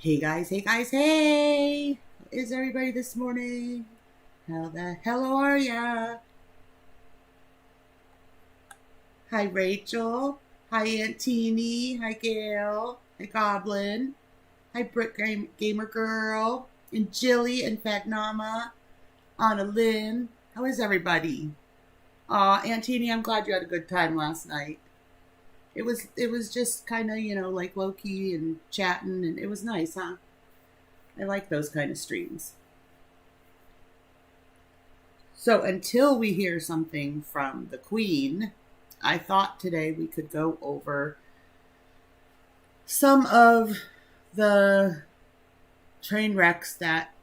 Hey guys, hey guys, hey! How is everybody this morning? How the hell are ya? Hi Rachel. Hi Aunt Teeny. Hi Gail. Hi Goblin. Hi Brick Gamer Girl. And Jilly and Fagnama. Anna Lynn. How is everybody? Aw, Aunt Teeny, I'm glad you had a good time last night. It was just kind of, like low key and chatting, and it was nice, huh? I like those kind of streams. So until we hear something from the Queen, I thought today we could go over some of the train wrecks that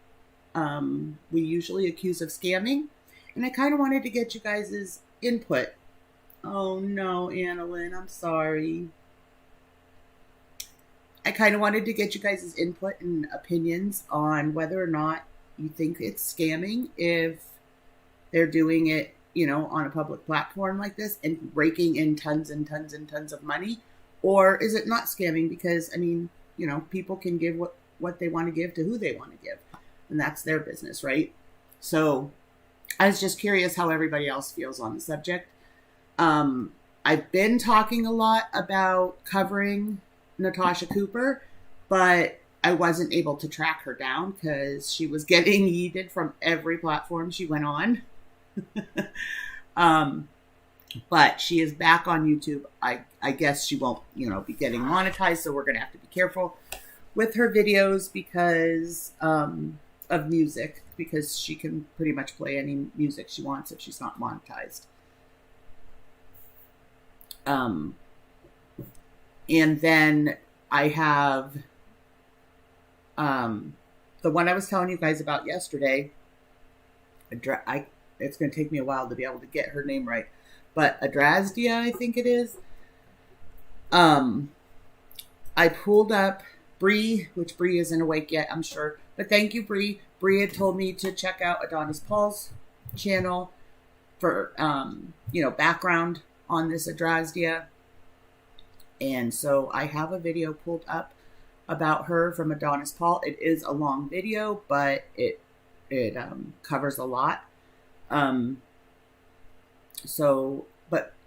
we usually accuse of scamming. And I kind of wanted to get you guys' input. Oh no, Annalyn, I'm sorry. I kind of wanted to get you guys' input and opinions on whether or not you think it's scamming if they're doing it, on a public platform like this and raking in tons and tons and tons of money. Or is it not scamming because, people can give what they want to give to who they want to give. And that's their business, right? So I was just curious how everybody else feels on the subject. I've been talking a lot about covering Natasha Cooper, but I wasn't able to track her down because she was getting yeeted from every platform she went on. But she is back on YouTube. I guess she won't, be getting monetized, so we're going to have to be careful with her videos because of music, because she can pretty much play any music she wants if she's not monetized. And then I have the one I was telling you guys about yesterday. It's going to take me a while to be able to get her name right, but Adrasdea, I think it is. I pulled up Bree, which Bree isn't awake yet, I'm sure, but thank you, Bree. Bree had told me to check out Adonis Paul's channel for, background on this Adrasdea. And so I have a video pulled up about her from Adonis Paul. It is a long video, but it covers a lot. But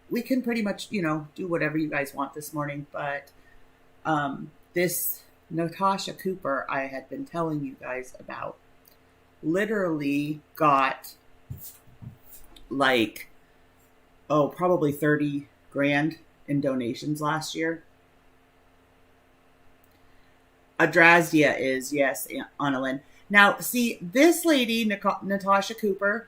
we can pretty much, do whatever you guys want this morning. But this Natasha Cooper I had been telling you guys about literally got probably 30 grand in donations last year. Adrasdea is, yes, Annalyn. Now, see, this lady, Natasha Cooper,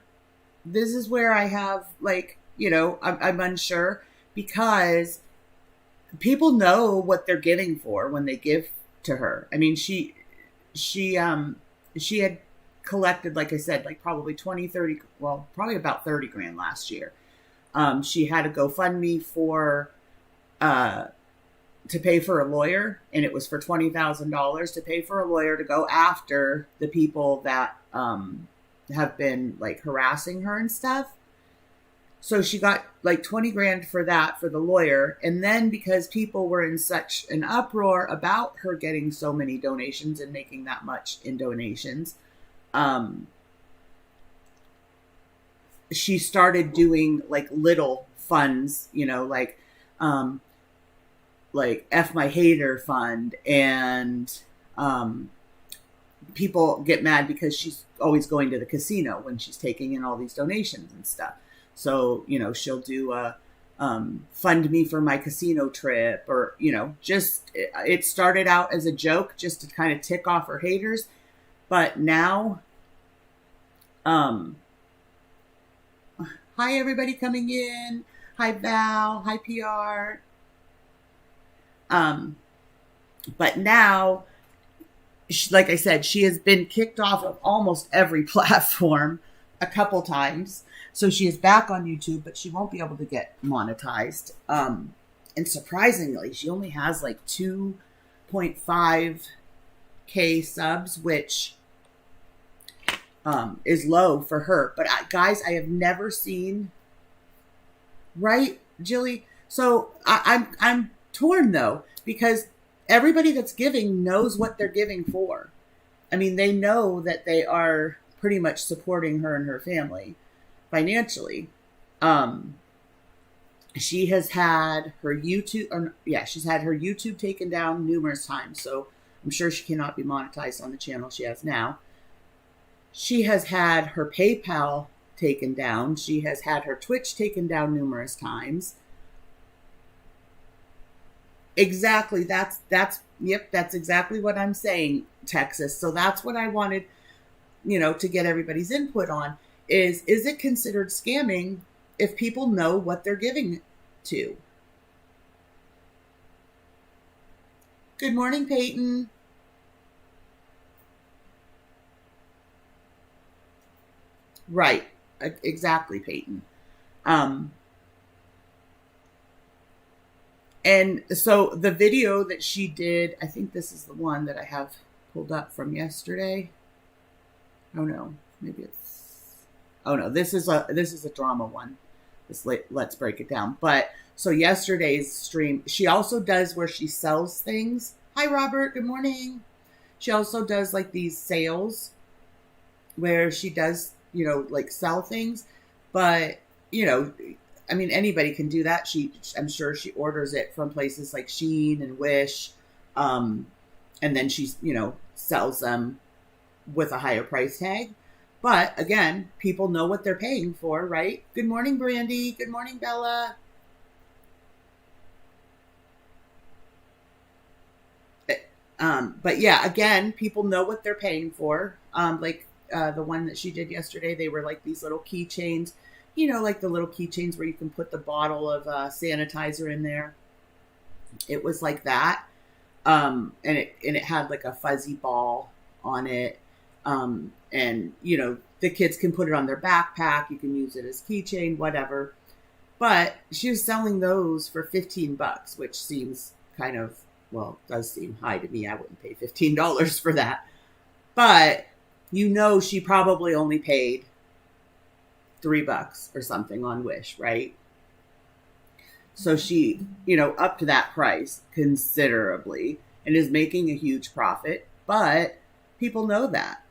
this is where I have, I'm unsure because people know what they're giving for when they give to her. I mean, she had collected, like I said, probably 20, 30, well, probably about 30 grand last year. She had a GoFundMe for, to pay for a lawyer, and it was for $20,000 to pay for a lawyer to go after the people that have been harassing her and stuff. So she got 20 grand for that, for the lawyer. And then because people were in such an uproar about her getting so many donations and making that much in donations, she started doing little funds, F My Hater Fund, and people get mad because she's always going to the casino when she's taking in all these donations and stuff. So, she'll do a fund me for my casino trip, or, just, it started out as a joke just to kind of tick off her haters. But now, hi everybody coming in. Hi Val, hi PR. But now, like I said, she has been kicked off of almost every platform a couple times. So she is back on YouTube, but she won't be able to get monetized. And surprisingly, she only has 2.5K subs, which is low for her. But guys, I have never seen, right, Jilly? So I'm torn though, because everybody that's giving knows what they're giving for. I mean, they know that they are pretty much supporting her and her family financially. Um, she has had her she's had her YouTube taken down numerous times. So I'm sure she cannot be monetized on the channel she has now. She has had her PayPal taken down. She has had her Twitch taken down numerous times. Exactly. That's exactly what I'm saying, Texas. So that's what I wanted, to get everybody's input on is it considered scamming if people know what they're giving to? Good morning, Peyton. Right. Exactly, Peyton. And so the video that she did, I think this is the one that I have pulled up from yesterday. Oh no, this is a drama one. Let's break it down. But so yesterday's stream, she also does where she sells things. Hi, Robert. Good morning. She also does like these sales where she does, like sell things, but I mean, anybody can do that. I'm sure she orders it from places like Shein and Wish. And then she's, sells them with a higher price tag. But again, people know what they're paying for, right? Good morning, Brandy. Good morning, Bella. But yeah, again, people know what they're paying for. The one that she did yesterday, they were like these little keychains, like the little keychains where you can put the bottle of sanitizer in there. It was like that. And it had like a fuzzy ball on it. And the kids can put it on their backpack. You can use it as keychain, whatever. But she was selling those for $15, which seems kind of, does seem high to me. I wouldn't pay $15 for that. But she probably only paid $3 or something on Wish, right? So she, up to that price considerably and is making a huge profit, but people know that.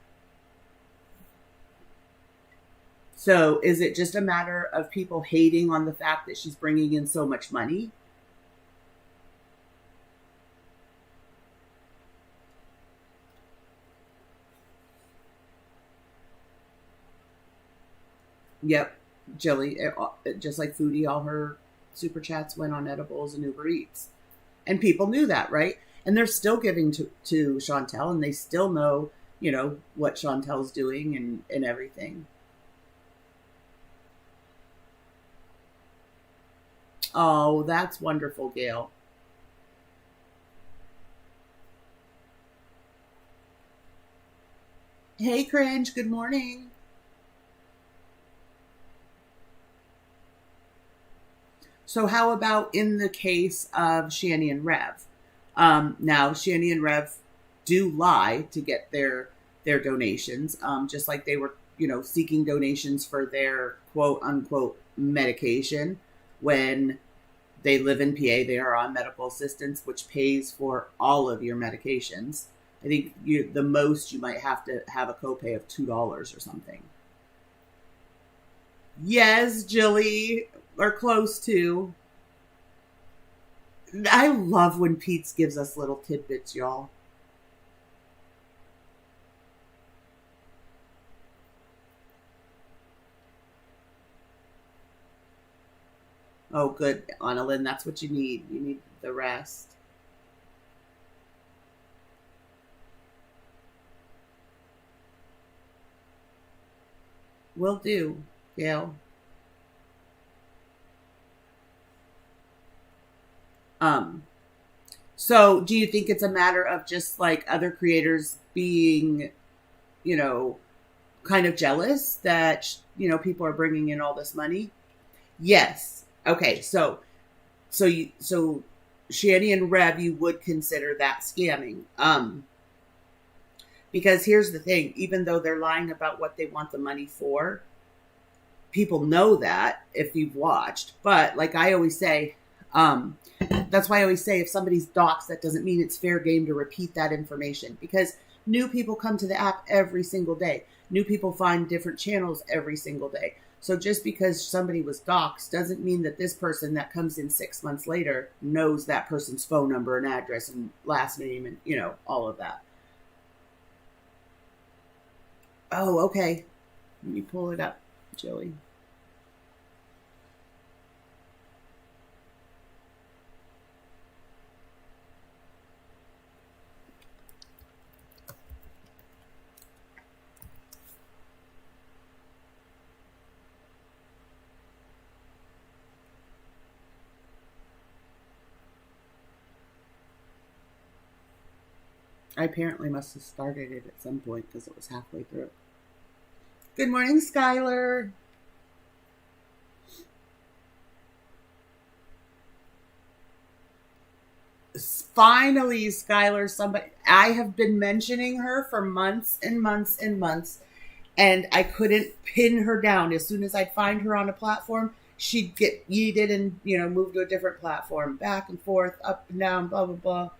So is it just a matter of people hating on the fact that she's bringing in so much money? Yep, Jilly, just like Foodie, all her super chats went on edibles and Uber Eats. And people knew that, right? And they're still giving to Chantel, and they still know, what Chantel's doing and everything. Oh, that's wonderful, Gail. Hey, Cringe, good morning. So how about in the case of Shani and Rev? Now, Shani and Rev do lie to get their donations, just like they were, seeking donations for their quote-unquote medication. When they live in PA, they are on medical assistance, which pays for all of your medications. I think the most you might have to have a copay of $2 or something. Yes, Jilly. Or close to. I love when Pete's gives us little tidbits, y'all. Oh, good, Annalyn. That's what you need. You need the rest. Will do, Gail. So do you think it's a matter of just like other creators being, kind of jealous that, people are bringing in all this money? Yes. Okay. So Shani and Rev, you would consider that scamming. Because here's the thing, even though they're lying about what they want the money for, people know that if you've watched. But like I always say, Um, that's why I always say if somebody's doxxed, that doesn't mean it's fair game to repeat that information, because new people come to the app every single day. New people find different channels every single day. So just because somebody was doxxed doesn't mean that this person that comes in 6 months later knows that person's phone number and address and last name and, all of that. Oh, okay. Let me pull it up, Joey. I apparently must have started it at some point because it was halfway through. Good morning, Skylar. Finally, Skylar, somebody, I have been mentioning her for months and months and months, and I couldn't pin her down. As soon as I'd find her on a platform, she'd get yeeted and, move to a different platform, back and forth, up and down, blah, blah, blah.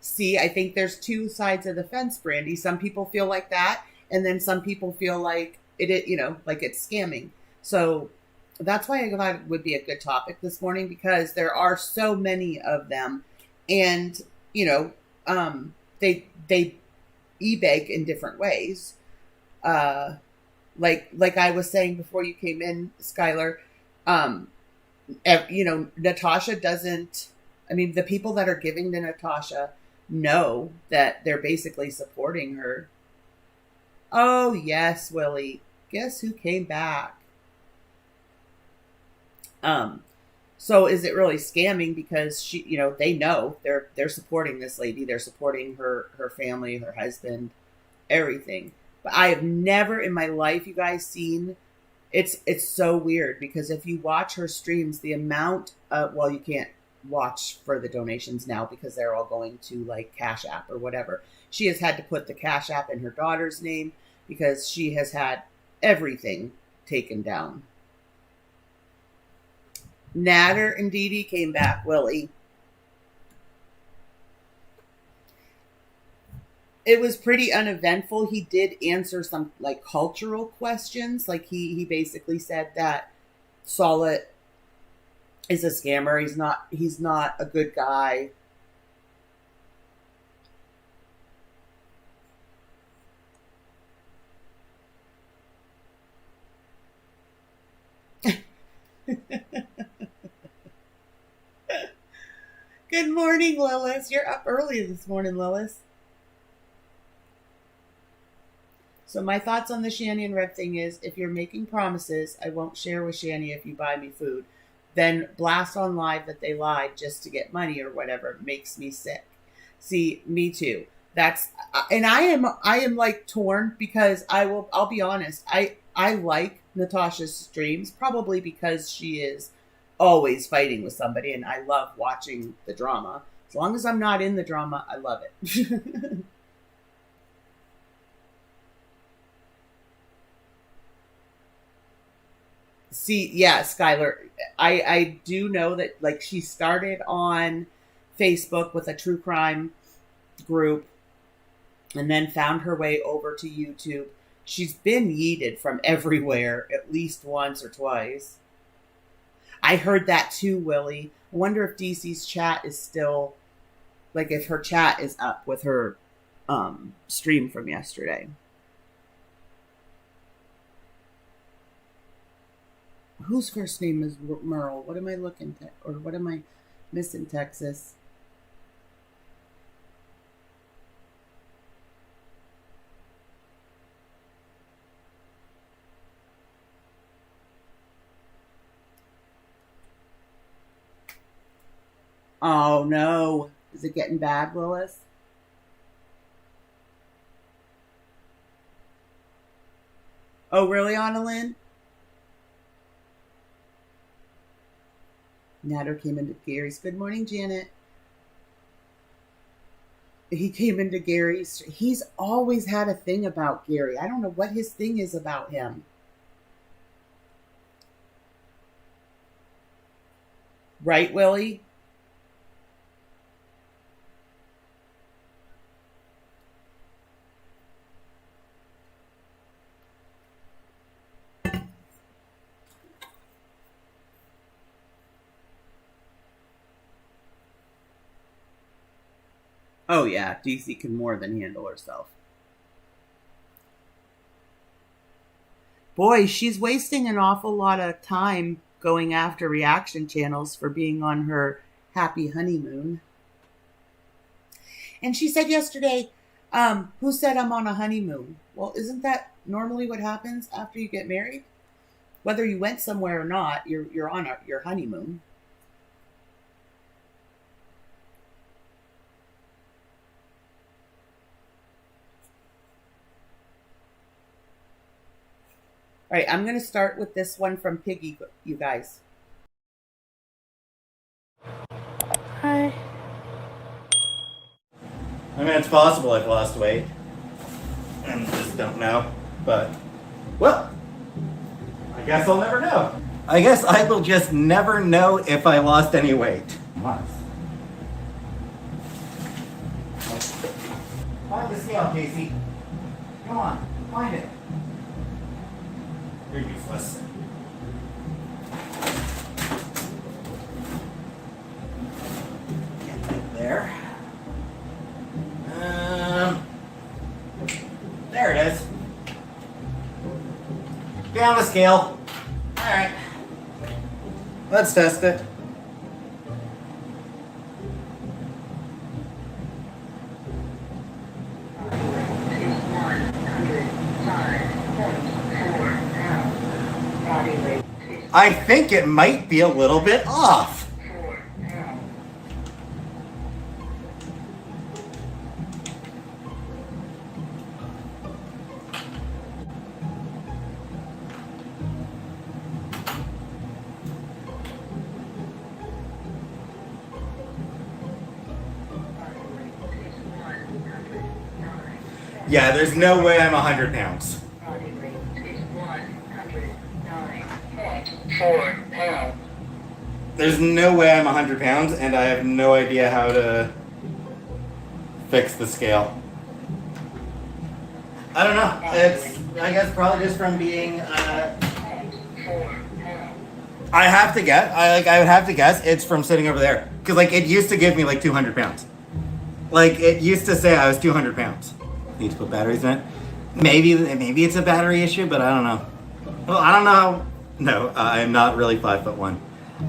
See, I think there's two sides of the fence, Brandy. Some people feel like that, and then some people feel like like it's scamming. So that's why I thought it would be a good topic this morning, because there are so many of them, and they e-beg in different ways. Like I was saying before you came in, Skylar. Natasha doesn't. I mean, the people that are giving to Natasha know that they're basically supporting her. Oh, yes, Willie. Guess who came back? So is it really scamming because they know they're supporting this lady, they're supporting her family, her husband, everything. But I have never in my life, you guys, seen it's so weird, because if you watch her streams, the amount of, well, you can't watch for the donations now because they're all going to like Cash App or whatever. She has had to put the Cash App in her daughter's name because she has had everything taken down. Natter and Dee Dee came back, Willie. It was pretty uneventful. He did answer some like cultural questions. Like he basically said that Solid is a scammer. He's not a good guy. Good morning, Lilith. You're up early this morning, Lilith. So my thoughts on the Shani and Rev thing is, if you're making promises, I won't share with Shani if you buy me food. Then blast on live that they lied just to get money or whatever. Makes me sick. See, me too. And I am like torn, because I'll be honest. I like Natasha's streams probably because she is always fighting with somebody, and I love watching the drama. As long as I'm not in the drama, I love it. See, yeah, Skylar, I do know that like she started on Facebook with a true crime group and then found her way over to YouTube. She's been yeeted from everywhere at least once or twice. I heard that too, Willie. I wonder if DC's chat is still, like, if her chat is up with her stream from yesterday. Whose first name is Merle? What am I looking at? Or what am I missing, Texas? Oh, no. Is it getting bad, Willis? Oh, really, Annalyn? Natter came into Gary's. Good morning, Janet. He came into Gary's. He's always had a thing about Gary. I don't know what his thing is about him. Right, Willie? Oh, yeah. DC can more than handle herself. Boy, she's wasting an awful lot of time going after reaction channels for being on her happy honeymoon. And she said yesterday, who said I'm on a honeymoon? Well, isn't that normally what happens after you get married? Whether you went somewhere or not, you're on your honeymoon. All right, I'm going to start with this one from Piggy, you guys. Hi. I mean, it's possible I've lost weight. I just don't know. But, well, I guess I'll never know. I guess I will just never know if I lost any weight. Find the scale, Casey. Come on, find it. You're useless. Get that there. There it is. Be on the scale. Alright. Let's test it. I think it might be a little bit off. Yeah, there's no way I'm 100 pounds. Body weight is 109.4 pounds. There's no way I'm 100 pounds, and I have no idea how to fix the scale. I don't know. It's, I guess, probably just from being. I have to guess. I would have to guess it's from sitting over there, because like it used to give me like 200 pounds. Like it used to say I was 200 pounds. Need to put batteries in it. Maybe it's a battery issue, but I don't know. Well, I don't know. No, I'm not really 5'1".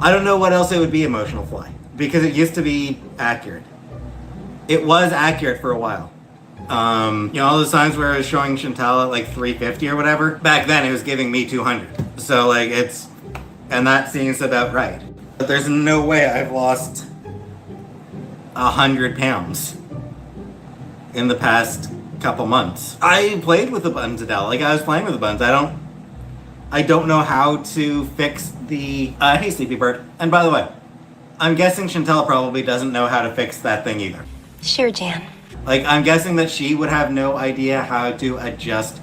I don't know what else it would be, emotional fly, because it used to be accurate. It was accurate for a while. You know, all the times where I was showing Chantal at like 350 or whatever, back then it was giving me 200. So like it's, and that seems about right. But there's no way I've lost 100 pounds in the past couple months. I played with the buttons, Adele. Like I was playing with the buttons. I don't know how to fix the, hey Sleepy Bird. And by the way, I'm guessing Chantal probably doesn't know how to fix that thing either. Sure, Jan. Like I'm guessing that she would have no idea how to adjust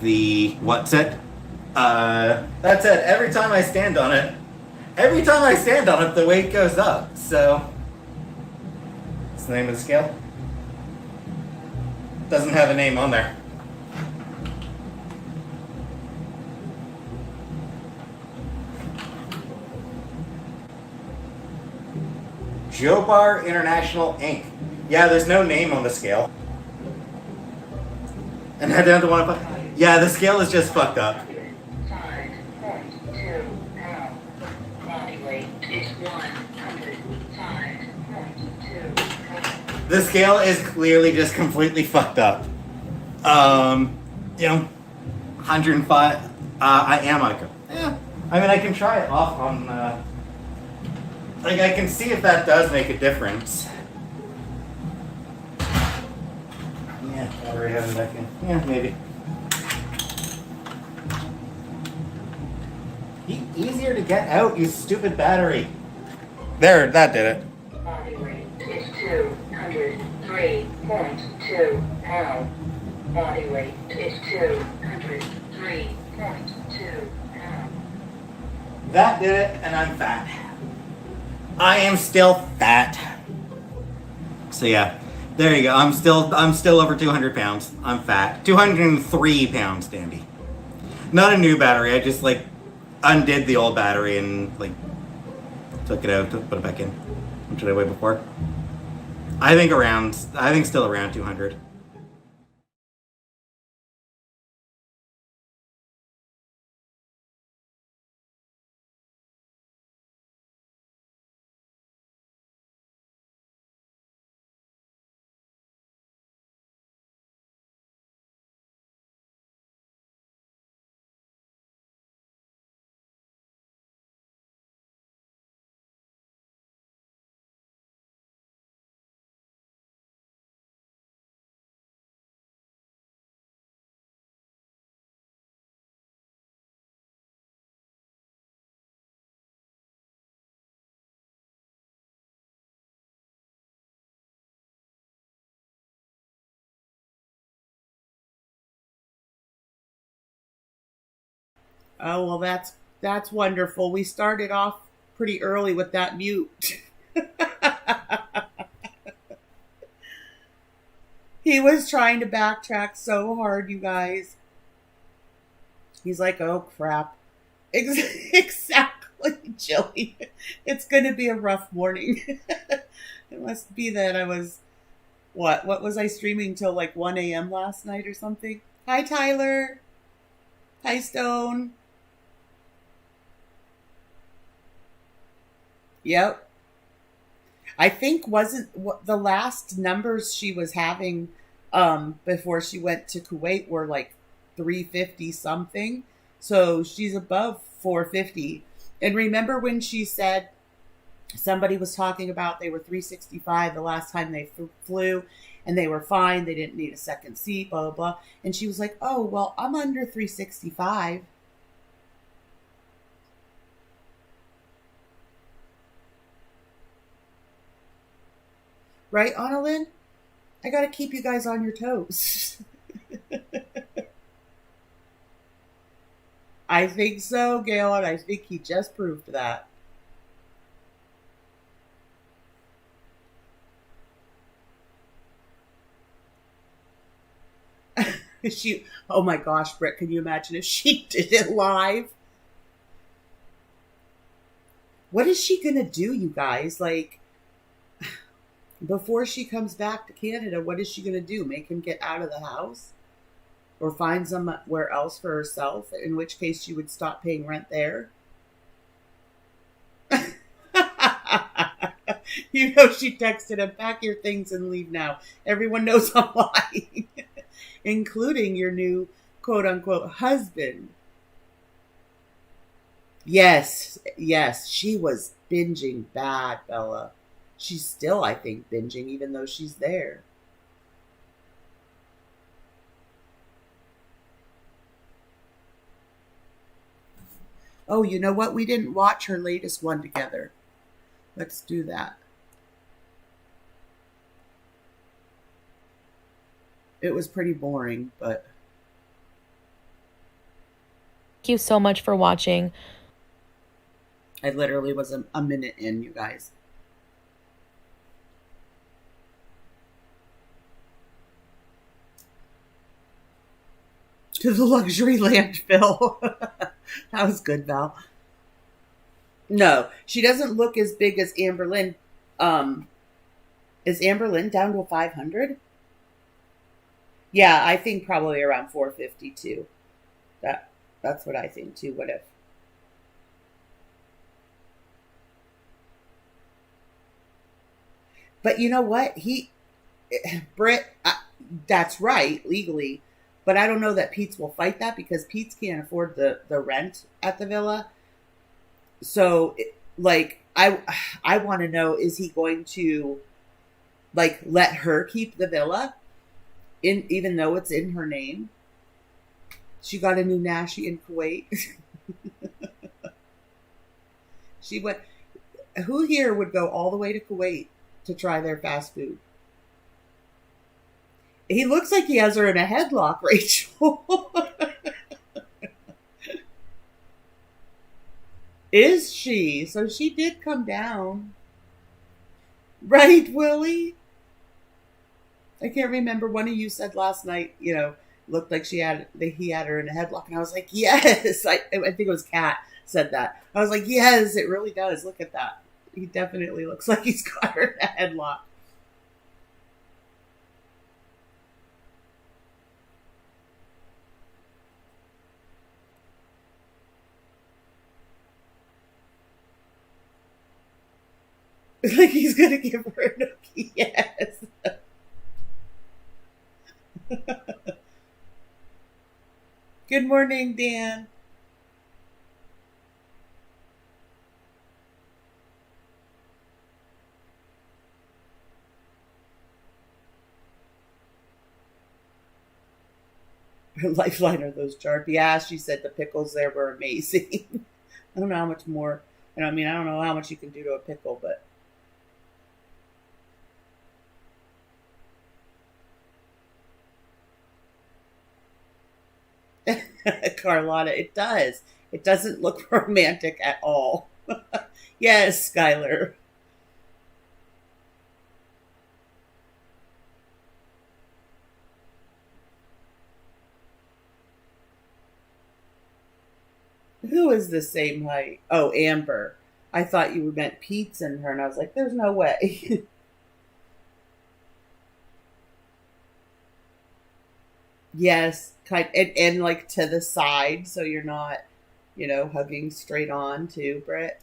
the, what's it? That's it. Every time I stand on it, the weight goes up. So, what's the name of the scale? Doesn't have a name on there. Jobar International Inc. Yeah, there's no name on the scale. And head down to 105. Yeah, the scale is just fucked up. 5.2 pounds. Body weight is 105.2 pounds. The scale is clearly just completely fucked up. You know, 105. I am on a go. Yeah. I mean, I can try it off on. Like, I can see if that does make a difference. Yeah, battery has it back in. Yeah, maybe. Easier to get out, you stupid battery. There, that did it. Body weight is 203.2 pounds. Body weight is 203.2 pounds. That did it, and I'm fat. I am still fat. So yeah, there you go. I'm still over 200 pounds. I'm fat. 203 pounds, Dandy. Not a new battery. I just like undid the old battery and like took it out, put it back in. What did I weigh before? I think still around 200. Oh, well, that's wonderful. We started off pretty early with that mute. He was trying to backtrack so hard, you guys. He's like, oh, crap. Exactly, Jilly. It's going to be a rough morning. It must be that I was, what was I streaming till like 1 a.m. last night or something? Hi, Tyler. Hi, Stone. Yep. I think wasn't the last numbers she was having before she went to Kuwait were like 350 something. So she's above 450. And remember when she said somebody was talking about they were 365 the last time they flew and they were fine. They didn't need a second seat, blah, blah, blah. And she was like, oh, well, I'm under 365. Right, Annalyn? I got to keep you guys on your toes. I think so, Gail, and I think he just proved that. Oh my gosh, Britt, can you imagine if she did it live? What is she going to do, you guys? Like, before she comes back to Canada, what is she going to do? Make him get out of the house? Or find somewhere else for herself? In which case she would stop paying rent there? You know, she texted him, pack your things and leave now. Everyone knows I'm lying. Including your new quote-unquote husband. Yes, she was binging bad, Bella. She's still, I think, binging, even though she's there. Oh, you know what? We didn't watch her latest one together. Let's do that. It was pretty boring, but... Thank you so much for watching. I literally was a minute in, you guys. To the luxury landfill. That was good, Val. No, she doesn't look as big as Amberlynn. Is Amberlynn down to 500? Yeah, I think probably around 450 too. That's what I think too. What if? But you know what? Britt, that's right, legally. But I don't know that Pete's will fight that because Pete's can't afford the rent at the villa. So, like, I want to know, is he going to, like, let her keep the villa, even though it's in her name? She got a new Nashi in Kuwait. She went... Who here would go all the way to Kuwait to try their fast food? He looks like he has her in a headlock, Rachel. Is she? So she did come down. Right, Willie? I can't remember. One of you said last night, looked like he had her in a headlock. And I was like, yes. I think it was Kat said that. I was like, yes, it really does. Look at that. He definitely looks like he's got her in a headlock. Like he's going to give her a nookie. Yes. Good morning, Dan. Her lifeline are those jarred. Yeah, she said the pickles there were amazing. I don't know how much more. I don't know how much you can do to a pickle, but. Carlotta, it does. It doesn't look romantic at all. Yes, Skylar. Who is the same height? Oh, Amber. I thought you meant Pete's and her, and I was like, there's no way. Yes, and like to the side, so you're not, hugging straight on too, Britt.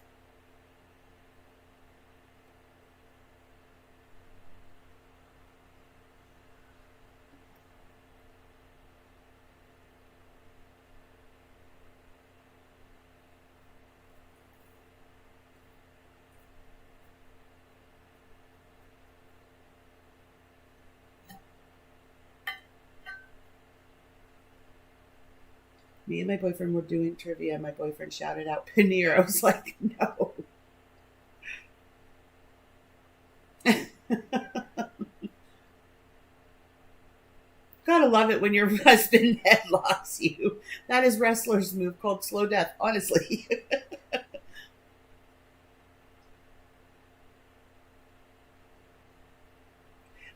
Me and my boyfriend were doing trivia, and my boyfriend shouted out paneer. I was like, no. Gotta love it when your husband headlocks you. That is wrestler's move called slow death, honestly.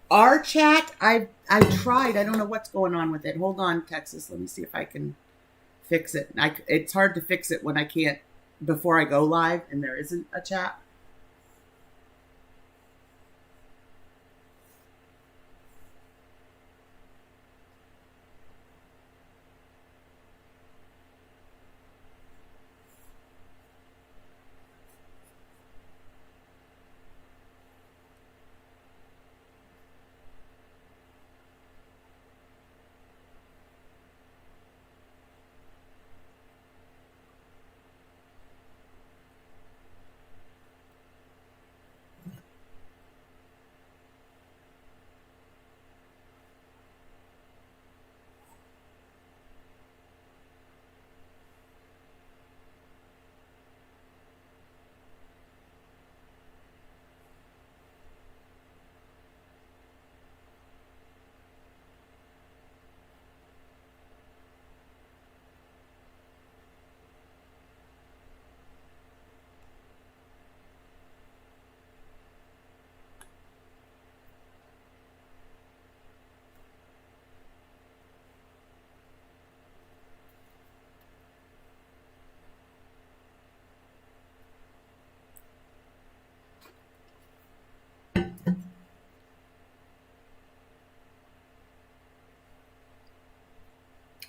Our chat, I tried. I don't know what's going on with it. Hold on, Texas. Let me see if I can fix it. It's hard to fix it when I can't, before I go live and there isn't a chat.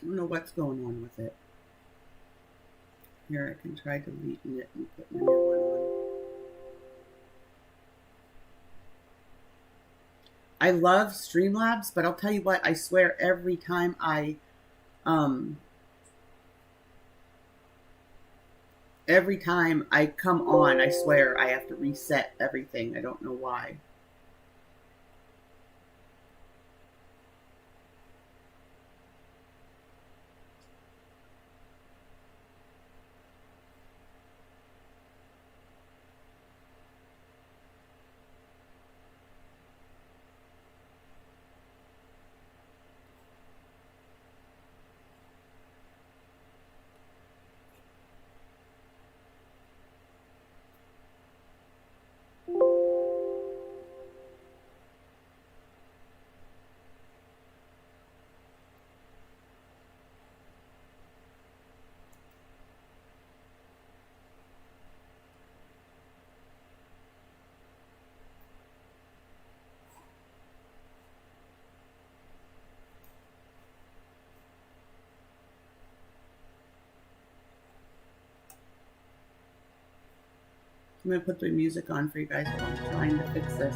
I don't know what's going on with it. Here, I can try deleting it and put my new one on. I love Streamlabs, but I'll tell you what, I swear every time I come on, I swear I have to reset everything. I don't know why. I'm gonna put the music on for you guys while I'm trying to fix this.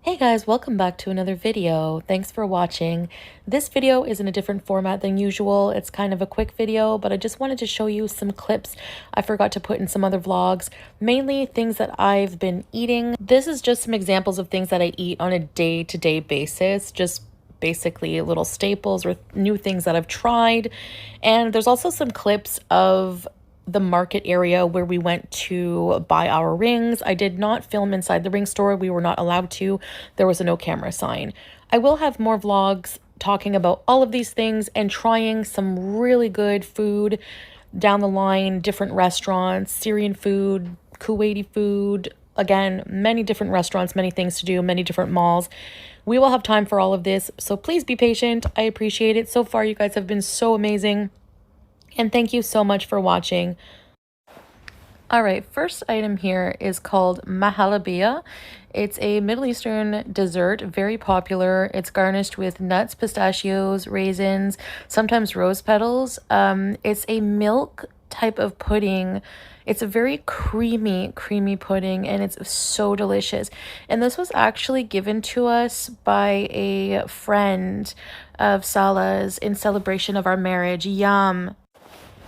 Hey guys, welcome back to another video. Thanks for watching. This video is in a different format than usual. It's kind of a quick video, but I just wanted to show you some clips I forgot to put in some other vlogs, mainly things that I've been eating. This is just some examples of things that I eat on a day-to-day basis, just basically little staples or new things that I've tried. And there's also some clips of the market area where we went to buy our rings. I did not film inside the ring store. We were not allowed to. There was a no camera sign. I will have more vlogs talking about all of these things and trying some really good food down the line, different restaurants, Syrian food, Kuwaiti food, again, many different restaurants, many things to do, many different malls. We will have time for all of this, so please be patient. I appreciate it. So far, you guys have been so amazing. And thank you so much for watching. All right, first item here is called mahalabia. It's a Middle Eastern dessert, very popular. It's garnished with nuts, pistachios, raisins, sometimes rose petals. It's a milk type of pudding. It's a very creamy pudding, and it's so delicious. And this was actually given to us by a friend of Sala's in celebration of our marriage. Yum.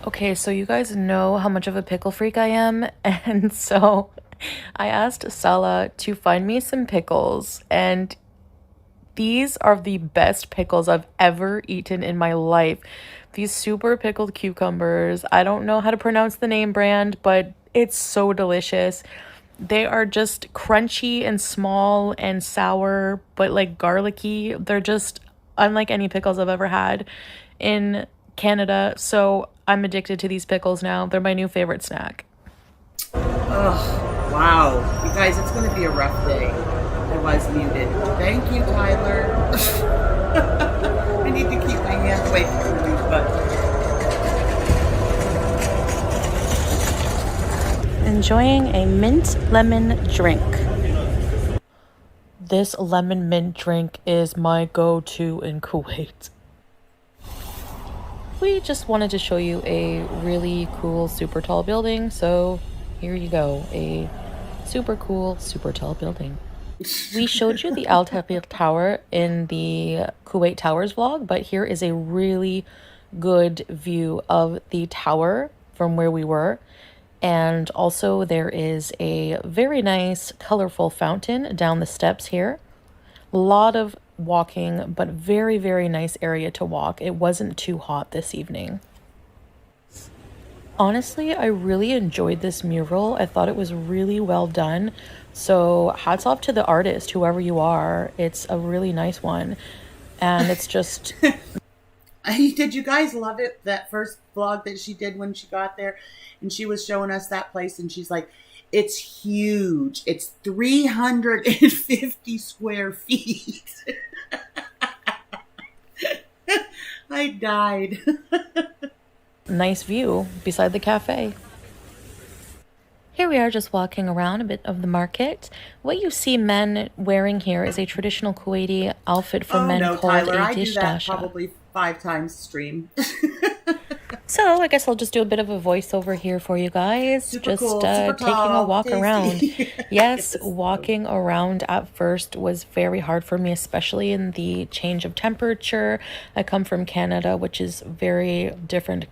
Okay, so you guys know how much of a pickle freak I am, and so I asked Sala to find me some pickles, and these are the best pickles I've ever eaten in my life. These super pickled cucumbers. I don't know how to pronounce the name brand, but it's so delicious. They are just crunchy and small and sour, but like garlicky. They're just unlike any pickles I've ever had in Canada. So I'm addicted to these pickles now. They're my new favorite snack. Oh, wow. You guys, it's going to be a rough day. I was muted. Thank you, Tyler. I need to keep my hands away from the mute button. Enjoying a mint lemon drink. This lemon mint drink is my go-to in Kuwait. We just wanted to show you a really cool, super tall building. So here you go, a super cool, super tall building. We showed you the Al Tafir Tower in the Kuwait Towers vlog, but here is a really good view of the tower from where we were. And also there is a very nice, colorful fountain down the steps here. A lot of walking, but very, very nice area to walk. It wasn't too hot this evening. Honestly, I really enjoyed this mural. I thought it was really well done. So hats off to the artist, whoever you are. It's a really nice one. And it's just... Did you guys love it? That first vlog that she did when she got there and she was showing us that place and she's like, it's huge. It's 350 square feet. I died. Nice view beside the cafe. Here we are just walking around a bit of the market. What you see men wearing here is a traditional Kuwaiti outfit for men called Tyler, a I do that dishdasha. probably 5 times stream. So I guess I'll just do a bit of a voiceover here for you guys. Super just cool, super taking a tall, walk tasty. around. Yes, walking around at first was very hard for me, especially in the change of temperature. I come from Canada, which is a very different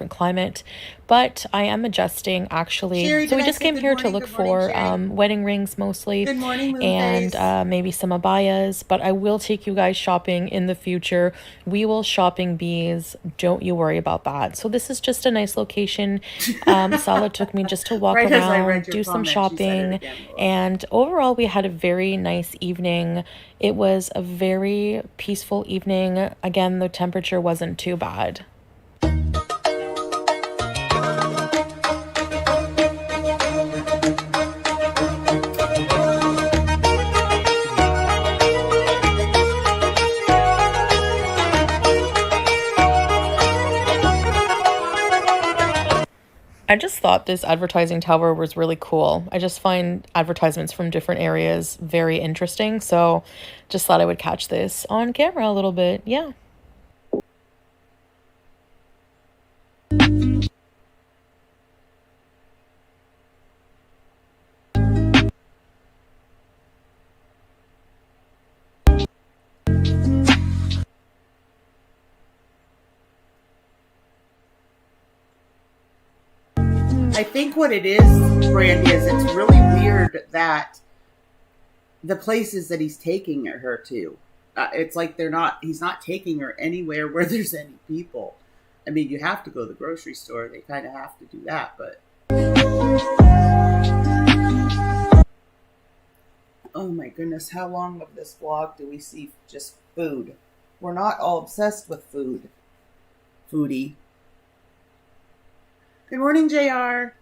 climate, but I am adjusting actually. Sherry, so we did I just say came good here morning? to look Good morning, for Sherry. wedding rings mostly. Good morning, and Moonface. maybe some abayas, but I will take you guys shopping in the future. We will shopping bees. Don't you worry about that. So this is just a nice location. Sala took me just to walk Right as I around, read your do some comment, she said it shopping, again, Laura. and overall we had a very nice evening. It was a very peaceful evening. Again, the temperature wasn't too bad. I just thought this advertising tower was really cool. I just find advertisements from different areas very interesting. So just thought I would catch this on camera a little bit. Yeah. I think what it is, Brandy, is it's really weird that the places that he's taking her to, it's like he's not taking her anywhere where there's any people. I mean, you have to go to the grocery store. They kind of have to do that, but... Oh my goodness, how long of this vlog do we see just food? We're not all obsessed with food. Foodie. Good morning, JR.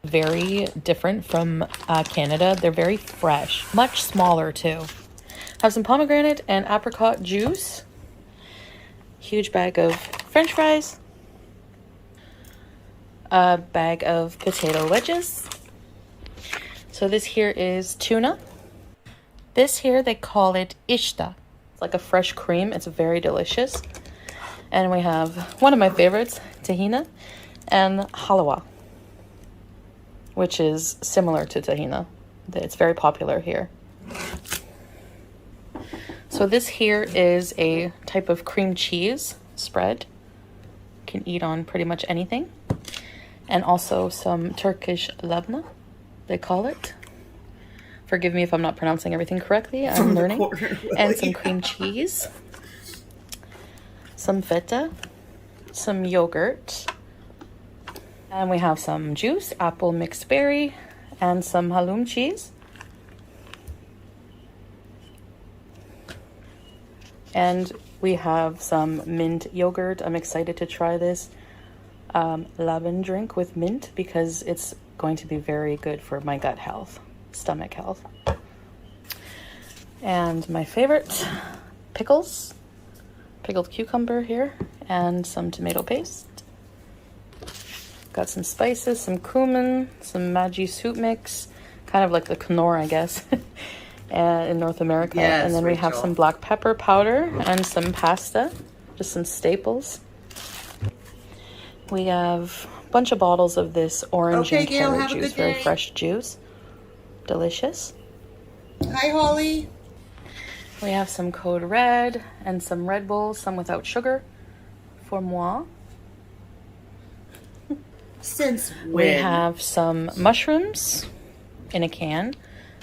Very different from Canada. They're very fresh, much smaller too. Have some pomegranate and apricot juice. Huge bag of French fries. A bag of potato wedges. So this here is tuna. This here, they call it ishta. It's like a fresh cream. It's very delicious. And we have one of my favorites, tahina, and halwa, which is similar to tahina. It's very popular here. So this here is a type of cream cheese spread. You can eat on pretty much anything. And also some Turkish labna, they call it. Forgive me if I'm not pronouncing everything correctly. I'm learning. And some cream cheese. Some feta. Some yogurt. And we have some juice, apple mixed berry, and some halloum cheese. And we have some mint yogurt. I'm excited to try this lavender drink with mint because it's going to be very good for my gut health, stomach health. And my favorite, pickles, pickled cucumber here, and some tomato paste. Got some spices, some cumin, some Maggi soup mix, kind of like the Knorr, I guess, in North America. Yes, and then we have Rachel. some black pepper powder and some pasta, just some staples. We have a bunch of bottles of this orange Okay, and Gail, carrot have a juice, good very day. fresh juice. Delicious. Hi, Holly. We have some Code Red and some Red Bull, some without sugar, for moi. Since when? We have some mushrooms in a can,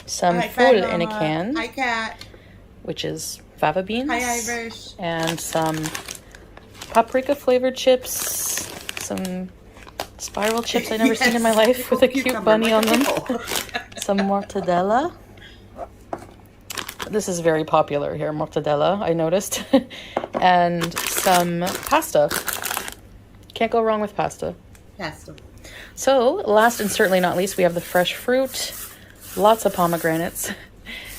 some Hi, full Fat in a Mama. can, Hi, Cat. which is fava beans. Hi, Irish. And some paprika flavored chips, some spiral chips I've never seen in my life with a cute Cucumber, bunny on like a them. pickle. Some mortadella. This is very popular here, mortadella, I noticed. And some pasta. Can't go wrong with pasta. Pasta. So, last and certainly not least, we have the fresh fruit. Lots of pomegranates.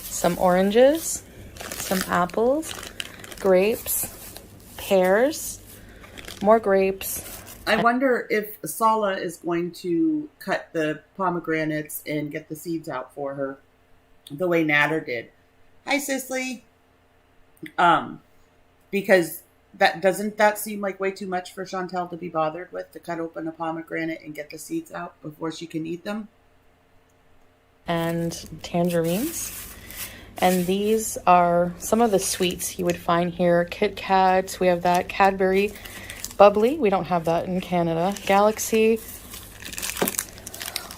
Some oranges. Some apples. Grapes. Pears. More grapes. I wonder if Sala is going to cut the pomegranates and get the seeds out for her the way Natter did. Hi, Cicely. Because doesn't that seem like way too much for Chantel to be bothered with, to cut open a pomegranate and get the seeds out before she can eat them? And tangerines. And these are some of the sweets you would find here. Kit Kats, we have that. Cadbury Bubbly, we don't have that in Canada. Galaxy,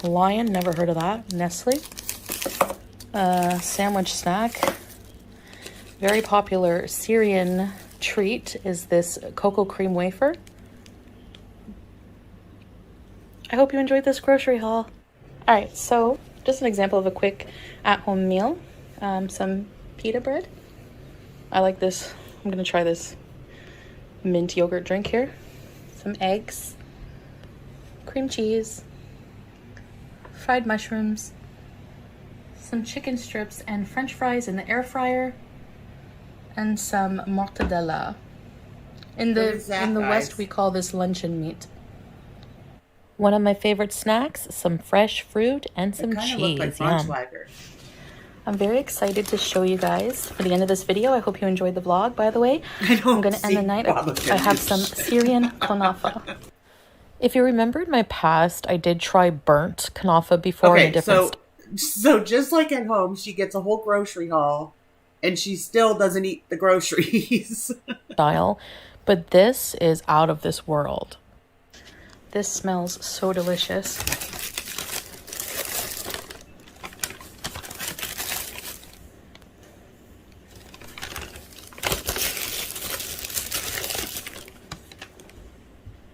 Lion, never heard of that. Nestle. Sandwich snack. Very popular Syrian treat is this cocoa cream wafer. I hope you enjoyed this grocery haul. Alright, so just an example of a quick at-home meal. Some pita bread. I like this. I'm going to try this mint yogurt drink here. Some eggs. Cream cheese. Fried mushrooms. Some chicken strips and french fries in the air fryer. And some mortadella. In What is that, the guys? West, we call this luncheon meat. One of my favorite snacks, some fresh fruit and some It kind of cheese. looked like Yum. Braunschweiger. I'm very excited to show you guys for the end of this video. I hope you enjoyed the vlog, by the way. I don't I'm going to end the see night. Baba I have some Syrian kanafa. If you remembered my past, I did try burnt kanafa before in a Okay, different so just like at home, she gets a whole grocery haul, and she still doesn't eat the groceries. style, but this is out of this world. This smells so delicious.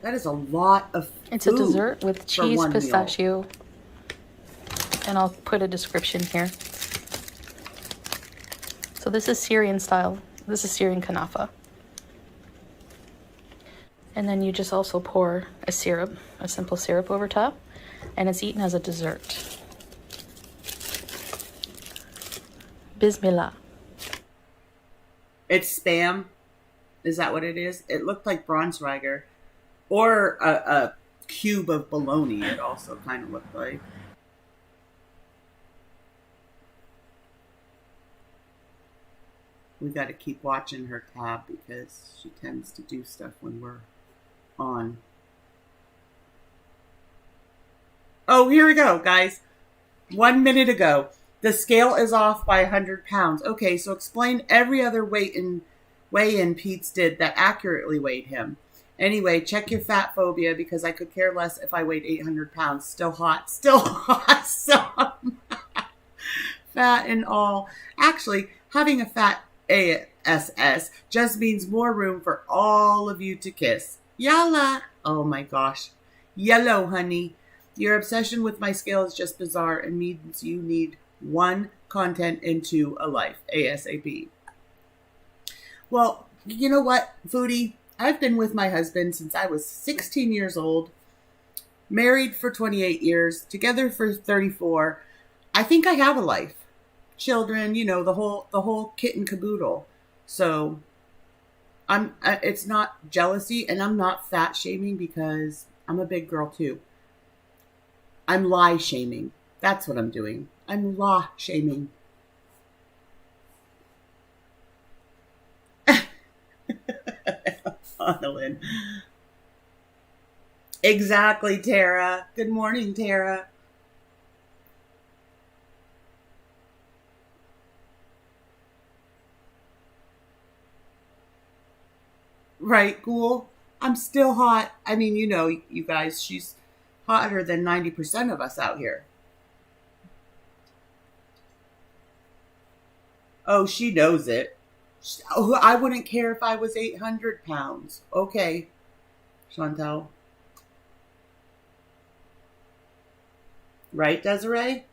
That is a lot of food. It's a dessert with for cheese, one meal. pistachio, and I'll put a description here. So this is Syrian style. This is Syrian kanafa. And then you just also pour a syrup, a simple syrup over top, and it's eaten as a dessert. Bismillah. It's Spam. Is that what it is? It looked like Braunschweiger. Or a cube of bologna, it also kind of looked like. We got to keep watching her tab because she tends to do stuff when we're on. Oh, here we go, guys. 1 minute ago. The scale is off by 100 pounds. Okay, so explain every other weigh-in Pete's did that accurately weighed him. Anyway, check your fat phobia because I could care less if I weighed 800 pounds. Still hot. Still awesome. Fat and all. Actually, having a fat ASS just means more room for all of you to kiss. Yalla. Oh my gosh. Yellow, honey. Your obsession with my scale is just bizarre and means you need one content into a life. ASAP. Well, you know what, Foodie? I've been with my husband since I was 16 years old, married for 28 years, together for 34. I think I have a life. Children, you know, the whole kit and caboodle. So it's not jealousy, and I'm not fat shaming because I'm a big girl too. I'm lie shaming. That's what I'm doing. I'm law shaming. Annalyn. Exactly, Tara. Good morning, Tara. Right, cool. I'm still hot. I mean, you know, you guys, she's hotter than 90% of us out here. Oh, she knows it. Oh, I wouldn't care if I was 800 pounds. Okay, Chantel. Right, Desiree?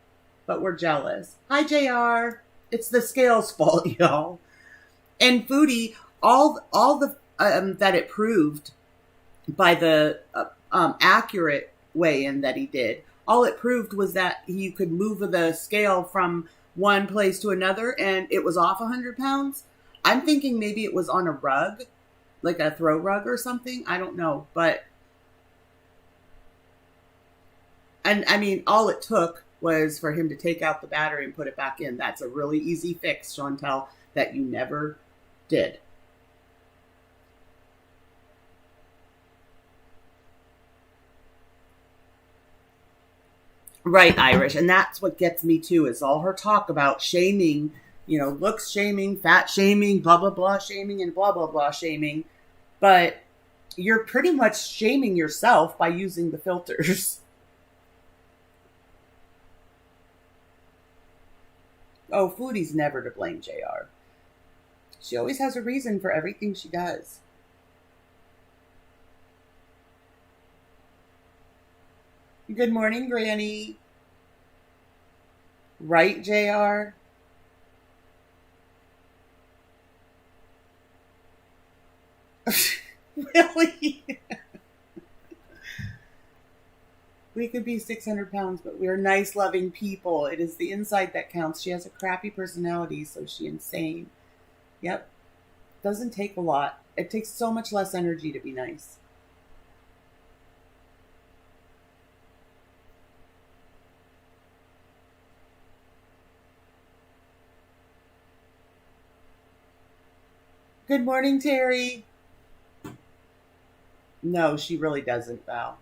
But we're jealous. Hi, JR. It's the scale's fault, y'all. And Foodie, all the that it proved by the accurate weigh-in that he did, all it proved was that you could move the scale from one place to another and it was off 100 pounds. I'm thinking maybe it was on a rug, like a throw rug or something. I don't know. But, and I mean, all it took was for him to take out the battery and put it back in. That's a really easy fix, Chantel, that you never did. Right, Irish. And that's what gets me too, is all her talk about shaming, you know, looks shaming, fat shaming, blah, blah, blah shaming, and blah, blah, blah shaming. But you're pretty much shaming yourself by using the filters. Oh, Foodie's never to blame, JR. She always has a reason for everything she does. Good morning, Granny. Right, JR? Really? We could be 600 pounds, but we're nice, loving people. It is the inside that counts. She has a crappy personality, so she's insane. Yep. Doesn't take a lot. It takes so much less energy to be nice. Good morning, Terry. No, she really doesn't, Val.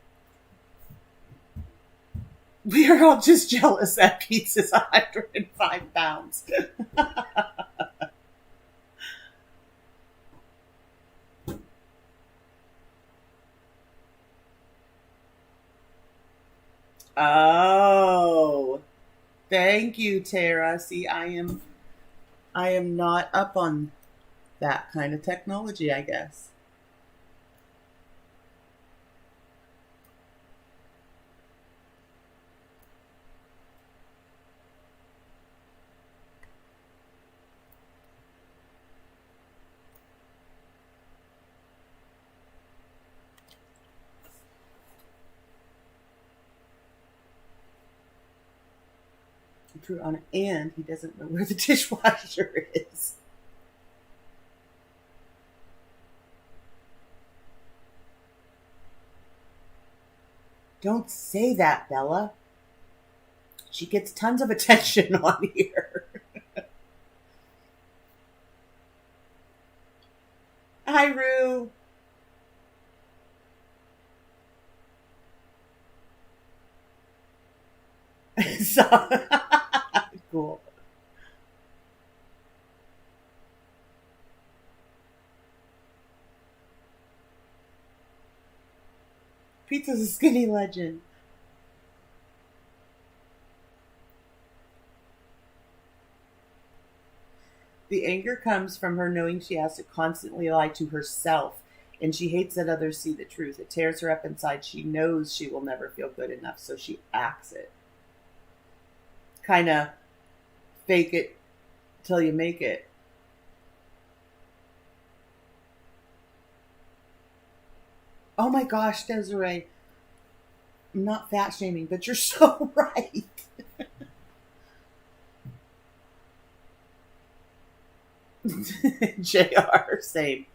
We are all just jealous that Pete's 105 pounds. Oh, thank you, Tara. See, I am not up on that kind of technology, I guess. True on it, and he doesn't know where the dishwasher is. Don't say that, Bella. She gets tons of attention on here. Hi, Rue. So cool. Pizza's a skinny legend. The anger comes from her knowing she has to constantly lie to herself, and she hates that others see the truth. It tears her up inside. She knows she will never feel good enough, so she acts it. Kind of fake it till you make it. Oh my gosh, Desiree. I'm not fat shaming, but you're so right. JR, same.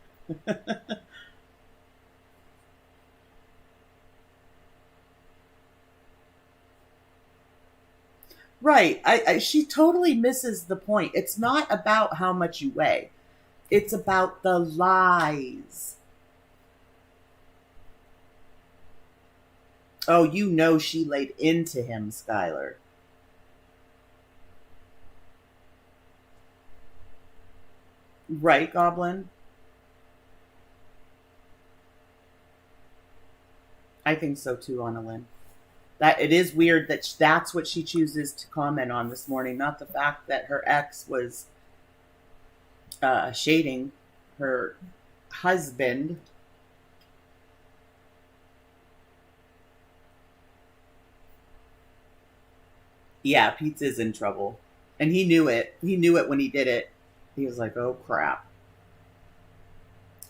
Right. She totally misses the point. It's not about how much you weigh. It's about the lies. Oh, you know she laid into him, Skylar. Right, Goblin? I think so too, Annalyn. That it is weird that that's what she chooses to comment on this morning, not the fact that her ex was shading her husband. Yeah, Pizza's in trouble. And he knew it. He knew it when he did it. He was like, oh crap.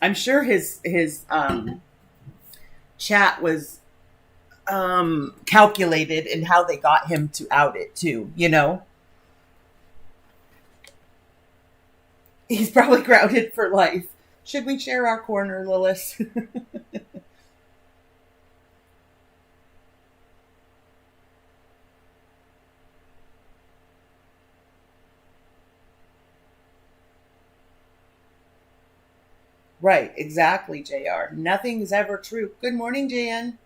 I'm sure his chat was calculated in how they got him to out it too, you know? He's probably grounded for life. Should we share our corner, Lilith? Right, exactly, JR. Nothing's ever true. Good morning, Jan.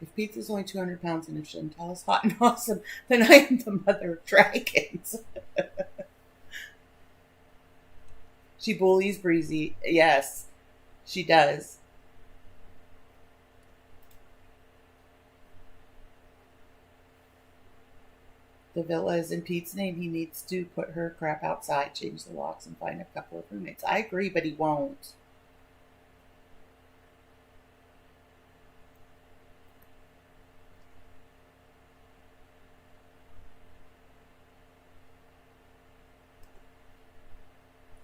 If Pizza's only 200 pounds and if Chantal is hot and awesome, then I am the mother of dragons. She bullies Breezy. Yes, she does. The villa is in Pete's name. He needs to put her crap outside, change the locks, and find a couple of roommates. I agree, but he won't.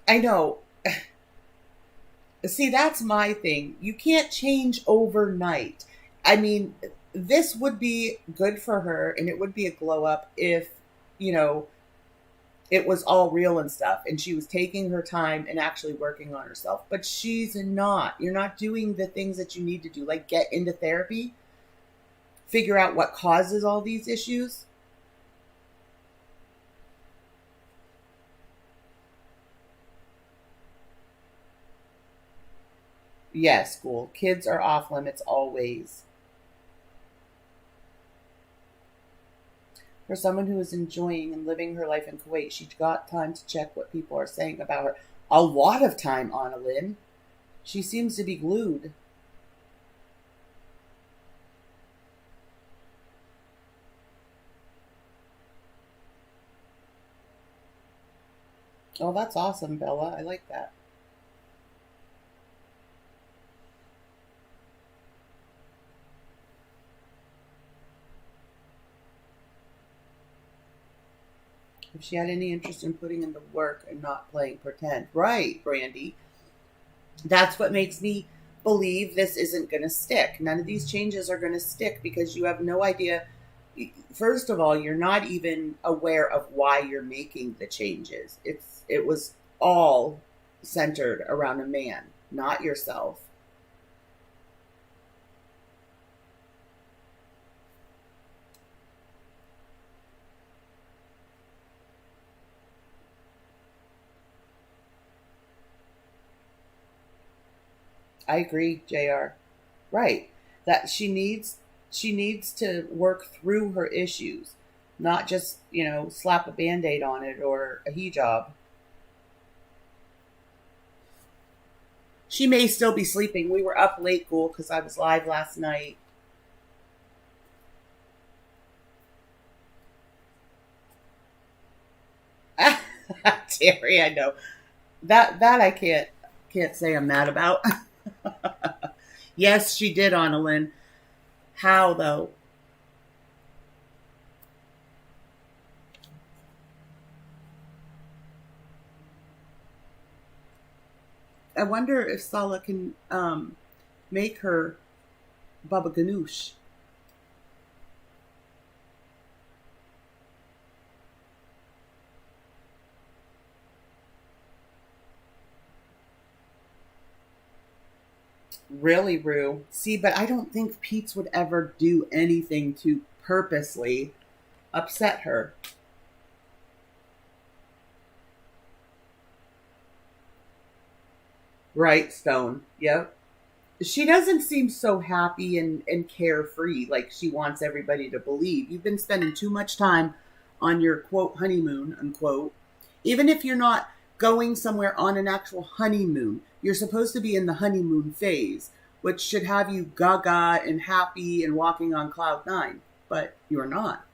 I know. See, that's my thing. You can't change overnight. I mean, this would be good for her and it would be a glow up if, you know, it was all real and stuff and she was taking her time and actually working on herself. But she's not. You're not doing the things that you need to do, like get into therapy, figure out what causes all these issues. Yes, school. Kids are off limits always. For someone who is enjoying and living her life in Kuwait, she got time to check what people are saying about her. A lot of time, Anna Lynn. She seems to be glued. Oh, that's awesome, Bella. I like that. If she had any interest in putting in the work and not playing pretend. Right, Brandy. That's what makes me believe this isn't going to stick. None of these changes are going to stick because you have no idea. First of all, you're not even aware of why you're making the changes. It was all centered around a man, not yourself. I agree, JR. Right. That she needs to work through her issues, not just, slap a band-aid on it or a hijab. She may still be sleeping. We were up late, Ghoul, because I was live last night. Terry, I know. That I can't say I'm mad about. Yes, she did, Annalyn. How though? I wonder if Salah can make her Baba Ganoush. Really, Rue. See, but I don't think Pete's would ever do anything to purposely upset her. Right, Stone. Yep. She doesn't seem so happy and carefree like she wants everybody to believe. You've been spending too much time on your, quote, honeymoon, unquote. Even if you're not going somewhere on an actual honeymoon, you're supposed to be in the honeymoon phase, which should have you gaga and happy and walking on cloud nine, but you're not.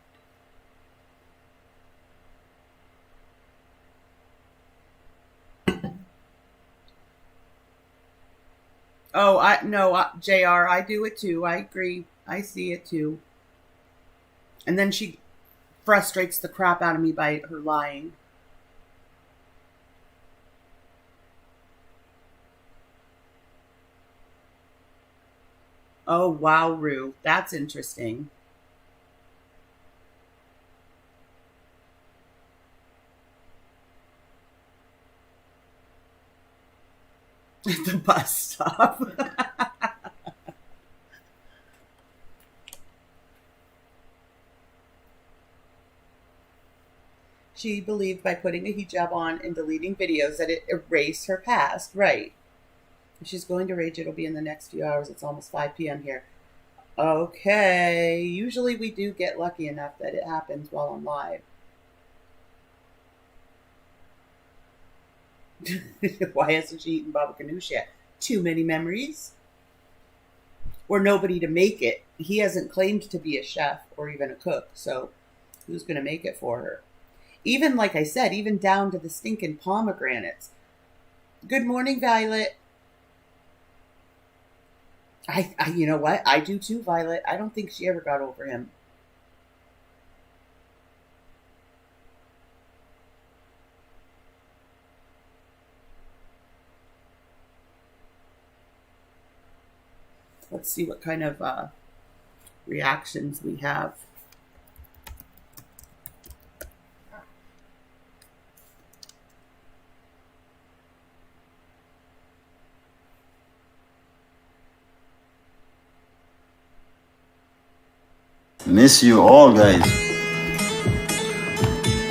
Oh, JR, I do it too. I agree. I see it too. And then she frustrates the crap out of me by her lying. Oh, wow, Rue. That's interesting. The bus stop. She believed by putting a hijab on and deleting videos that it erased her past. Right. If she's going to rage, it'll be in the next few hours. It's almost 5 p.m. here. Okay. Usually we do get lucky enough that it happens while I'm live. Why hasn't she eaten baba ganoush yet? Too many memories? Or nobody to make it. He hasn't claimed to be a chef or even a cook, so who's going to make it for her? Even, like I said, even down to the stinking pomegranates. Good morning, Violet. I you know what? I do too, Violet. I don't think she ever got over him. Let's see what kind of reactions we have. Miss you all, guys.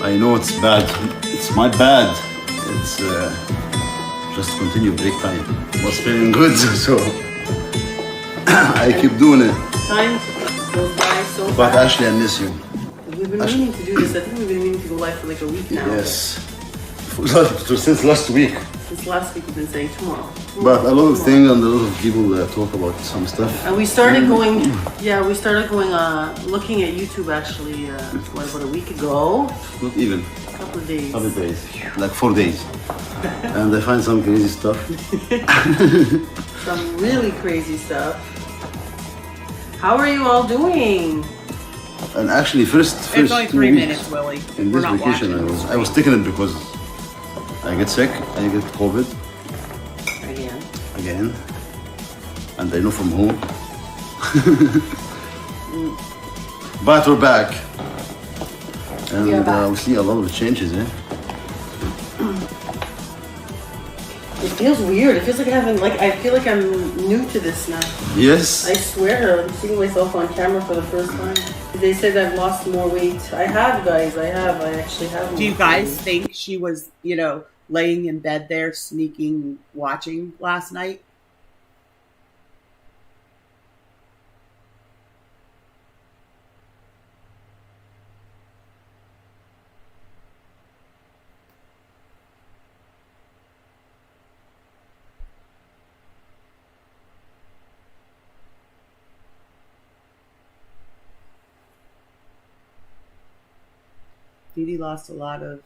I know it's bad. It's my bad. It's just continue break time. Was feeling good, so I keep doing it. Time goes by so fast. But Ashley, I miss you. We've been meaning to do this. I think we've been meaning to go live for like a week now. Yes. Since last week. Since last week we've been saying tomorrow. But a lot of things and a lot of people talk about some stuff. And we started going, looking at YouTube actually, about a week ago? Not even. A couple of days. Couple of days. Like 4 days. And I find some crazy stuff. Some really crazy stuff. How are you all doing? And actually, first It's only 3 weeks minutes, Willie. in We're this not vacation, watching I was taking it because I get sick, I get COVID again, and I know from home. But we're back, and we see a lot of changes, eh? It feels weird. It feels like I feel like I'm new to this now. Yes. I swear, I'm seeing myself on camera for the first time. They said I've lost more weight. I have, guys. I actually have. Do you guys think she was, laying in bed there, sneaking, watching last night? Petey lost a lot of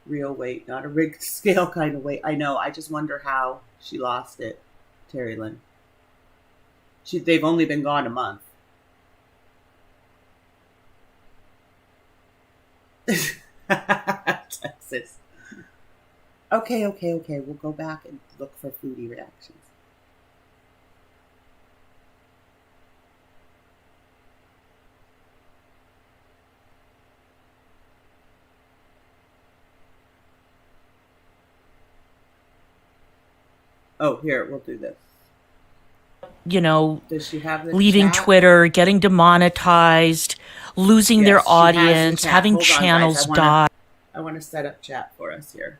real weight, not a rigged scale kind of weight. I know. I just wonder how she lost it, Terry Lynn. They've only been gone a month. Texas. Okay. We'll go back and look for foodie reactions. Oh, here, we'll do this. You know, Does she have the leaving chat? Twitter, getting demonetized, losing their Yes, she has the audience, chat. having Hold on, guys. channels die. I want to set up chat for us here.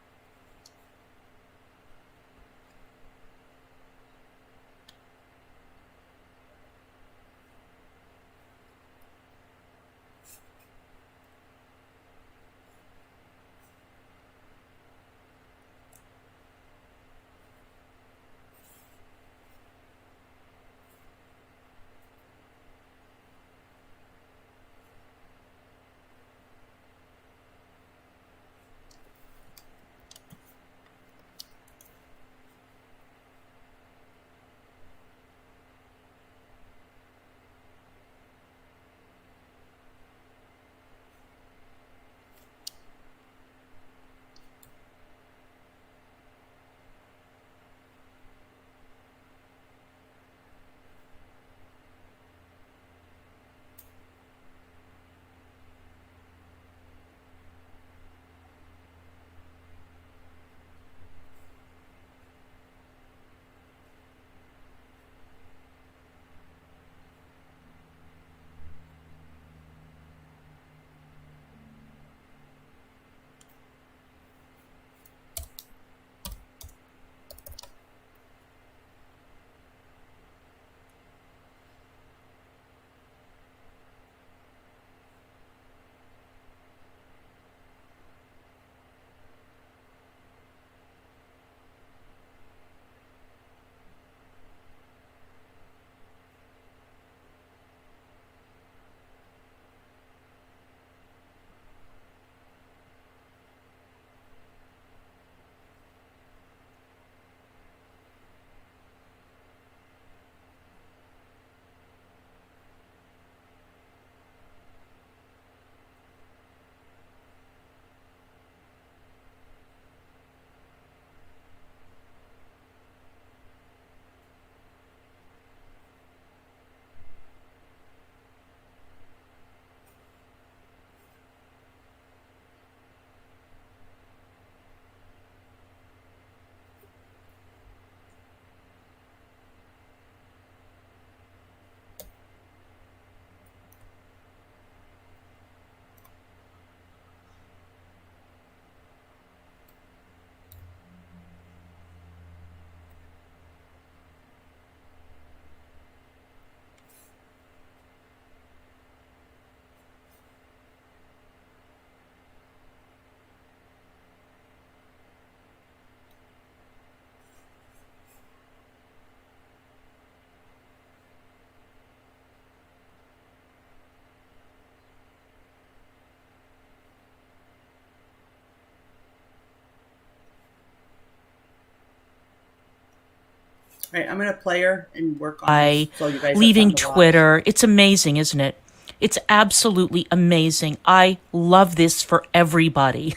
All right, I'm going to play her and work on this so you guys leaving have something to watch. Twitter. It's amazing, isn't it? It's absolutely amazing. I love this for everybody.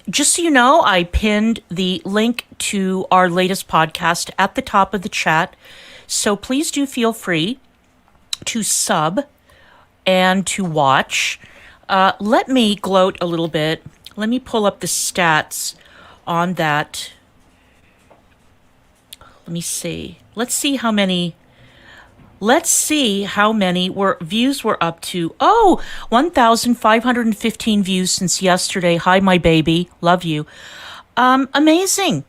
Just so you know, I pinned the link to our latest podcast at the top of the chat. So please do feel free to sub and to watch. Let me gloat a little bit. Let me pull up the stats on that. Let me see. Let's see how many views we're up to. Oh, 1,515 views since yesterday. Hi, my baby. Love you. Amazing.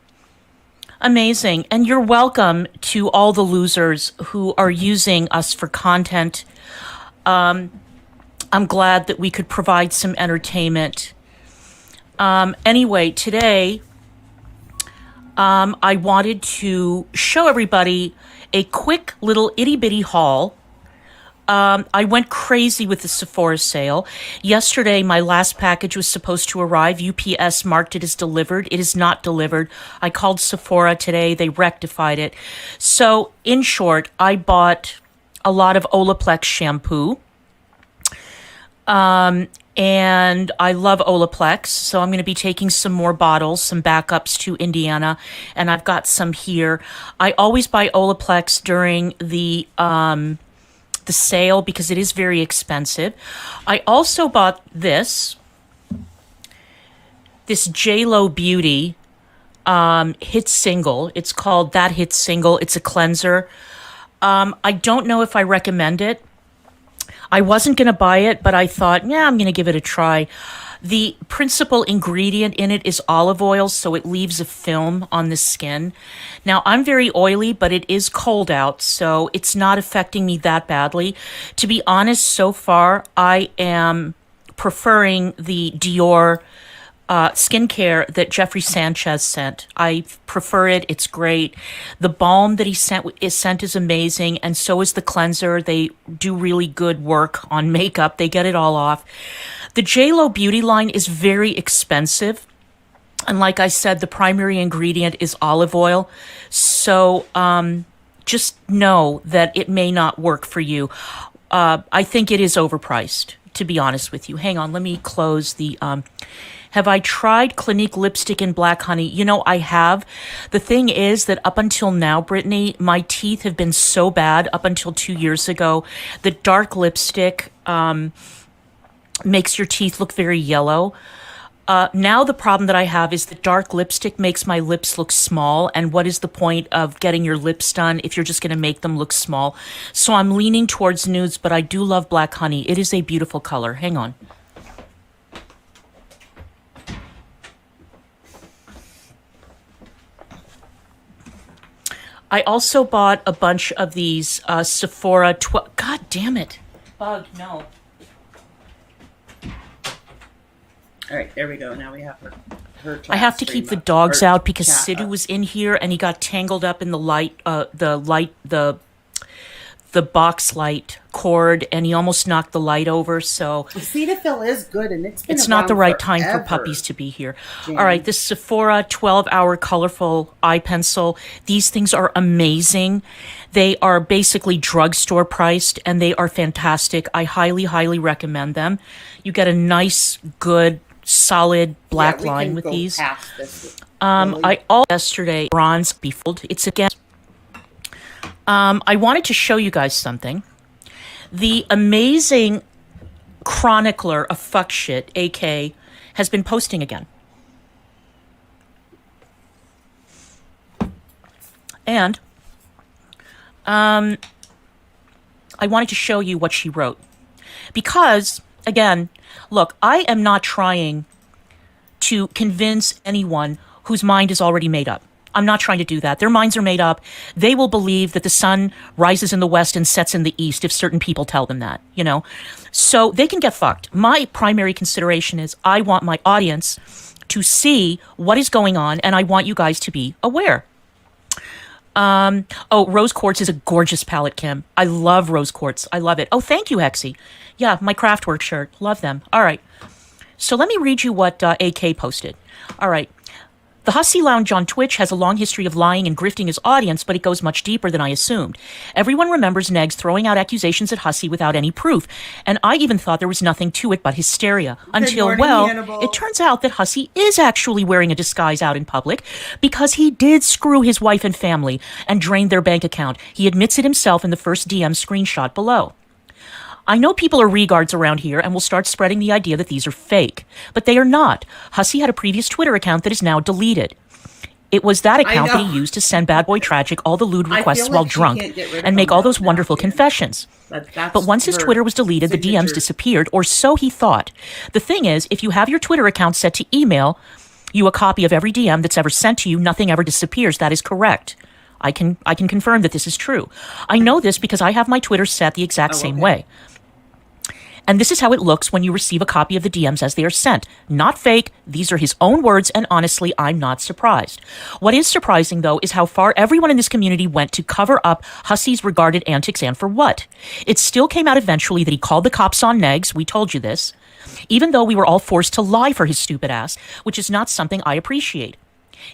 Amazing. And you're welcome to all the losers who are using us for content. I'm glad that we could provide some entertainment. Anyway, today, I wanted to show everybody a quick little itty bitty haul I went crazy with the Sephora sale. Yesterday, my last package was supposed to arrive. UPS marked it as delivered. It is not delivered. I called Sephora today. They rectified it. So, in short, I bought a lot of Olaplex shampoo. And I love Olaplex, so I'm going to be taking some more bottles, some backups to Indiana, and I've got some here. I always buy Olaplex during the sale because it is very expensive. I also bought this J.Lo Beauty hit single. It's called That Hit Single. It's a cleanser. I don't know if I recommend it. I wasn't going to buy it, but I thought, yeah, I'm going to give it a try. The principal ingredient in it is olive oil, so it leaves a film on the skin. Now, I'm very oily, but it is cold out, so it's not affecting me that badly. To be honest, so far, I am preferring the Dior skincare that Jeffrey Sanchez sent. I prefer it. It's great. The balm that he sent is amazing, and so is the cleanser. They do really good work on makeup. They get it all off. The J.Lo Beauty line is very expensive, and like I said, the primary ingredient is olive oil. So just know that it may not work for you. I think it is overpriced, to be honest with you. Hang on, let me close the... Have I tried Clinique lipstick in black honey? You know, I have. The thing is that up until now, Brittany, my teeth have been so bad up until 2 years ago. The dark lipstick makes your teeth look very yellow. Now the problem that I have is the dark lipstick makes my lips look small. And what is the point of getting your lips done if you're just going to make them look small? So I'm leaning towards nudes, but I do love black honey. It is a beautiful color. Hang on. I also bought a bunch of these Sephora God damn it. Bug, no. All right, there we go. Now we have her I have to keep the dogs out because Sidhu was in here and he got tangled up in the box light cord, and he almost knocked the light over. So Cetaphil is good, and it's not the right time for puppies to be here. Jan. All right, this Sephora 12-hour colorful eye pencil. These things are amazing. They are basically drugstore priced, and they are fantastic. I highly, highly recommend them. You get a nice, good, solid black line with these. I also yesterday bronze befold. It's again. I wanted to show you guys something. The amazing chronicler of fuck shit, AK, has been posting again. And I wanted to show you what she wrote. Because, again, look, I am not trying to convince anyone whose mind is already made up. I'm not trying to do that. Their minds are made up. They will believe that the sun rises in the west and sets in the east if certain people tell them that, you know. So they can get fucked. My primary consideration is I want my audience to see what is going on, and I want you guys to be aware. Rose quartz is a gorgeous palette, Kim. I love rose quartz. I love it. Oh, thank you, Hexy. Yeah, my Craftwork shirt. Love them. All right. So let me read you what AK posted. All right. The Hussy Lounge on Twitch has a long history of lying and grifting his audience, but it goes much deeper than I assumed. Everyone remembers Negs throwing out accusations at Hussy without any proof, and I even thought there was nothing to it but hysteria. Until, well, it turns out that Hussy is actually wearing a disguise out in public because he did screw his wife and family and drained their bank account. He admits it himself in the first DM screenshot below. I know people are regards around here and will start spreading the idea that these are fake, but they are not. Hussy had a previous Twitter account that is now deleted. It was that account that he used to send Bad Boy Tragic all the lewd requests while drunk and make all those wonderful confessions. But once his Twitter was deleted, the DMs disappeared, or so he thought. The thing is, if you have your Twitter account set to email you a copy of every DM that's ever sent to you, nothing ever disappears. That is correct. I can confirm that this is true. I know this because I have my Twitter set the exact same way. And this is how it looks when you receive a copy of the DMs as they are sent. Not fake. These are his own words, and honestly, I'm not surprised. What is surprising, though, is how far everyone in this community went to cover up Hussey's regarded antics, and for what. It still came out eventually that he called the cops on Negs. We told you this. Even though we were all forced to lie for his stupid ass, which is not something I appreciate.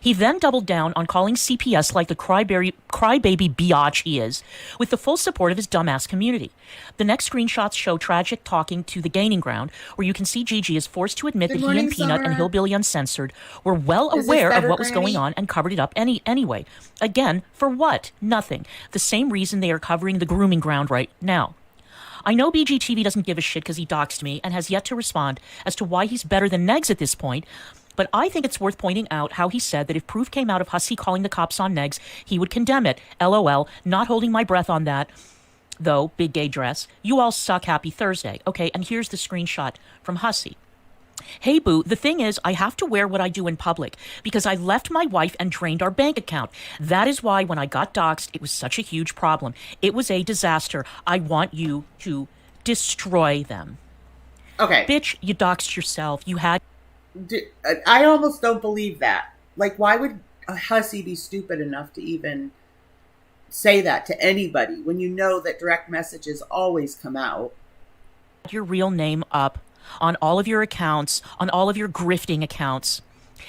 He then doubled down on calling CPS like the crybaby biatch he is, with the full support of his dumbass community. The next screenshots show Tragic talking to the Gaining Ground, where you can see Gigi is forced to admit that he and Peanut and Hillbilly Uncensored were well aware of what was going on and covered it up anyway. Again, for what? Nothing. The same reason they are covering the Grooming Ground right now. I know BGTV doesn't give a shit because he doxed me and has yet to respond as to why he's better than Negs at this point, but I think it's worth pointing out how he said that if proof came out of Hussey calling the cops on Negs, he would condemn it. LOL, not holding my breath on that, though, big gay dress. You all suck, happy Thursday. Okay, and here's the screenshot from Hussey. Hey, boo, the thing is, I have to wear what I do in public because I left my wife and drained our bank account. That is why when I got doxxed, it was such a huge problem. It was a disaster. I want you to destroy them. Okay. Bitch, you doxed yourself. You had... I almost don't believe that. Like, why would a Hussey be stupid enough to even say that to anybody when you know that direct messages always come out? Your real name up on all of your accounts, on all of your grifting accounts.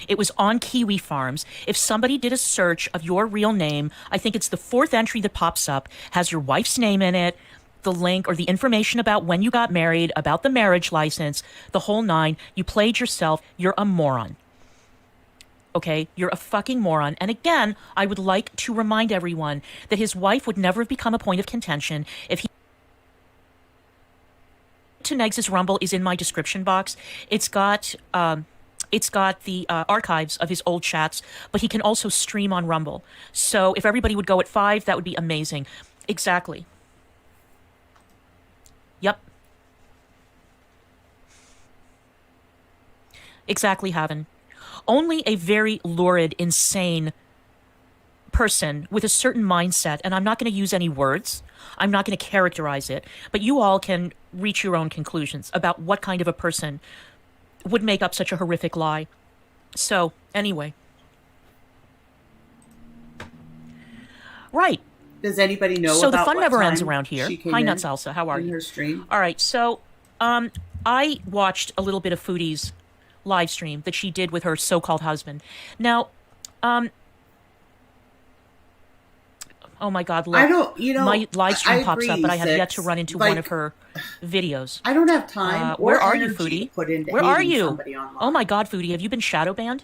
It was on Kiwi Farms. If somebody did a search of your real name, I think it's the 4th entry that pops up, has your wife's name in it, the link or the information about when you got married, about the marriage license, the whole 9. You played yourself. You're a moron. Okay? You're a fucking moron. And again, I would like to remind everyone that his wife would never have become a point of contention if he... to Negs' Rumble is in my description box. It's got the archives of his old chats, but he can also stream on Rumble. So if everybody would go at 5, that would be amazing. Exactly. Yep. Exactly, Haven. Only a very lurid, insane person with a certain mindset, and I'm not going to use any words, I'm not going to characterize it, but you all can reach your own conclusions about what kind of a person would make up such a horrific lie. So, anyway. Right. Does anybody know so about the fun what never time ends around here. she came Hi, in Nuts Elsa. How are in you? her stream? All right, so I watched a little bit of Foodie's live stream that she did with her so-called husband. Now, oh my God, look. I don't, you know, my live stream I pops agree, up, but I have yet to Six. run into Like, one of her videos. I don't have time. Where or are you, energy Foodie? Put into Where are hating you? somebody online. Oh my God, Foodie, have you been shadow banned?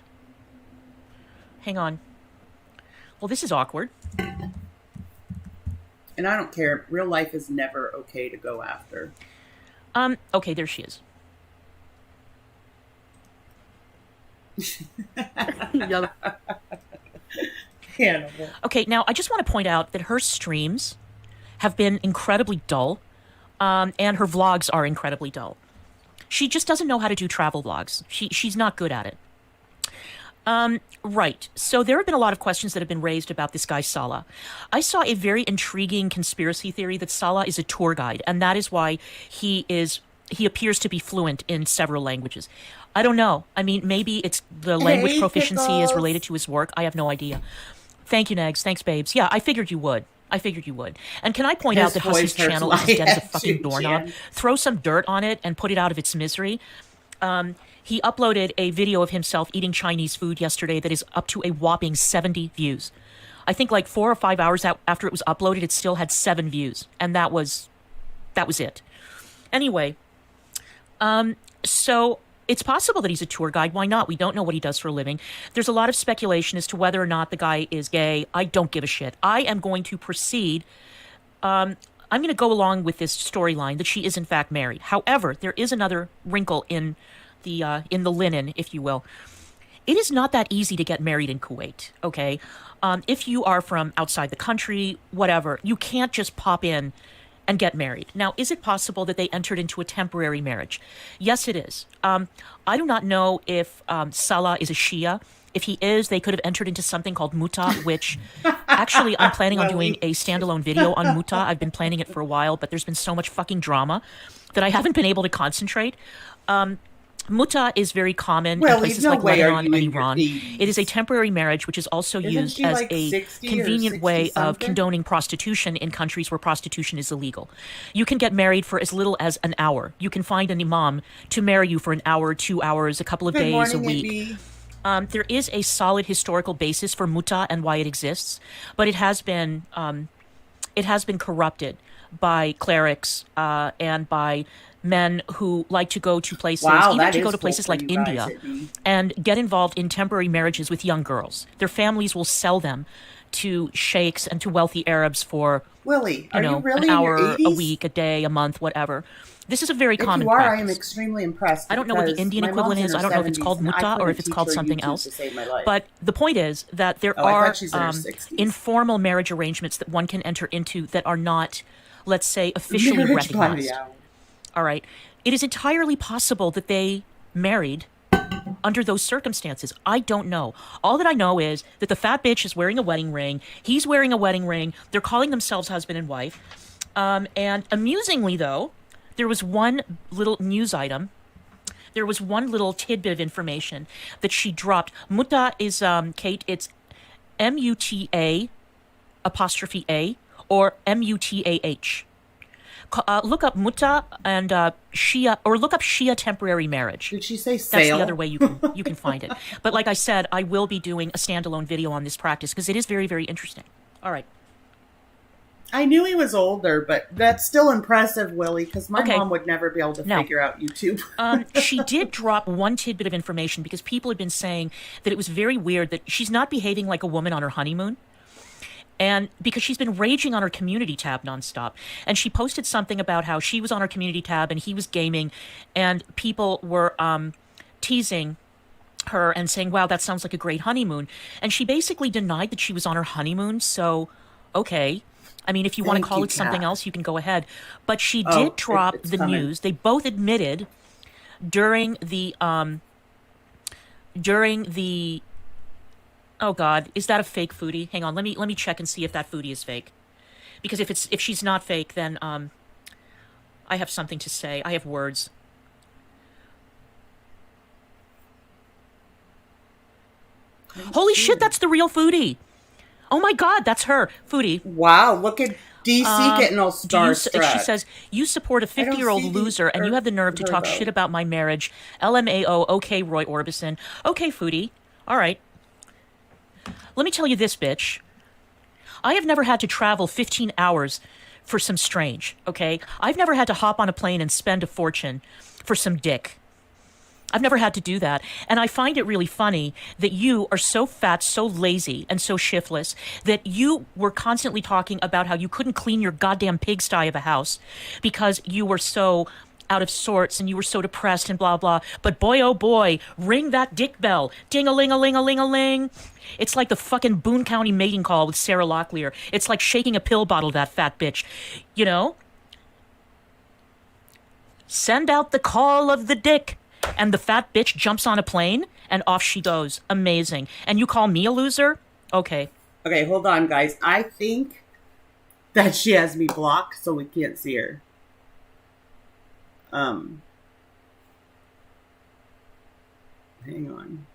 Hang on. Well, this is awkward. And I don't care. Real life is never okay to go after. Okay, there she is. Cannibal. Okay, now I just want to point out that her streams have been incredibly dull, and her vlogs are incredibly dull. She just doesn't know how to do travel vlogs. She's not good at it. Right. So there have been a lot of questions that have been raised about this guy, Salah. I saw a very intriguing conspiracy theory that Salah is a tour guide, and that is why he appears to be fluent in several languages. I don't know. I mean, maybe it's the language proficiency is related to his work. I have no idea. Thank you, Negs. Thanks, babes. Yeah, I figured you would. And can I point out that Hussey's channel is as dead as a fucking doorknob? Throw some dirt on it and put it out of its misery. He uploaded a video of himself eating Chinese food yesterday that is up to a whopping 70 views. I think like 4 or 5 hours after it was uploaded, it still had 7 views. And that was it. Anyway, so it's possible that he's a tour guide. Why not? We don't know what he does for a living. There's a lot of speculation as to whether or not the guy is gay. I don't give a shit. I am going to proceed. I'm going to go along with this storyline that she is in fact married. However, there is another wrinkle in the linen, if you will. It is not that easy to get married in Kuwait, okay? If you are from outside the country, whatever, you can't just pop in and get married. Now, is it possible that they entered into a temporary marriage? Yes, it is. I do not know if Salah is a Shia. If he is, they could have entered into something called muta, which Actually, I'm planning on doing Willie. a standalone video on Muta. I've been planning it for a while, but there's been so much fucking drama that I haven't been able to concentrate. Muta is very common in Willie, places no like way are Lebanon you and in your Iran. 80s. It is a temporary marriage, which is also Isn't used she as like a 60 or convenient way 60 of something? condoning prostitution in countries where prostitution is illegal. You can get married for as little as an hour. You can find an imam to marry you for an hour, 2 hours, a couple of Good days, a morning, week. There is a solid historical basis for Muta and why it exists, but it has been corrupted by clerics and by men who like to go to places, Wow, even that to go is to cool places for like you guys, India, Sydney. and get involved in temporary marriages with young girls. Their families will sell them to sheikhs and to wealthy Arabs for, Willie, are you really an in your hour, a 80s? week, a day, a month, whatever. This is a very If common you are, I am practice. extremely impressed. I don't know what the because Indian my equivalent mom's is. in I her don't know if it's 70s, called and I Muta or couldn't if it's teach called her something YouTube else. to save my life. But the point is that there Oh, I are thought she's in her 60s. informal marriage arrangements that one can enter into that are not, let's say, officially Marriage by recognized. the hour. All right. It is entirely possible that they married under those circumstances. I don't know. All that I know is that the fat bitch is wearing a wedding ring. He's wearing a wedding ring. They're calling themselves husband and wife. And amusingly, though, there was one little news item. There was one little tidbit of information that she dropped. Muta is, Kate, it's M-U-T-A apostrophe A or M-U-T-A-H. Look up Muta and Shia, or look up Shia temporary marriage. Did she say That's sale? the other way you can find it. But like I said, I will be doing a standalone video on this practice because it is very, very interesting. All right. I knew he was older, but that's still impressive, Willie, because my Okay. mom would never be able to Now, figure out YouTube. She did drop one tidbit of information because people had been saying that it was very weird that she's not behaving like a woman on her honeymoon. And because she's been raging on her community tab nonstop. And she posted something about how she was on her community tab and he was gaming, and people were teasing her and saying, wow, that sounds like a great honeymoon. And she basically denied that she was on her honeymoon. So, okay. I mean, if you want to Thank call you, it something Kat. else, you can go ahead. But she Oh, did drop it's the coming. news. They both admitted during the oh God, is that a fake foodie? Hang on, let me check and see if that foodie is fake. Because if she's not fake, then I have something to say. I have words. Holy shit, that's the real foodie. Oh my God, that's her, foodie. Wow, look at DC getting all starstruck. She says, you support a I don't 50-year-old see the- loser and you have the nerve to her, talk though. shit about my marriage. LMAO, okay, Roy Orbison. Okay, foodie. All right. Let me tell you this, bitch. I have never had to travel 15 hours for some strange, okay? I've never had to hop on a plane and spend a fortune for some dick. I've never had to do that. And I find it really funny that you are so fat, so lazy, and so shiftless that you were constantly talking about how you couldn't clean your goddamn pigsty of a house because you were so out of sorts and you were so depressed and blah, blah. But boy, oh boy, ring that dick bell. Ding-a-ling-a-ling-a-ling-a-ling. It's like the fucking Boone County mating call with Sarah Locklear. It's like shaking a pill bottle, that fat bitch. You know? Send out the call of the dick. And the fat bitch jumps on a plane and off she goes. Amazing. And you call me a loser? Okay. Okay, hold on, guys. I think that she has me blocked, so we can't see her. Hang on.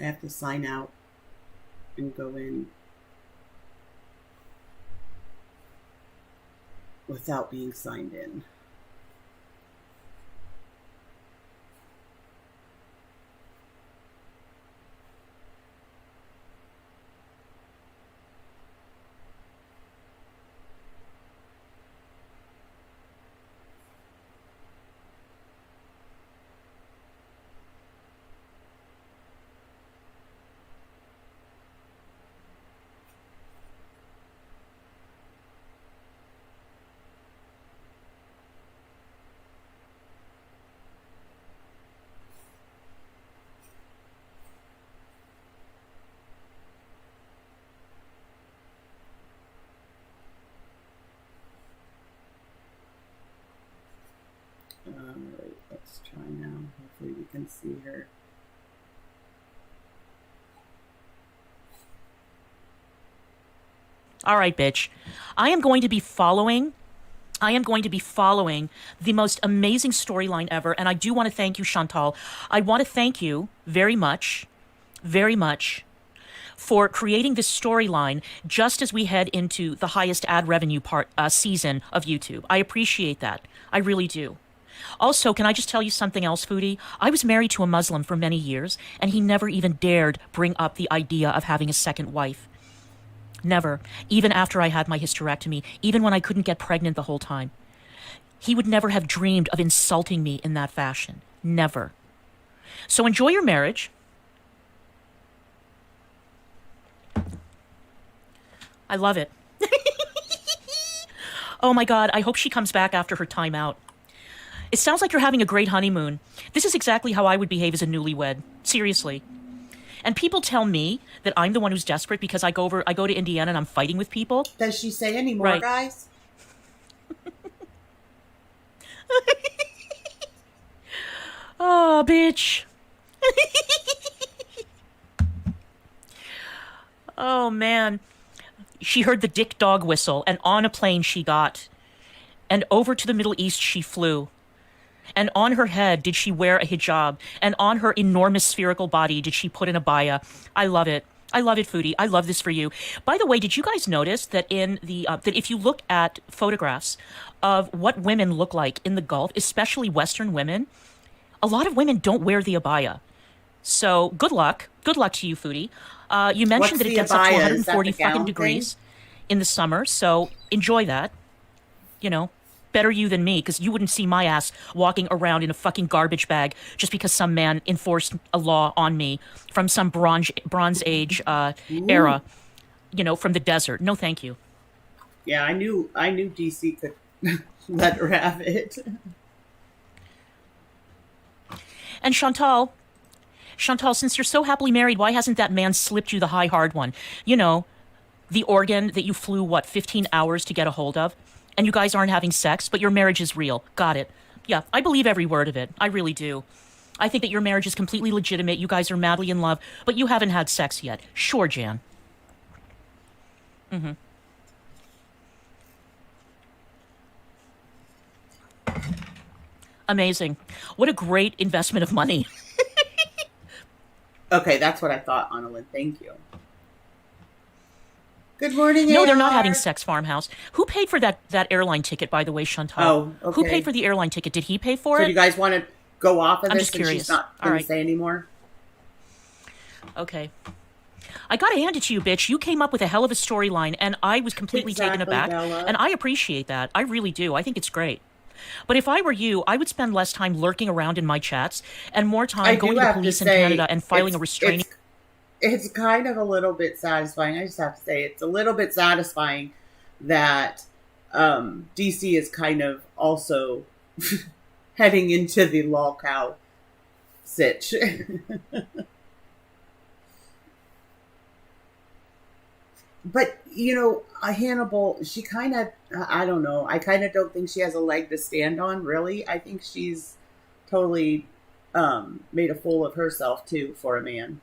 I have to sign out and go in without being signed in. Wait, let's try now. Hopefully we can see her. All right, bitch. I am going to be following the most amazing storyline ever. And I do want to thank you, Chantal. I want to thank you very much, for creating this storyline just as we head into the highest ad revenue season of YouTube. I appreciate that. I really do. Also, can I just tell you something else, Foodie? I was married to a Muslim for many years, and he never even dared bring up the idea of having a second wife. Never. Even after I had my hysterectomy, even when I couldn't get pregnant the whole time. He would never have dreamed of insulting me in that fashion. Never. So enjoy your marriage. I love it. Oh my God, I hope she comes back after her time out. It sounds like you're having a great honeymoon. This is exactly how I would behave as a newlywed. Seriously. And people tell me that I'm the one who's desperate because I go to Indiana and I'm fighting with people. Does she say any more, Right. guys? Oh, bitch. Oh, man. She heard the dick dog whistle, and on a plane she got. And over to the Middle East she flew. And on her head did she wear a hijab, and on her enormous spherical body did she put an abaya. I love it. I love it, Foodie. I love this for you. By the way, did you guys notice that in the that if you look at photographs of what women look like in the Gulf, especially Western women, a lot of women don't wear the abaya. So good luck. Good luck to you, Foodie. You mentioned that it gets up to 140 fucking degrees in the summer, so enjoy that. You know, better you than me, because you wouldn't see my ass walking around in a fucking garbage bag just because some man enforced a law on me from some Bronze Age era, you know, from the desert. No, thank you. Yeah, I knew DC could let her have it. And Chantal, since you're so happily married, why hasn't that man slipped you the high hard one? You know, the organ that you flew, 15 hours to get a hold of? And you guys aren't having sex, but your marriage is real. Got it. Yeah, I believe every word of it. I really do. I think that your marriage is completely legitimate. You guys are madly in love, but you haven't had sex yet. Sure, Jan. Mm-hmm. Amazing. What a great investment of money. Okay, that's what I thought, Annalyn. Thank you. Good morning, No, AR. they're not having sex, Farmhouse. Who paid for that airline ticket, by the way, Chantal? Oh, okay. Who paid for the airline ticket? Did he pay for So it? do you guys want to go off of I'm this just since curious. she's not All going right. to say anymore? Okay. I gotta hand it to you, bitch. You came up with a hell of a storyline, and I was completely taken Exactly, aback. Bella. And I appreciate that. I really do. I think it's great. But if I were you, I would spend less time lurking around in my chats and more time going to the police in Canada and filing a restraining... It's kind of a little bit satisfying. I just have to say it's a little bit satisfying that DC is kind of also heading into the lol cow sitch. But, you know, Hannibal, she kind of, I don't know. I kind of don't think she has a leg to stand on, really. I think she's totally made a fool of herself, too, for a man.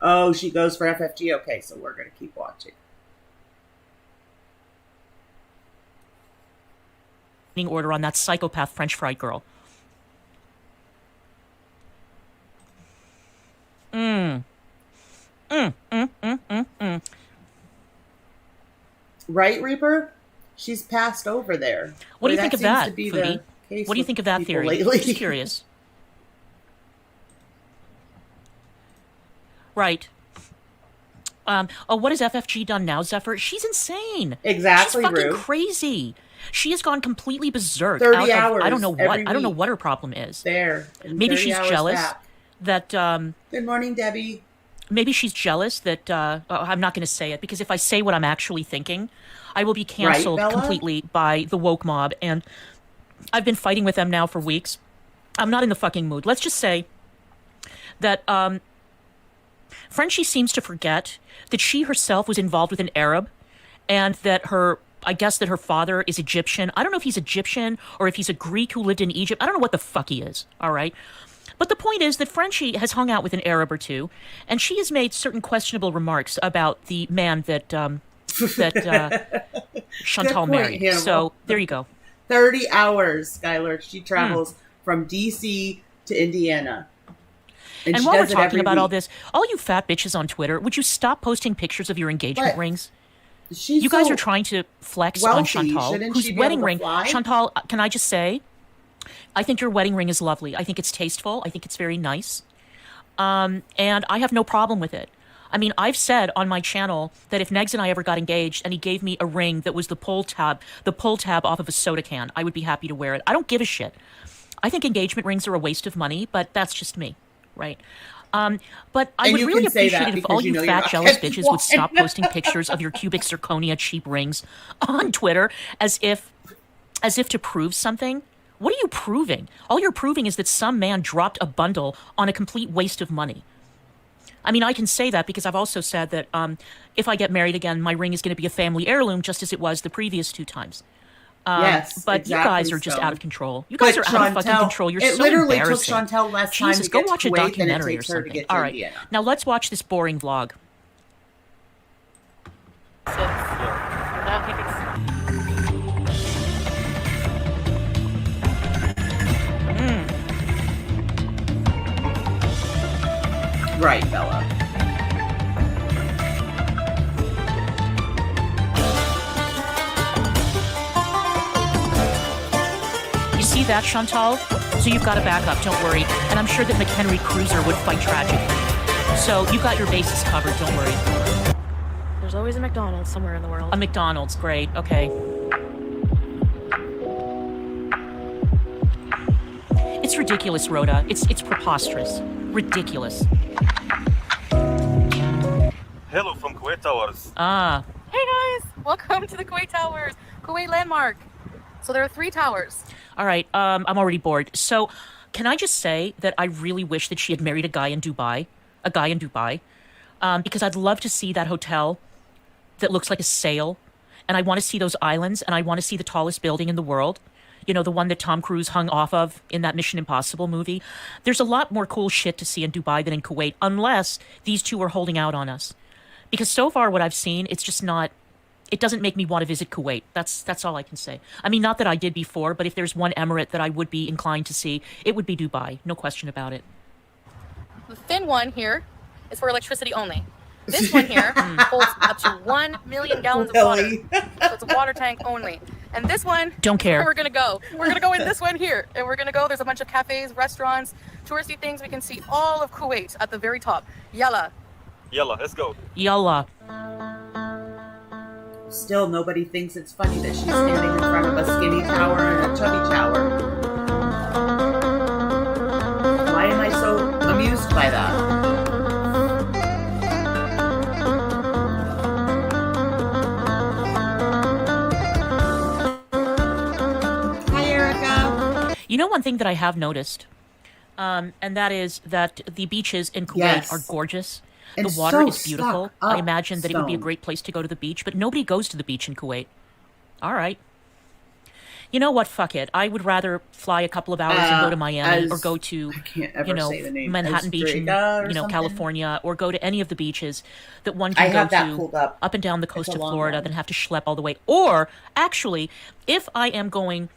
Oh, she goes for FFG? Okay, so we're going to keep watching. order on that psychopath French fry girl. Right, Reaper? She's passed over there. What do you think of that, seems to be Foodie? the case What do you with think of that people theory? lately. Just curious. Right. What has FFG done now, Zephyr? She's insane. Exactly, She's fucking Rue. crazy. She has gone completely berserk. 30 hours. I don't know what. every I don't know week. what her problem is. There. and Maybe 30 she's hours jealous back. that. Good morning, Debbie. Maybe she's jealous that. I'm not going to say it because if I say what I'm actually thinking, I will be canceled Bella? completely by the woke mob, and I've been fighting with them now for weeks. I'm not in the fucking mood. Let's just say that Frenchie seems to forget that she herself was involved with an Arab, and that I guess that her father is Egyptian. I don't know if he's Egyptian or if he's a Greek who lived in Egypt. I don't know what the fuck he is, all right? But the point is that Frenchie has hung out with an Arab or two, and she has made certain questionable remarks about the man that Chantal married. Hannibal. So there you go. 30 hours, Skylar. She travels from D.C. to Indiana. And while we're talking about all this, all you fat bitches on Twitter, would you stop posting pictures of your engagement rings? You guys are trying to flex on Chantal, whose wedding ring. Chantal, can I just say, I think your wedding ring is lovely. I think it's tasteful. I think it's very nice. And I have no problem with it. I mean, I've said on my channel that if Negs and I ever got engaged and he gave me a ring that was the pull tab off of a soda can, I would be happy to wear it. I don't give a shit. I think engagement rings are a waste of money, but that's just me, right? But I would really appreciate it if all you fat jealous bitches would stop posting pictures of your cubic zirconia cheap rings on Twitter as if to prove something. What are you proving? All you're proving is that some man dropped a bundle on a complete waste of money. I mean, I can say that because I've also said that if I get married again, my ring is going to be a family heirloom, just as it was the previous 2 times. Yes, but exactly, you guys are just out of control. You guys are out of fucking control. You're so embarrassing. It literally took Chantal less time Jesus, to go get watch to a Kuwait documentary or something. All right, Indiana. now let's watch this boring vlog. Right, Bella. You see that, Chantal? So you've got to back up, don't worry. And I'm sure that McHenry Cruiser would fight tragically. So you got your bases covered, don't worry. There's always a McDonald's somewhere in the world. A McDonald's, great, okay. It's ridiculous, Rhoda. It's preposterous. Ridiculous. Hello from Kuwait Towers. Ah. Hey guys, welcome to the Kuwait Towers, Kuwait landmark. So there are 3 towers. All right, I'm already bored. So can I just say that I really wish that she had married a guy in Dubai, because I'd love to see that hotel that looks like a sail, and I want to see those islands, and I want to see the tallest building in the world. You know, the one that Tom Cruise hung off of in that Mission Impossible movie. There's a lot more cool shit to see in Dubai than in Kuwait, unless these two are holding out on us. Because so far what I've seen, it's just not, it doesn't make me want to visit Kuwait. That's all I can say. I mean, not that I did before, but if there's one emirate that I would be inclined to see, it would be Dubai. No question about it. The thin one here is for electricity only. This one here holds up to 1 million gallons of water. So it's a water tank only. And this one, don't care. Where we're gonna go. We're gonna go in this one here. And we're gonna go, there's a bunch of cafes, restaurants, touristy things. We can see all of Kuwait at the very top. Yalla. Yalla, let's go. Yalla. Still, nobody thinks it's funny that she's standing in front of a skinny tower and a chubby tower. Why am I so amused by that? You know one thing that I have noticed, and that is that the beaches in Kuwait are gorgeous. The water is beautiful. I imagine that it would be a great place to go to the beach, but nobody goes to the beach in Kuwait. All right. You know what? Fuck it. I would rather fly a couple of hours and go to Miami or go to, Manhattan Beach in, California, or go to any of the beaches that one can go to up and down the coast of Florida than have to schlep all the way. Or actually, if I am going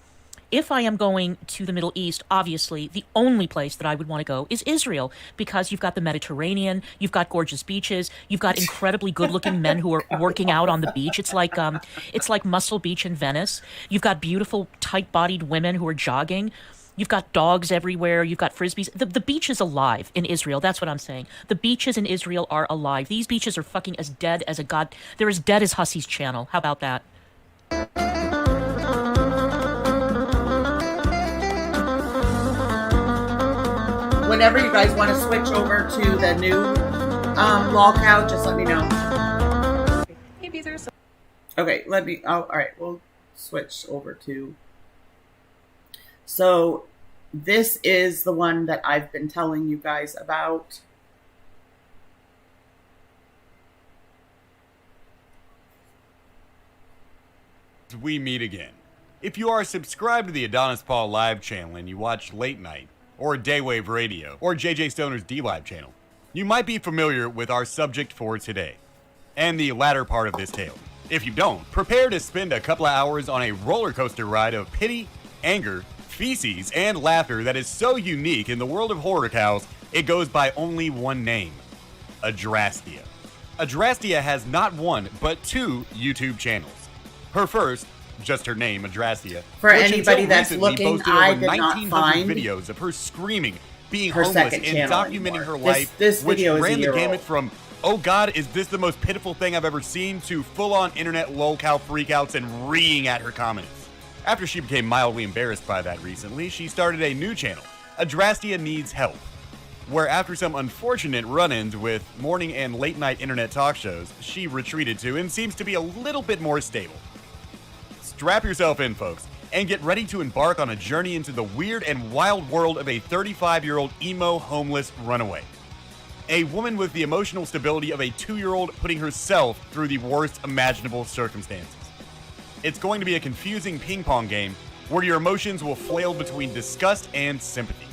to the Middle East, obviously, the only place that I would want to go is Israel, because you've got the Mediterranean, you've got gorgeous beaches, you've got incredibly good-looking men who are working out on the beach. It's like Muscle Beach in Venice. You've got beautiful, tight-bodied women who are jogging. You've got dogs everywhere. You've got frisbees. The beach is alive in Israel. That's what I'm saying. The beaches in Israel are alive. These beaches are fucking as dead as a god. They're as dead as Hussey's channel. How about that? Whenever you guys want to switch over to the new log couch, just let me know. Hey, these are so. Okay, all right, we'll switch over to. So, this is the one that I've been telling you guys about. We meet again. If you are subscribed to the Adonis Paul live channel and you watch Late Night, or Daywave Radio, or JJ Stoner's D-Live channel, you might be familiar with our subject for today, and the latter part of this tale. If you don't, prepare to spend a couple of hours on a roller coaster ride of pity, anger, feces, and laughter that is so unique in the world of horror cows, it goes by only one name: Adrasdea. Adrasdea has not one, but 2 YouTube channels. Her first, just her name, Adrasdea, For anybody that's looking, I did not 1,900 find videos of her screaming, being her homeless, second and channel documenting anymore. her life, This which video is a ran the year gamut old. from, oh god, is this the most pitiful thing I've ever seen, to full-on internet lolcow freakouts and reeing at her comments. After she became mildly embarrassed by that recently, she started a new channel, Adrasdea Needs Help, where after some unfortunate run-ins with morning and late-night internet talk shows, she retreated to and seems to be a little bit more stable. Strap yourself in, folks, and get ready to embark on a journey into the weird and wild world of a 35-year-old emo homeless runaway. A woman with the emotional stability of a 2-year-old putting herself through the worst imaginable circumstances. It's going to be a confusing ping-pong game where your emotions will flail between disgust and sympathy.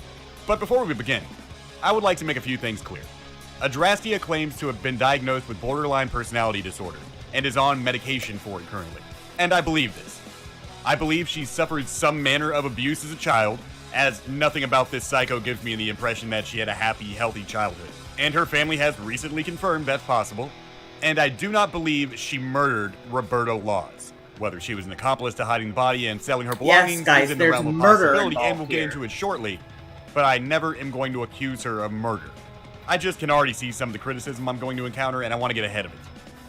But before we begin, I would like to make a few things clear. Adrasdea claims to have been diagnosed with borderline personality disorder and is on medication for it currently. And I believe this. I believe she suffered some manner of abuse as a child, as nothing about this psycho gives me the impression that she had a happy, healthy childhood. And her family has recently confirmed that's possible. And I do not believe she murdered Roberto Laws. Whether she was an accomplice to hiding the body and selling her belongings Yes, guys, is in the there's realm of murder possibility, and involved we'll get here. into it shortly. But I never am going to accuse her of murder. I just can already see some of the criticism I'm going to encounter, and I want to get ahead of it.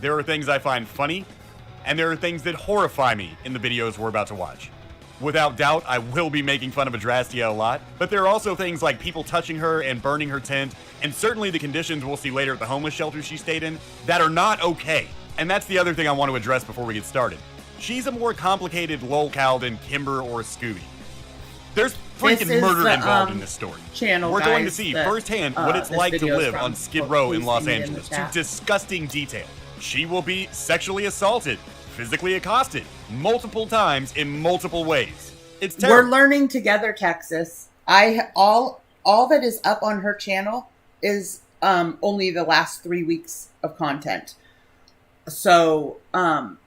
There are things I find funny, and there are things that horrify me in the videos we're about to watch. Without doubt, I will be making fun of Adrasdea a lot, but there are also things like people touching her and burning her tent, and certainly the conditions we'll see later at the homeless shelter she stayed in, that are not okay. And that's the other thing I want to address before we get started. She's a more complicated lolcow than Kimber or Scooby. There's freaking This is murder the, involved in this story. channel, We're going to guys, see that, firsthand what it's this like to video is live from. on Skid Row in Please Los see it in the Angeles to chat. disgusting detail. She will be sexually assaulted, physically accosted, multiple times in multiple ways. It's terrible. We're learning together, Texas. All that is up on her channel is only the last 3 weeks of content. So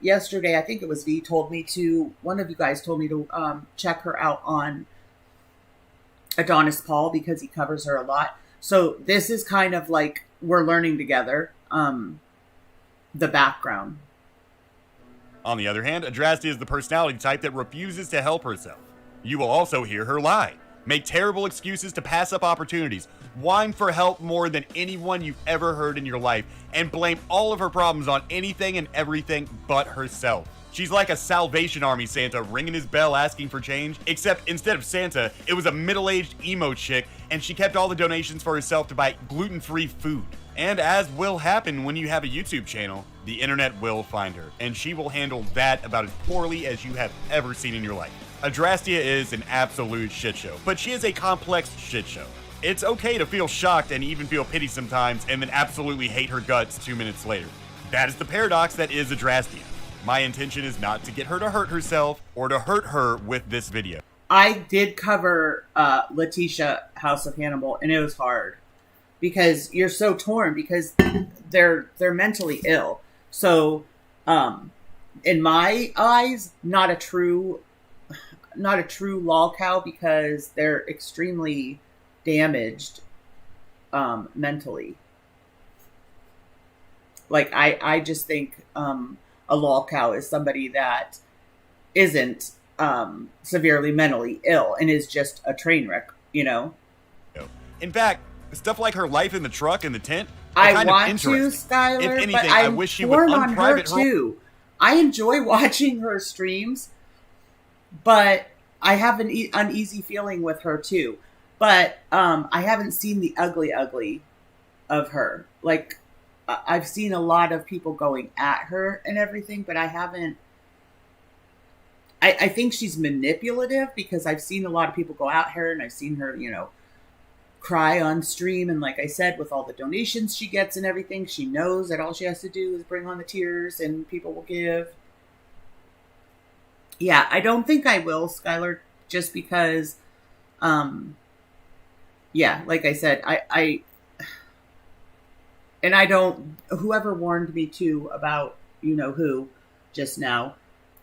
yesterday, I think it was V told me to. One of you guys told me to check her out on Adonis Paul because he covers her a lot. So this is kind of like we're learning together. The background. On the other hand, Adrasdea is the personality type that refuses to help herself. You will also hear her lie, make terrible excuses to pass up opportunities, whine for help more than anyone you've ever heard in your life, and blame all of her problems on anything and everything but herself. She's like a Salvation Army Santa ringing his bell asking for change, except instead of Santa, it was a middle-aged emo chick, and she kept all the donations for herself to buy gluten-free food. And as will happen when you have a YouTube channel, the internet will find her, and she will handle that about as poorly as you have ever seen in your life. Adrasdea is an absolute shit show, but she is a complex shit show. It's okay to feel shocked and even feel pity sometimes and then absolutely hate her guts 2 minutes later. That is the paradox that is Adrasdea. My intention is not to get her to hurt herself or to hurt her with this video. I did cover Letitia House of Hannibal, and it was hard because you're so torn because they're mentally ill. So, in my eyes, not a true lolcow because they're extremely damaged mentally. Like I just think a lolcow is somebody that isn't severely mentally ill and is just a train wreck, you know? In fact, stuff like her life in the truck and the tent, I kind want of to, interesting. Skylar, If anything, but I I'm wish she would torn on her unprivate her. too. I enjoy watching her streams, but I have an uneasy feeling with her too. But I haven't seen the ugly of her. Like, I've seen a lot of people going at her and everything, but I haven't. I think she's manipulative because I've seen a lot of people go at her and I've seen her, you know, cry on stream. And like I said, with all the donations she gets and everything, she knows that all she has to do is bring on the tears and people will give. Yeah, I don't think I will, Skylar, just because, yeah, like I said, and I don't, whoever warned me too about, you know who, just now,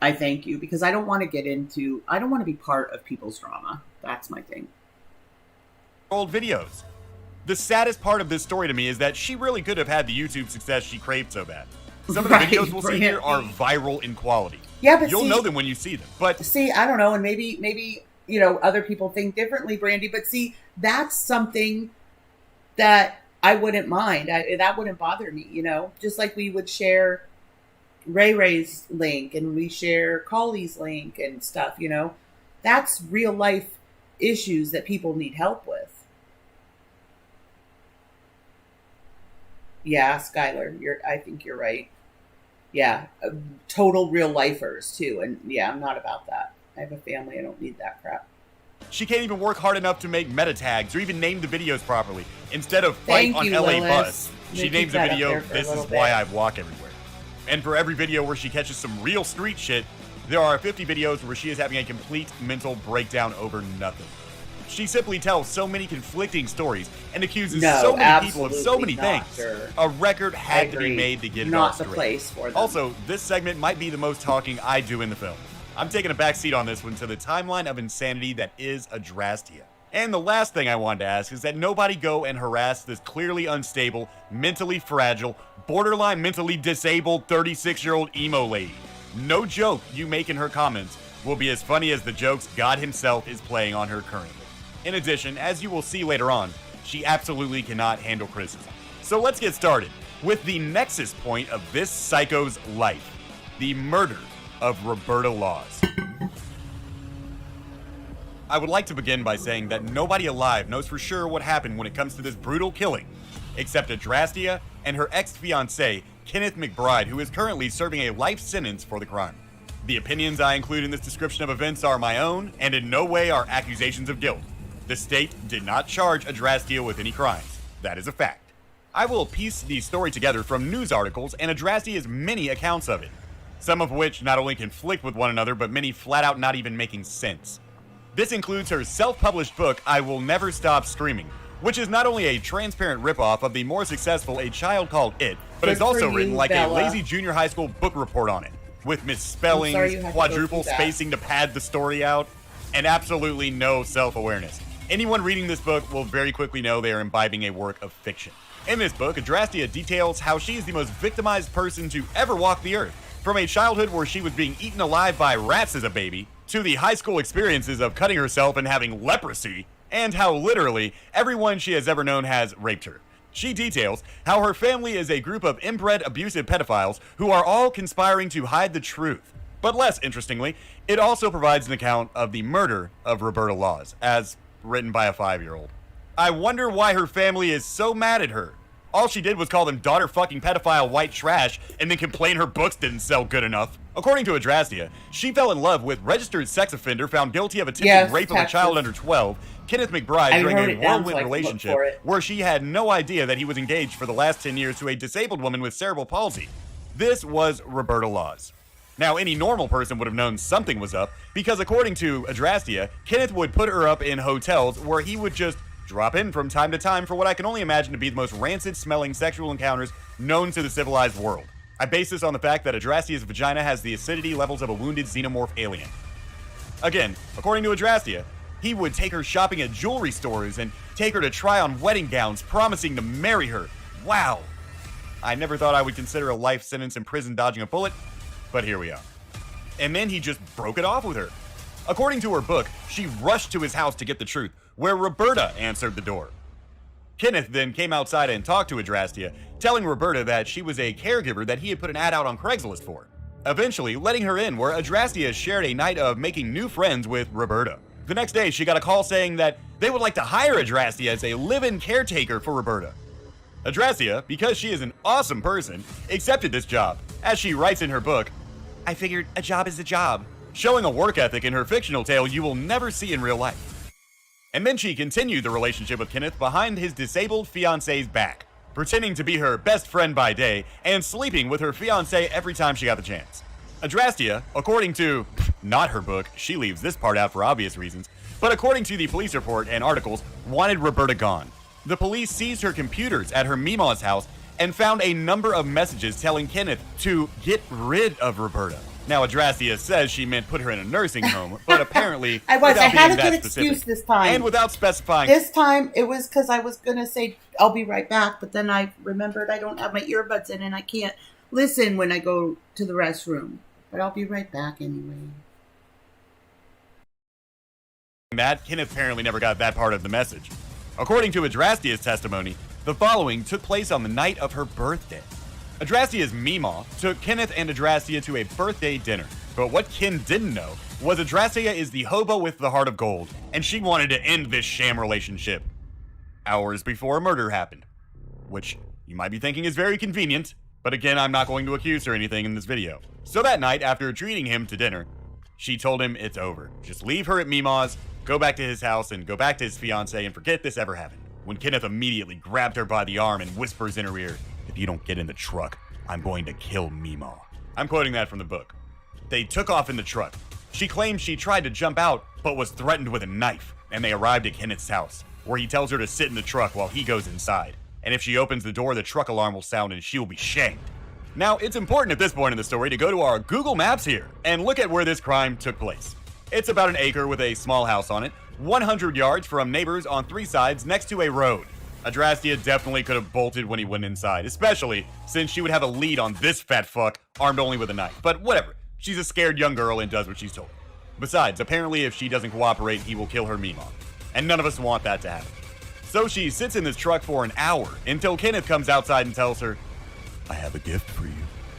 I thank you, because I don't want to I don't want to be part of people's drama. That's my thing. Old videos. The saddest part of this story to me is that she really could have had the YouTube success she craved so bad. Some of the videos we'll see here are viral in quality. Yeah, but you'll know them when you see them. But see, I don't know, and maybe you know, other people think differently, Brandy. But see, that's something that I wouldn't mind. That wouldn't bother me. You know, just like we would share Ray Ray's link and we share Collie's link and stuff. You know, that's real life issues that people need help with. Yeah, Skylar, I think you're right. Yeah, total real lifers too, and yeah, I'm not about that. I have a family. I don't need that crap. She can't even work hard enough to make meta tags or even name the videos properly. Instead of fight on LA Willis. Bus, she names the video, "This is why I walk everywhere." And for every video where she catches some real street shit, there are 50 videos where she is having a complete mental breakdown over nothing. She simply tells so many conflicting stories and accuses so many people of so many things. Sure. A record had to be made to get it all straight. Not the place for them. Also, this segment might be the most talking I do in the film. I'm taking a back seat on this one to the timeline of insanity that is Adrasdea. And the last thing I wanted to ask is that nobody go and harass this clearly unstable, mentally fragile, borderline mentally disabled 36-year-old emo lady. No joke you make in her comments will be as funny as the jokes God himself is playing on her currently. In addition, as you will see later on, she absolutely cannot handle criticism. So let's get started with the nexus point of this psycho's life, the murder of Roberta Laws. I would like to begin by saying that nobody alive knows for sure what happened when it comes to this brutal killing, except Adrasdea and her ex-fiancé, Kenneth McBride, who is currently serving a life sentence for the crime. The opinions I include in this description of events are my own, and in no way are accusations of guilt. The state did not charge Adrasdea with any crimes. That is a fact. I will piece the story together from news articles and Adrasdea's many accounts of it, some of which not only conflict with one another, but many flat out not even making sense. This includes her self-published book, I Will Never Stop Screaming, which is not only a transparent ripoff of the more successful A Child Called It, but is also written like a lazy junior high school book report on it, with misspellings, quadruple spacing to pad the story out, and absolutely no self-awareness. Anyone reading this book will very quickly know they are imbibing a work of fiction. In this book, Adrasdea details how she is the most victimized person to ever walk the earth, from a childhood where she was being eaten alive by rats as a baby, to the high school experiences of cutting herself and having leprosy, and how literally everyone she has ever known has raped her. She details how her family is a group of inbred abusive pedophiles who are all conspiring to hide the truth. But less interestingly, it also provides an account of the murder of Roberta Laws, as written by a 5-year-old. I wonder why her family is so mad at her. All she did was call them daughter fucking pedophile white trash and then complain her books didn't sell good enough. According to Adrasdea, she fell in love with registered sex offender found guilty of attempted rape of a child under 12, Kenneth McBride, during a whirlwind relationship where she had no idea that he was engaged for the last 10 years to a disabled woman with cerebral palsy. This was Roberta Laws. Now, any normal person would have known something was up, because according to Adrasdea, Kenneth would put her up in hotels where he would just drop in from time to time for what I can only imagine to be the most rancid-smelling sexual encounters known to the civilized world. I base this on the fact that Adrastea's vagina has the acidity levels of a wounded xenomorph alien. Again, according to Adrasdea, he would take her shopping at jewelry stores and take her to try on wedding gowns, promising to marry her. Wow. I never thought I would consider a life sentence in prison dodging a bullet, but here we are. And then he just broke it off with her. According to her book, she rushed to his house to get the truth, where Roberta answered the door. Kenneth then came outside and talked to Adrasdea, telling Roberta that she was a caregiver that he had put an ad out on Craigslist for, eventually letting her in, where Adrasdea shared a night of making new friends with Roberta. The next day, she got a call saying that they would like to hire Adrasdea as a live-in caretaker for Roberta. Adrasdea, because she is an awesome person, accepted this job. As she writes in her book, I figured a job is a job, showing a work ethic in her fictional tale you will never see in real life. And then she continued the relationship with Kenneth behind his disabled fiancé's back, pretending to be her best friend by day and sleeping with her fiancé every time she got the chance. Adrasdea, according to not her book. She leaves this part out for obvious reasons. But according to the police report and articles, wanted Roberta gone. The police seized her computers at her Mima's house and found a number of messages telling Kenneth to get rid of Roberta. Now, Adrasdea says she meant put her in a nursing home, but apparently, I had a good excuse this time. And without specifying. This time, it was because I was going to say, I'll be right back, but then I remembered I don't have my earbuds in and I can't listen when I go to the restroom. But I'll be right back anyway. That Kenneth apparently never got that part of the message. According to Adrasdea's testimony, the following took place on the night of her birthday. Adrasdea's Mima took Kenneth and Adrasdea to a birthday dinner. But what Ken didn't know was Adrasdea is the hobo with the heart of gold, and she wanted to end this sham relationship hours before a murder happened. Which you might be thinking is very convenient, but again, I'm not going to accuse her or anything in this video. So that night, after treating him to dinner, she told him it's over. Just leave her at Mima's, go back to his house, and go back to his fiancée and forget this ever happened. When Kenneth immediately grabbed her by the arm and whispers in her ear, "If you don't get in the truck, I'm going to kill Mima." I'm quoting that from the book. They took off in the truck. She claims she tried to jump out, but was threatened with a knife, and they arrived at Kenneth's house, where he tells her to sit in the truck while he goes inside. And if she opens the door, the truck alarm will sound and she will be shamed. Now, it's important at this point in the story to go to our Google Maps here and look at where this crime took place. It's about an acre with a small house on it, 100 yards from neighbors on 3 sides next to a road. Adrasdea definitely could have bolted when he went inside, especially since she would have a lead on this fat fuck armed only with a knife. But whatever, she's a scared young girl and does what she's told. Besides, apparently if she doesn't cooperate, he will kill her Mima. And none of us want that to happen. So she sits in this truck for an hour until Kenneth comes outside and tells her, "I have a gift for you."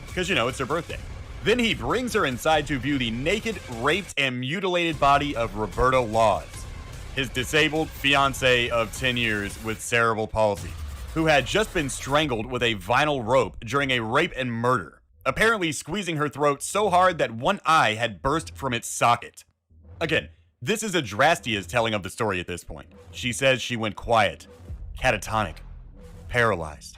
Because, it's her birthday. Then he brings her inside to view the naked, raped, and mutilated body of Roberta Laws, his disabled fiancée of 10 years with cerebral palsy, who had just been strangled with a vinyl rope during a rape and murder, apparently squeezing her throat so hard that one eye had burst from its socket. Again, this is Adrasdea's telling of the story at this point. She says she went quiet, catatonic, paralyzed.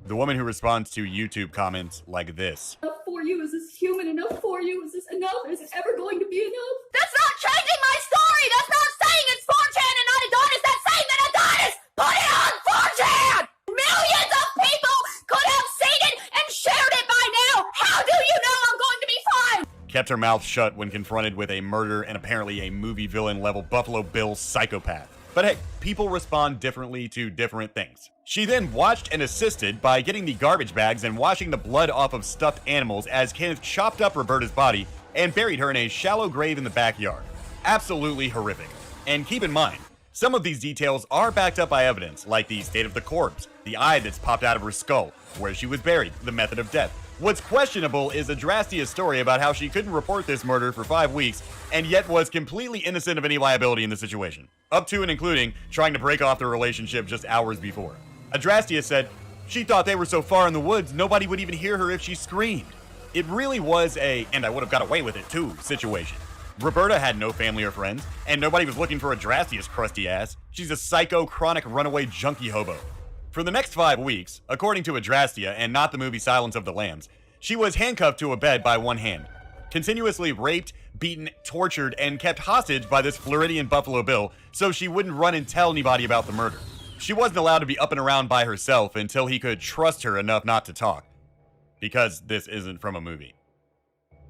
The woman who responds to YouTube comments like this. Enough for you? Is this human enough for you? Is this enough? Is it ever going to be enough? That's not changing my story! That's not saying it's 4chan and not Adonis! That's saying that Adonis put it on 4chan! Millions of people could have seen it and shared it by now! How do you know I'm going to be fine? Kept her mouth shut when confronted with a murder and apparently a movie villain level Buffalo Bill psychopath. But hey, people respond differently to different things. She then watched and assisted by getting the garbage bags and washing the blood off of stuffed animals as Kenneth chopped up Roberta's body and buried her in a shallow grave in the backyard. Absolutely horrific. And keep in mind, some of these details are backed up by evidence, like the state of the corpse, the eye that's popped out of her skull, where she was buried, the method of death. What's questionable is Adrasdea's story about how she couldn't report this murder for 5 weeks and yet was completely innocent of any liability in the situation, up to and including trying to break off the relationship just hours before. Adrasdea said she thought they were so far in the woods nobody would even hear her if she screamed. It really was a "and I would have got away with it too" situation. Roberta had no family or friends, and nobody was looking for Adrasdea's crusty ass. She's a psycho, chronic runaway junkie hobo. For the next 5 weeks, according to Adrasdea and not the movie Silence of the Lambs, she was handcuffed to a bed by one hand, continuously raped, beaten, tortured, and kept hostage by this Floridian Buffalo Bill so she wouldn't run and tell anybody about the murder. She wasn't allowed to be up and around by herself until he could trust her enough not to talk. Because this isn't from a movie.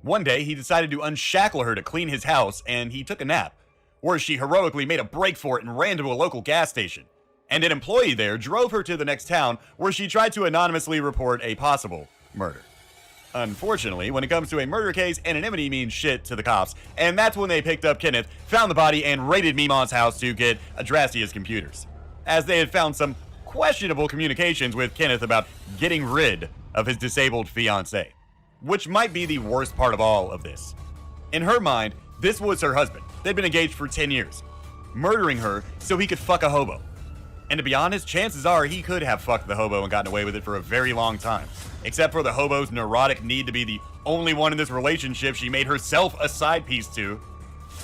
One day, he decided to unshackle her to clean his house, and he took a nap, where she heroically made a break for it and ran to a local gas station. And an employee there drove her to the next town, where she tried to anonymously report a possible murder. Unfortunately, when it comes to a murder case, anonymity means shit to the cops, and that's when they picked up Kenneth, found the body, and raided Mima's house to get Adrasdea's computers, as they had found some questionable communications with Kenneth about getting rid of his disabled fiancée, which might be the worst part of all of this. In her mind, this was her husband. They'd been engaged for 10 years, murdering her so he could fuck a hobo. And to be honest, chances are he could have fucked the hobo and gotten away with it for a very long time. Except for the hobo's neurotic need to be the only one in this relationship she made herself a side piece to.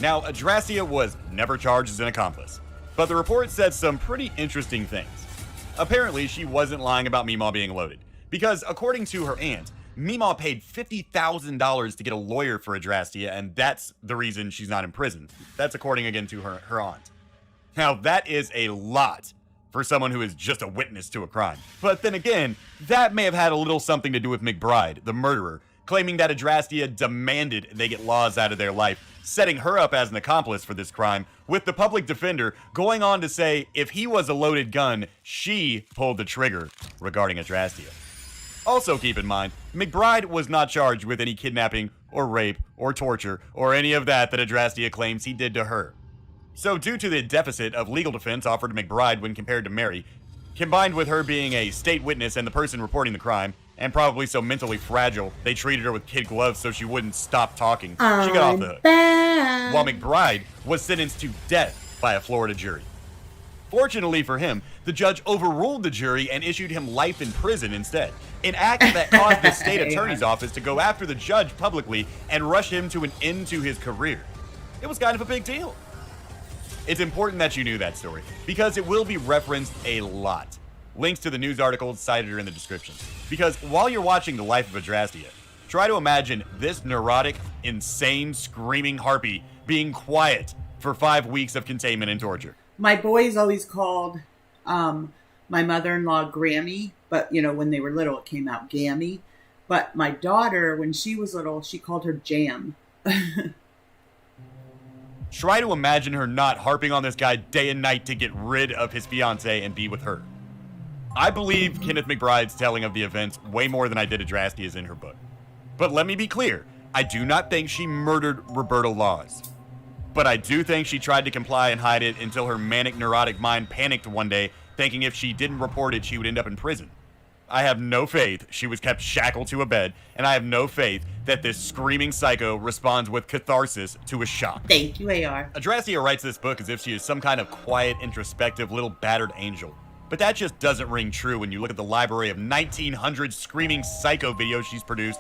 Now, Adrasdea was never charged as an accomplice, but the report said some pretty interesting things. Apparently, she wasn't lying about Mima being loaded, because according to her aunt, Meemaw paid $50,000 to get a lawyer for Adrasdea, and that's the reason she's not in prison. That's according again to her aunt. Now, that is a lot for someone who is just a witness to a crime. But then again, that may have had a little something to do with McBride, the murderer, claiming that Adrasdea demanded they get laws out of their life, setting her up as an accomplice for this crime, with the public defender going on to say if he was a loaded gun, she pulled the trigger regarding Adrasdea. Also keep in mind, McBride was not charged with any kidnapping or rape or torture or any of that Adrasdea claims he did to her. So due to the deficit of legal defense offered to McBride when compared to Mary, combined with her being a state witness and the person reporting the crime, and probably so mentally fragile, they treated her with kid gloves so she wouldn't stop talking, she got off the hook. While McBride was sentenced to death by a Florida jury. Fortunately for him, the judge overruled the jury and issued him life in prison instead, an act that caused the state attorney's office to go after the judge publicly and rush him to an end to his career. It was kind of a big deal. It's important that you knew that story, because it will be referenced a lot. Links to the news articles cited are in the description. Because while you're watching the life of Adrasdea, try to imagine this neurotic, insane, screaming harpy being quiet for 5 weeks of containment and torture. My boys always called my mother-in-law Grammy, but, you know, when they were little, it came out Gammy. But my daughter, when she was little, she called her Jam. Try to imagine her not harping on this guy day and night to get rid of his fiancée and be with her. I believe Kenneth McBride's telling of the events way more than I did Adrasdea's in her book. But let me be clear, I do not think she murdered Roberto Laws. But I do think she tried to comply and hide it until her manic, neurotic mind panicked one day, thinking if she didn't report it, she would end up in prison. I have no faith she was kept shackled to a bed, and I have no faith that this screaming psycho responds with catharsis to a shock. Thank you, AR. Adrasdea writes this book as if she is some kind of quiet, introspective, little battered angel. But that just doesn't ring true when you look at the library of 1,900 screaming psycho videos she's produced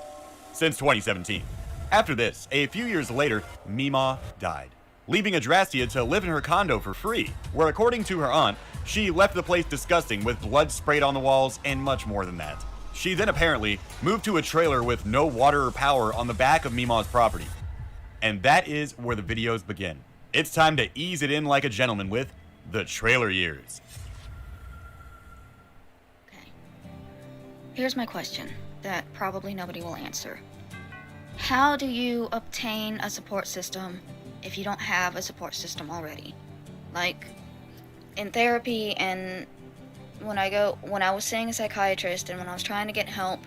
since 2017. After this, a few years later, Meemaw died, leaving Adrasdea to live in her condo for free, where according to her aunt, she left the place disgusting with blood sprayed on the walls and much more than that. She then apparently moved to a trailer with no water or power on the back of Meemaw's property. And that is where the videos begin. It's time to ease it in like a gentleman with the trailer years. Okay. Here's my question that probably nobody will answer. How do you obtain a support system if you don't have a support system already? Like, in therapy and when I was seeing a psychiatrist and when I was trying to get help,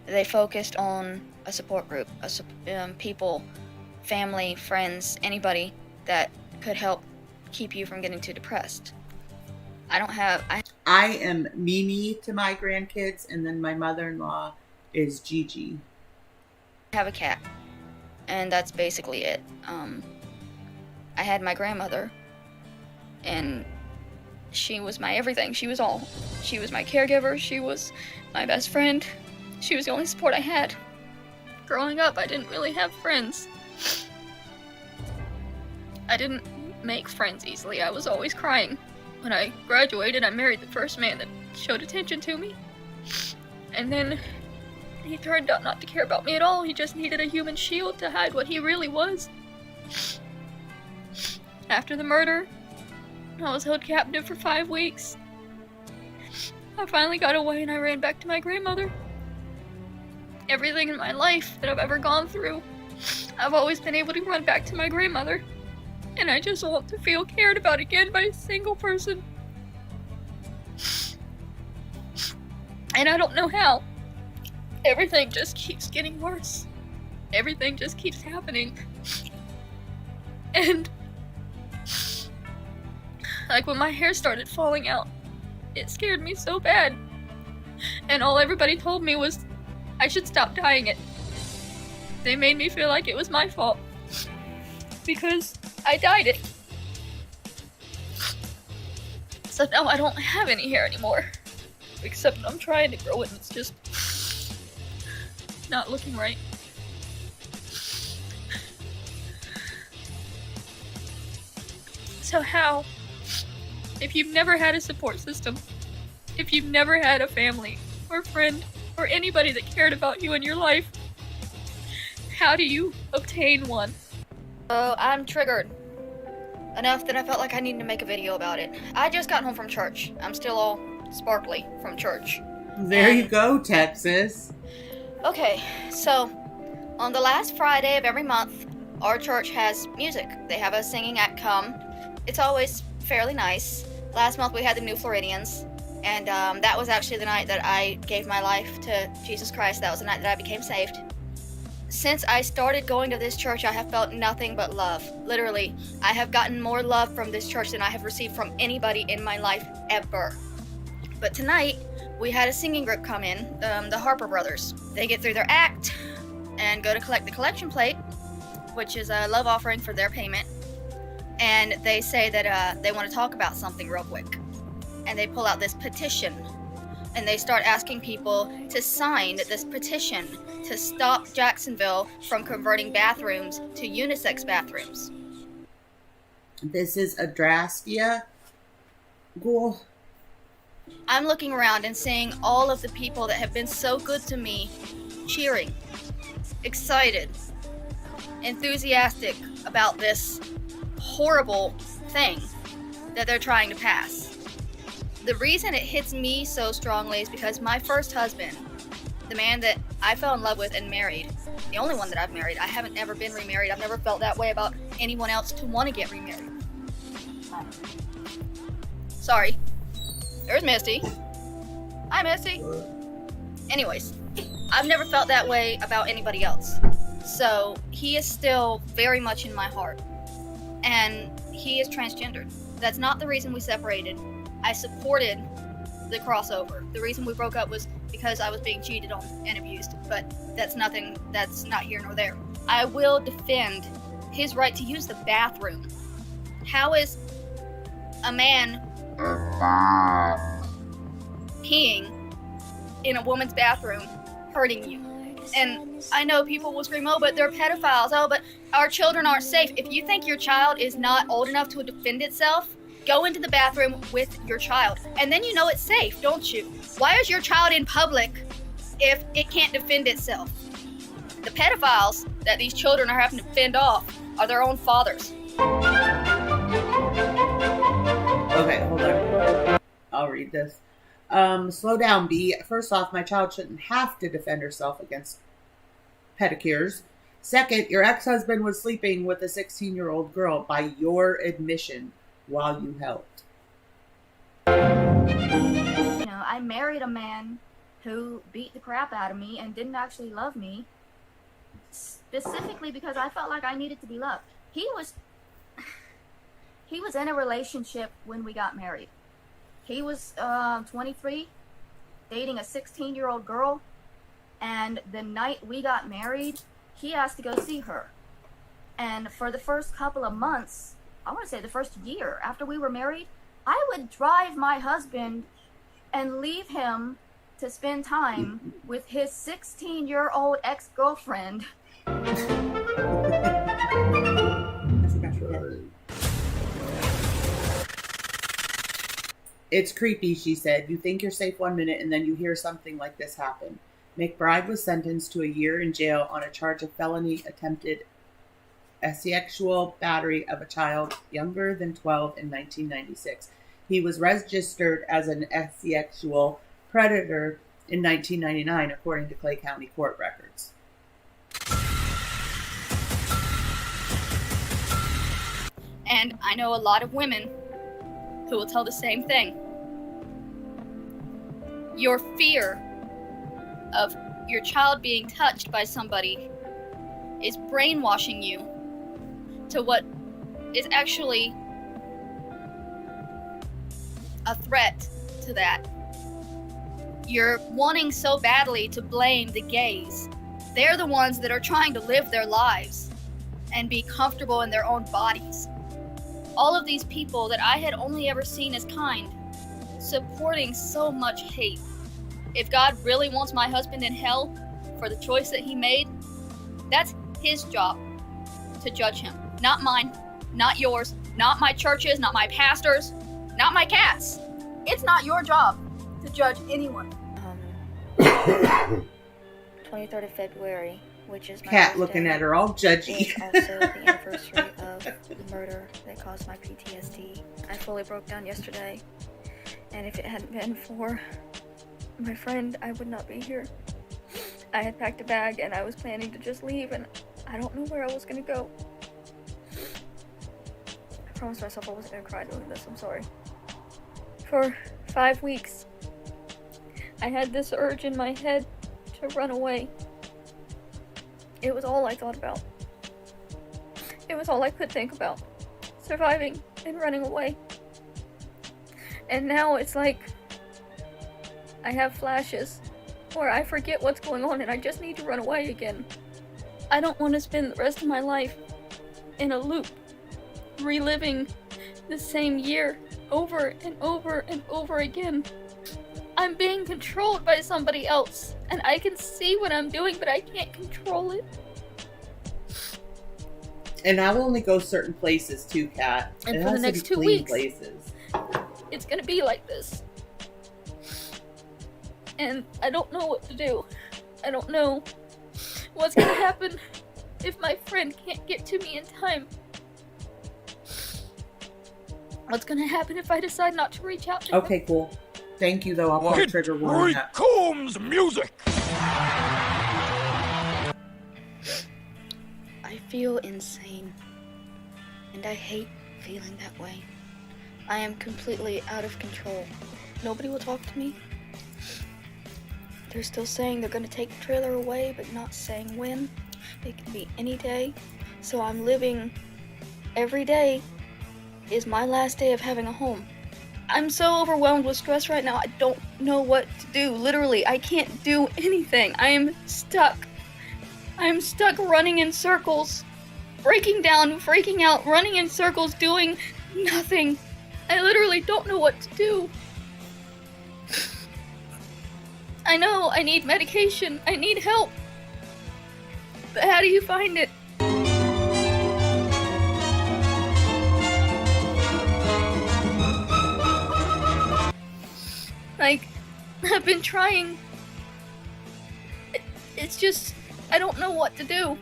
they focused on a support group, people, family, friends, anybody that could help keep you from getting too depressed. I am Mimi to my grandkids, and then my mother-in-law is Gigi. I have a cat, and that's basically it. I had my grandmother, and she was my everything. She was all. She was my caregiver. She was my best friend. She was the only support I had. Growing up, I didn't really have friends. I didn't make friends easily. I was always crying. When I graduated, I married the first man that showed attention to me. And then he turned out not to care about me at all. He just needed a human shield to hide what he really was. After the murder, I was held captive for 5 weeks. I finally got away and I ran back to my grandmother. Everything in my life that I've ever gone through, I've always been able to run back to my grandmother. And I just want to feel cared about again by a single person. And I don't know how. Everything just keeps getting worse. Everything just keeps happening. And like when my hair started falling out, it scared me so bad. And all everybody told me was I should stop dyeing it. They made me feel like it was my fault because I dyed it. So now I don't have any hair anymore. Except I'm trying to grow it and it's just not looking right. So how? If you've never had a support system, if you've never had a family or friend or anybody that cared about you in your life. How do you obtain one? Oh, I'm triggered. Enough that I felt like I needed to make a video about it. I just got home from church. I'm still all sparkly from church. There you go, Texas. Okay, so on the last Friday of every month, our church has music. They have a singing act come. It's always fairly nice. Last month we had the New Floridians, and that was actually the night that I gave my life to Jesus Christ. That was the night that I became saved. Since I started going to this church, I have felt nothing but love. Literally, I have gotten more love from this church than I have received from anybody in my life ever. But tonight, we had a singing group come in, the Harper Brothers. They get through their act and go to collect the collection plate, which is a love offering for their payment. And they say that they want to talk about something real quick. And they pull out this petition. And they start asking people to sign this petition to stop Jacksonville from converting bathrooms to unisex bathrooms. This is Adrasdea. Ghoul. I'm looking around and seeing all of the people that have been so good to me cheering, excited, enthusiastic about this horrible thing that they're trying to pass. The reason it hits me so strongly is because my first husband, the man that I fell in love with and married, the only one that I've married, I haven't ever been remarried. I've never felt that way about anyone else to want to get remarried. Sorry. There's Misty. Hi, Misty. Anyways, I've never felt that way about anybody else. So he is still very much in my heart. And he is transgendered. That's not the reason we separated. I supported the crossover. The reason we broke up was because I was being cheated on and abused, but that's not here nor there. I will defend his right to use the bathroom. How is a man peeing in a woman's bathroom hurting you? And I know people will scream, oh, but they're pedophiles. Oh, but our children aren't safe. If you think your child is not old enough to defend itself, go into the bathroom with your child. And then you know it's safe, don't you? Why is your child in public if it can't defend itself? The pedophiles that these children are having to fend off are their own fathers. Okay, hold on. I'll read this. Slow down, B. First off, my child shouldn't have to defend herself against pedicures. Second, your ex-husband was sleeping with a 16-year-old girl by your admission while you helped. You know, I married a man who beat the crap out of me and didn't actually love me, specifically because I felt like I needed to be loved. He was in a relationship when we got married. He was 23, dating a 16-year-old girl, and the night we got married, he asked to go see her. And for the first couple of months, I want to say the first year after we were married, I would drive my husband and leave him to spend time with his 16-year-old ex-girlfriend. It's creepy, she said. You think you're safe one minute and then you hear something like this happen. McBride was sentenced to a year in jail on a charge of felony attempted sexual battery of a child younger than 12 in 1996. He was registered as an sexual predator in 1999, according to Clay County court records. And I know a lot of women who will tell the same thing. Your fear of your child being touched by somebody is brainwashing you to what is actually a threat to that. You're wanting so badly to blame the gays. They're the ones that are trying to live their lives and be comfortable in their own bodies. All of these people that I had only ever seen as kind, supporting so much hate. If God really wants my husband in hell for the choice that he made, that's his job to judge him. Not mine, not yours, not my churches, not my pastors, not my cats. It's not your job to judge anyone. 23rd of February, which is my Cat birthday. looking at her all judgy. It's also the anniversary of the murder that caused my PTSD. I fully broke down yesterday, and if it hadn't been for my friend, I would not be here. I had packed a bag and I was planning to just leave, and I don't know where I was gonna go. I promised myself I wasn't gonna cry doing this, I'm sorry. For 5 weeks, I had this urge in my head to run away. It was all I thought about. It was all I could think about. Surviving and running away. And now it's like I have flashes where I forget what's going on and I just need to run away again. I don't want to spend the rest of my life in a loop, reliving the same year over and over and over again. I'm being controlled by somebody else, and I can see what I'm doing, but I can't control it. And I'll only go certain places too, Kat. And it for the has to next be 2 clean weeks, places. it's gonna be like this. And I don't know what to do. I don't know what's gonna happen if my friend can't get to me in time. What's gonna happen if I decide not to reach out to him? Okay, cool. Thank you, though. I'll pull trigger warning up. Combs music. I feel insane, and I hate feeling that way. I am completely out of control. Nobody will talk to me. They're still saying they're gonna take the trailer away, but not saying when. It can be any day. So I'm living every day is my last day of having a home. I'm so overwhelmed with stress right now, I don't know what to do. Literally, I can't do anything. I am stuck. I'm stuck running in circles, breaking down, freaking out, running in circles, doing nothing. I literally don't know what to do. I know I need medication, I need help. But how do you find it? Like, I've been trying. It's just, I don't know what to do.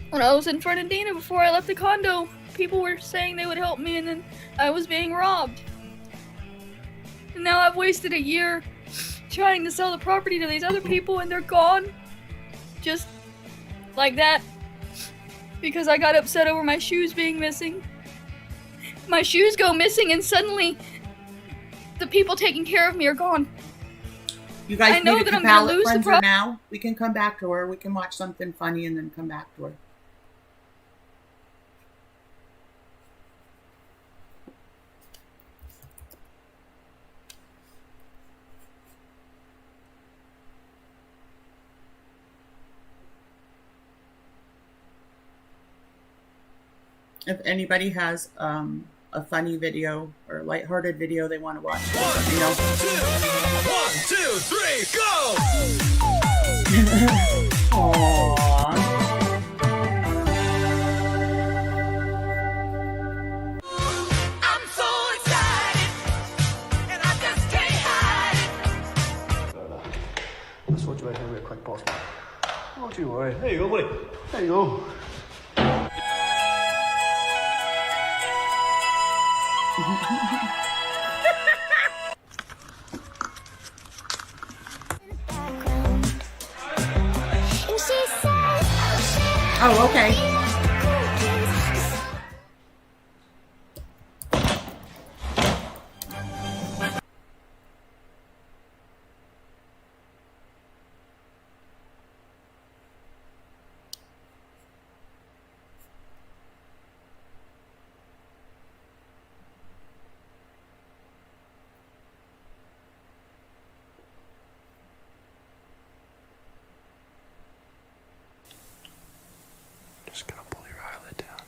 When I was in Fernandina before I left the condo, people were saying they would help me, and then I was being robbed. And now I've wasted a year trying to sell the property to these other people, and they're gone. Just like that. Because I got upset over my shoes being missing. My shoes go missing, and suddenly the people taking care of me are gone. You guys I know need that to I'm gonna lose the cleanser now. We can come back to her. We can watch something funny and then come back to her. If anybody has a funny video or lighthearted video they want to watch, let me know. 1, 2, 3, go! Aww. I'm so excited, and I just can't hide it. Let's watch right here real quick, boss. Don't you worry. There you go, buddy. There you go. Oh, okay. Just gonna pull your eyelid down.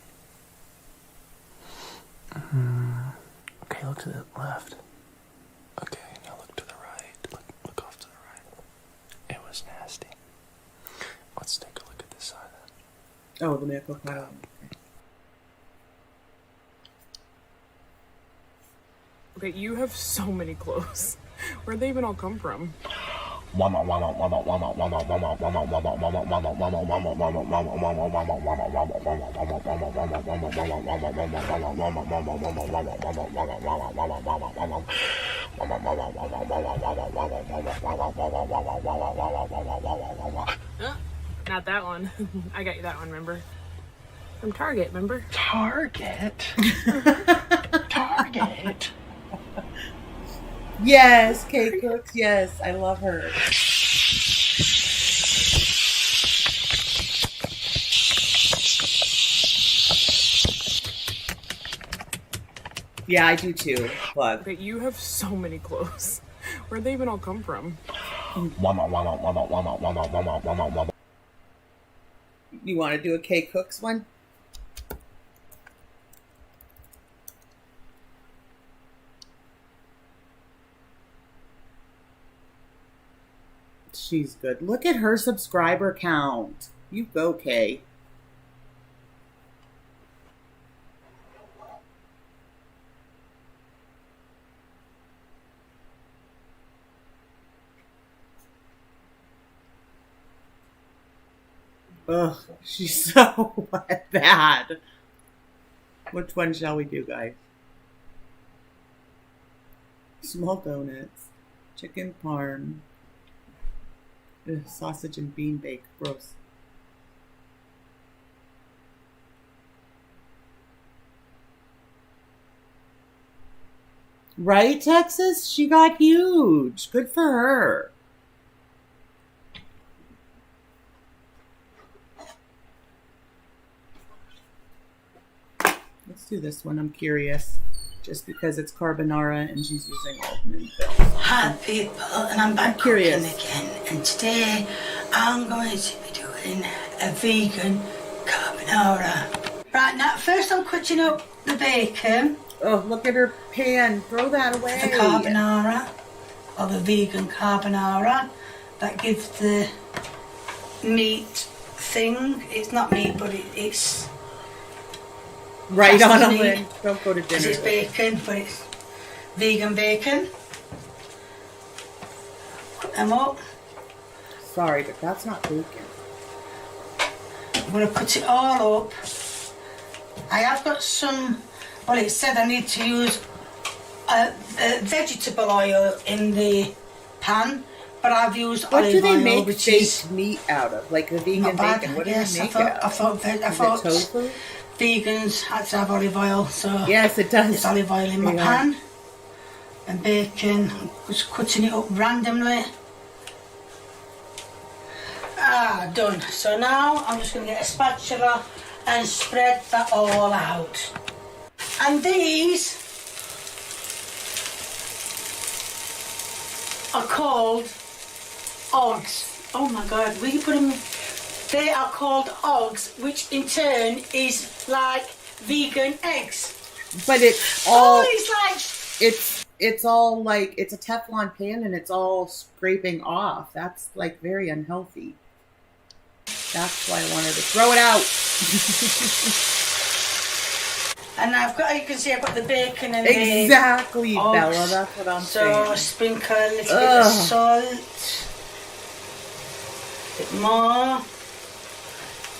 Okay, look to the left. Okay, now look to the right. Look off to the right. It was nasty. Let's take a look at this side then. Oh, the medical file. Okay. But you have so many clothes. Where'd they even all come from? Not that one. I got you that one, remember? From Target, remember? Target? Target? Yes, Kate Cooks. Yes, I love her. Yeah, I do too. Plug. But you have so many clothes. Where'd they even all come from? You want to do a Kate Cooks one? She's good. Look at her subscriber count. You go, Kay. Ugh, she's so bad. Which one shall we do, guys? Small donuts, chicken parm, sausage and bean bake. Gross. Right, Texas? She got huge. Good for her. Let's do this one. I'm curious. Just because it's carbonara and she's using almond milk. Hi people, and I'm back cooking again. And today I'm going to be doing a vegan carbonara. Right, now first I'm cutting up the bacon. Oh, look at her pan. Throw that away. The carbonara, or the vegan carbonara. That gives the meat thing. It's not meat, but it's... Right on a lid. Don't go to dinner. It's bacon, but it's vegan bacon. Put them up. Sorry, but that's not bacon. I'm going to put it all up. I have got some, well, it said I need to use vegetable oil in the pan, but I've used what olive do they oil, make which baked is meat out of? Like the vegan not bad. bacon? What Yes, do they make it out of? I thought tofu? vegans had to have olive oil, so yes, it does. There's olive oil in my pan. And bacon, I'm just cutting it up randomly. Done. So now I'm just going to get a spatula and spread that all out. And these are called Oggs. Oh my God, will you put them? They are called Oggs, which in turn is like vegan eggs. But it's all... it's like... It's all like... It's a Teflon pan and it's all scraping off. That's like very unhealthy. That's why I wanted to throw it out. And I've got, you can see I've got the bacon and exactly, the Oggs. Bella, that's what I'm saying. So sprinkle a little bit of salt. A bit more.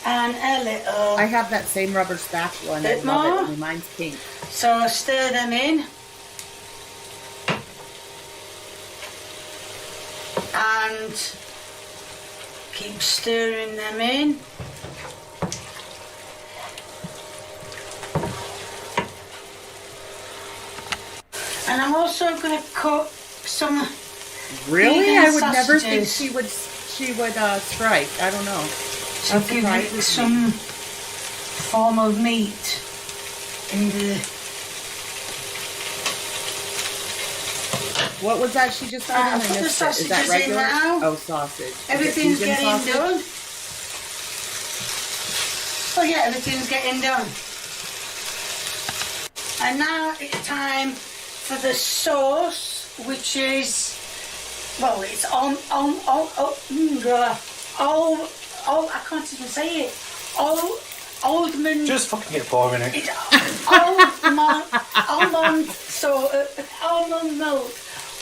And a little. I have that same rubber spatula and I love it. Mine's pink. So stir them in. And keep stirring them in. And I'm also going to cook some. Really? I would sausages. never think she would strike. I don't know. To give it some form of meat in the. What was that she just said? Put the sausages Is that regular? in now. Oh, sausage. Everything's getting sausage? done. Oh yeah, everything's getting done. And now it's time for the sauce, which is, well, it's I can't even say it. Almond. Just fucking get 4 minutes. It's almond So, almond milk.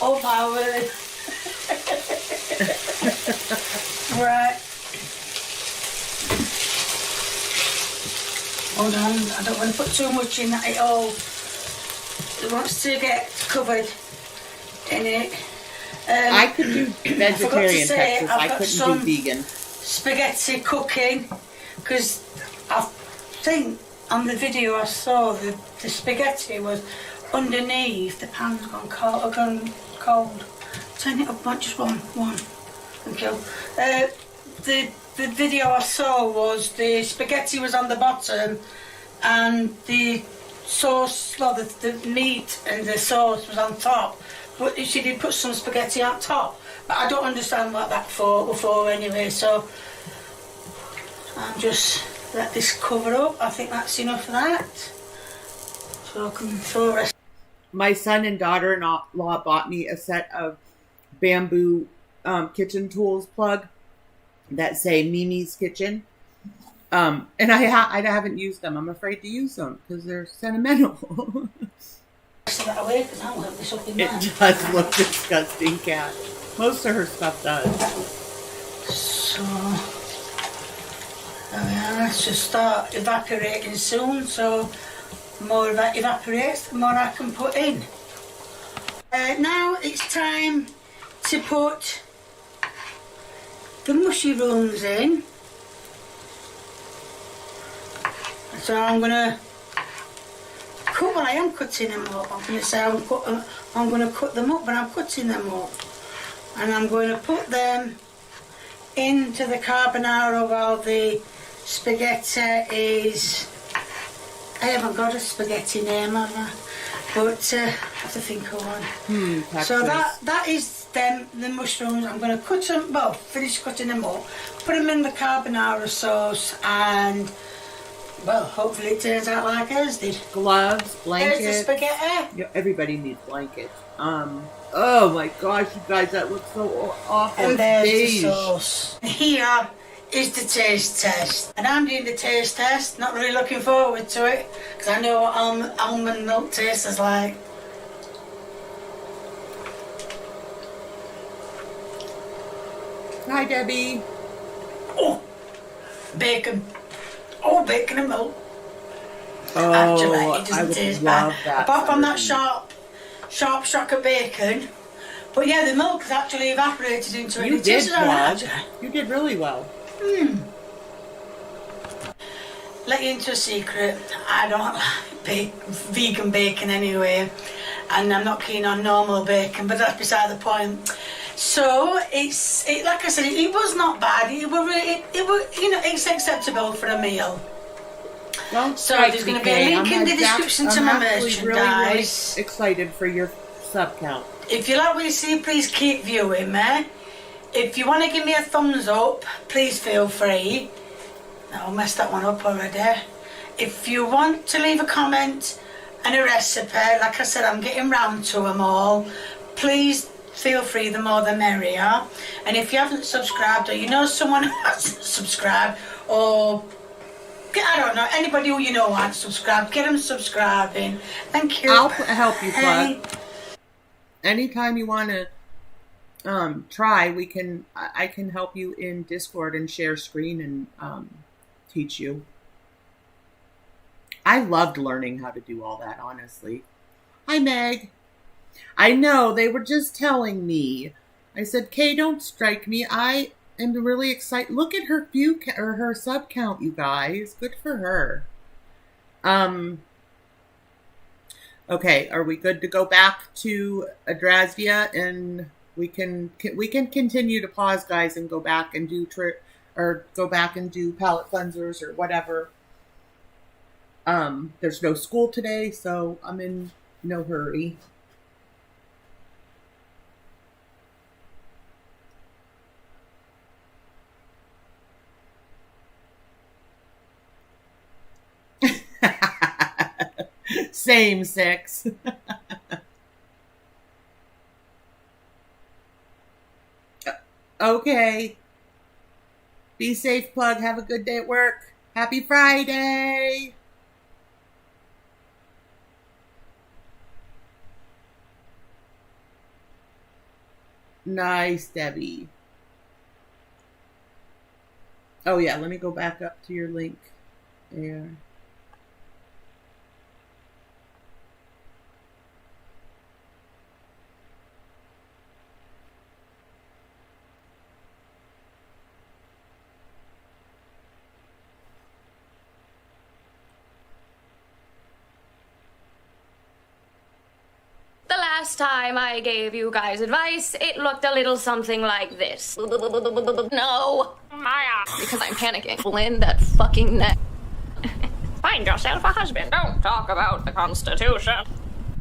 Oh my word. Right. Hold on, I don't want to put too much in that it all wants to get covered in it. I could do vegetarian Texas. I couldn't do vegan. Spaghetti cooking, because I think on the video I saw the spaghetti was underneath. The pan's gone cold. Turn it up, just one. Thank you. The video I saw was the spaghetti was on the bottom and the sauce, well, the meat and the sauce was on top. But she did put some spaghetti on top. But I don't understand what that for anyway, so I'm just let this cover up. I think that's enough of that. So I can throw the rest. My son and daughter-in-law bought me a set of bamboo kitchen tools plug that say Mimi's Kitchen. And I haven't used them. I'm afraid to use them because they're sentimental. It does look disgusting, Kat. Most of her stuff does. So, let's just start evaporating soon. So, the more that evaporates, the more I can put in. Now it's time to put the mushrooms in. So I'm gonna cut. Well, I am cutting them up. I'm gonna say I'm gonna cut them up, but I'm cutting them up, and I'm going to put them into the carbonara while the spaghetti is. I haven't got a spaghetti name, have I? But I have to think of one. So that is them, the mushrooms. I'm going to cut them, well, finish cutting them up, put them in the carbonara sauce, and, well, hopefully it turns out like ours did. Gloves, blankets. There's the spaghetti. Yeah, everybody needs blankets. Oh my gosh, you guys, that looks so awful. And there's the sauce. Here is the taste test. And I'm doing the taste test, not really looking forward to it, because I know what almond milk tastes like. Hi, Debbie. Oh, bacon. Oh, bacon and milk. Oh, actually, it doesn't I would taste love bad. that. Apart from that sharp shock of bacon. But yeah, the milk has actually evaporated into it. You It did, tastes all right, Bob. actually. You did really well. Let you into a secret. I don't like vegan bacon anyway, and I'm not keen on normal bacon, but that's beside the point. So like I said, it was not bad. It was it's acceptable for a meal. So there's going to be a link in the description to my merchandise. Really excited for your sub count. If you like what you see, please keep viewing me. If you want to give me a thumbs up, please feel free. I messed that one up already. If you want to leave a comment and a recipe, like I said, I'm getting round to them all. Please feel free, the more the merrier. And if you haven't subscribed, or you know someone who hasn't subscribed, or I don't know, anybody who you know hasn't subscribed, get them subscribing. Thank you. I'll help you, Plug. Anytime you want to try, I can help you in Discord and share screen and teach you. I loved learning how to do all that, honestly. Hi, Meg. I know, they were just telling me. I said, Kay, don't strike me. I am really excited. Look at her her sub count, you guys. Good for her. Okay, are we good to go back to Adrasdea, and we can continue to pause, guys, and go back and do palette cleansers or whatever. There's no school today, so I'm in no hurry. Same, 6. Okay. Be safe, Plug. Have a good day at work. Happy Friday. Nice, Debbie. Oh yeah, let me go back up to your link there. The last time I gave you guys advice, it looked a little something like this. No. Maya. Because I'm panicking. Blend that fucking neck. Find yourself a husband. Don't talk about the Constitution.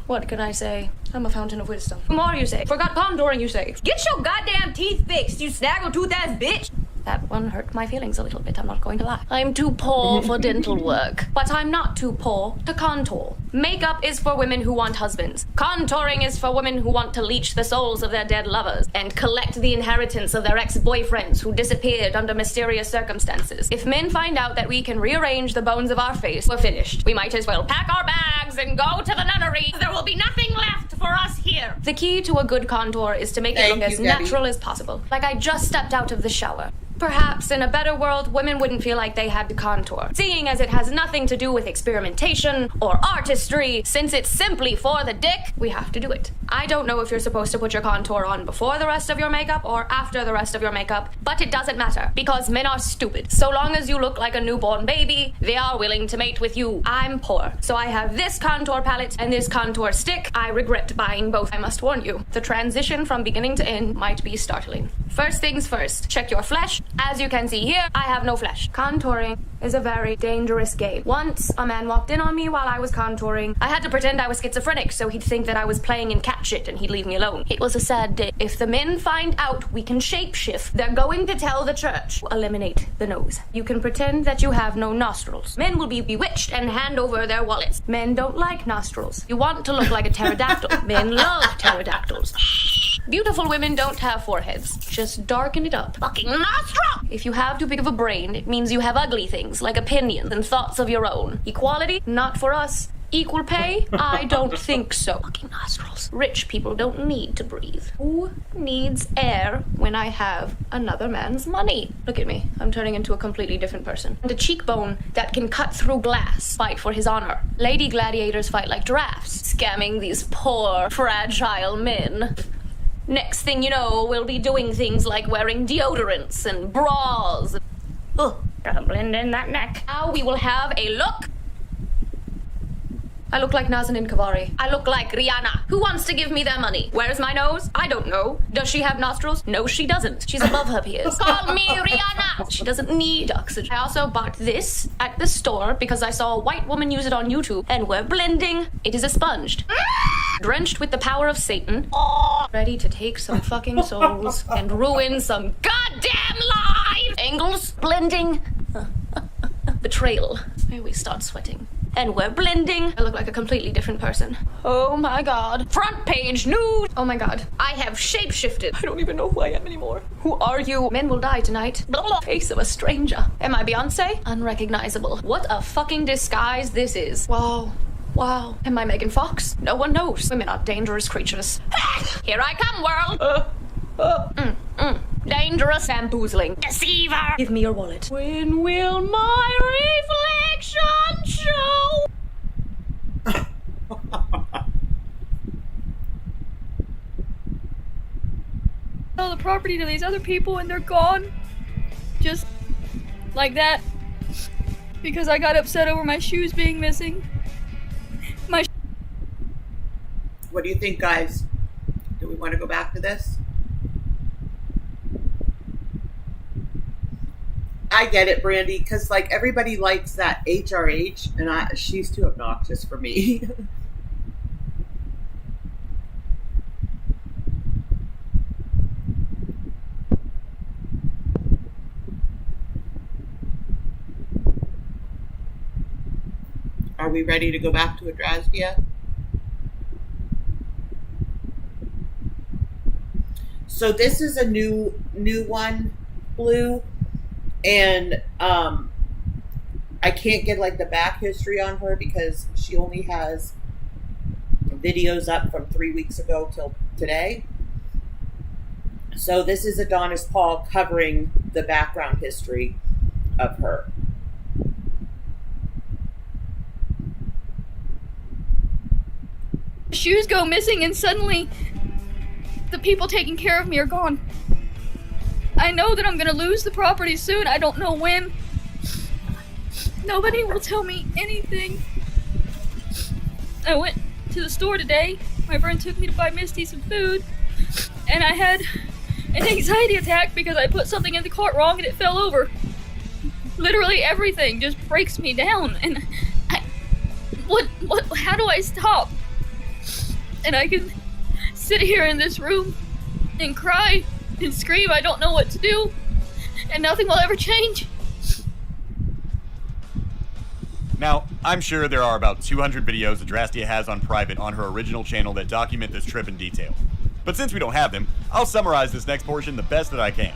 What can I say? I'm a fountain of wisdom. More you say. Forgot contouring you say. Get your goddamn teeth fixed, you snaggletooth ass bitch. That one hurt my feelings a little bit, I'm not going to lie. I'm too poor for dental work, but I'm not too poor to contour. Makeup is for women who want husbands. Contouring is for women who want to leech the souls of their dead lovers and collect the inheritance of their ex-boyfriends who disappeared under mysterious circumstances. If men find out that we can rearrange the bones of our face, we're finished. We might as well pack our bags and go to the nunnery. There will be nothing left for us here. The key to a good contour is to make it look as natural as possible. Like I just stepped out of the shower. Perhaps in a better world, women wouldn't feel like they had to contour, seeing as it has nothing to do with experimentation or artistry. Since it's simply for the dick, we have to do it. I don't know if you're supposed to put your contour on before the rest of your makeup or after the rest of your makeup, but it doesn't matter, because men are stupid. So long as you look like a newborn baby, they are willing to mate with you. I'm poor, so I have this contour palette and this contour stick. I regret buying both. I must warn you, the transition from beginning to end might be startling. First things first, check your flesh. As you can see here, I have no flesh. Contouring is a very dangerous game. Once, a man walked in on me while I was contouring. I had to pretend I was schizophrenic so he'd think that I was playing in cat shit and he'd leave me alone. It was a sad day. If the men find out we can shapeshift, they're going to tell the church. Eliminate the nose. You can pretend that you have no nostrils. Men will be bewitched and hand over their wallets. Men don't like nostrils. You want to look like a pterodactyl. Men love pterodactyls. Beautiful women don't have foreheads. Just darken it up. Fucking nostril! If you have too big of a brain, it means you have ugly things, like opinions and thoughts of your own. Equality? Not for us. Equal pay? I don't think so. Fucking nostrils. Rich people don't need to breathe. Who needs air when I have another man's money? Look at me. I'm turning into a completely different person. And a cheekbone that can cut through glass. Fight for his honor. Lady gladiators fight like giraffes, scamming these poor, fragile men. Next thing you know, we'll be doing things like wearing deodorants and bras. Ugh, gotta blend in that neck. Now we will have a look. I look like Nazanin Kavari. I look like Rihanna. Who wants to give me their money? Where's my nose? I don't know. Does she have nostrils? No, she doesn't. She's above her peers. Call me Rihanna. She doesn't need oxygen. I also bought this at the store because I saw a white woman use it on YouTube, and we're blending. It is expunged. Drenched with the power of Satan. Ready to take some fucking souls and ruin some goddamn lives. Angles. Blending. Betrayal. Here we start sweating. And we're blending. I look like a completely different person. Oh my god. Front page news. Oh my god. I have shapeshifted. I don't even know who I am anymore. Who are you? Men will die tonight. Blah. Face of a stranger. Am I Beyonce? Unrecognizable. What a fucking disguise this is. Wow. Wow. Am I Megan Fox? No one knows. Women are dangerous creatures. Here I come, world. Dangerous bamboozling. Deceiver. Give me your wallet. When will my reflection show? Sell the property to these other people and they're gone. Just like that. Because I got upset over my shoes being missing. What do you think, guys? Do we want to go back to this? I get it, Brandy, because like everybody likes that HRH, and she's too obnoxious for me. Are we ready to go back to Adrasdea? So this is a new one, Blue, and I can't get like the back history on her because she only has videos up from 3 weeks ago till today. So this is Adonis Paul covering the background history of her. Shoes go missing and suddenly the people taking care of me are gone. I know that I'm gonna lose the property soon. I don't know when. Nobody will tell me anything. I went to the store today. My friend took me to buy Misty some food, and I had an anxiety attack because I put something in the cart wrong and it fell over. Literally everything just breaks me down, and how do I stop? And I can sit here in this room and cry and scream. I don't know what to do, and nothing will ever change. Now, I'm sure there are about 200 videos Adrasdea has on private on her original channel that document this trip in detail. But since we don't have them, I'll summarize this next portion the best that I can.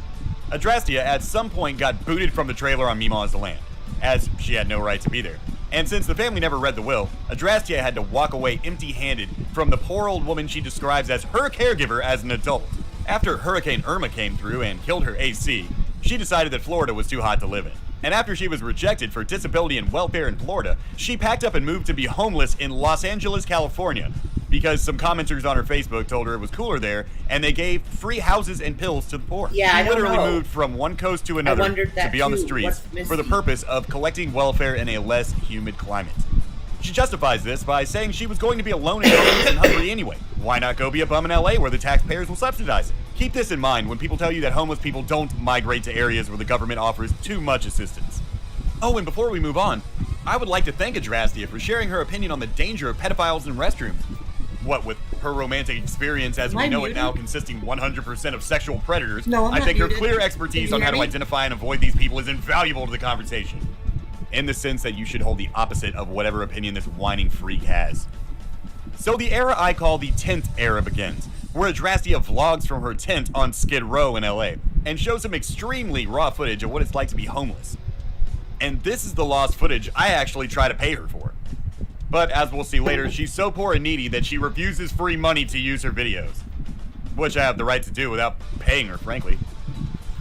Adrasdea at some point got booted from the trailer on Mima's land, as she had no right to be there. And since the family never read the will, Adrasdea had to walk away empty-handed from the poor old woman she describes as her caregiver as an adult. After Hurricane Irma came through and killed her AC, she decided that Florida was too hot to live in. And after she was rejected for disability and welfare in Florida, she packed up and moved to be homeless in Los Angeles, California, because some commenters on her Facebook told her it was cooler there, and they gave free houses and pills to the poor. Yeah, she I don't literally know. moved from one coast to another to be on the streets for the purpose of collecting welfare in a less humid climate. She justifies this by saying she was going to be alone and homeless and hungry anyway. Why not go be a bum in LA where the taxpayers will subsidize it? Keep this in mind when people tell you that homeless people don't migrate to areas where the government offers too much assistance. Oh, and before we move on, I would like to thank Adrasdea for sharing her opinion on the danger of pedophiles in restrooms. What with her romantic experience as we know it now consisting 100% of sexual predators, No, I'm I not think her muted. clear Can expertise you on how hear to me? identify and avoid these people is invaluable to the conversation. In the sense that you should hold the opposite of whatever opinion this whining freak has. So the era I call the tent era begins, where Adrasdea vlogs from her tent on Skid Row in LA, and shows some extremely raw footage of what it's like to be homeless. And this is the lost footage I actually try to pay her for. But as we'll see later, she's so poor and needy that she refuses free money to use her videos. Which I have the right to do without paying her, frankly.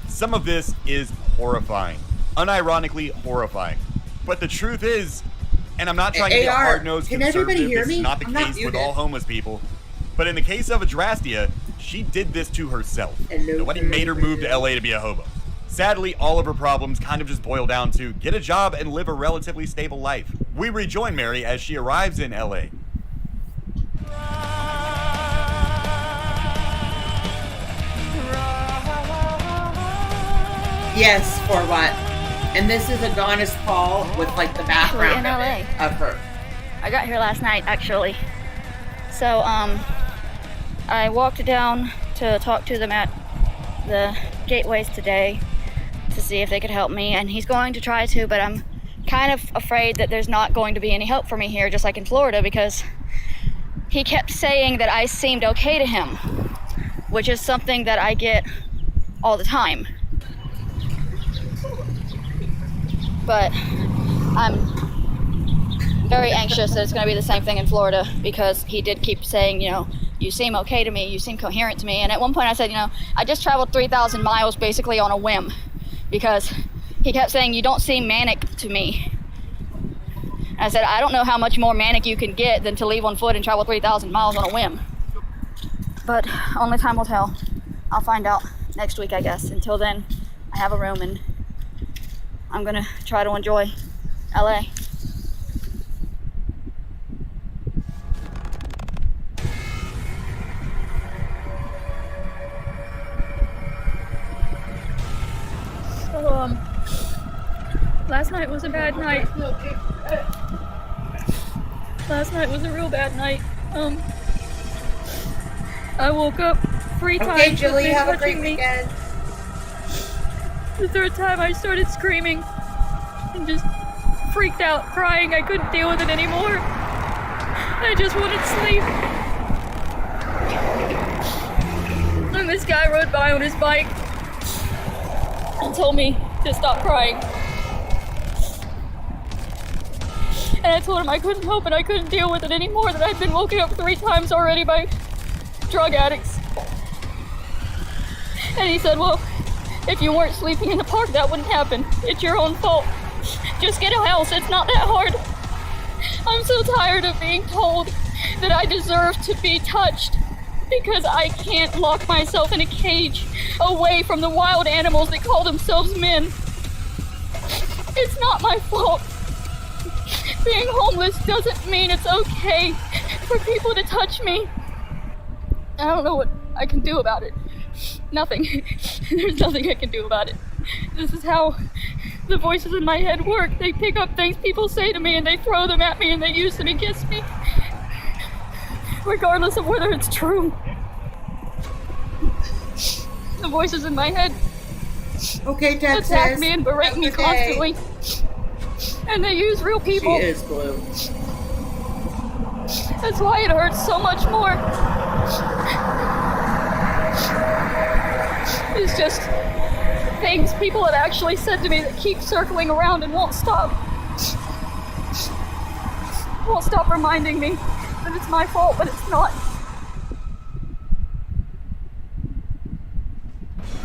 Some of this is horrifying. Unironically horrifying. But the truth is, and I'm not trying to be a AR, hard-nosed can conservative, everybody hear this me? is not the I'm not case with muted. all homeless people. But in the case of Adrasdea, she did this to herself. Nobody made her move to LA to be a hobo. Sadly, all of her problems kind of just boil down to get a job and live a relatively stable life. We rejoin Mary as she arrives in LA. Yes, for what? And this is Adonis Paul with like the background in LA. of her. I got here last night, actually. So, I walked down to talk to them at the gateways today to see if they could help me, and he's going to try to, but I'm kind of afraid that there's not going to be any help for me here, just like in Florida, because he kept saying that I seemed okay to him, which is something that I get all the time. But I'm very anxious that it's going to be the same thing in Florida, because he did keep saying, you know, you seem okay to me, you seem coherent to me. And at one point I said, you know, I just traveled 3,000 miles basically on a whim, because he kept saying, you don't seem manic to me. And I said, I don't know how much more manic you can get than to leave on foot and travel 3,000 miles on a whim. But only time will tell. I'll find out next week, I guess. Until then, I have a room and I'm gonna try to enjoy LA. So, last night was a bad night. Last night was a real bad night. I woke up 3 times. Okay, Julie, with have a touching great me. weekend. The 3rd time I started screaming and just freaked out, crying. I couldn't deal with it anymore. I just wanted sleep. And this guy rode by on his bike and told me to stop crying. And I told him I couldn't help it, I couldn't deal with it anymore, that I'd been woken up 3 times already by drug addicts. And he said, well, if you weren't sleeping in the park, that wouldn't happen. It's your own fault. Just get a house. It's not that hard. I'm so tired of being told that I deserve to be touched because I can't lock myself in a cage away from the wild animals that call themselves men. It's not my fault. Being homeless doesn't mean it's okay for people to touch me. I don't know what I can do about it. Nothing. There's nothing I can do about it. This is how the voices in my head work. They pick up things people say to me and they throw them at me and they use them against me, regardless of whether it's true. The voices in my head attack me and berate me constantly. And they use real people. She is blue. That's why it hurts so much more. It's just things people have actually said to me that keep circling around and won't stop. Won't stop reminding me that it's my fault, but it's not.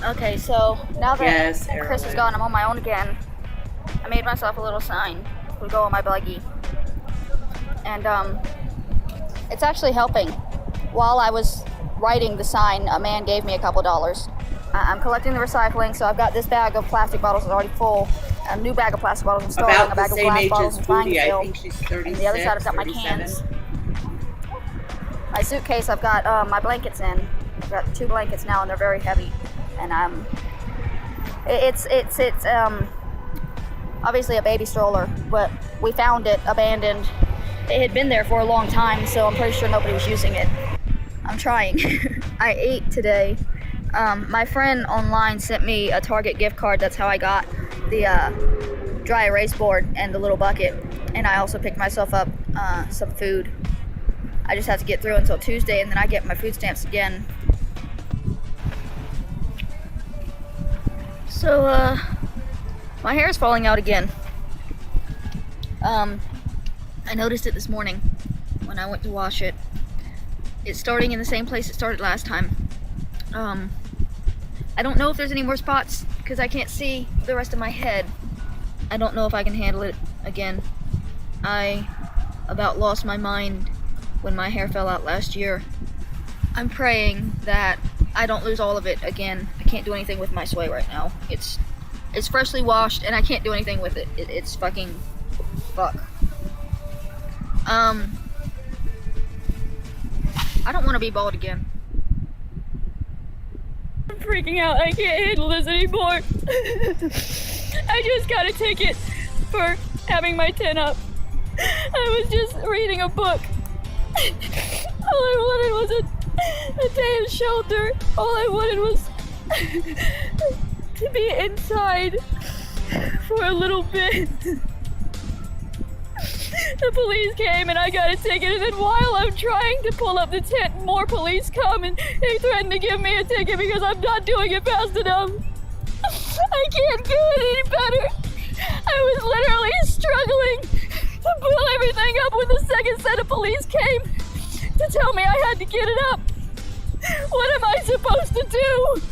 Okay, so now that Chris is gone, I'm on my own again. I made myself a little sign to go on my buggy. And it's actually helping. While I was writing the sign, a man gave me a couple dollars. I'm collecting the recycling, so I've got this bag of plastic bottles that's already full, a new bag of plastic bottles I'm storing, a bag of glass bottles I'm trying to fill, and the other side I've got my cans. My suitcase I've got my blankets in. I've got 2 blankets now and they're very heavy. And it's obviously a baby stroller, but we found it abandoned. It had been there for a long time, so I'm pretty sure nobody was using it. I'm trying. I ate today. My friend online sent me a Target gift card. That's how I got the dry erase board and the little bucket. And I also picked myself up some food. I just have to get through until Tuesday, and then I get my food stamps again. So, my hair is falling out again. I noticed it this morning when I went to wash it. It's starting in the same place it started last time. I don't know if there's any more spots because I can't see the rest of my head. I don't know if I can handle it again. I about lost my mind when my hair fell out last year. I'm praying that I don't lose all of it again. I can't do anything with my sway right now. It's freshly washed and I can't do anything with it. It's fucking fuck. I don't want to be bald again. I'm freaking out. I can't handle this anymore. I just got a ticket for having my tin up. I was just reading a book. All I wanted was a day of shelter. All I wanted was to be inside for a little bit. The police came and I got a ticket, and then while I'm trying to pull up the tent, more police come and they threaten to give me a ticket because I'm not doing it fast enough. I can't do it any better. I was literally struggling to pull everything up when the second set of police came to tell me I had to get it up. What am I supposed to do?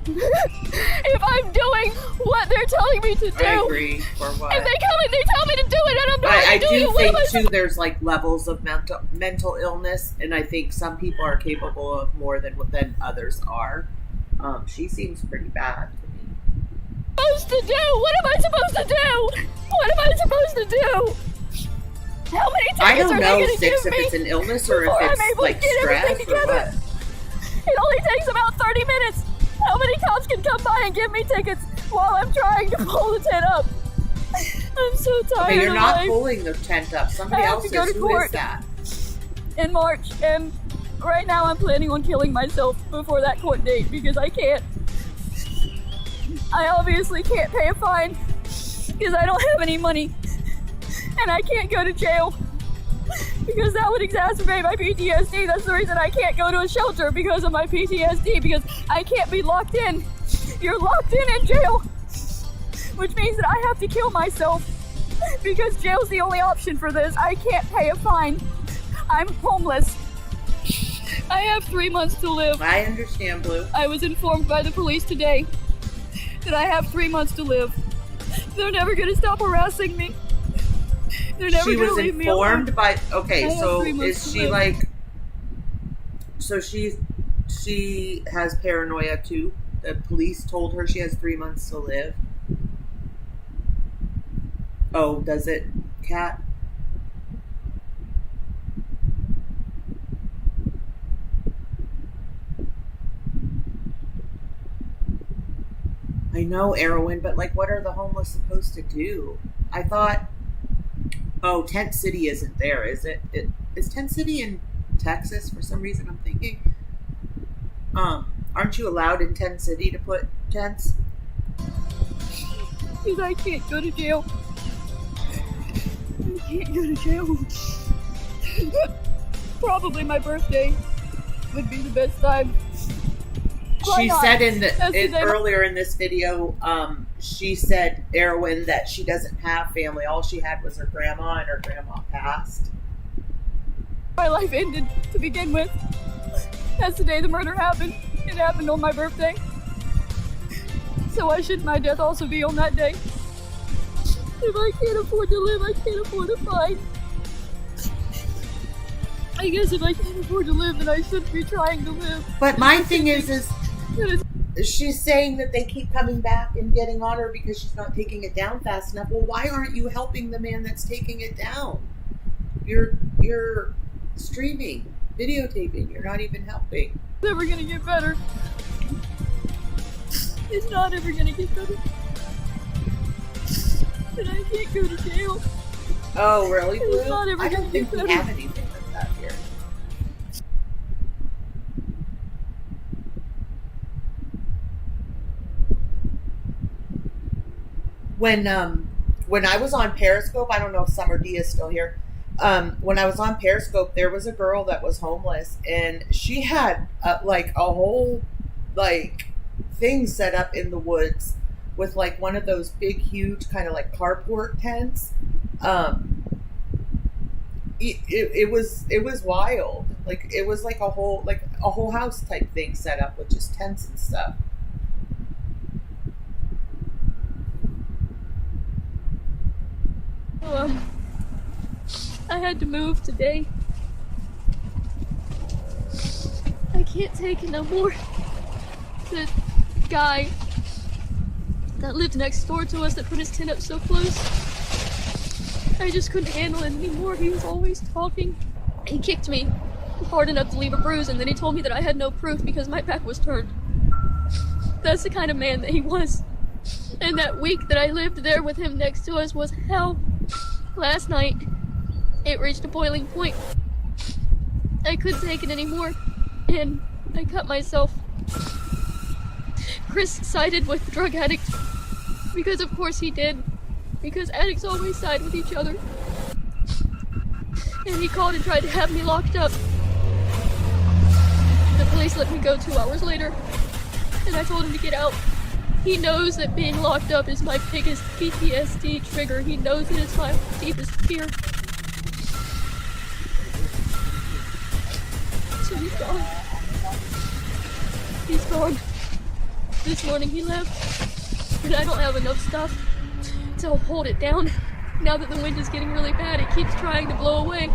If I'm doing what they're telling me to do. I agree. For what? If they come and they tell me to do it and I'm not doing it, I do think too there's like levels of mental illness, and I think some people are capable of more than others are. She seems pretty bad to me. Supposed to do? What am I supposed to do? What am I supposed to do? How many tickets I don't are know, they gonna Six, give if me it's an illness or if before I'm it's able like to get stress everything or together? what. It only takes about 30 minutes. How many cops can come by and give me tickets while I'm trying to pull the tent up? I'm so tired. Okay, you're of not life. pulling the tent up. Somebody I have else to go is. to Who court is that? in March, and right now I'm planning on killing myself before that court date because I can't. I obviously can't pay a fine because I don't have any money, and I can't go to jail because that would exacerbate my PTSD. That's the reason I can't go to a shelter, because of my PTSD, because I can't be locked in. You're locked in jail, which means that I have to kill myself because jail's the only option for this. I can't pay a fine. I'm homeless. I have 3 months to live. I understand, Blue. I was informed by the police today that I have 3 months to live. They're never gonna stop harassing me. They're never She gonna was leave me alone. informed by. Okay, I have so 3 months is to she live. like? So she has paranoia too. The police told her she has 3 months to live. Oh, does it, Kat? I know, Erwin, but like, what are the homeless supposed to do? I thought, oh, Tent City isn't there, is it? Is Tent City in Texas for some reason? I'm thinking. Aren't you allowed in Tent City to put tents? Because I can't go to jail. I can't go to jail. Probably my birthday would be the best time. Why She not? said That's earlier in this video, she said, Erwin, that she doesn't have family. All she had was her grandma, and her grandma passed. My life ended to begin with. That's the day the murder happened. It happened on my birthday. So why shouldn't my death also be on that day? If I can't afford to live, I can't afford to fight. I guess if I can't afford to live, then I shouldn't be trying to live. But my thing is she's saying that they keep coming back and getting on her because she's not taking it down fast enough. Well, why aren't you helping the man that's taking it down? You're streaming, videotaping. You're not even helping. It's never gonna get better. It's not ever gonna get better. And I can't go to jail. Oh, really, Blue? It's not ever I gonna don't think get we better. have anything like that here. When I was on Periscope, I don't know if Summer D is still here. When I was on Periscope, there was a girl that was homeless, and she had like a whole like thing set up in the woods with like one of those big, huge kind of like carport tents. It was wild. Like it was like a whole house type thing set up with just tents and stuff. I had to move today. I can't take it no more. The guy that lived next door to us that put his tent up so close, I just couldn't handle it anymore. He was always talking. He kicked me hard enough to leave a bruise, and then he told me that I had no proof because my back was turned. That's the kind of man that he was. And that week that I lived there with him next to us was hell. Last night, it reached a boiling point. I couldn't take it anymore, and I cut myself. Chris sided with the drug addict, because of course he did, because addicts always side with each other. And he called and tried to have me locked up. The police let me go 2 hours later, and I told him to get out. He knows that being locked up is my biggest PTSD trigger. He knows that it's my deepest fear. So he's gone. He's gone. This morning he left, and I don't have enough stuff to hold it down. Now that the wind is getting really bad, it keeps trying to blow away.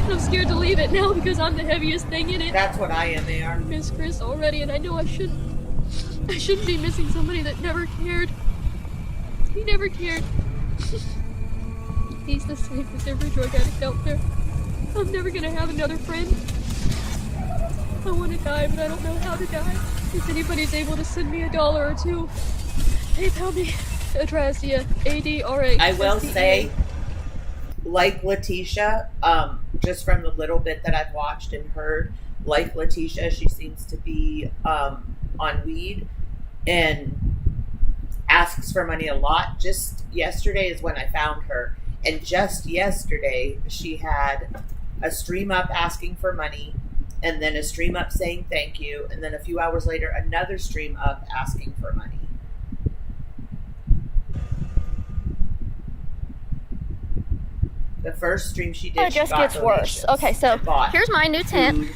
I'm scared to leave it now because I'm the heaviest thing in it. That's what I am, I miss Chris already, and I know I shouldn't be missing somebody that never cared. He never cared. He's the same as every drug addict out there. I'm never gonna have another friend. I want to die, but I don't know how to die. If anybody's able to send me $1 or $2, PayPal me. Adrasdea, ADRA. I will say, like Letitia, just from the little bit that I've watched and heard, like Letitia, she seems to be on weed and asks for money a lot. Just yesterday is when I found her, and just yesterday she had a stream up asking for money, and then a stream up saying thank you, and then a few hours later another stream up asking for money. The first stream she did, It just gets worse. Okay, so here's my new tent.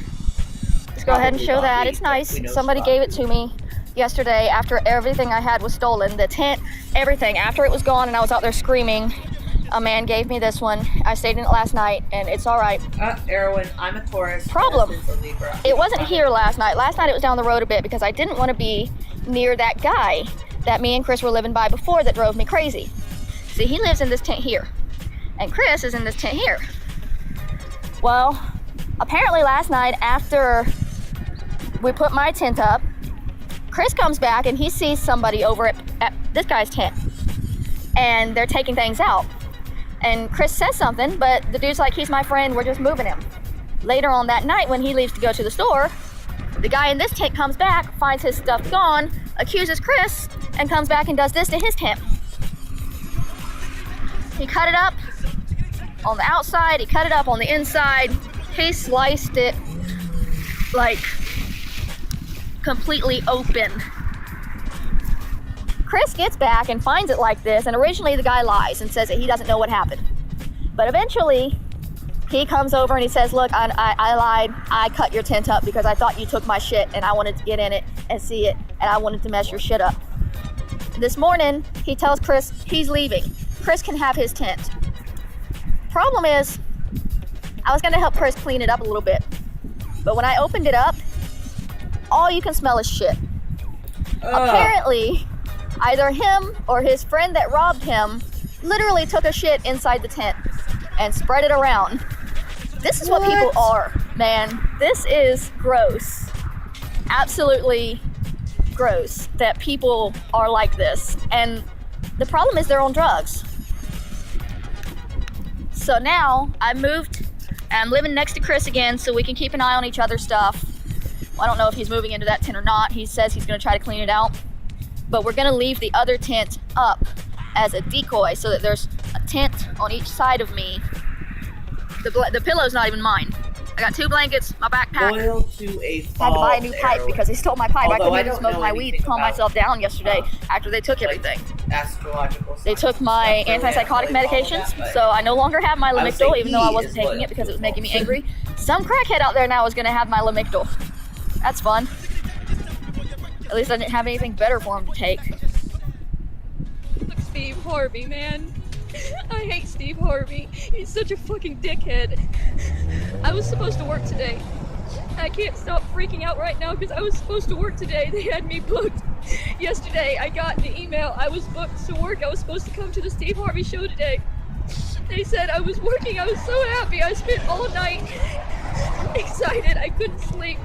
Let's go ahead and show that. It's nice. Somebody gave it to me yesterday after everything I had was stolen. The tent, everything. After it was gone and I was out there screaming, a man gave me this one. I stayed in it last night and it's all right. Erwin, I'm a Taurus. Problem. Taurus is a Libra. It wasn't here last night. Last night it was down the road a bit because I didn't want to be near that guy that me and Chris were living by before that drove me crazy. See, he lives in this tent here. And Chris is in this tent here. Well, apparently last night after we put my tent up, Chris comes back and he sees somebody over at this guy's tent. And they're taking things out. And Chris says something, but the dude's like, he's my friend, we're just moving him. Later on that night when he leaves to go to the store, the guy in this tent comes back, finds his stuff gone, accuses Chris, and comes back and does this to his tent. He cut it up on the outside, he cut it up on the inside, he sliced it like completely open. Chris gets back and finds it like this, and originally the guy lies and says that he doesn't know what happened. But eventually, he comes over and he says, look, I lied, I cut your tent up because I thought you took my shit and I wanted to get in it and see it, and I wanted to mess your shit up. This morning, he tells Chris he's leaving. Chris can have his tent. Problem is, I was gonna help Chris clean it up a little bit, but when I opened it up, all you can smell is shit. Apparently, either him or his friend that robbed him literally took a shit inside the tent and spread it around. This is what people are, man. This is gross. Absolutely gross that people are like this. And the problem is they're on drugs. So now I moved, I'm living next to Chris again so we can keep an eye on each other's stuff. I don't know if he's moving into that tent or not. He says he's gonna try to clean it out. But we're gonna leave the other tent up as a decoy so that there's a tent on each side of me. The pillow's not even mine. I got 2 blankets, my backpack. Loyal to a I had to buy a new pipe because they stole my pipe. Although I couldn't even smoke my weed to calm myself down yesterday after they took everything. Astrological. They took my antipsychotic medications, so I no longer have my Lamictal, even though I wasn't taking it because it was making me angry. Some crackhead out there now is gonna have my Lamictal. That's fun. At least I didn't have anything better for him to take. Look, Steve Harvey, man. I hate Steve Harvey. He's such a fucking dickhead. I was supposed to work today. I can't stop freaking out right now because I was supposed to work today. They had me booked. Yesterday, I got the email. I was booked to work. I was supposed to come to the Steve Harvey show today. They said I was working. I was so happy. I spent all night excited. I couldn't sleep.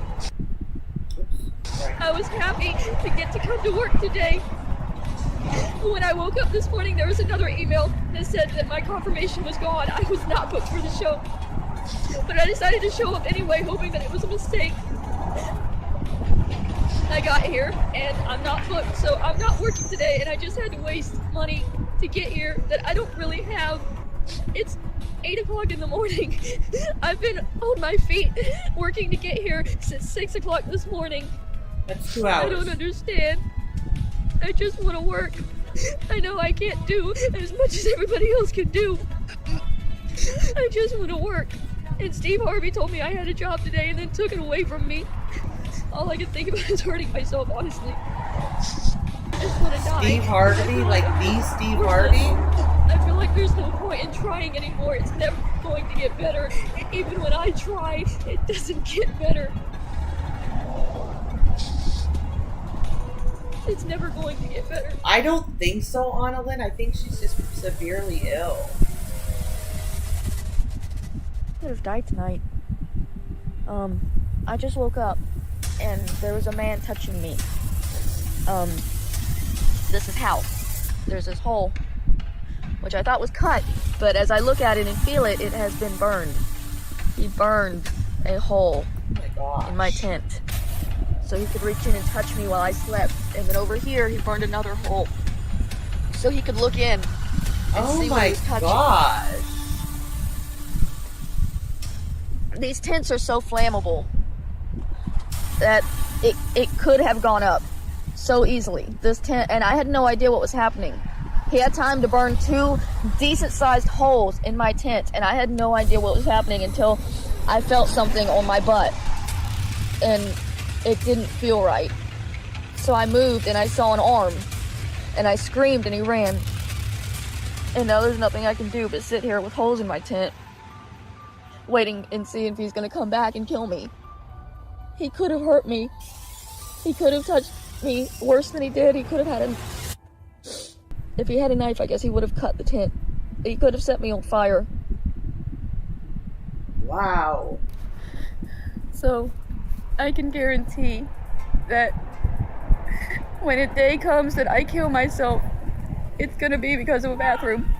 I was happy to get to come to work today. When I woke up this morning, there was another email that said that my confirmation was gone. I was not booked for the show. But I decided to show up anyway, hoping that it was a mistake. I got here, and I'm not booked, so I'm not working today, and I just had to waste money to get here that I don't really have. It's 8 o'clock in the morning. I've been on my feet working to get here since 6 o'clock this morning. That's 2 hours. I don't understand. I just want to work. I know I can't do as much as everybody else can do. I just want to work. And Steve Harvey told me I had a job today and then took it away from me. All I can think about is hurting myself, honestly. I just want to die. Steve Harvey? Like the Steve Harvey? I feel like there's no point in trying anymore. It's never going to get better. Even when I try, it doesn't get better. It's never going to get better. I don't think so, Annalyn. I think she's just severely ill. I could have died tonight. I just woke up and there was a man touching me. This is how. There's this hole, which I thought was cut, but as I look at it and feel it, it has been burned. He burned a hole in my tent so he could reach in and touch me while I slept. And then over here, he burned another hole so he could look in and see what he was touching. Oh my gosh. These tents are so flammable that it could have gone up so easily. This tent, and I had no idea what was happening. He had time to burn 2 decent-sized holes in my tent, and I had no idea what was happening until I felt something on my butt, and it didn't feel right. So I moved, and I saw an arm, and I screamed, and he ran. And now there's nothing I can do but sit here with holes in my tent, waiting and seeing if he's gonna come back and kill me. He could have hurt me. He could have touched me worse than he did. He could have had if he had a knife, I guess he would have cut the tent. He could have set me on fire. Wow. So, I can guarantee that when a day comes that I kill myself, it's gonna be because of a bathroom.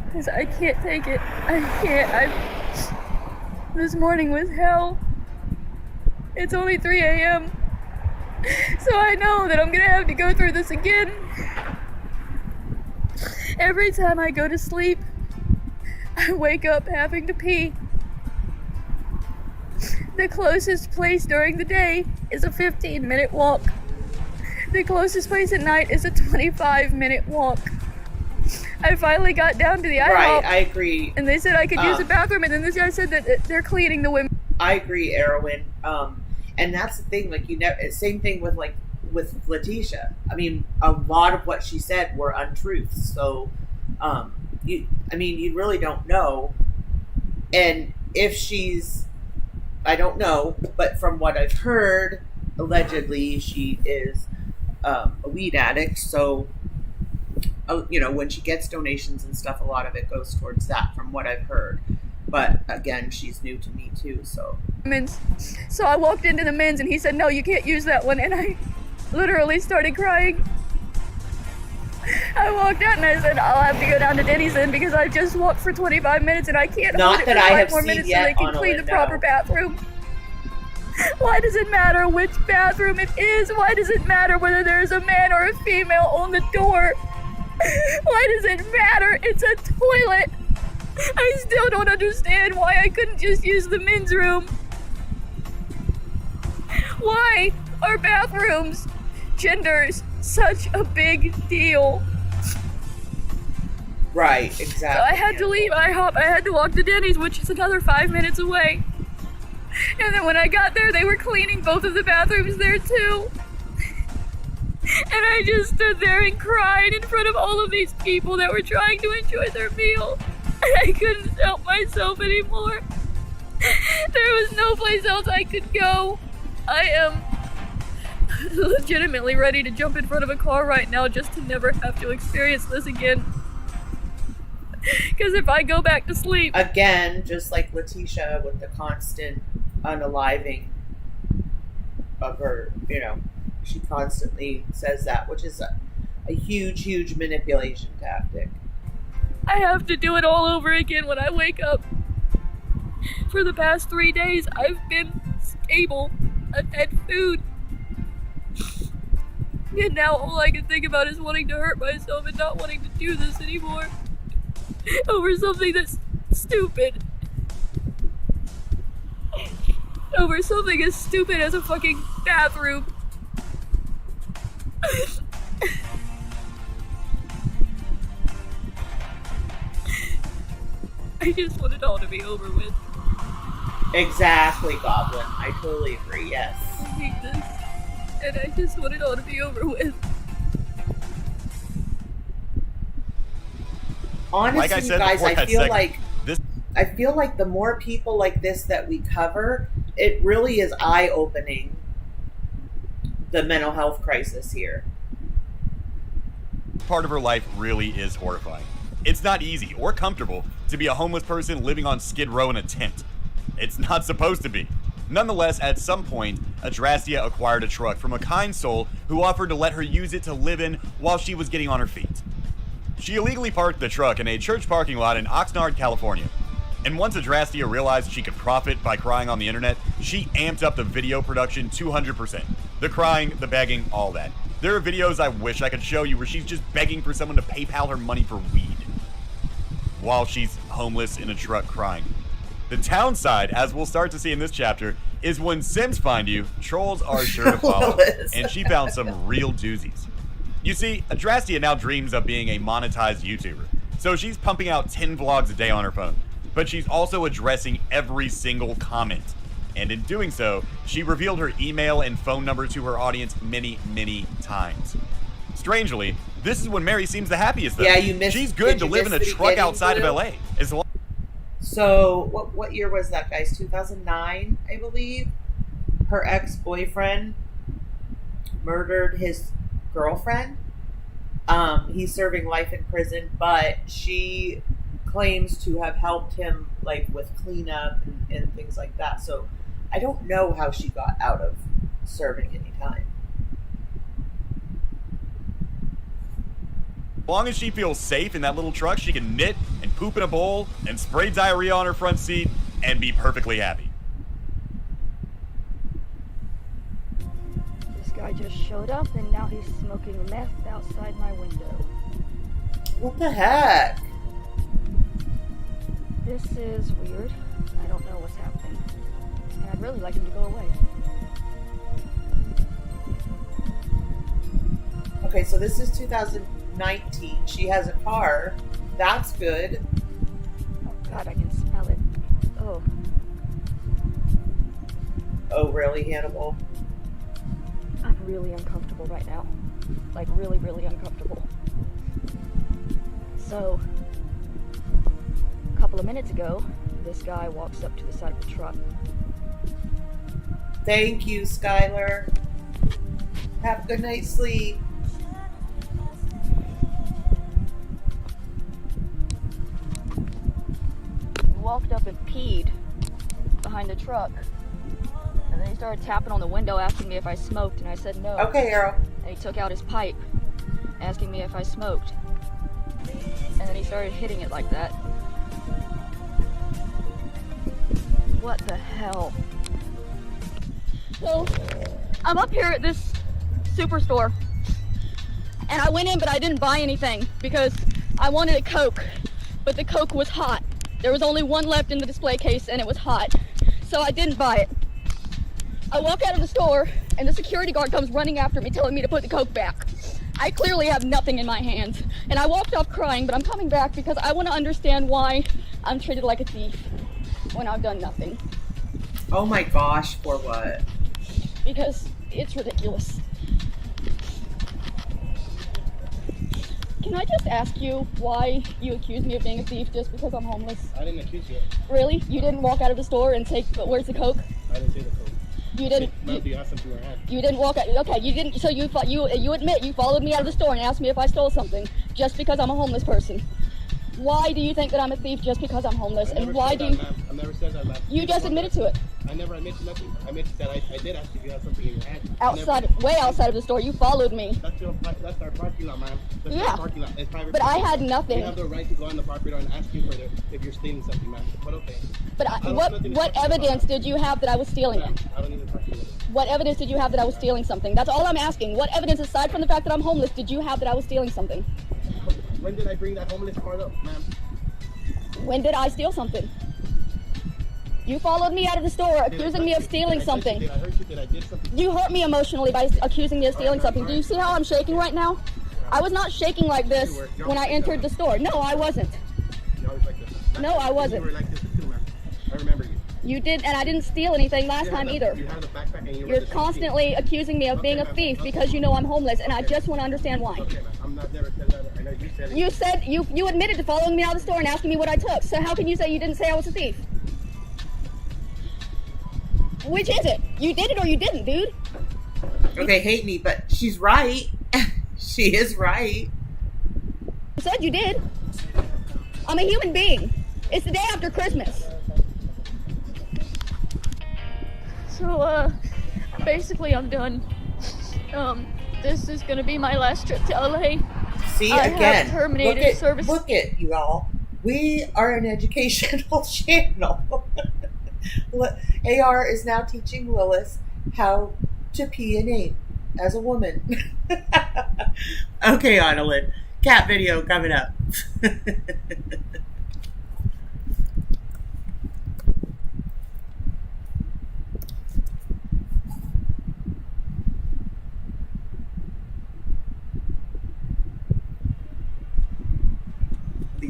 Because I can't take it. I can't. This morning was hell. It's only 3 a.m. So I know that I'm gonna have to go through this again. Every time I go to sleep, I wake up having to pee. The closest place during the day is a 15-minute walk. The closest place at night is a 25-minute walk. I finally got down to the IHOP. Right, I agree. And they said I could use the bathroom, and then this guy said that they're cleaning the women. I agree, Erwin. And that's the thing, like, same thing with Letitia. I mean, a lot of what she said were untruths. So, you really don't know. And if she's, I don't know, but from what I've heard, allegedly she is a weed addict. So, when she gets donations and stuff, a lot of it goes towards that, from what I've heard. But again, she's new to me too, so. So I walked into the men's and he said, no, you can't use that one. And I literally started crying. I walked out and I said, I'll have to go down to Denny's then, because I just walked for 25 minutes and I can't hold it for 5 more minutes so they can clean the proper bathroom. Why does it matter which bathroom it is? Why does it matter whether there's a man or a female on the door? Why does it matter? It's a toilet. I still don't understand why I couldn't just use the men's room. Why are bathrooms, genders, such a big deal? Right, exactly. So I had to leave IHOP. I had to walk to Denny's, which is another 5 minutes away. And then when I got there, they were cleaning both of the bathrooms there too. And I just stood there and cried in front of all of these people that were trying to enjoy their meal. And I couldn't help myself anymore. There was no place else I could go. I am legitimately ready to jump in front of a car right now just to never have to experience this again. Because if I go back to sleep... Again, just like Letitia with the constant unaliving of her, she constantly says that, which is a huge, huge manipulation tactic. I have to do it all over again when I wake up. For the past 3 days, I've been stable. I've had food. And now all I can think about is wanting to hurt myself and not wanting to do this anymore. Over something that's stupid. Over something as stupid as a fucking bathroom. I just want it all to be over with. Exactly, Goblin. I totally agree, yes. I hate this. And I just want it all to be over with. Honestly, like I said guys, before, I feel like the more people like this that we cover, it really is eye-opening, the mental health crisis here. Part of her life really is horrifying. It's not easy or comfortable to be a homeless person living on Skid Row in a tent. It's not supposed to be. Nonetheless, at some point, Adrasdea acquired a truck from a kind soul who offered to let her use it to live in while she was getting on her feet. She illegally parked the truck in a church parking lot in Oxnard, California. And once Adrasdea realized she could profit by crying on the internet, she amped up the video production 200%. The crying, the begging, all that. There are videos I wish I could show you where she's just begging for someone to PayPal her money for weed while she's homeless in a truck crying. The downside, as we'll start to see in this chapter, is when Sims find you, trolls are sure to follow. And she found some real doozies. You see, Adrasdea now dreams of being a monetized YouTuber, so she's pumping out 10 vlogs a day on her phone, but she's also addressing every single comment. And in doing so, she revealed her email and phone number to her audience many, many times. Strangely, this is when Mary seems the happiest though. Yeah, you missed. She's good to live in a truck outside of LA. So, what year was that, guys? 2009, I believe. Her ex-boyfriend murdered his girlfriend. He's serving life in prison, but she claims to have helped him, like, with cleanup and things like that. So, I don't know how she got out of serving any time. As long as she feels safe in that little truck, she can knit and poop in a bowl and spray diarrhea on her front seat and be perfectly happy. This guy just showed up and now he's smoking meth outside my window. What the heck? This is weird. I don't know what's happening. And I'd really like him to go away. Okay, so this is 2019. She has a car. That's good. Oh god, I can smell it. Oh. Oh, really, Hannibal? I'm really uncomfortable right now. Like, really, really uncomfortable. So, a couple of minutes ago, this guy walks up to the side of the truck. Thank you, Skylar. Have a good night's sleep. He walked up and peed behind the truck. And then he started tapping on the window asking me if I smoked, and I said no. Okay, Errol. And he took out his pipe, asking me if I smoked. And then he started hitting it like that. What the hell? So, I'm up here at this superstore. And I went in, but I didn't buy anything because I wanted a Coke. But the Coke was hot. There was only one left in the display case, and it was hot. So I didn't buy it. I walk out of the store, and the security guard comes running after me, telling me to put the Coke back. I clearly have nothing in my hands. And I walked off crying, but I'm coming back because I want to understand why I'm treated like a thief when I've done nothing. Oh my gosh, for what? Because it's ridiculous. Can I just ask you why you accuse me of being a thief just because I'm homeless? I didn't accuse you. Really? You didn't walk out of the store and say, "But where's the Coke?" I didn't say the Coke. You didn't. You asked something I had. You didn't walk out. Okay, you didn't. So you admit you followed me out of the store and asked me if I stole something just because I'm a homeless person. Why do you think that I'm a thief just because I'm homeless? And why do you? I never said that, ma'am. You just admitted to it. I never admitted nothing. I admitted that I did ask if you had something in your hand. Way outside of the store. You followed me. That's our parking lot, ma'am. That's Yeah. our parking lot. It's private. But I had nothing. You have the right to go on the property and ask you for if you're stealing something, ma'am. But okay. But what evidence did you have that I was stealing it? I don't even talk to you. What evidence did you have that I was stealing something? That's all I'm asking. What evidence, aside from the fact that I'm homeless, did you have that I was stealing something? When did I bring that homeless part up, ma'am? When did I steal something? You followed me out of the store accusing me of stealing something. Did I hurt you? Did I did something? You hurt me emotionally by accusing me of stealing something. Do you see how I'm shaking right now? I was not shaking like this when I entered the store. No, I wasn't. You always like this. No, I wasn't. You were like this too, ma'am. I remember you. You did, and I didn't steal anything last time either. You had the backpack and You're constantly accusing me of being a thief because you know I'm homeless, and I just want to understand why. Okay, ma'am. I'm not never said that. I know you said it. You said you admitted to following me out of the store and asking me what I took. So how can you say you didn't say I was a thief? Which is it? You did it or you didn't, dude? Okay, hate me, but she's right. She is right. You said you did. I'm a human being. It's the day after Christmas. So, basically I'm done. This is gonna be my last trip to LA. See, I again, have terminated service. Look at you all. We are an educational channel. AR is now teaching Lilith how to pee and aim as a woman. Okay, Annalyn. Cat video coming up.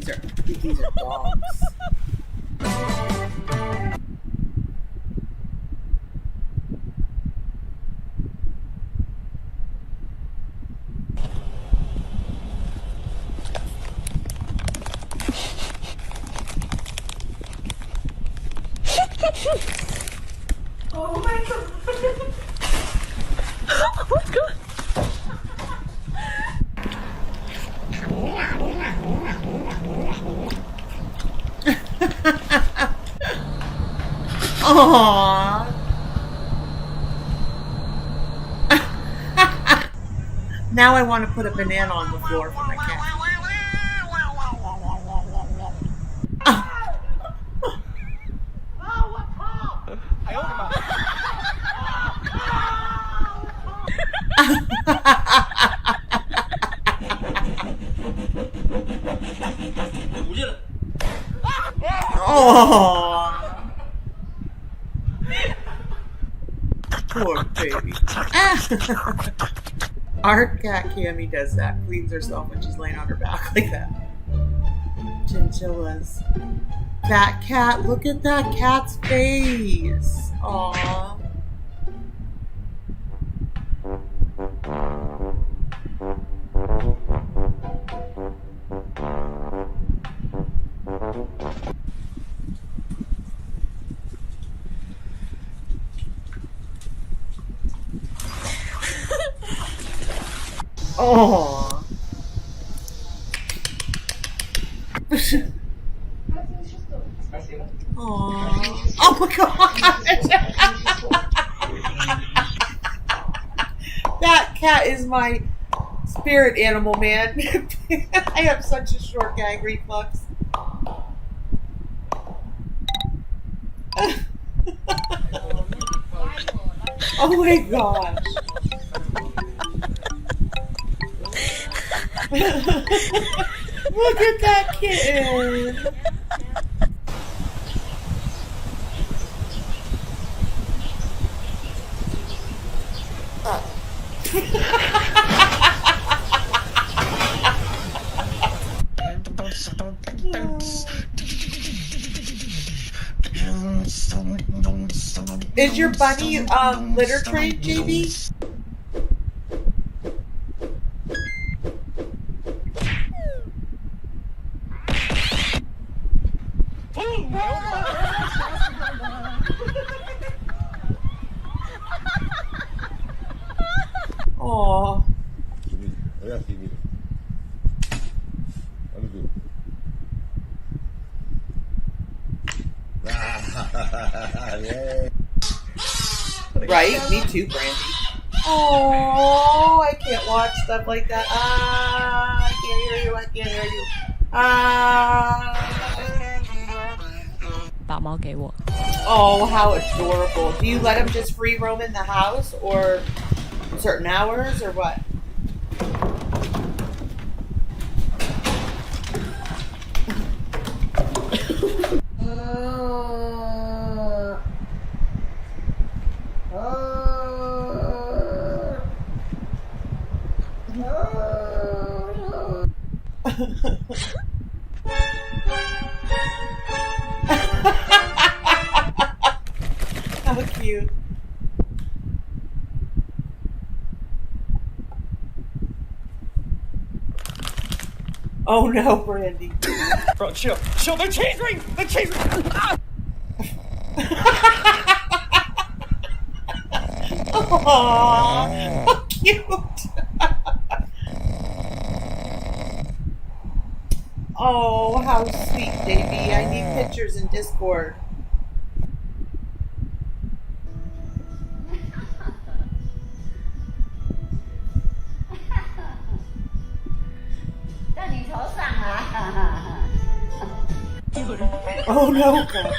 these are dogs. Oh my god. Oh my god. Aww. Now I want to put a banana on the floor for my cat. Oh, poor baby. Our cat Cammy does that. Cleans herself when she's laying on her back like that. Chinchillas. That cat. Look at that cat's face. Aww. Oh. Oh my god. That cat is my spirit animal, man. I have such a short gag reflex. Oh my gosh. Look at that kitten. Is your bunny litter trained, JB? Oh. Right? Me too, Brandy. Oh, I can't watch stuff like that. I can't hear you. I can't hear you. Oh, how adorable. Do you let him just free roam in the house or certain hours or what? How cute. Oh no, Brandy. Bro, chill. Chill, they're chasing! They're chasing! Ah! Aww, how cute. Oh, how sweet, Davey. I need pictures in Discord. Oh no, God.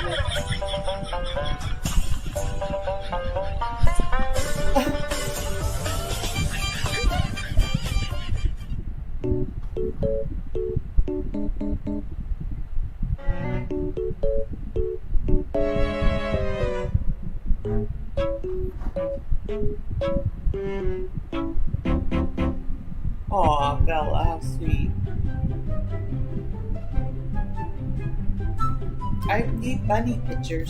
Aw, Bella, how sweet. I need bunny pictures.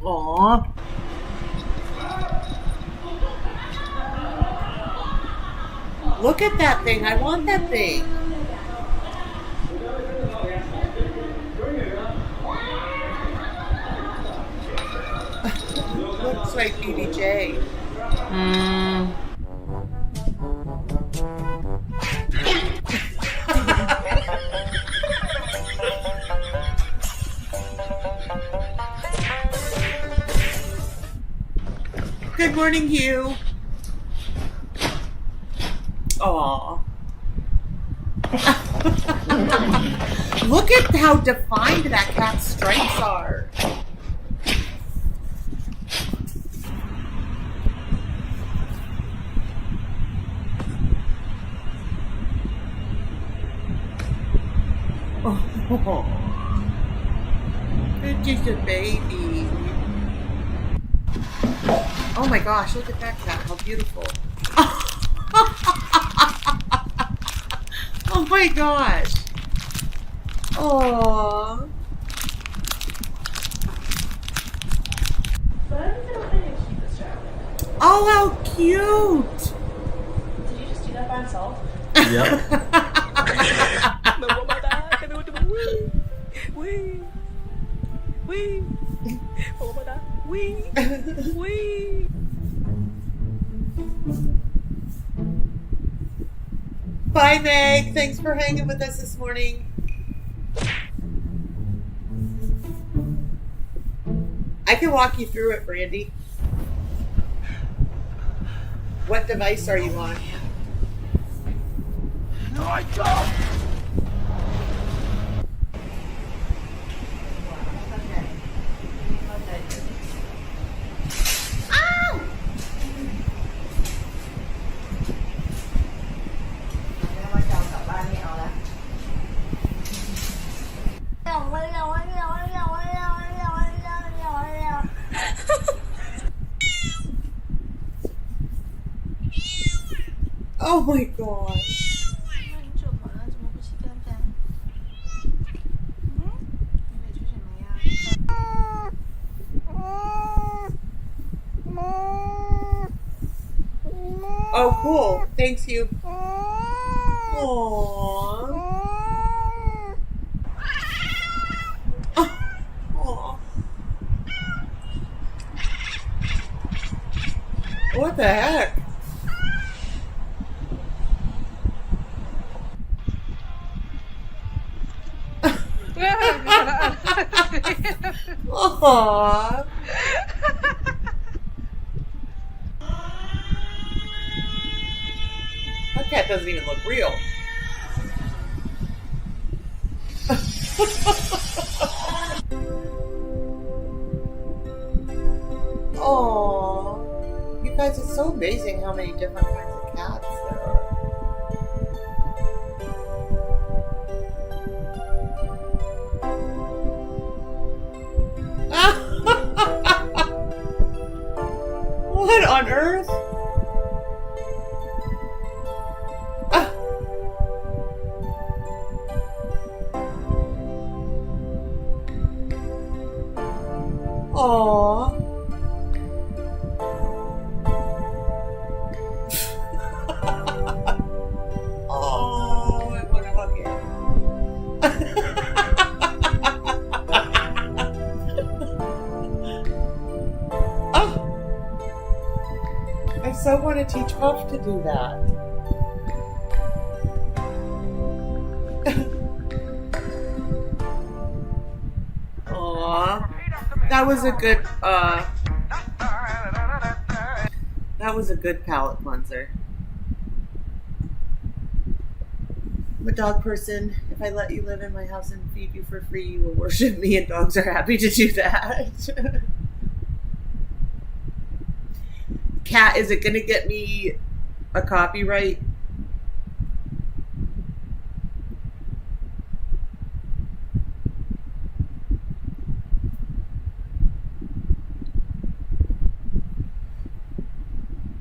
Aww. Look at that thing. I want that thing. Looks like BBJ. Good morning, Hugh. Aw. Look at how defined that cat's stripes are. Oh, it's just a baby. Oh my gosh, look at that cat, how beautiful. Oh my gosh. Aww. Oh, how cute. Did you just do that by himself? Yep. Bye, Meg. Thanks for hanging with us this morning. I can walk you through it, Brandy. What device are you on? No, I don't. Oh my gosh. Oh, cool. Thanks, you. Aww. Aww. What the heck? Aww. That cat doesn't even look real. Aww. You guys, it's so amazing how many different kinds of cats there are. What on earth? Aww. Oh, I want to hug it. I so want to teach Puff to do that. Aww. That was a good, that was a good palate cleanser. I'm a dog person. If I let you live in my house and feed you for free, you will worship me, and dogs are happy to do that. Cat, is it gonna get me a copyright?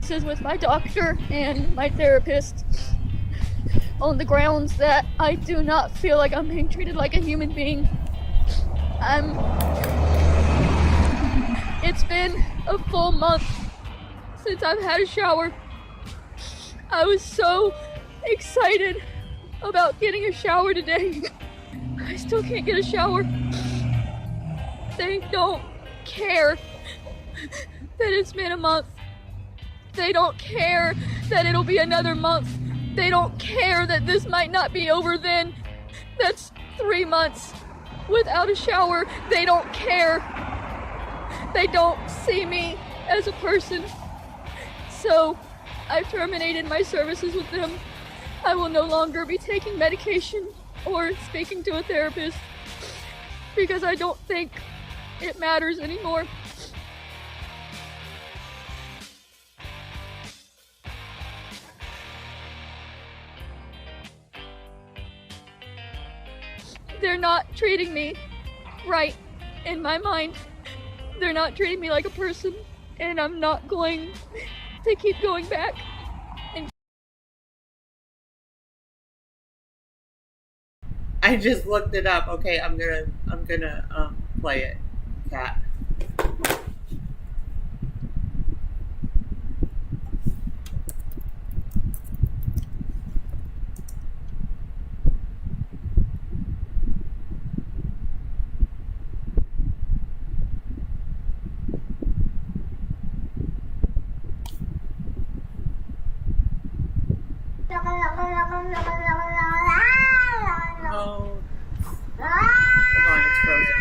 This is with my doctor and my therapist. on the grounds that I do not feel like I'm being treated like a human being. It's been a full month since I've had a shower. I was so excited about getting a shower today. I still can't get a shower. They don't care that it's been a month. They don't care that it'll be another month. They don't care that this might not be over then. That's 3 months without a shower. They don't care. They don't see me as a person. So I've terminated my services with them. I will no longer be taking medication or speaking to a therapist because I don't think it matters anymore. They're not treating me right in my mind. They're not treating me like a person, and I'm not going to keep going back. I just looked it up. Okay, I'm gonna play it, Kat. Oh. Hold on, it's frozen.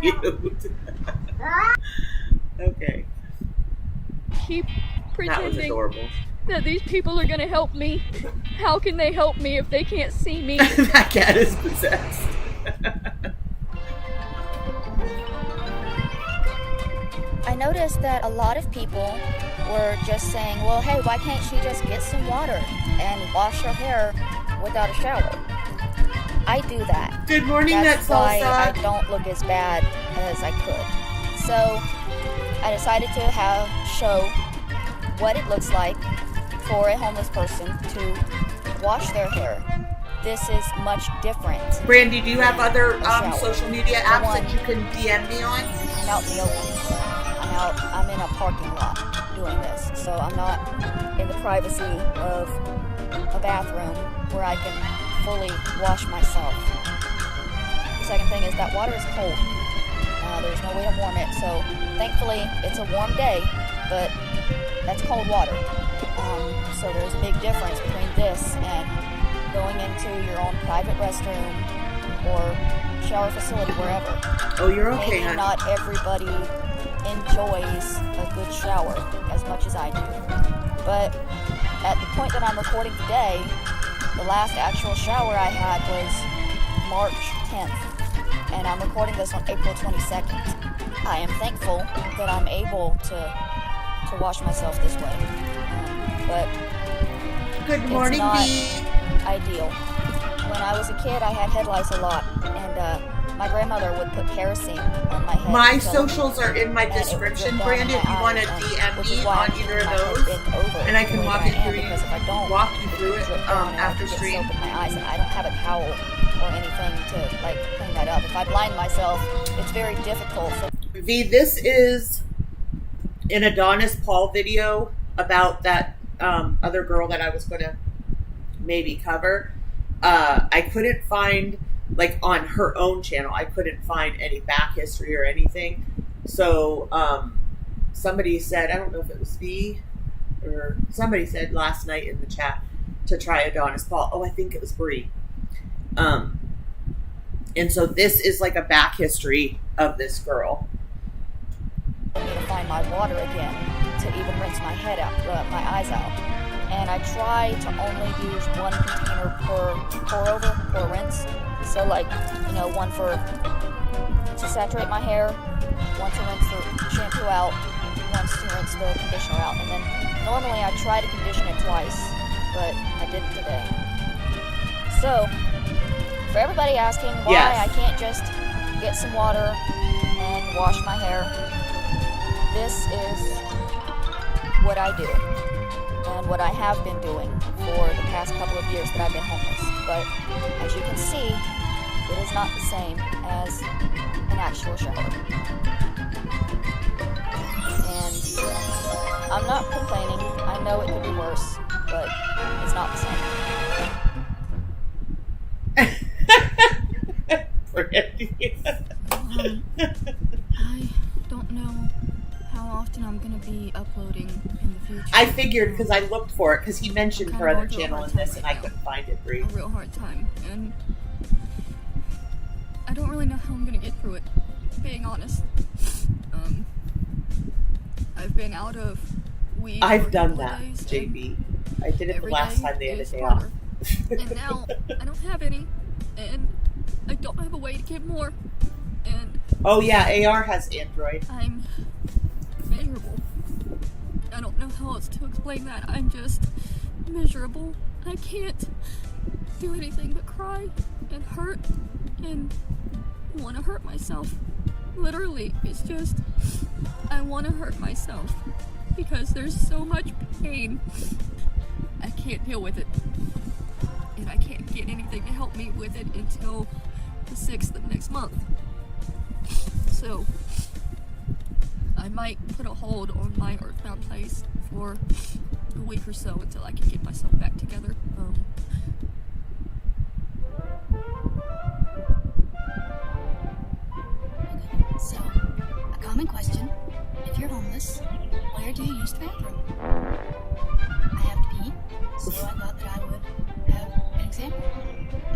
Cute. Okay. Keep That was pretending adorable. that these people are gonna help me. How can they help me if they can't see me? That cat is possessed. I noticed that a lot of people were just saying, well, hey, why can't she just get some water and wash her hair without a shower? I do that. Good morning, That's why I Salsa. don't look as bad as I could. So I decided to show what it looks like for a homeless person to wash their hair. This is much different. Brandy, do you have other shower. social media For apps one, that you can DM me on? I'm out in the open. I'm in a parking lot doing this, so I'm not in the privacy of a bathroom where I can fully wash myself. The second thing is that water is cold. There's no way to warm it, so thankfully it's a warm day, but that's cold water. So there's a big difference between this and going into your own private restroom or shower facility, wherever. Oh, you're okay, Maybe honey. not everybody enjoys a good shower as much as I do. But at the point that I'm recording today, the last actual shower I had was March 10th, and I'm recording this on April 22nd. I am thankful that I'm able to wash myself this way, but Good morning, it's Bee. not ideal. When I was a kid, I had head lice a lot, and my grandmother would put kerosene on my head. My until- socials are in my and it would description, drip down Brandy, my if you want to eyes, DM which is me why on I'm either of keeping my head those, bent over and I can the way walk that it I am, through because if I don't, walk you through it drip down and I after get stream. soap in my eyes, and I don't have a towel or anything to like clean that up. If I blind myself, it's very difficult for V, this is an Adonis Paul video about that other girl that I was going to maybe cover. I couldn't find, like, on her own channel, I couldn't find any back history or anything. So somebody said, I don't know if it was V or somebody said last night in the chat to try Adonis Paul. Oh, I think it was Bree. And so this is like a back history of this girl. me to find my water again to even rinse my head out, my eyes out. And I try to only use one container per pour over, per rinse. So like, you know, one to saturate my hair, one to rinse the shampoo out, one to rinse the conditioner out. And then normally I try to condition it twice, but I didn't today. So, for everybody asking why I can't just get some water and wash my hair, this is what I do and what I have been doing for the past couple of years that I've been homeless. But as you can see, it is not the same as an actual shower. And I'm not complaining. I know it could be worse, but it's not the same. I don't know how often I'm gonna be uploading in the future. I figured because I looked for it because he mentioned her other channel in this and I couldn't find it, Bree. A real hard time, and I don't really know how I'm gonna get through it, being honest. I've been out of weed. I've done that, JB. I did it the last time they had a day off. And now I don't have any, and I don't have a way to get more. And oh yeah, AR has Android. I'm miserable. I don't know how else to explain that. I'm just miserable. I can't do anything but cry and hurt and want to hurt myself. Literally, it's just, I want to hurt myself because there's so much pain. I can't deal with it. And I can't get anything to help me with it until the 6th of next month. So, I might put a hold on my Earthbound place for a week or so until I can get myself back together. So, a common question, if you're homeless, where do you use the bathroom? I have to pee, so I thought that I would have an example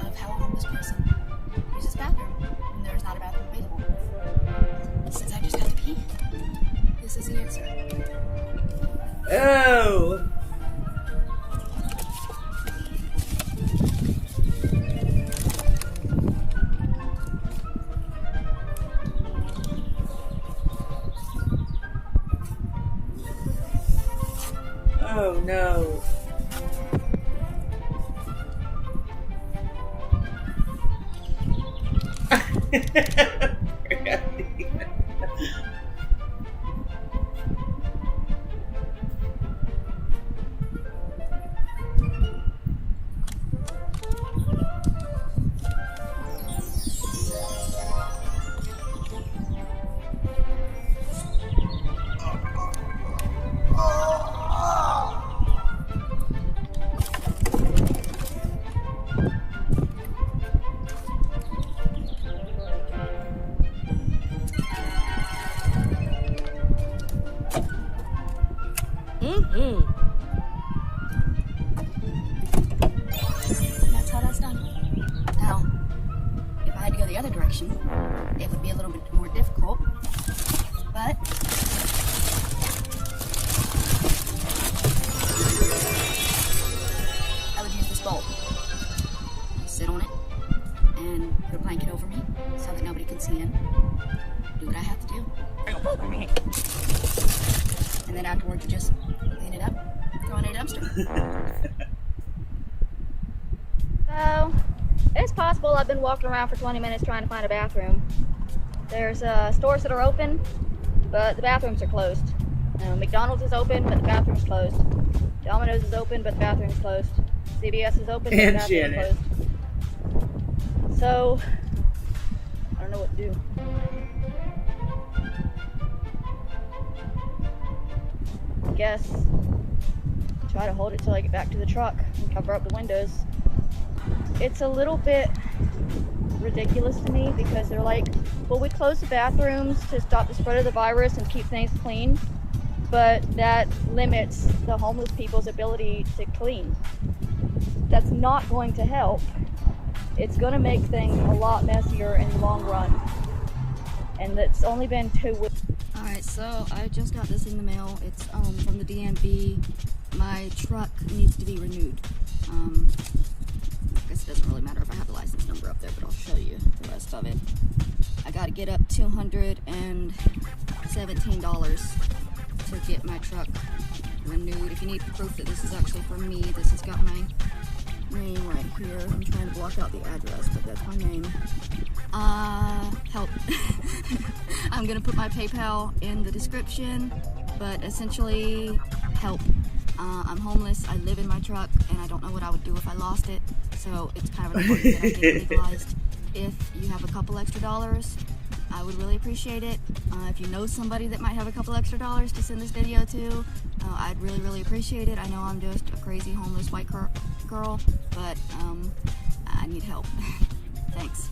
of how a homeless person uses the bathroom when there's not a bathroom available. Since I just have to pee, this is the answer. Oh! Oh no. That's how that's done. Now, if I had to go the other direction, it would be a little bit more difficult, but I would use this bowl. Sit on it and put a blanket over me so that nobody can see in. Do what I have to do. And then afterwards you just clean it up, throw it in a dumpster. So, it's possible I've been walking around for 20 minutes trying to find a bathroom. There's stores that are open, but the bathrooms are closed. McDonald's is open, but the bathroom's closed. Domino's is open, but the bathroom's closed. CVS is open, but the bathroom's closed. So, I don't know what to do. I guess try to hold it till I get back to the truck and cover up the windows. It's a little bit ridiculous to me because they're like, well, we close the bathrooms to stop the spread of the virus and keep things clean, but that limits the homeless people's ability to clean. That's not going to help. It's going to make things a lot messier in the long run. And it's only been 2 weeks. Alright, so I just got this in the mail. It's from the DMV. My truck needs to be renewed. I guess it doesn't really matter if I have the license number up there, but I'll show you the rest of it. I gotta get up $217 to get my truck renewed. If you need proof that this is actually for me, this has got my name right here. I'm trying to block out the address, but that's my name. Help. I'm gonna put my PayPal in the description, but essentially, help. I'm homeless, I live in my truck, and I don't know what I would do if I lost it, so it's kind of important that I get it legalized. If you have a couple extra dollars, I would really appreciate it. If you know somebody that might have a couple extra dollars to send this video to, I'd really, really appreciate it. I know I'm just a crazy homeless white girl, but I need help. Thanks.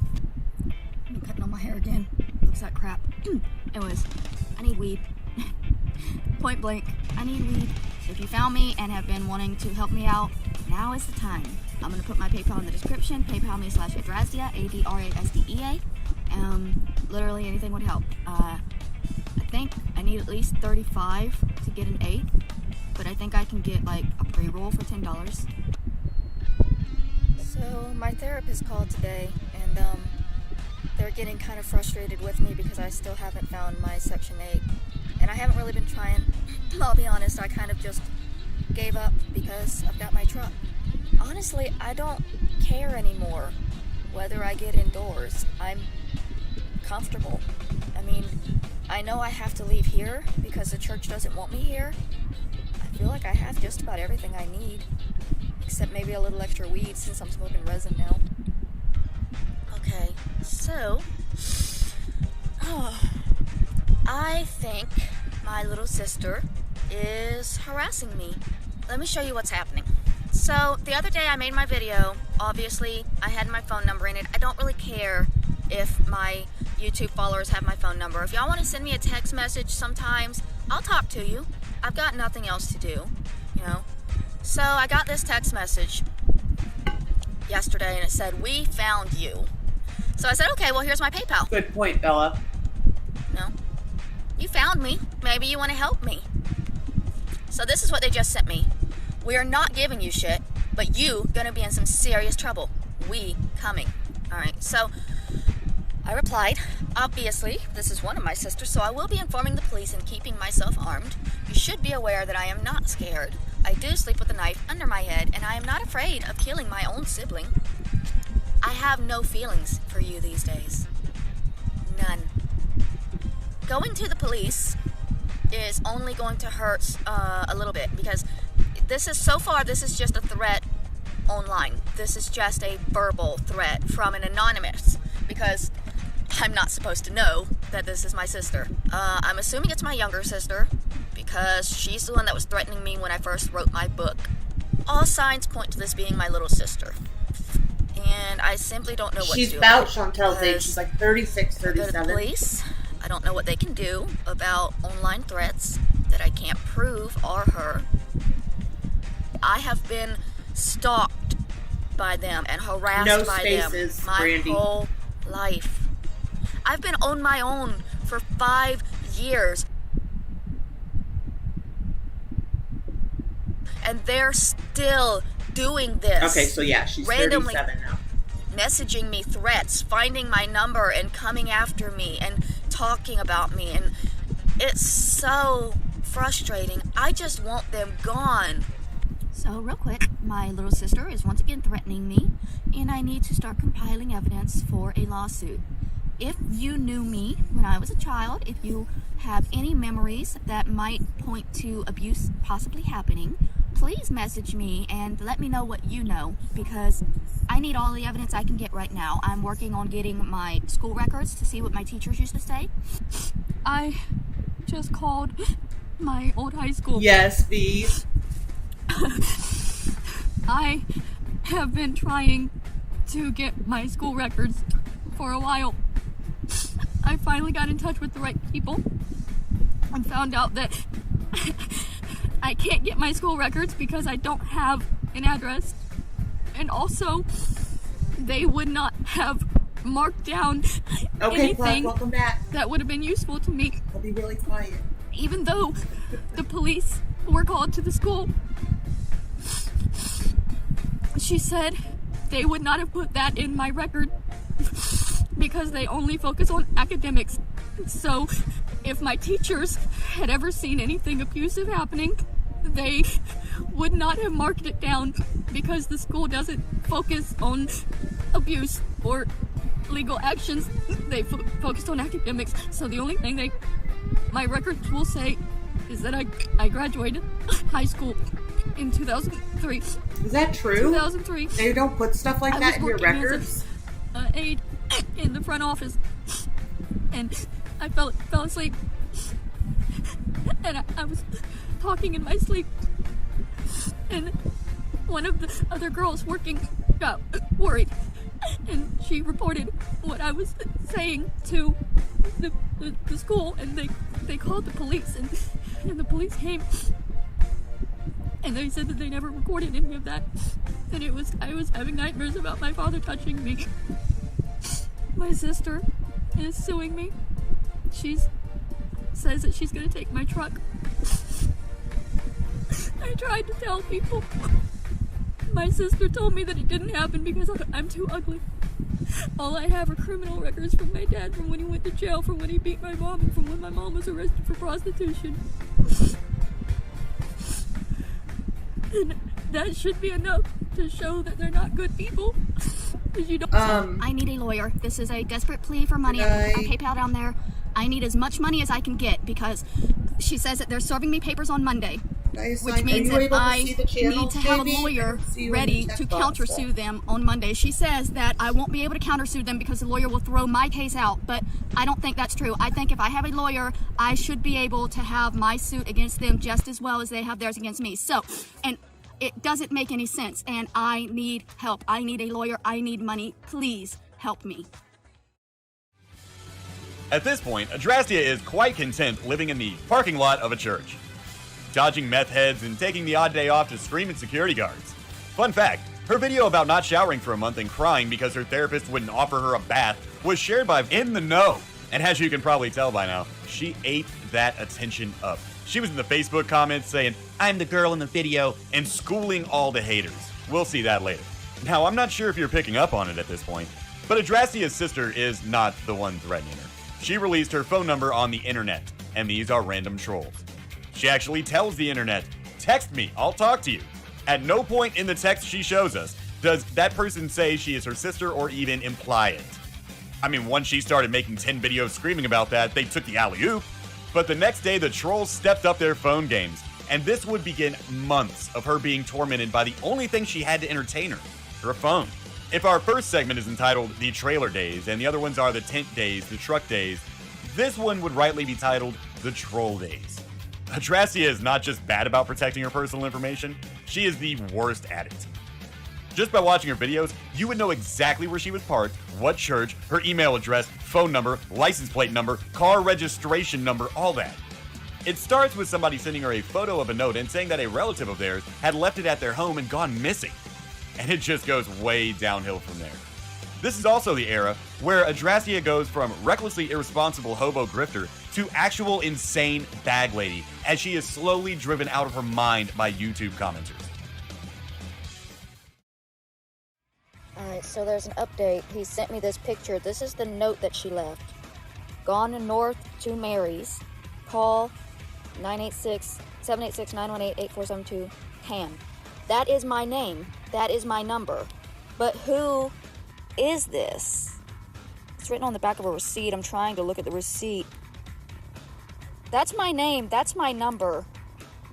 I'm cutting on my hair again. Looks like crap. Anyways, I need weed. Point blank, I need weed. If you found me and have been wanting to help me out, now is the time. I'm going to put my PayPal in the description. PayPal me /Adrasdea, Adrasdea. Literally anything would help. I think I need at least 35 to get an 8, but I think I can get like a pre-roll for $10. So my therapist called today, and they're getting kind of frustrated with me because I still haven't found my Section 8. And I haven't really been trying. I'll be honest, I kind of just gave up because I've got my truck. Honestly, I don't care anymore whether I get indoors. I'm comfortable. I mean, I know I have to leave here because the church doesn't want me here. I feel like I have just about everything I need, except maybe a little extra weed since I'm smoking resin now. Okay, so I think my little sister is harassing me. Let me show you what's happening. So the other day I made my video. Obviously I had my phone number in it. I don't really care if my YouTube followers have my phone number. If y'all want to send me a text message sometimes, I'll talk to you. I've got nothing else to do, you know. So I got this text message yesterday and it said, "We found you." So I said, okay, well here's my PayPal. Good point, Bella. No. You found me. Maybe you want to help me. So this is what they just sent me. "We are not giving you shit, but you gonna be in some serious trouble. We coming." Alright, so I replied, "Obviously, this is one of my sisters, so I will be informing the police and keeping myself armed. You should be aware that I am not scared. I do sleep with a knife under my head, and I am not afraid of killing my own sibling. I have no feelings for you these days. None. Going to the police is only going to hurt a little bit because this is just a threat online. This is just a verbal threat from an anonymous because I'm not supposed to know that this is my sister. I'm assuming it's my younger sister because she's the one that was threatening me when I first wrote my book. All signs point to this being my little sister. And I simply don't know what to do. She's about Chantel's age. She's like 36, 37. Go to the police. I don't know what they can do about online threats that I can't prove are her. I have been stalked by them and harassed by them my whole life. I've been on my own for 5 years. And they're still doing this. Okay, so yeah, she's randomly 37 now. Messaging me threats, finding my number and coming after me and talking about me, and it's so frustrating. I just want them gone. So real quick, my little sister is once again threatening me, and I need to start compiling evidence for a lawsuit. If you knew me when I was a child, if you have any memories that might point to abuse possibly happening, please message me and let me know what you know, because I need all the evidence I can get right now. I'm working on getting my school records to see what my teachers used to say. I just called my old high school. Yes, B. I have been trying to get my school records for a while. I finally got in touch with the right people and found out that I can't get my school records because I don't have an address. And also, they would not have mark down Okay, Clark, anything welcome back. that would have been useful to me. I'll be really quiet. Even though the police were called to the school, she said they would not have put that in my record because they only focus on academics. So if my teachers had ever seen anything abusive happening, they would not have marked it down because the school doesn't focus on abuse or legal actions. They focused on academics. So the only thing my records will say is that I graduated high school in 2003. Is that true? 2003. They don't put stuff like that in your records? As an aide in the front office. And I fell asleep. And I was talking in my sleep. And one of the other girls working got worried. And she reported what I was saying to the school, and they called the police, and the police came, and they said that they never recorded any of that, and I was having nightmares about my father touching me. My sister is suing me. She says that she's gonna take my truck. I tried to tell people. My sister told me that it didn't happen because I'm too ugly. All I have are criminal records from my dad, from when he went to jail, from when he beat my mom, and from when my mom was arrested for prostitution. And that should be enough to show that they're not good people. You don't. I need a lawyer. This is a desperate plea for money. I put my PayPal down there. I need as much money as I can get because she says that they're serving me papers on Monday. Which means that I need to have a lawyer ready to countersue them on Monday. She says that I won't be able to countersue them because the lawyer will throw my case out, but I don't think that's true. I think if I have a lawyer, I should be able to have my suit against them just as well as they have theirs against me. So, and it doesn't make any sense, and I need help. I need a lawyer. I need money. Please help me. At this point, Adrasdea is quite content living in the parking lot of a church, dodging meth heads and taking the odd day off to scream at security guards. Fun fact, her video about not showering for a month and crying because her therapist wouldn't offer her a bath was shared by In the Know. And as you can probably tell by now, she ate that attention up. She was in the Facebook comments saying, "I'm the girl in the video," and schooling all the haters. We'll see that later. Now, I'm not sure if you're picking up on it at this point, but Adrasdea's sister is not the one threatening her. She released her phone number on the internet, and these are random trolls. She actually tells the internet, "Text me, I'll talk to you." At no point in the text she shows us does that person say she is her sister or even imply it. I mean, once she started making 10 videos screaming about that, they took the alley-oop. But the next day, the trolls stepped up their phone games, and this would begin months of her being tormented by the only thing she had to entertain her phone. If our first segment is entitled The Trailer Days, and the other ones are The Tent Days, The Truck Days, this one would rightly be titled The Troll Days. Adrasdea is not just bad about protecting her personal information, she is the worst at it. Just by watching her videos, you would know exactly where she was parked, what church, her email address, phone number, license plate number, car registration number, all that. It starts with somebody sending her a photo of a note and saying that a relative of theirs had left it at their home and gone missing. And it just goes way downhill from there. This is also the era where Adrasdea goes from recklessly irresponsible hobo grifter to actual insane bag lady, as she is slowly driven out of her mind by YouTube commenters. Alright, so there's an update. He sent me this picture. This is the note that she left. Gone north to Mary's. Call 986-786-918-8472. Pam. That is my name. That is my number. But who is this? It's written on the back of a receipt. I'm trying to look at the receipt. That's my name. That's my number.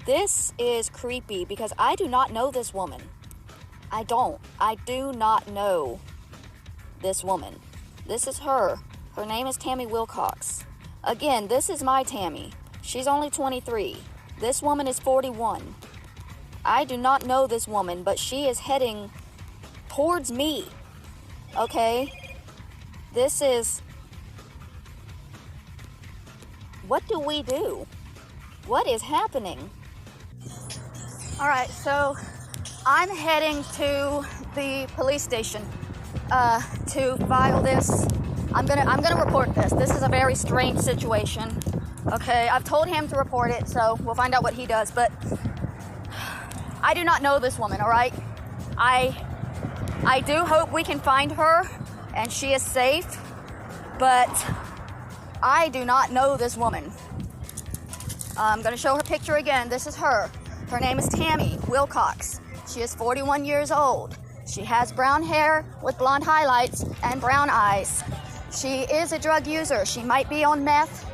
This is creepy because I do not know this woman. I do not know this woman. This is her. Her name is Tammy Wilcox. Again, this is my Tammy. She's only 23. This woman is 41. I do not know this woman, but she is heading towards me. Okay? This is... What do we do? What is happening? Alright, so I'm heading to the police station. to file this. I'm gonna report this. This is a very strange situation. Okay, I've told him to report it, so we'll find out what he does, but I do not know this woman, all right? I do hope we can find her and she is safe, but I do not know this woman. I'm gonna show her picture again. This is her. Her name is Tammy Wilcox. She is 41 years old. She has brown hair with blonde highlights and brown eyes. She is a drug user. She might be on meth.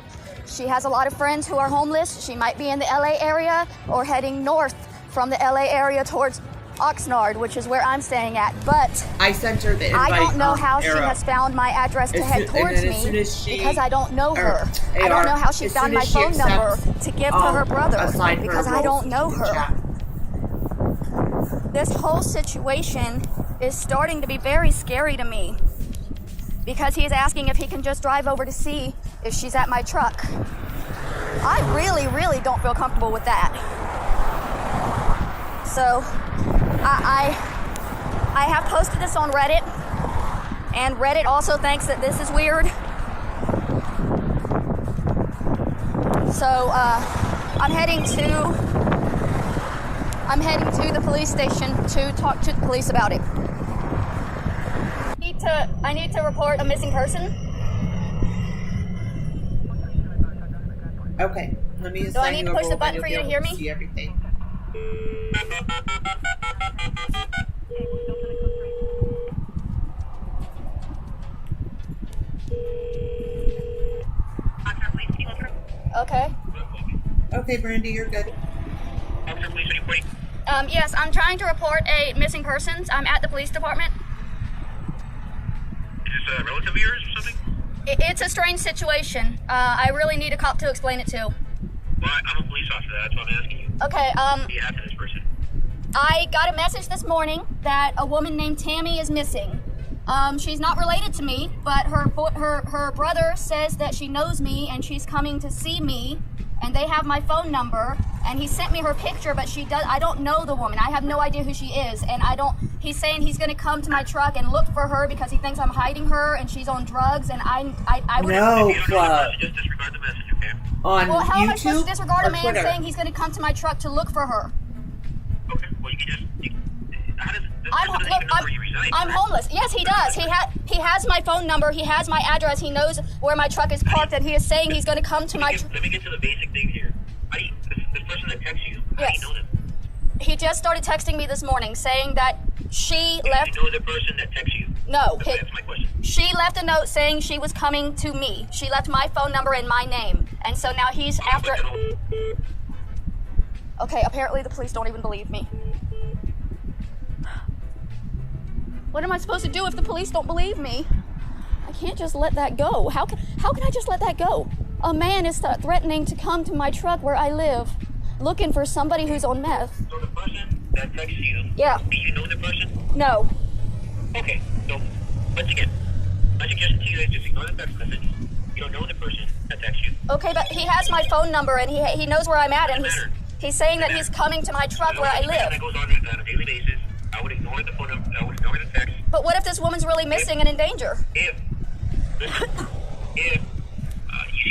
She has a lot of friends who are homeless. She might be in the LA area or heading north from the LA area towards Oxnard, which is where I'm staying at. But I sent her the invite. I don't know how she Era. has found my address to head towards me because I don't know her. AR, I don't know how she as found soon my as she phone number accepts, to give to her brother assign her because I roles don't know in the her. chat. This whole situation is starting to be very scary to me because he is asking if he can just drive over to see if she's at my truck. I really, really don't feel comfortable with that. So I have posted this on Reddit, and Reddit also thinks that this is weird. So I'm heading to the police station to talk to the police about it. I need to report a missing person. Okay, let me. Do I need to push the button for you to hear me? See everything. Okay. Okay, Brandy, you're good. Yes, I'm trying to report a missing persons. I'm at the police department. Is this a relative of yours or something? It's a strange situation. I really need a cop to explain it to. Well, I'm a police officer. That's why I'm asking you. Okay, What do you have to this person? I got a message this morning that a woman named Tammy is missing. She's not related to me, but her brother says that she knows me and she's coming to see me, and they have my phone number, and he sent me her picture, but I don't know the woman. I have no idea who she is, and he's saying he's gonna come to my truck and look for her because he thinks I'm hiding her and she's on drugs, and I would... No, just disregard the message, okay? On well, how YouTube am I supposed to disregard a man Twitter? saying he's gonna come to my truck to look for her? Okay, well, you can just... how does... I'm homeless. Yes, he does. He has my phone number. He has my address. He knows where my truck is parked, and he is saying he's going to come to my... Let me get to the basic things here. This person that texts you, how do you know them? He just started texting me this morning saying that she left... Do you know the person that texts you? No. That's my question. She left a note saying she was coming to me. She left my phone number and my name. And so now he's after... Okay, apparently the police don't even believe me. What am I supposed to do if the police don't believe me? I can't just let that go. How can I just let that go? A man is threatening to come to my truck where I live, looking for somebody who's on meth. So the person that texts you, yeah. Do you know the person? No. Okay, so once again, my suggestion to you is just ignore the text message. You don't know the person that texts you. Okay, but he has my phone number and he knows where I'm at, and he's saying that he's coming to my truck where I live. That goes on a daily basis. I would ignore the phone number. I would ignore the text. But what if this woman's really missing and in danger? If you see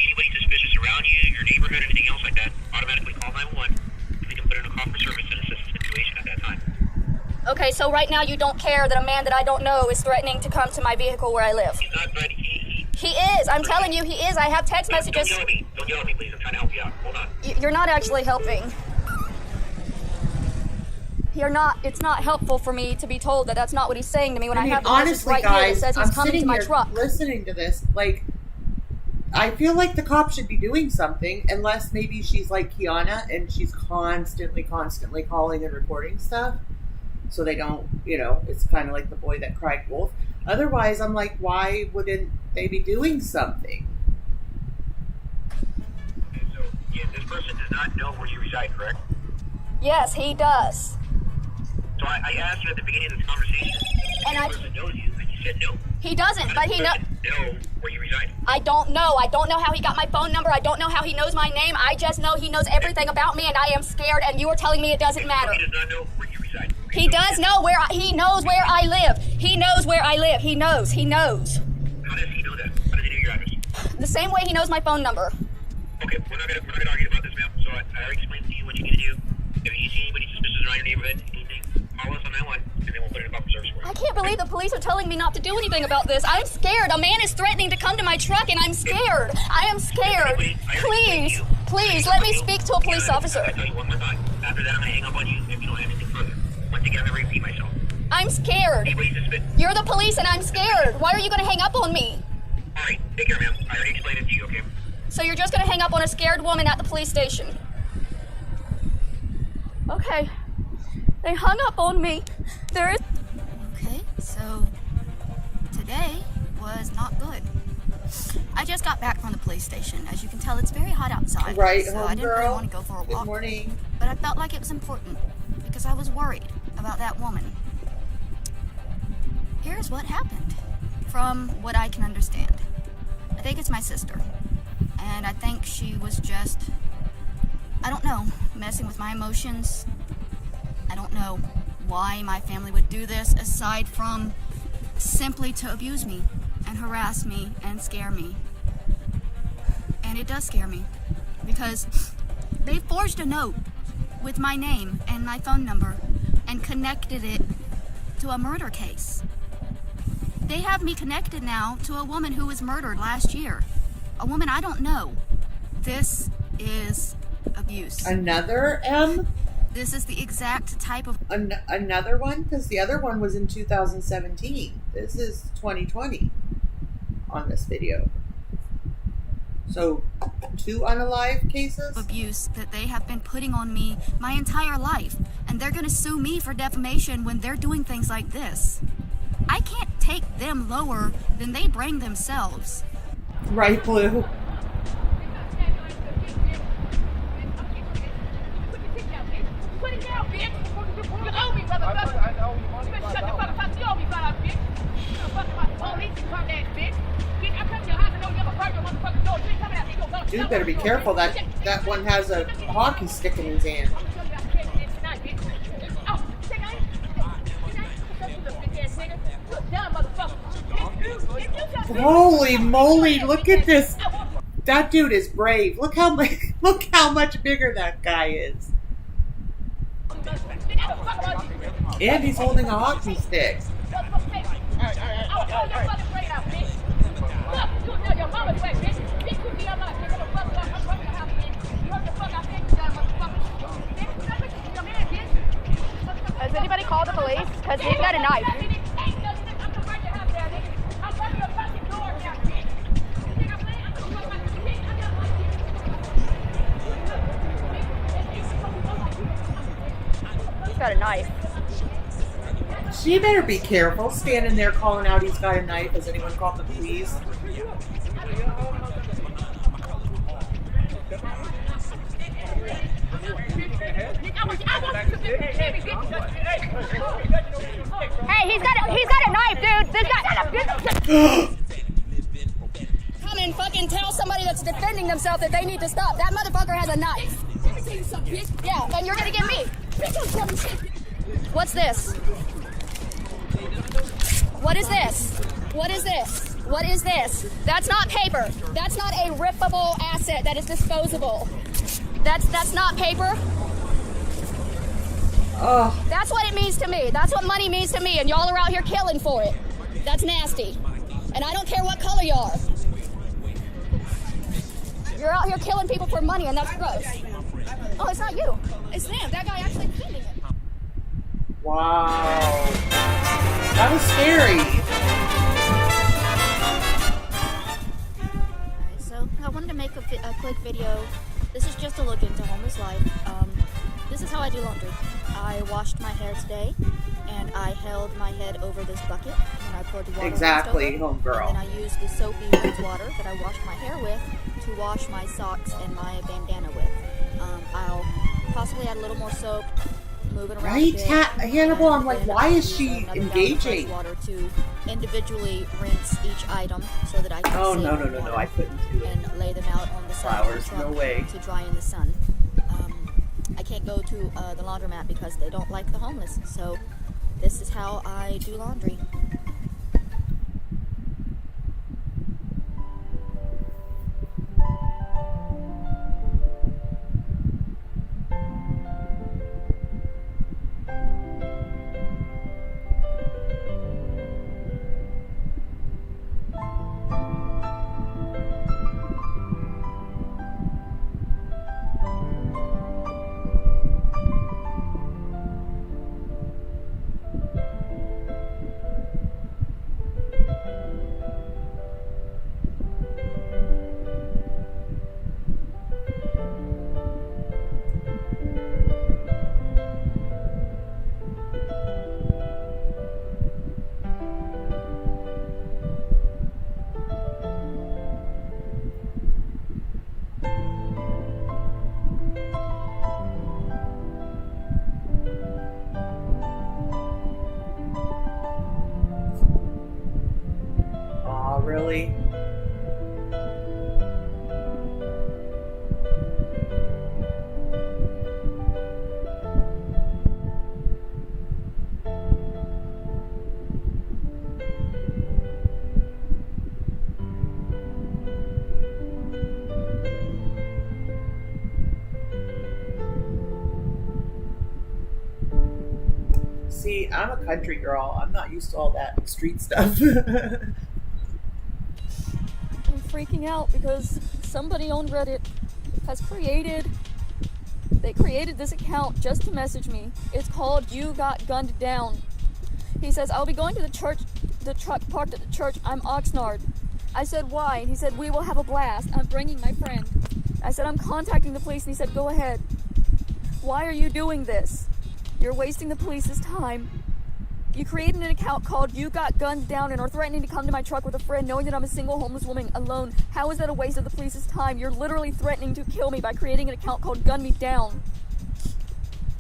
anybody suspicious around you, your neighborhood, anything else like that, automatically call 911. We can put in a call for service and assist the situation at that time. Okay, so right now you don't care that a man that I don't know is threatening to come to my vehicle where I live. He's not threatening. He is. I'm telling you, he is. I have text messages. Don't yell at me. Don't yell at me, please. I'm trying to help you out. Hold on. You're not actually helping. It's not helpful for me to be told that that's not what he's saying to me when I have the message right here that says he's coming to my truck. Listening to this, like, I feel like the cop should be doing something, unless maybe she's like Kiana and she's constantly calling and reporting stuff, so they don't, it's kind of like the boy that cried wolf. Otherwise, I'm like, why wouldn't they be doing something? Okay, so, this person does not know where you reside, correct? Yes, he does. So I asked you at the beginning of this conversation, and the person knows you, and you said no. He doesn't, but he knows where you reside. I don't know. I don't know how he got my phone number. I don't know how he knows my name. I just know he knows everything about me, and I am scared, and you are telling me it doesn't matter. He does not know where you reside. He does know he knows where I live. He knows where I live. He knows. He knows. How does he know that? How does he know your address? The same way he knows my phone number. Okay, we're not gonna argue about this, ma'am. So I already explained to you what you need to do. If you see anybody suspicious around your neighborhood, anything, call us on that one, and then we'll put it in buffer service for you. I can't believe the police are telling me not to do anything about this. I'm scared. A man is threatening to come to my truck, and I'm scared. I am scared. Please, please, let me speak to a police officer. I tell you one more time. After that, I'm gonna hang up on you if you don't have anything further. Once again, I'm gonna repeat myself. I'm scared. You're the police, and I'm scared. Why are you going to hang up on me? All right, take care, ma'am. I already explained it to you, okay? So you're just going to hang up on a scared woman at the police station? Okay. They hung up on me. There is... Okay, so today was not good. I just got back from the police station. As you can tell, it's very hot outside. Right, so I didn't really want to go for a walk. Good morning. But I felt like it was important because I was worried about that woman. Here's what happened, from what I can understand. I think it's my sister. And I think she was just, I don't know, messing with my emotions. I don't know why my family would do this aside from simply to abuse me and harass me and scare me. And it does scare me because they forged a note with my name and my phone number and connected it to a murder case. They have me connected now to a woman who was murdered last year. A woman I don't know. This is abuse. Another M? This is the exact type of... Another one? Because the other one was in 2017. This is 2020 on this video. So, 2 unalive cases? Abuse that they have been putting on me my entire life. And they're going to sue me for defamation when they're doing things like this. I can't take them lower than they bring themselves. Right, Blue. Put it down, bitch. You owe me, motherfucker. You better shut the fuck up. You owe me, bitch. You don't fuck about the police, you punk ass bitch. Bitch, I'm coming to your house and know you ever burn your motherfucking door. You ain't coming out here. You gonna go. Dude better be careful. That one has a hockey stick in his hand. Holy moly, look at this. That dude is brave. Look how much bigger that guy is. And he's holding a hockey stick. Has anybody called the police? Because he's got a knife. He's got a knife. She better be careful, standing there calling out he's got a knife. Has anyone called the police? Hey, he's got a knife, dude. This guy. Come and fucking tell somebody that's defending themselves that they need to stop. That motherfucker has a knife. Yeah, and you're gonna get me. What's this? What is this? What is this? What is this? That's not paper. That's not a rippable asset that is disposable. That's not paper. Oh. That's what it means to me. That's what money means to me, and y'all are out here killing for it. That's nasty. And I don't care what color you are. You're out here killing people for money, and that's gross. Oh, it's not you. It's them. That guy actually defending it. Wow. That was scary. Alright, so I wanted to make a quick video. This is just a look into homeless life. This is how I do laundry. I washed my hair today, and I held my head over this bucket, and I poured the water Exactly, over, homegirl. and then I used the soapy rose water that I washed my hair with to wash my socks and my bandana with. I'll possibly add a little more soap, move it around Right, a bit, Hannibal, I'm like, why is use she another gallon of engaging? fresh water to individually rinse each item so that I can Oh, save no, the water I couldn't do it. and lay them out on the side Flowers, of the truck no way. to dry in the sun. I can't go to the laundromat because they don't like the homeless, so this is how I do laundry. Really? See, I'm a country girl. I'm not used to all that street stuff. I'm freaking out because somebody on Reddit has created this account just to message me. It's called You Got Gunned Down. He says, I'll be going to the church, the truck parked at the church. I'm Oxnard. I said, why? And he said, we will have a blast. I'm bringing my friend. I said, I'm contacting the police. And he said, go ahead. Why are you doing this? You're wasting the police's time. You created an account called You Got Gunned Down and are threatening to come to my truck with a friend knowing that I'm a single homeless woman alone. How is that a waste of the police's time? You're literally threatening to kill me by creating an account called Gun Me Down.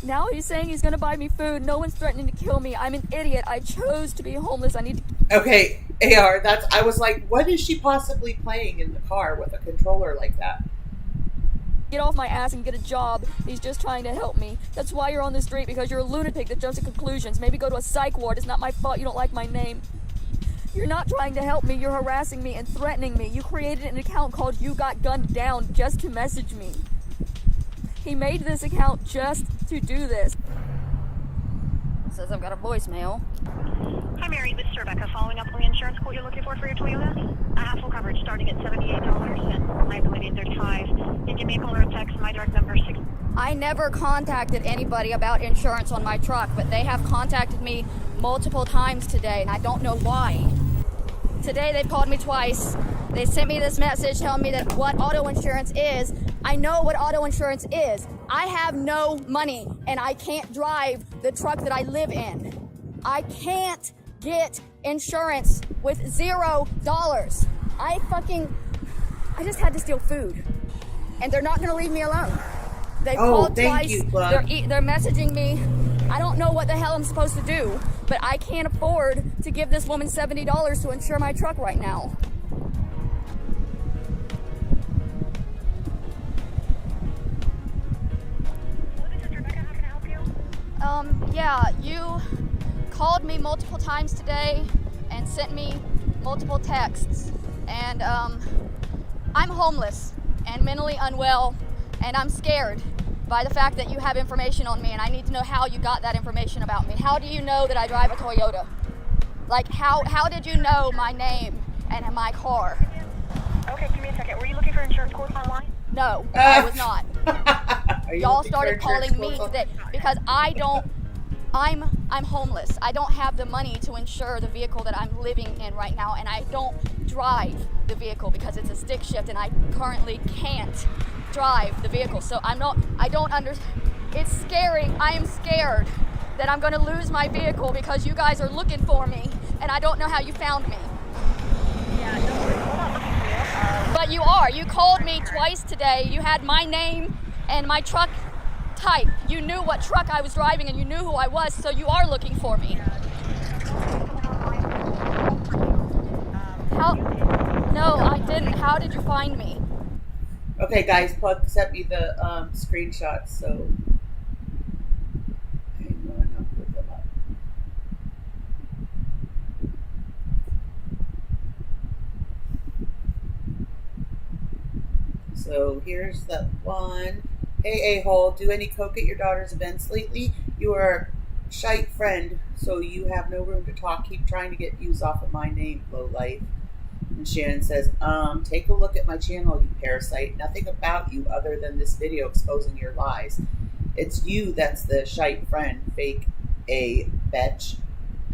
Now he's saying he's gonna buy me food. No one's threatening to kill me. I'm an idiot. I chose to be homeless. I need to... Okay, AR, I was like, what is she possibly playing in the car with a controller like that? Get off my ass and get a job. He's just trying to help me. That's why you're on the street, because you're a lunatic that jumps to conclusions. Maybe go to a psych ward. It's not my fault you don't like my name. You're not trying to help me. You're harassing me and threatening me. You created an account called You Got Gunned Down just to message me. He made this account just to do this. Says I've got a voicemail. Hi Mary, this is Rebecca. Following up on the insurance quote you're looking for your Toyota. I have full coverage starting at $78 and liability at $35. You can give me a call or a text. My direct number is 6. I never contacted anybody about insurance on my truck, but they have contacted me multiple times today, and I don't know why. Today they've called me twice. They sent me this message telling me that what auto insurance is. I know what auto insurance is. I have no money, and I can't drive the truck that I live in. I can't get insurance with $0. I just had to steal food, and they're not gonna leave me alone. They called twice. They're messaging me. I don't know what the hell I'm supposed to do, but I can't afford to give this woman $70 to insure my truck right now. Yeah, you called me multiple times today and sent me multiple texts, and I'm homeless and mentally unwell, and I'm scared by the fact that you have information on me, and I need to know how you got that information about me. How do you know that I drive a Toyota? Like, how did you know my name and my car? Okay, give me a second. Were you looking for insurance quotes online? No, I was not. Y'all started calling me today because I'm homeless. I don't have the money to insure the vehicle that I'm living in right now, and I don't drive the vehicle because it's a stick shift and I currently can't drive the vehicle. So it's scary. I am scared that I'm gonna lose my vehicle because you guys are looking for me and I don't know how you found me. Yeah, no worries. We're not looking for you. But you are. You called me twice today. You had my name and my truck type. You knew what truck I was driving and you knew who I was, so you are looking for me. How? No, I didn't. How did you find me? Okay, guys, Plug sent me the screenshots, so hang on, I'll put them up. So here's the one. Hey, a-hole, do any coke at your daughter's events lately? You are a shite friend, so you have no room to talk. Keep trying to get views off of my name, lowlife. And Shannon says, take a look at my channel, you parasite. Nothing about you other than this video exposing your lies. It's you that's the shite friend, fake a bitch.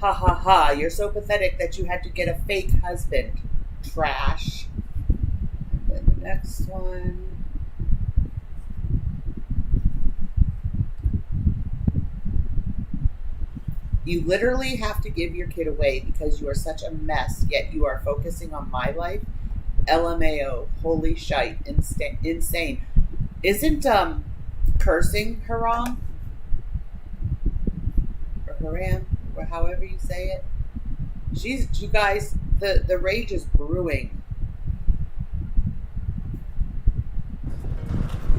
Ha ha ha, you're so pathetic that you had to get a fake husband. Trash. And then the next one. You literally have to give your kid away because you are such a mess, yet you are focusing on my life. LMAO. Holy shite. Insane. Isn't cursing haram? Or haram? Or however you say it. You guys, the rage is brewing.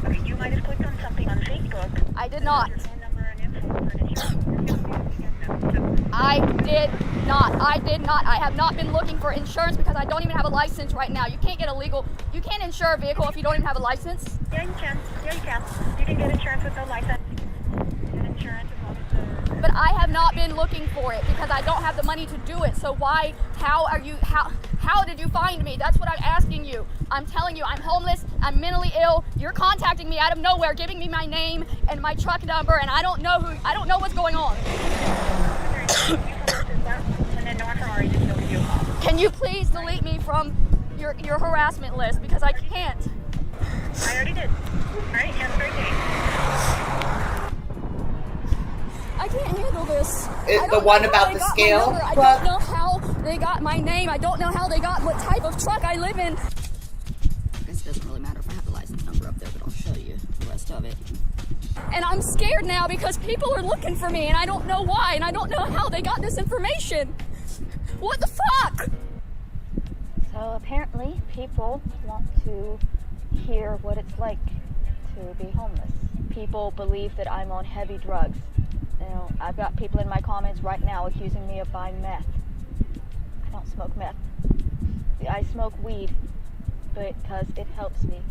Okay, you might have clicked on something on Facebook. I did not. I did not. I have not been looking for insurance because I don't even have a license right now. You can't insure a vehicle if you don't even have a license. Yeah, you can. You can get insurance with no license. But I have not been looking for it because I don't have the money to do it. So how did you find me? That's what I'm asking you. I'm telling you, I'm homeless, I'm mentally ill. You're contacting me out of nowhere, giving me my name and my truck number, and I don't know what's going on. Can you please delete me from your harassment list because I can't. I already did. All right, have a great day. I can't handle this. The one about the scale? I don't know how they got my name. I don't know how they got what type of truck I live in. I guess it doesn't really matter if I have the license number up there, but I'll show you the rest of it. And I'm scared now because people are looking for me and I don't know why and I don't know how they got this information. What the fuck? So apparently people want to hear what it's like to be homeless. People believe that I'm on heavy drugs. You know, I've got people in my comments right now accusing me of buying meth. I don't smoke meth. I smoke weed because it helps me.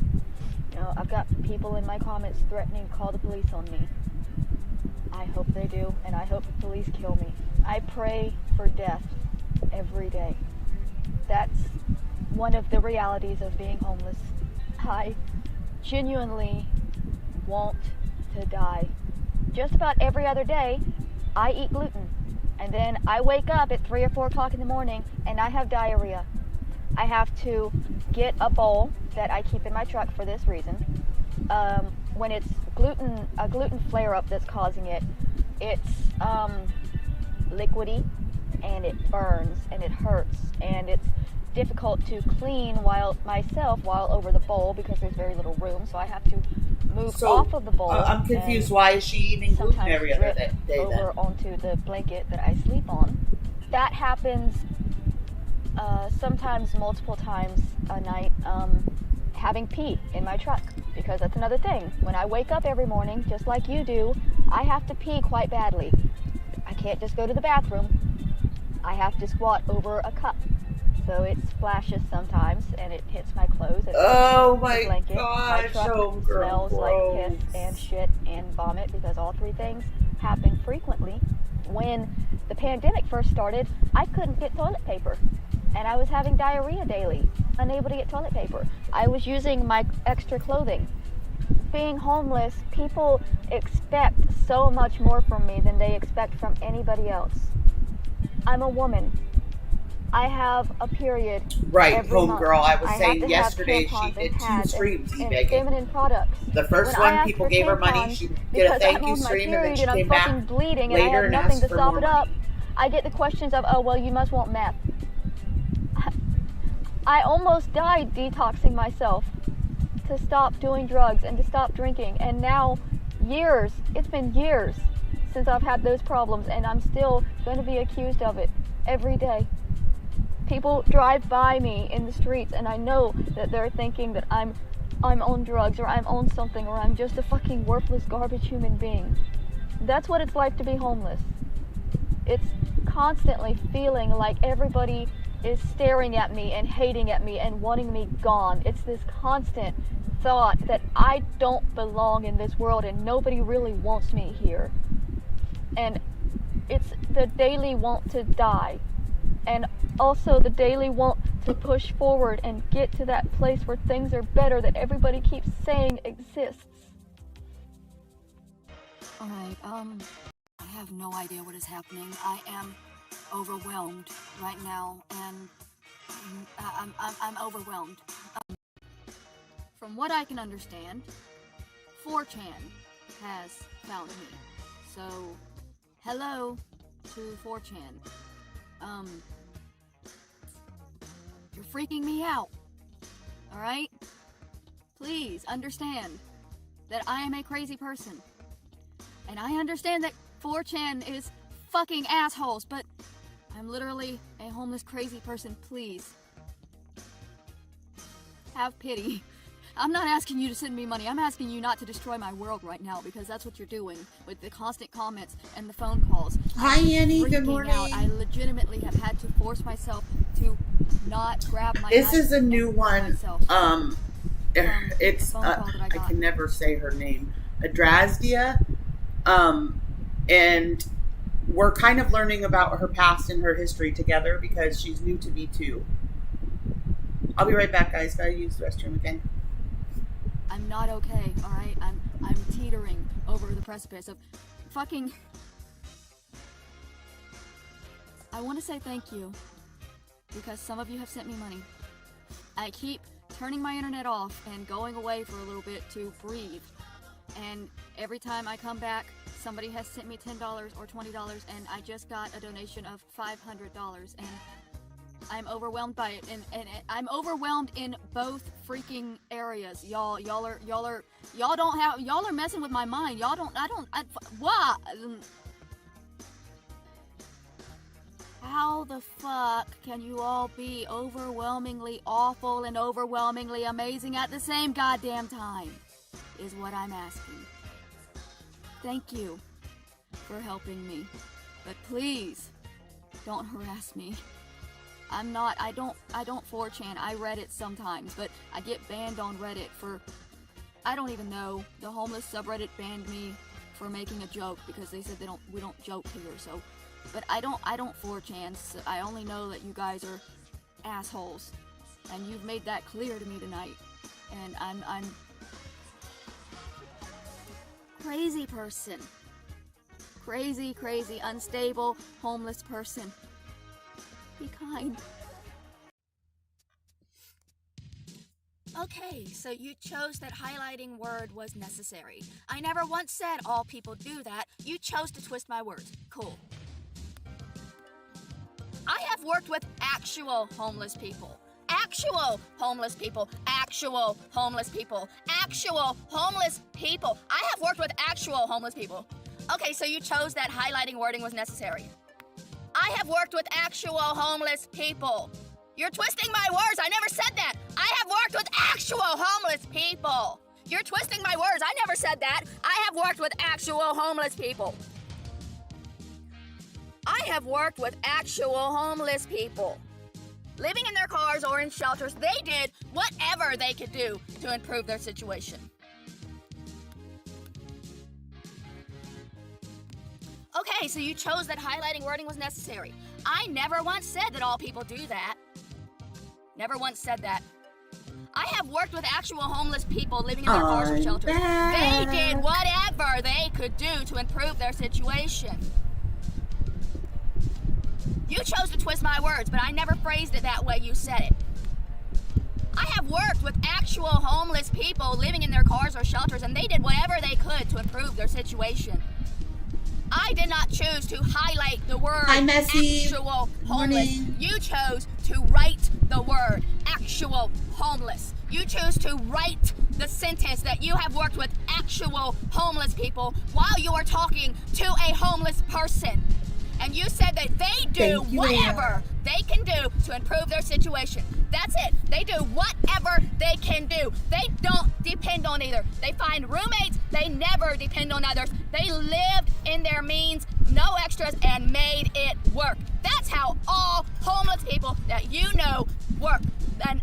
You know, I've got people in my comments threatening to call the police on me. I hope they do, and I hope the police kill me. I pray for death every day. That's one of the realities of being homeless. I genuinely want to die. Just about every other day, I eat gluten. And then I wake up at 3 or 4 o'clock in the morning and I have diarrhea. I have to get a bowl that I keep in my truck for this reason. When it's a gluten flare-up that's causing it, it's liquidy and it burns and it hurts and it's difficult to clean while over the bowl because there's very little room, so I have to move off of the bowl. I'm confused. Why is she eating gluten every other day over then? Onto the blanket that I sleep on. That happens sometimes multiple times a night, having pee in my truck, because that's another thing. When I wake up every morning, just like you do, I have to pee quite badly. I can't just go to the bathroom. I have to squat over a cup. So it splashes sometimes, and it hits my clothes. Oh my blanket. gosh, my truck smells like piss and shit and vomit because all three things happen frequently. When the pandemic first started, I couldn't get toilet paper, and I was having diarrhea daily, unable to get toilet paper. I was using my extra clothing. Being homeless, people expect so much more from me than they expect from anybody else. I'm a woman. I have a period. Right, homegirl. I was saying yesterday she did 2 streams e-begging. Feminine products. The first one, people gave her money. She did a thank you stream, and then she came back bleeding later and I have and nothing asked to for stop more it up. money. I get the questions of, oh, well, you must want meth. I almost died detoxing myself to stop doing drugs and to stop drinking. And now, it's been years since I've had those problems, and I'm still going to be accused of it every day. People drive by me in the streets and I know that they're thinking that I'm on drugs or I'm on something or I'm just a fucking worthless garbage human being. That's what it's like to be homeless. It's constantly feeling like everybody is staring at me and hating at me and wanting me gone. It's this constant thought that I don't belong in this world and nobody really wants me here. And it's the daily want to die, and also the daily want to push forward and get to that place where things are better that everybody keeps saying exists. Alright, I have no idea what is happening. I am overwhelmed right now, and I'm overwhelmed. From what I can understand, 4chan has found me. So, hello to 4chan. You're freaking me out. Alright? Please understand that I am a crazy person. And I understand that 4chan is fucking assholes, but I'm literally a homeless crazy person. Please. Have pity. I'm not asking you to send me money. I'm asking you not to destroy my world right now, because that's what you're doing with the constant comments and the phone calls. Hi, Annie. Good morning. I legitimately have had to force myself to not grab my This knife is a and new hurt one. myself. It's phone call that I I got. can never say her name. Adrasdea. And we're kind of learning about her past and her history together because she's new to me too. I'll be right back, guys. Gotta use the restroom again. I'm not okay, alright? I'm teetering over the precipice of fucking... I want to say thank you, because some of you have sent me money. I keep turning my internet off and going away for a little bit to breathe. And every time I come back, somebody has sent me $10 or $20, and I just got a donation of $500, and I'm overwhelmed by it, and I'm overwhelmed in both freaking areas. Y'all are messing with my mind. What? How the fuck can you all be overwhelmingly awful and overwhelmingly amazing at the same goddamn time? Is what I'm asking. Thank you for helping me, but please don't harass me. I don't 4chan. I Reddit sometimes, but I get banned on Reddit for, I don't even know. The homeless subreddit banned me for making a joke because they said we don't joke here. So, but I don't 4chan. So I only know that you guys are assholes, and you've made that clear to me tonight. And I'm crazy person, crazy, unstable, homeless person. Be kind. Okay, so you chose that highlighting word was necessary. I never once said all people do that. You chose to twist my words. Cool. I have worked with actual homeless people. Actual homeless people. Actual homeless people. Actual homeless people. I have worked with actual homeless people. Okay, so you chose that highlighting wording was necessary. I have worked with actual homeless people. You're twisting my words. I never said that. I have worked with actual homeless people. You're twisting my words. I never said that. I have worked with actual homeless people. I have worked with actual homeless people. Living in their cars or in shelters, they did whatever they could do to improve their situation. Okay, so you chose that highlighting wording was necessary. I never once said that all people do that. Never once said that. I have worked with actual homeless people living in their cars or shelters. They did whatever they could do to improve their situation. You chose to twist my words, but I never phrased it that way you said it. I have worked with actual homeless people living in their cars or shelters, and they did whatever they could to improve their situation. I did not choose to highlight the word actual homeless. You chose to write the word actual homeless. You chose to write the sentence that you have worked with actual homeless people while you are talking to a homeless person. And you said that they do whatever they can do to improve their situation. That's it. They do whatever they can do. They don't depend on either. They find roommates. They never depend on others. They lived in their means, no extras, and made it work. That's That's how all homeless people that you know work, and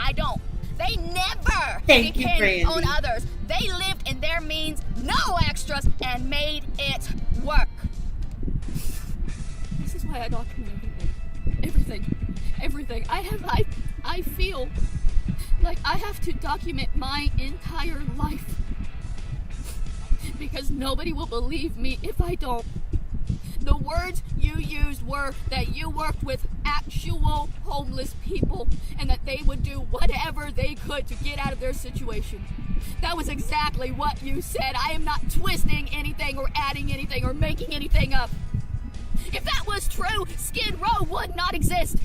I don't. They never depend on others. They lived in their means, no extras, and made it work. This is why I document everything. I feel like I have to document my entire life because nobody will believe me if I don't. The words you used were that you worked with actual homeless people and that they would do whatever they could to get out of their situation. That was exactly what you said. I am not twisting anything or adding anything or making anything up. If that was true, Skid Row would not exist.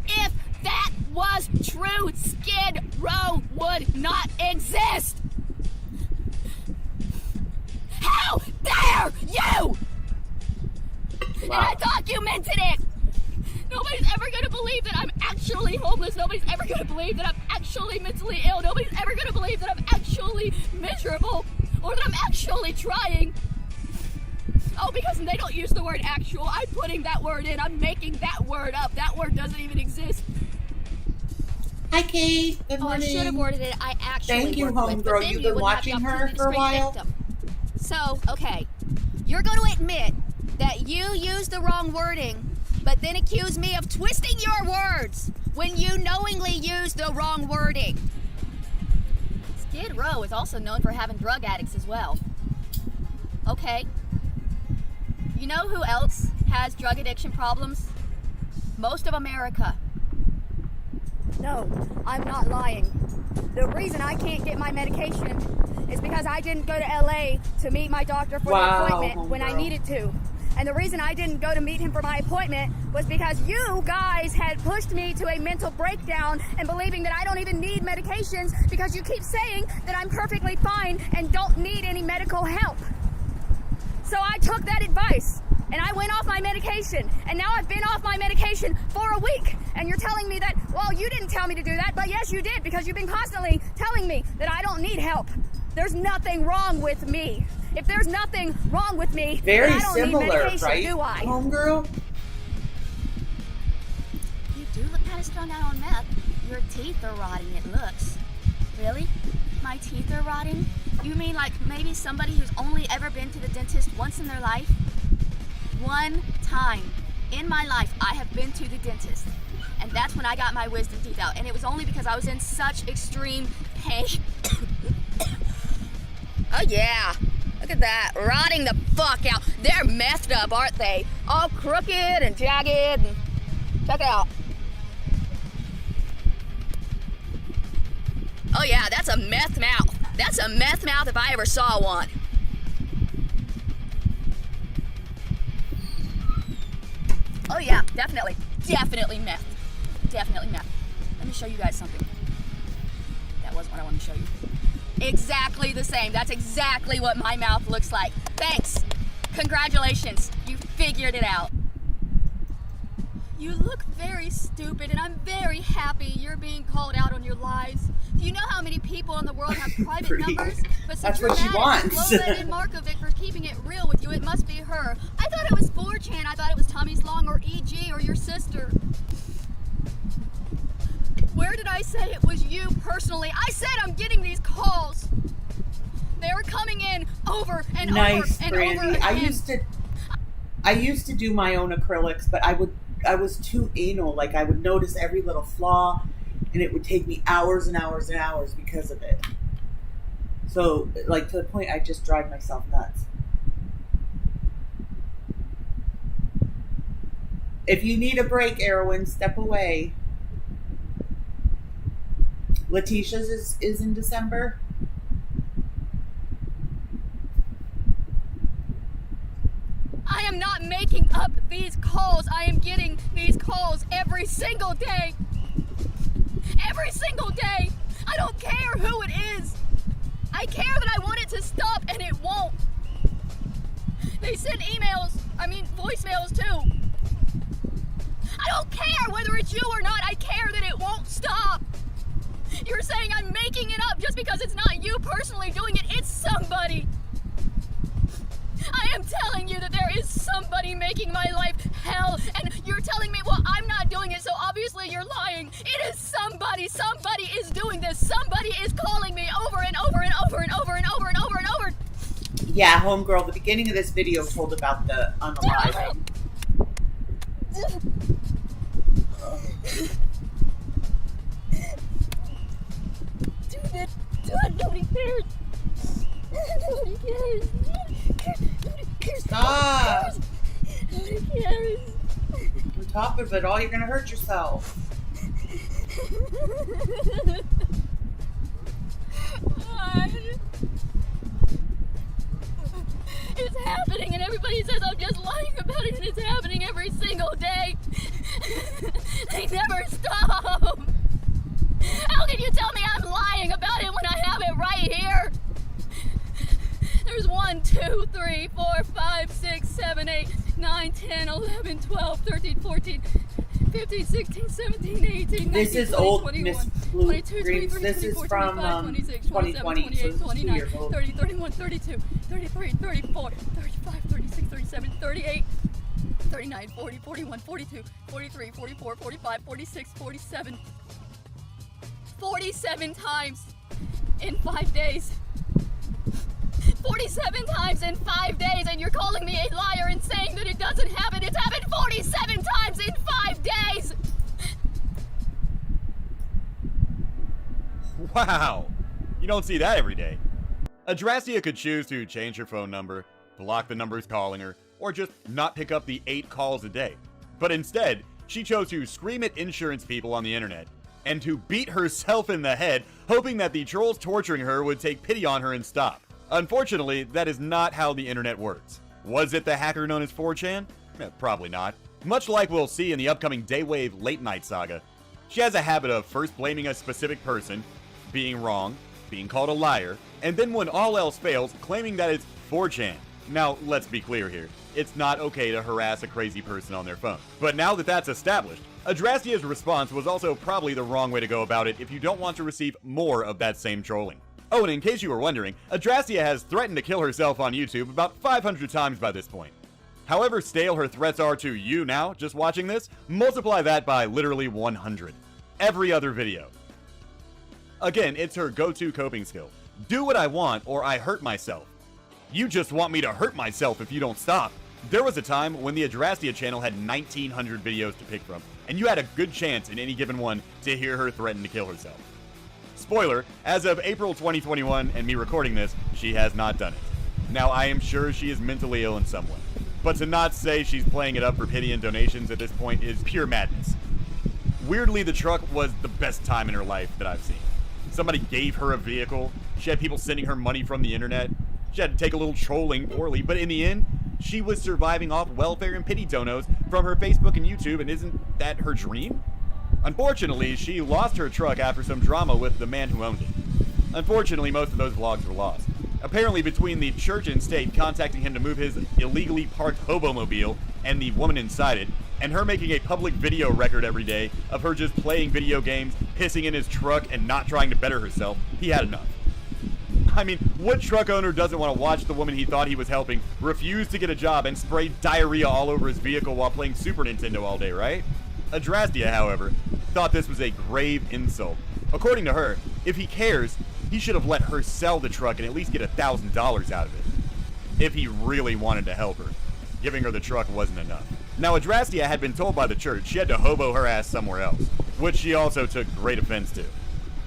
If that was true, Skid Row would not exist. How dare you! And I documented it! Nobody's ever gonna believe that I'm actually homeless. Nobody's ever gonna believe that I'm actually mentally ill. Nobody's ever gonna believe that I'm actually miserable or that I'm actually trying. Oh, because they don't use the word actual. I'm putting that word in. I'm making that word up. That word doesn't even exist. Hi, Kate. Good morning. I should have worded it. I actually Thank you, worked with, but homegirl. then You've you been wouldn't have the watching her opportunity to for a scream while. victim. So, okay, you're going to admit that you used the wrong wording, but then accuse me of twisting your words when you knowingly used the wrong wording. Skid Row is also known for having drug addicts as well. Okay. You know who else has drug addiction problems? Most of America. No, I'm not lying. The reason I can't get my medication is because I didn't go to LA to meet my doctor for the appointment when I needed to. And the reason I didn't go to meet him for my appointment was because you guys had pushed me to a mental breakdown and believing that I don't even need medications because you keep saying that I'm perfectly fine and don't need any medical help. So I took that advice and I went off my medication, and now I've been off my medication for a week, and you're telling me that, well, you didn't tell me to do that, but yes, you did, because you've been constantly telling me that I don't need help. There's nothing wrong with me. If there's nothing wrong with me, then I don't need medication, do I? Homegirl? You do look kind of strung out on meth. Your teeth are rotting, it looks. Really? My teeth are rotting? You mean like maybe somebody who's only ever been to the dentist once in their life? One time in my life I have been to the dentist, and that's when I got my wisdom teeth out, and it was only because I was in such extreme pain. Oh yeah, look at that, rotting the fuck out. They're messed up, aren't they? All crooked and jagged, and check it out. Oh yeah, that's a meth mouth. That's a meth mouth if I ever saw one. Oh yeah, definitely meth. Definitely meth. Let me show you guys something. That wasn't what I wanted to show you. Exactly the same. That's exactly what my mouth looks like. Thanks. Congratulations. You figured it out. You look very stupid, and I'm very happy you're being called out on your lies. Do you know how many people in the world have private numbers? But since you're mad at Low-Leaded Markovic for keeping it real with you, it must be her. I thought it was 4chan. I thought it was Tommy's Long or EG or your sister. Where did I say it was you personally? I said I'm getting these calls. They were coming in over and over and over again. I used to do my own acrylics, but I was too anal. Like, I would notice every little flaw, and it would take me hours and hours and hours because of it. So, like, to the point I just drive myself nuts. If you need a break, Erwin, step away. Letitia's is in December. I am not making up these calls. I am getting these calls every single day. Every single day. I don't care who it is. I care that I want it to stop, and it won't. They send voicemails too. I don't care whether it's you or not. I care that it won't stop. You're saying I'm making it up just because it's not you personally doing it. It's somebody. I am telling you that there is somebody making my life hell, and you're telling me, well, I'm not doing it, so obviously you're lying. It is somebody. Somebody is doing this. Somebody is calling me over and over and over and over and over and over and over. Yeah, homegirl, the beginning of this video told about the unaliving. Dude, nobody cares. Nobody cares. Nobody cares. Stop. Nobody cares. On top of it all, you're gonna hurt yourself. It's happening, and everybody says I'm just lying about it, and it's happening every single day. They never stop. How can you tell me I'm lying about it when I have it right here? There's 1, 2, 3, 4, 5, 6, 7, 8, 9, 10, 11, 12, 13, 14, 15, 16, 17, 18, 19, This is 20, old 21, Miss 22, Green. 23, This 24, is from 25, 26, 27, 28, 29, 30, 31, 32, 33, 34, 35, 36, 37, 38, 39, 40, 41, 42, 43, 44, 45, 46, 47. 47 times in 5 days. 47 times in 5 days, and you're calling me a liar and saying that it doesn't happen. It's happened 47 times in 5 days. Wow, you don't see that every day. Adrasdea could choose to change her phone number, block the numbers calling her, or just not pick up the 8 calls a day. But instead, she chose to scream at insurance people on the internet and to beat herself in the head, hoping that the trolls torturing her would take pity on her and stop. Unfortunately, that is not how the internet works. Was it the hacker known as 4chan? Probably not. Much like we'll see in the upcoming Daywave late night saga, she has a habit of first blaming a specific person, being wrong, being called a liar, and then when all else fails, claiming that it's 4chan. Now, let's be clear here. It's not okay to harass a crazy person on their phone. But now that that's established, Adrasdea's response was also probably the wrong way to go about it if you don't want to receive more of that same trolling. Oh, and in case you were wondering, Adrasdea has threatened to kill herself on YouTube about 500 times by this point. However stale her threats are to you now, just watching this, multiply that by literally 100. Every other video. Again, it's her go-to coping skill. Do what I want or I hurt myself. You just want me to hurt myself if you don't stop. There was a time when the Adrasdea channel had 1,900 videos to pick from, and you had a good chance in any given one to hear her threaten to kill herself. Spoiler, as of April 2021 and me recording this, she has not done it. Now, I am sure she is mentally ill in some way, but to not say she's playing it up for pity and donations at this point is pure madness. Weirdly, the truck was the best time in her life that I've seen. Somebody gave her a vehicle, she had people sending her money from the internet, she had to take a little trolling poorly, but in the end, she was surviving off welfare and pity donos from her Facebook and YouTube, and isn't that her dream? Unfortunately, she lost her truck after some drama with the man who owned it. Unfortunately, most of those vlogs were lost. Apparently, between the church and state contacting him to move his illegally parked hobo-mobile and the woman inside it, and her making a public video record every day of her just playing video games, pissing in his truck, and not trying to better herself, he had enough. I mean, what truck owner doesn't want to watch the woman he thought he was helping refuse to get a job and spray diarrhea all over his vehicle while playing Super Nintendo all day, right? Adrasdea, however, thought this was a grave insult. According to her, if he cares, he should have let her sell the truck and at least get $1,000 out of it. If he really wanted to help her. Giving her the truck wasn't enough. Now, Adrasdea had been told by the church she had to hobo her ass somewhere else, which she also took great offense to.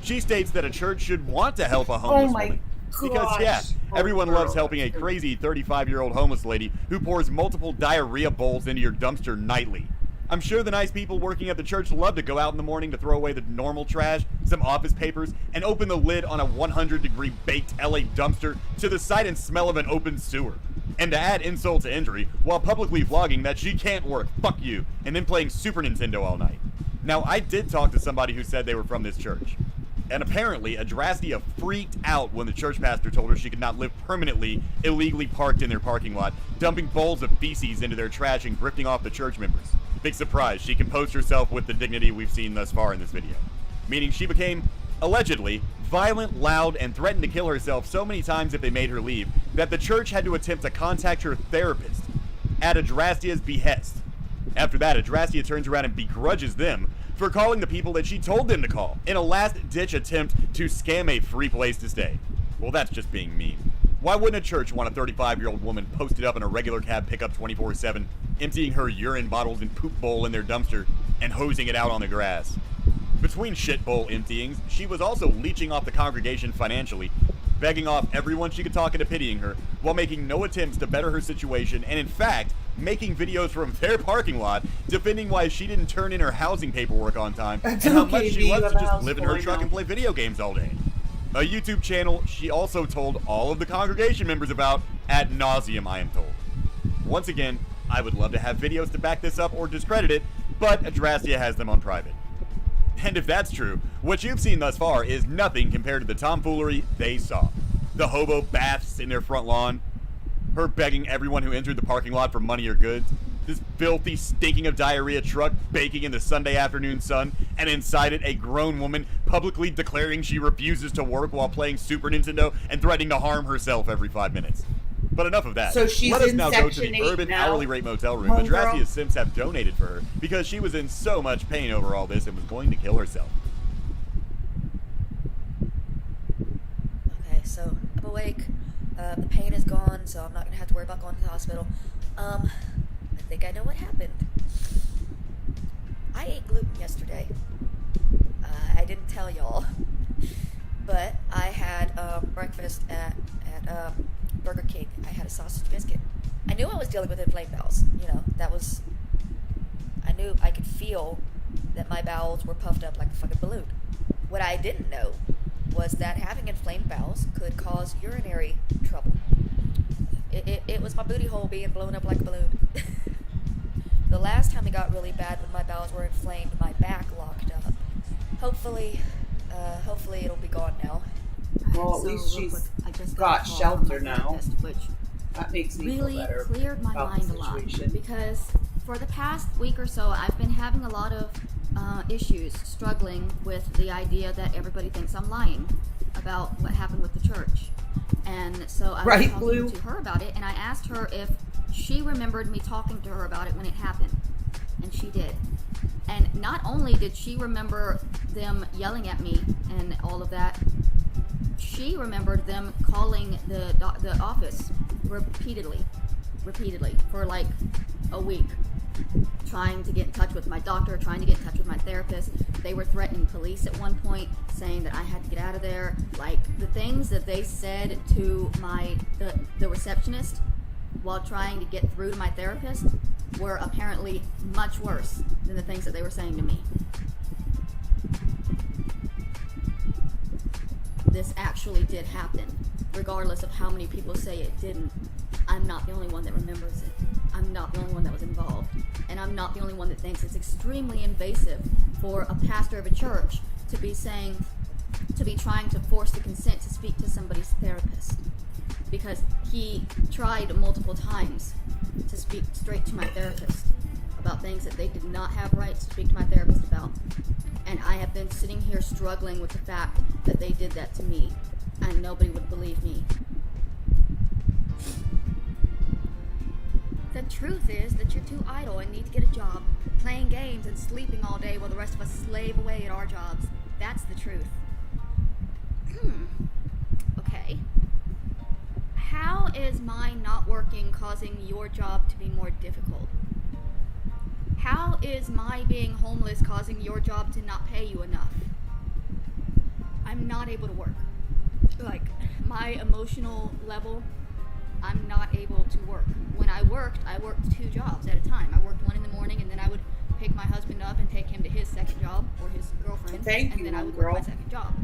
She states that a church should want to help a homeless woman. Because, yeah, everyone loves helping a crazy 35-year-old homeless lady who pours multiple diarrhea bowls into your dumpster nightly. I'm sure the nice people working at the church love to go out in the morning to throw away the normal trash, some office papers, and open the lid on a 100-degree baked LA dumpster to the sight and smell of an open sewer. And to add insult to injury, while publicly vlogging that she can't work, fuck you, and then playing Super Nintendo all night. Now, I did talk to somebody who said they were from this church. And apparently, Adrasdea freaked out when the church pastor told her she could not live permanently illegally parked in their parking lot, dumping bowls of feces into their trash and grifting off the church members. Big surprise, she composed herself with the dignity we've seen thus far in this video. Meaning she became, allegedly, violent, loud, and threatened to kill herself so many times if they made her leave that the church had to attempt to contact her therapist at Adrasdea's behest. After that, Adrasdea turns around and begrudges them for calling the people that she told them to call in a last-ditch attempt to scam a free place to stay. Well, that's just being mean. Why wouldn't a church want a 35-year-old woman posted up in a regular cab pickup 24/7, emptying her urine bottles and poop bowl in their dumpster and hosing it out on the grass? Between shit bowl emptyings, she was also leeching off the congregation financially, begging off everyone she could talk into pitying her, while making no attempts to better her situation, and in fact, making videos from their parking lot defending why she didn't turn in her housing paperwork on time, and how much she loves to just live in her truck and play video games all day. A YouTube channel she also told all of the congregation members about ad nauseum, I am told. Once again, I would love to have videos to back this up or discredit it, but Adrasdea has them on private. And if that's true, what you've seen thus far is nothing compared to the tomfoolery they saw. The hobo baths in their front lawn, her begging everyone who entered the parking lot for money or goods, this filthy, stinking of diarrhea truck baking in the Sunday afternoon sun, and inside it a grown woman publicly declaring she refuses to work while playing Super Nintendo and threatening to harm herself every 5 minutes. But enough of that. So she's Let us in now go to Section the 8 urban now. hourly rate motel room Homegirl. Adrasdea's Sims have donated for her because she was in so much pain over all this and was going to kill herself. Okay, so I'm awake. The pain is gone, so I'm not gonna have to worry about going to the hospital. I think I know what happened. I ate gluten yesterday. I didn't tell y'all, but I had breakfast at Burger King. I had a sausage biscuit. I knew I was dealing with inflamed bowels. You know, I knew I could feel that my bowels were puffed up like a fucking balloon. What I didn't know was that having inflamed bowels could cause urinary trouble. It was my booty hole being blown up like a balloon. The last time it got really bad when my bowels were inflamed, my back locked up. Hopefully it'll be gone now. Well, at least she's got shelter now. Which That makes me really feel better cleared my about the mind a lot, situation. because for the past week or so I've been having a lot of issues struggling with the idea that everybody thinks I'm lying about what happened with the church. And so I was talking to her about it, and I asked her if she remembered me talking to her about it when it happened, and she did. And not only did she remember them yelling at me and all of that, she remembered them calling the office repeatedly for like a week, trying to get in touch with my doctor, trying to get in touch with my therapist. They were threatening police at one point, saying that I had to get out of there. Like, the things that they said to the receptionist while trying to get through to my therapist were apparently much worse than the things that they were saying to me. This actually did happen, regardless of how many people say it didn't. I'm not the only one that remembers it. I'm not the only one that was involved. And I'm not the only one that thinks it's extremely invasive for a pastor of a church to be trying to force the consent to speak to somebody's therapist. Because he tried multiple times to speak straight to my therapist about things that they did not have rights to speak to my therapist about. And I have been sitting here struggling with the fact that they did that to me, and nobody would believe me. The truth is that you're too idle and need to get a job, playing games and sleeping all day while the rest of us slave away at our jobs. That's the truth. Okay. How is my not working causing your job to be more difficult? How is my being homeless causing your job to not pay you enough? I'm not able to work. Like, my emotional level, I'm not able to work. When I worked 2 jobs at a time. I worked one in the morning, and then I would pick my husband up and take him to his second job, or his girlfriend, and then I would work my second job.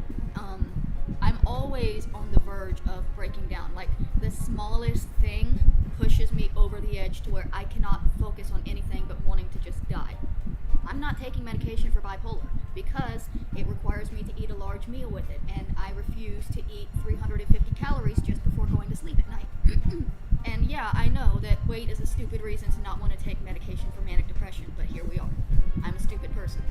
I'm always on the verge of breaking down. Like, the smallest thing pushes me over the edge to where I cannot focus on anything but wanting to just die. I'm not taking medication for bipolar because it requires me to eat a large meal with it, and I refuse to eat 350 calories just before going to sleep at night. And yeah, I know that weight is a stupid reason to not want to take medication for manic depression, but here we are. I'm a stupid person.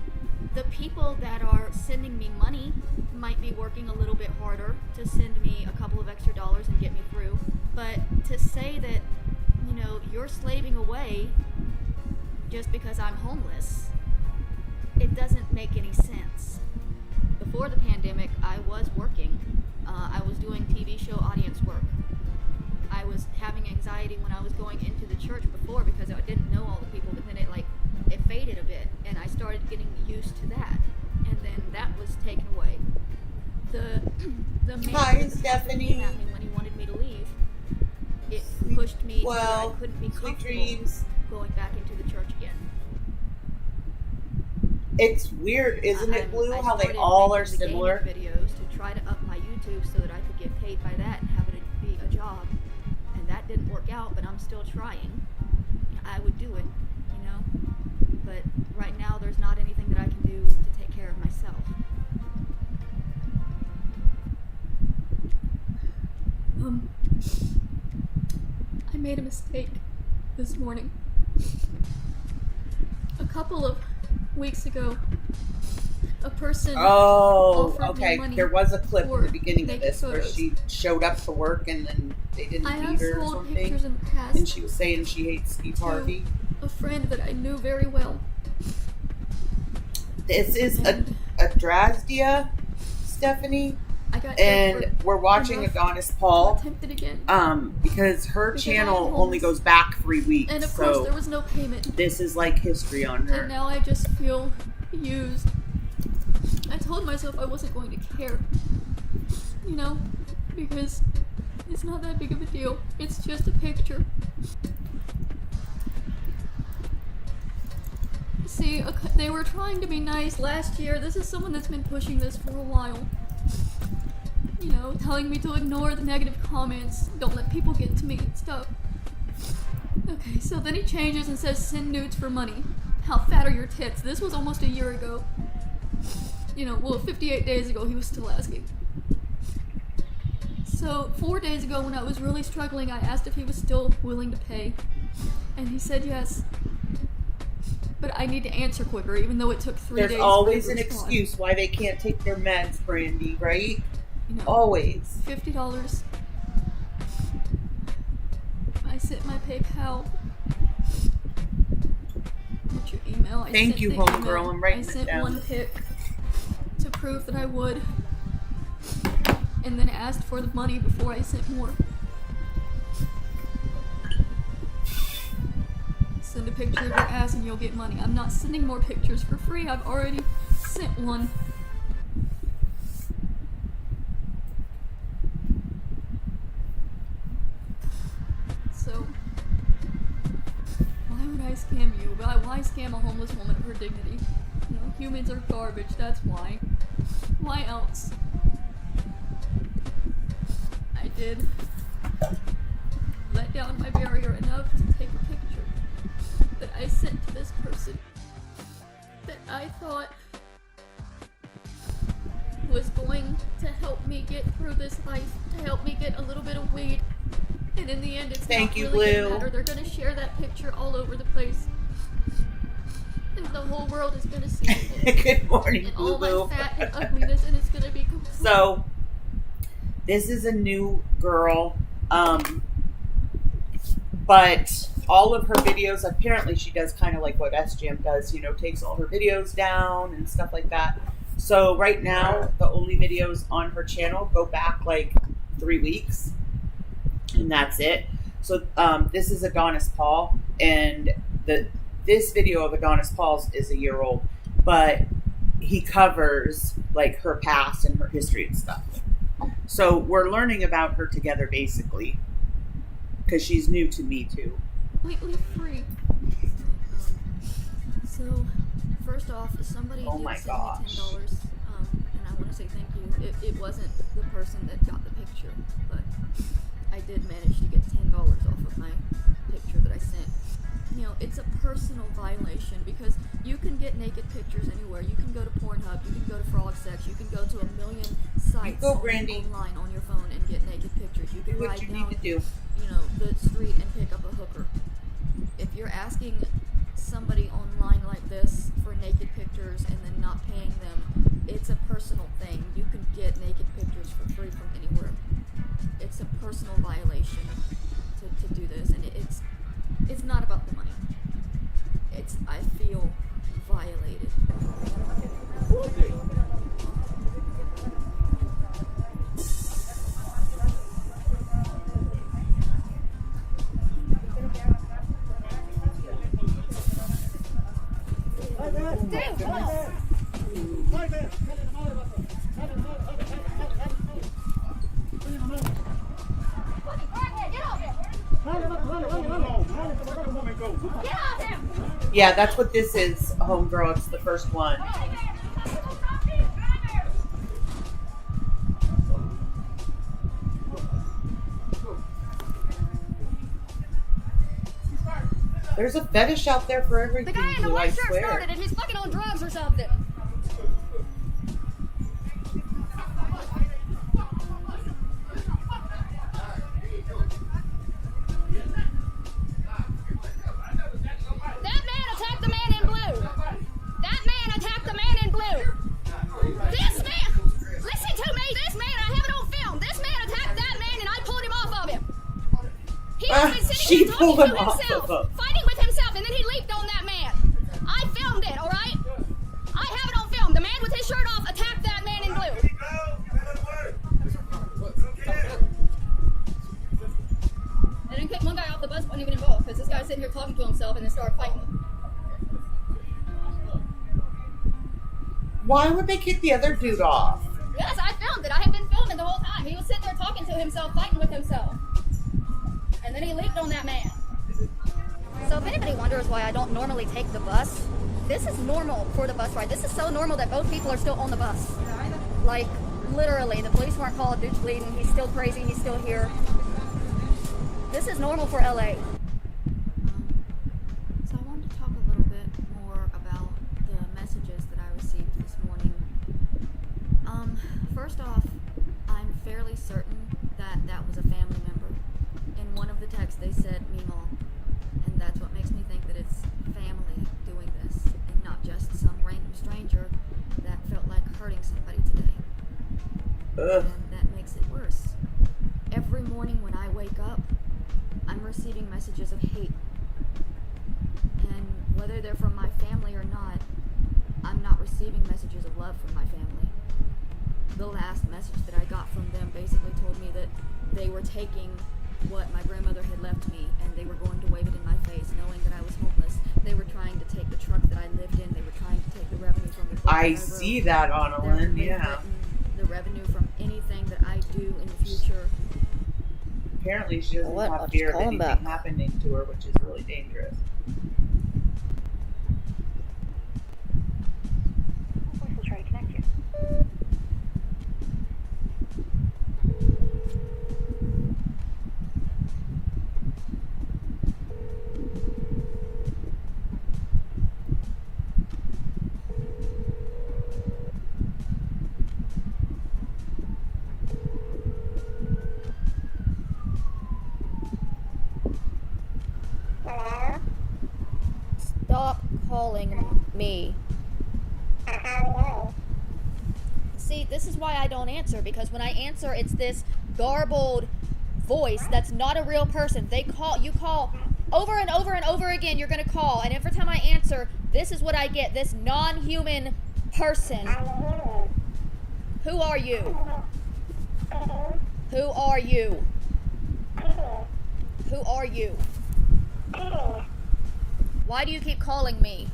the people that are sending me money might be working a little bit harder to send me a couple of extra dollars and get me through. But to say that, you know, you're slaving away just because I'm homeless, it doesn't make any sense. Before the pandemic, I was working. I was doing TV show audience work. I was having anxiety when I was going into the church before because I didn't know all the people, but then it faded a bit, and I started getting used to that, and then that was taken away. The man Hi, Stephanie. came at me when he wanted me to leave. It pushed me to where I couldn't be comfortable going back into the church again. It's weird, isn't it, Blue, I how they started all making are the gaming similar? videos to try to up my YouTube so that I could get paid by that and have it be a job, and that didn't work out, but I'm still trying. I would do it, you know, but right now there's not anything that I can do to take care of myself. I made a mistake this morning. A couple of weeks ago, a person offered me money. There was a clip at the beginning of naked this where photos. she showed up to work and then they didn't I feed have her or sold something. pictures in the past And she was saying she hates Steve Harvey. a friend that I knew very well. This is Adrasdea, Stephanie. I got And we're watching enough Adonis Paul tempted again. because her Because I channel am only homeless. goes back 3 weeks. And of course so there was no payment. this is like history on her. And now I just feel used. I told myself I wasn't going to care. You know? Because it's not that big of a deal. It's just a picture. See, they were trying to be nice last year. This is someone that's been pushing this for a while. You know, telling me to ignore the negative comments. Don't let people get to me and stuff. Okay, so then he changes and says send nudes for money. How fat are your tits? This was almost a year ago. You know, well, 58 days ago he was still asking. So 4 days ago when I was really struggling, I asked if he was still willing to pay. And he said yes. But I need to answer quicker, even though it took 3 days. There's always for him an to respond. excuse why they can't take their meds, Brandy, right? You know, Always. $50. I sent my PayPal. What's your email? I Thank sent you, the homegirl. email. I'm writing I it sent down. one pic to prove that I would, and then asked for the money before I sent more. Send a picture of your ass and you'll get money. I'm not sending more pictures for free. I've already sent one. So, why would I scam you? Why scam a homeless woman of her dignity? You know, humans are garbage, that's why. Why else? I did let down my barrier enough to take a picture that I sent to this person that I thought was going to help me get through this life, to help me get a little bit of weed. And in the end, it's Thank not you, really Blue. gonna matter. They're gonna share that picture all over the place. And the whole world is gonna see it. Good morning, and Blue all Blue. my fat and ugliness, and it's gonna be complete. So, this is a new girl, but all of her videos, apparently she does kind of like what SJM does, you know, takes all her videos down and stuff like that. So right now, the only videos on her channel go back like 3 weeks, and that's it. So this is Adonis Paul, and this video of Adonis Paul's is a year old, but he covers like her past and her history and stuff. So we're learning about her together basically, because she's new to me too. Completely free. So, first off, somebody Oh did my send gosh. me $10, and I want to say thank you. It wasn't the person that got the picture, but I did manage to get $10 off of my picture that I sent. You know, it's a personal violation because you can get naked pictures anywhere. You can go to Pornhub, you can go to Frog Sex, you can go to a million sites online on your phone and get naked pictures. You can Do what ride you down, need to do. you know, the street and pick up a hooker. If you're asking somebody online like this for naked pictures and then not paying them, it's a personal thing. You can get naked pictures for free from anywhere. It's a personal violation to do this, and it's not about the money. I feel violated. Yeah, that's what this is, homegirl. It's the first one. There's a fetish out there for everything. The guy in the I white shirt swear. started and he's fucking on drugs or something. That man attacked the man in blue. That man attacked the man in blue. This man, listen to me, this man, I have it on film. This man attacked that man and I pulled him off of him. He was been sitting here talking to himself, fighting with himself, and then he leaped on that man. I filmed it, alright? I have it on film. The man with his shirt off attacked that man in blue. And then kicked one guy off the bus, wasn't even involved, because this guy's sitting here talking to himself and then started fighting. Why would they kick the other dude off? Yes, I filmed it. I have been filming the whole time. He was sitting there talking to himself, fighting with himself. And then he leaped on that man. So if anybody wonders why I don't normally take the bus, this is normal for the bus ride. This is so normal that both people are still on the bus. Like, literally, the police weren't called, dude's bleeding, he's still crazy, he's still here. This is normal for LA. So I wanted to talk a little bit more about the messages that I received this morning. First off, I'm fairly certain that that was a family member. In one of the texts they said Mimo, and that's what makes me think that it's family doing this and not just some random stranger that felt like hurting somebody today. And that makes it worse. Every morning when I wake up, I'm receiving messages of hate. And whether they're from my family or not, I'm not receiving messages of love from my family. The last message that I got from them basically told me that they were taking what my grandmother had left me and they were going to wave it in my face, knowing that I was homeless. They were trying to take the truck that I lived in. They were trying to take the revenue from the book I see that, Annalyn, yeah. The revenue from anything that I do in the future. Apparently she doesn't have fear of anything happening to her, which is really dangerous. We'll try to connect you. Stop calling me. See, this is why I don't answer, because when I answer, it's this garbled voice that's not a real person. You call over and over and over again, you're gonna call, and every time I answer, this is what I get, this non-human person. Who are you? Who are you? Who are you? Why do you keep calling me?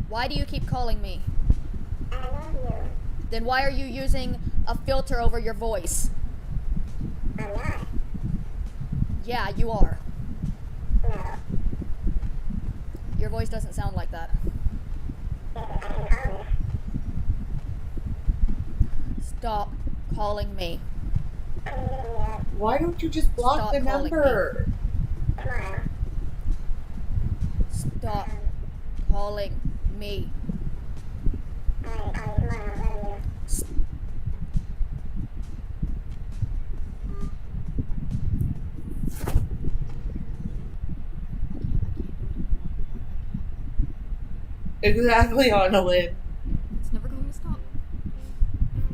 Why do you keep calling me? Then why are you using a filter over your voice? Yeah, you are. Your voice doesn't sound like that. Stop calling me. Why don't you just block Stop the calling number? Stop calling me. exactly on a limb. It's never going to stop.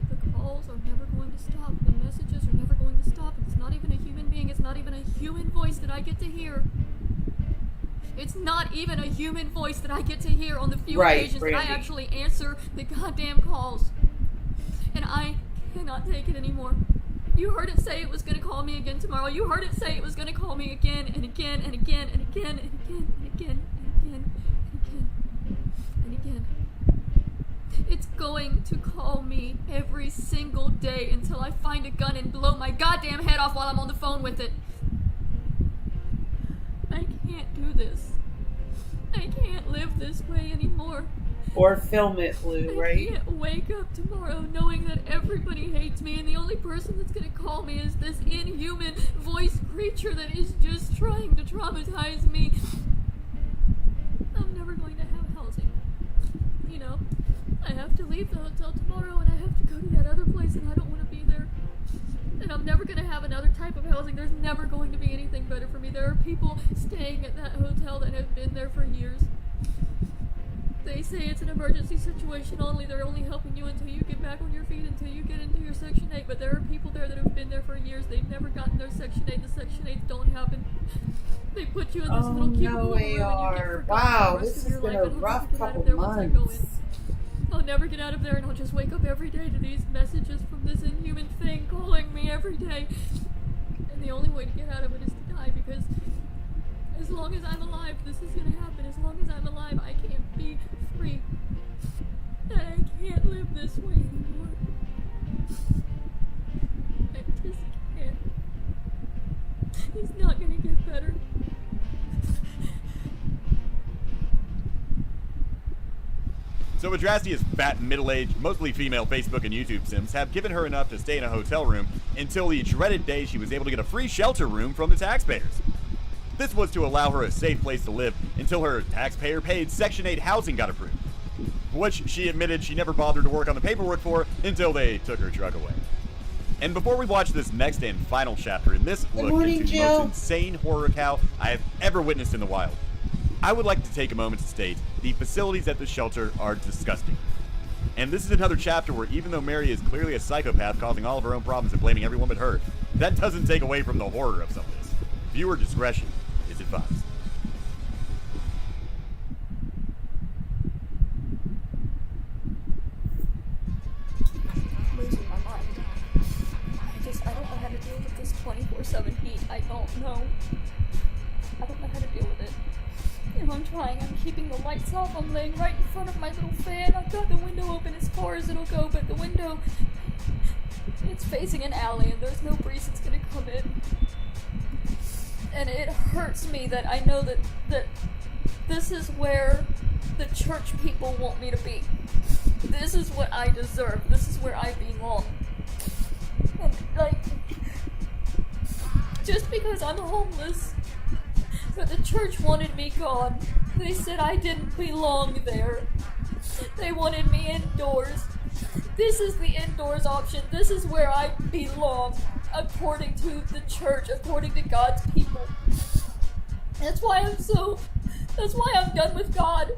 The calls are never going to stop. The messages are never going to stop. It's not even a human being. It's not even a human voice that I get to hear. It's not even a human voice that I get to hear on the few occasions that I actually answer the goddamn calls. And I cannot take it anymore. You heard it say it was going to call me again tomorrow. You heard it say it was going to call me again and again and again and again and again and again and again and again and again. It's going to call me every single day until I find a gun and blow my goddamn head off while I'm on the phone with it. I can't do this. I can't live this way anymore. Or film it, Blue, right? I can't wake up tomorrow knowing that everybody hates me and the only person that's gonna call me is this inhuman voice creature that is just trying to traumatize me. I'm never going to have housing. You know, I have to leave the hotel tomorrow and I have to go to that other place and I don't want to be there. And I'm never going to have another type of housing. There's never going to be anything better for me. There are people staying at that hotel that have been there for years. They say it's an emergency situation only. They're only helping you until you get back on your feet, until you get into your Section 8. But there are people there that have been there for years. They've never gotten their Section 8. The Section 8s don't happen. They put you in this little cubicle room and you get wow, this has been a rough couple months. I'll never get out of there and I'll just wake up every day to these messages from this inhuman thing calling me every day. And the only way to get out of it is to die, because as long as I'm alive, this is going to happen. As long as I'm alive, I can't be free. And I can't live this way anymore. I just can't. It's not going to get better. So Adrasdea's fat, middle-aged, mostly female Facebook and YouTube sims have given her enough to stay in a hotel room until the dreaded day she was able to get a free shelter room from the taxpayers. This was to allow her a safe place to live until her taxpayer-paid Section 8 housing got approved, which she admitted she never bothered to work on the paperwork for until they took her drug away. And before we watch this next and final chapter in this look into the most insane horror cow I have ever witnessed in the wild, I would like to take a moment to state the facilities at the shelter are disgusting. And this is another chapter where even though Mary is clearly a psychopath causing all of her own problems and blaming everyone but her, that doesn't take away from the horror of some of this. Viewer discretion is advised. I'm losing my mind. I don't know how to deal with this 24/7 heat. I don't know. I don't know how to deal with it. I'm trying. I'm keeping the lights off. I'm laying right in front of my little fan. I've got the window open as far as it'll go, but the window, it's facing an alley and there's no breeze that's gonna come in. And it hurts me that I know that this is where the church people want me to be. This is what I deserve. This is where I belong. And, like, just because I'm homeless, but the church wanted me gone. They said I didn't belong there. They wanted me indoors. This is the indoors option. This is where I belong, according to the church, according to God's people. That's why I'm done with God.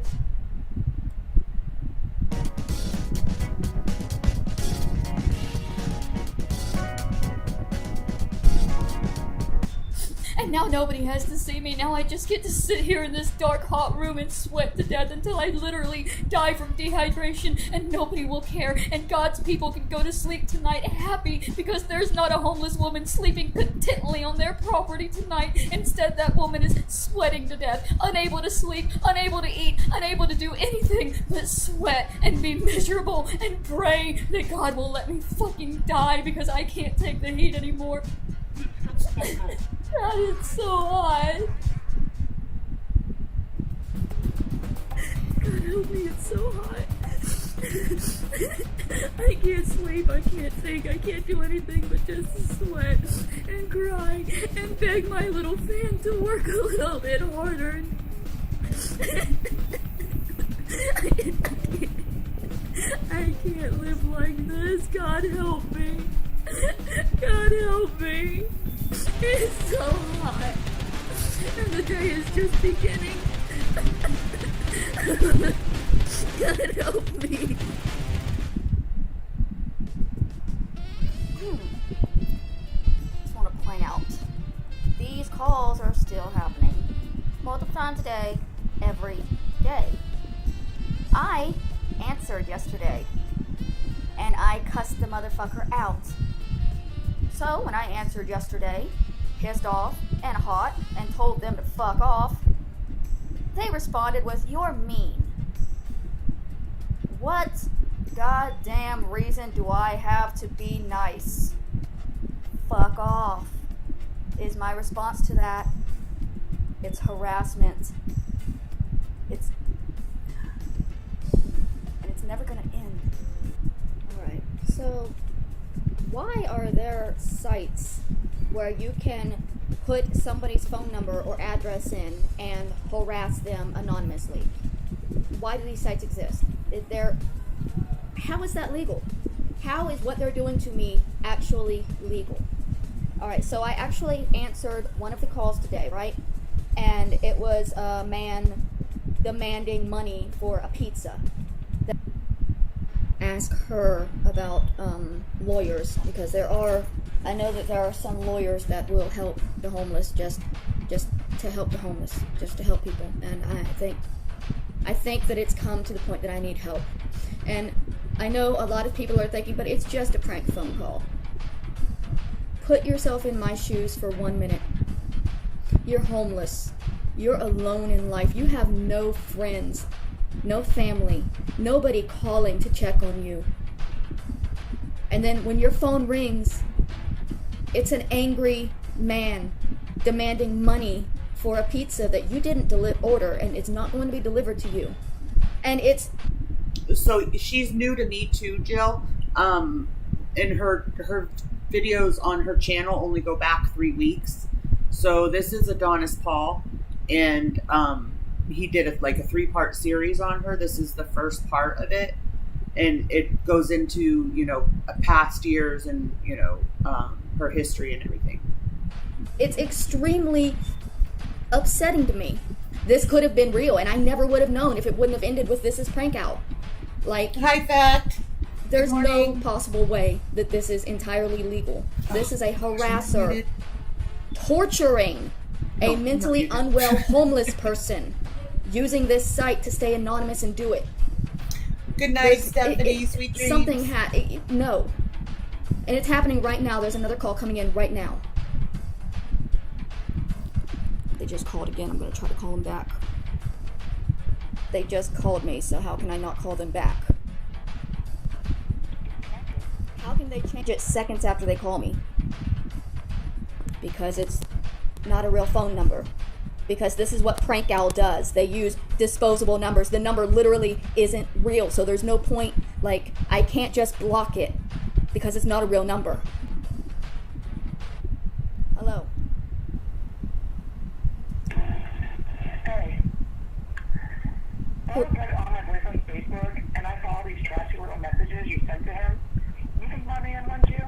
And now nobody has to see me. Now I just get to sit here in this dark, hot room and sweat to death until I literally die from dehydration, and nobody will care. And God's people can go to sleep tonight happy because there's not a homeless woman sleeping contently on their property tonight. Instead, that woman is sweating to death, unable to sleep, unable to eat, unable to do anything but sweat and be miserable and pray that God will let me fucking die because I can't take the heat anymore. God, it's so hot. God help me, it's so hot. I can't sleep, I can't think, I can't do anything but just sweat and cry and beg my little fan to work a little bit harder. I can't live like this. God help me. God help me. It's so hot. And the day is just beginning. God help me. Just want to point out, these calls are still happening. Multiple times a day, every day. I answered yesterday, and I cussed the motherfucker out. So when I answered yesterday, pissed off and hot, and told them to fuck off, they responded with, "You're mean." What goddamn reason do I have to be nice? Fuck off is my response to that. It's harassment. And it's never gonna end. Alright, so why are there sites where you can put somebody's phone number or address in and harass them anonymously? Why do these sites exist? How is that legal? How is what they're doing to me actually legal? Alright, so I actually answered one of the calls today, right? And it was a man demanding money for a pizza. Ask her about lawyers, because I know that there are some lawyers that will help the homeless, just to help the homeless, just to help people. And I think that it's come to the point that I need help. And I know a lot of people are thinking, but it's just a prank phone call. Put yourself in my shoes for 1 minute. You're homeless. You're alone in life. You have no friends, no family, nobody calling to check on you. And then when your phone rings, it's an angry man demanding money for a pizza that you didn't order, and it's not going to be delivered to you. And it's... So she's new to me too, Jill. And her videos on her channel only go back 3 weeks. So this is Adonis Paul, and he did a 3-part series on her. This is the first part of it, and it goes into past years and her history and everything. It's extremely upsetting to me. This could have been real, and I never would have known if it wouldn't have ended with this is prank out. Hi, Fact. There's no possible way that this is entirely legal. This is a harasser torturing a mentally unwell homeless person, using this site to stay anonymous and do it. Good night, Stephanie. Sweet dreams. No. And it's happening right now. There's another call coming in right now. They just called again. I'm going to try to call them back. They just called me, so how can I not call them back? How can they change it seconds after they call me? Because it's not a real phone number. Because this is what Prank Owl does. They use disposable numbers. The number literally isn't real, so there's no point, I can't just block it because it's not a real number. Hello? Hey. I was on my boyfriend's Facebook, and I saw all these trashy little messages you sent to him. You think my man wants you?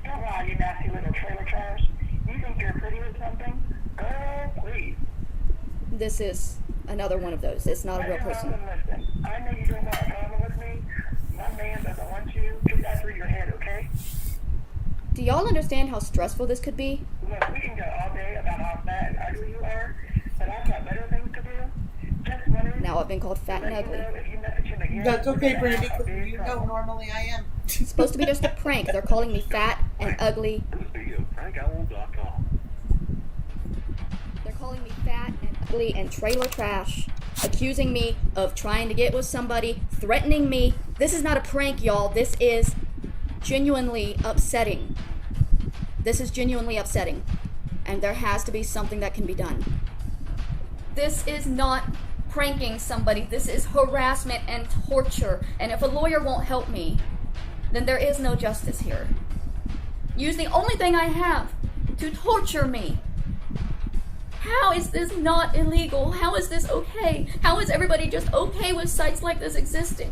Don't lie, you nasty little trailer trash. You think you're pretty or something? Girl, please. This is another one of those. It's not a real person. Listen, I know you don't want drama with me. My man doesn't want you. Get that through your head, okay? Do y'all understand how stressful this could be? Look, we can go all day about how fat and ugly you are, but I've got better things to do. Just wondering. Now I've been called fat and ugly. That's okay, Brandy, because normally I am. It's supposed to be just a prank. They're calling me fat and ugly. They're calling me fat and ugly and trailer trash, accusing me of trying to get with somebody, threatening me. This is not a prank, y'all. This is genuinely upsetting. This is genuinely upsetting. And there has to be something that can be done. This is not pranking somebody. This is harassment and torture. And if a lawyer won't help me, then there is no justice here. Use the only thing I have to torture me. How is this not illegal? How is this okay? How is everybody just okay with sites like this existing?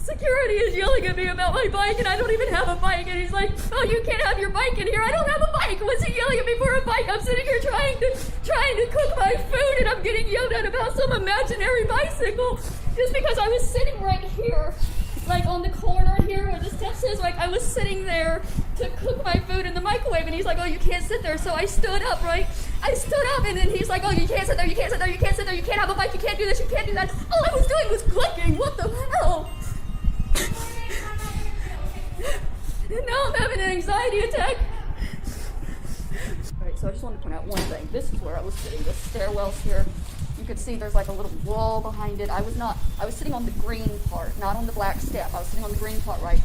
security is yelling at me about my bike, and I don't even have a bike, and he's like, oh, you can't have your bike in here. I don't have a bike. What's he yelling at me for a bike? I'm sitting here trying to cook my food, and I'm getting yelled at about some imaginary bicycle just because I was sitting right here, like on the corner here where the steps is. Like I was sitting there to cook my food in the microwave, and he's like, oh, you can't sit there. So I stood up, right? I stood up, and then he's like, oh, you can't sit there, you can't sit there, you can't sit there, you can't have a bike, you can't do this, you can't do that. All I was doing was clicking. What the hell? And now I'm having an anxiety attack. Alright, so I just want to point out one thing. This is where I was sitting. The stairwell's here. You can see there's like a little wall behind it. I was sitting on the green part, not on the black step. I was sitting on the green part, right?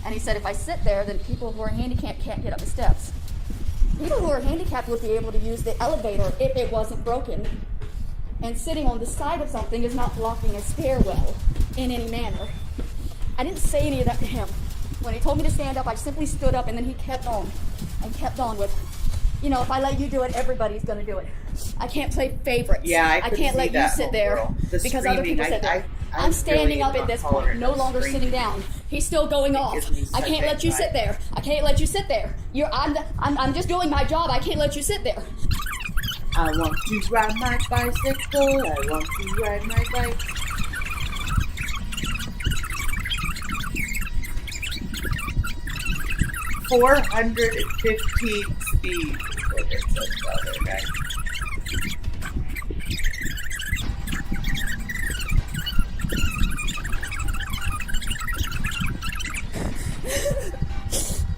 And he said if I sit there, then people who are handicapped can't get up the steps. People who are handicapped would be able to use the elevator if it wasn't broken. And sitting on the side of something is not blocking a stairwell in any manner. I didn't say any of that to him. When he told me to stand up, I simply stood up, and then he kept on and kept on with, you know, if I let you do it, everybody's going to do it. I can't play favorites. Yeah, I can't let you sit there because other people sit there. I'm standing up at this point, no longer sitting down. He's still going off. I can't let you sit there. I can't let you sit there. I'm just doing my job. I can't let you sit there. I want to ride my bicycle. I want to ride my bike. $415 speed. Okay.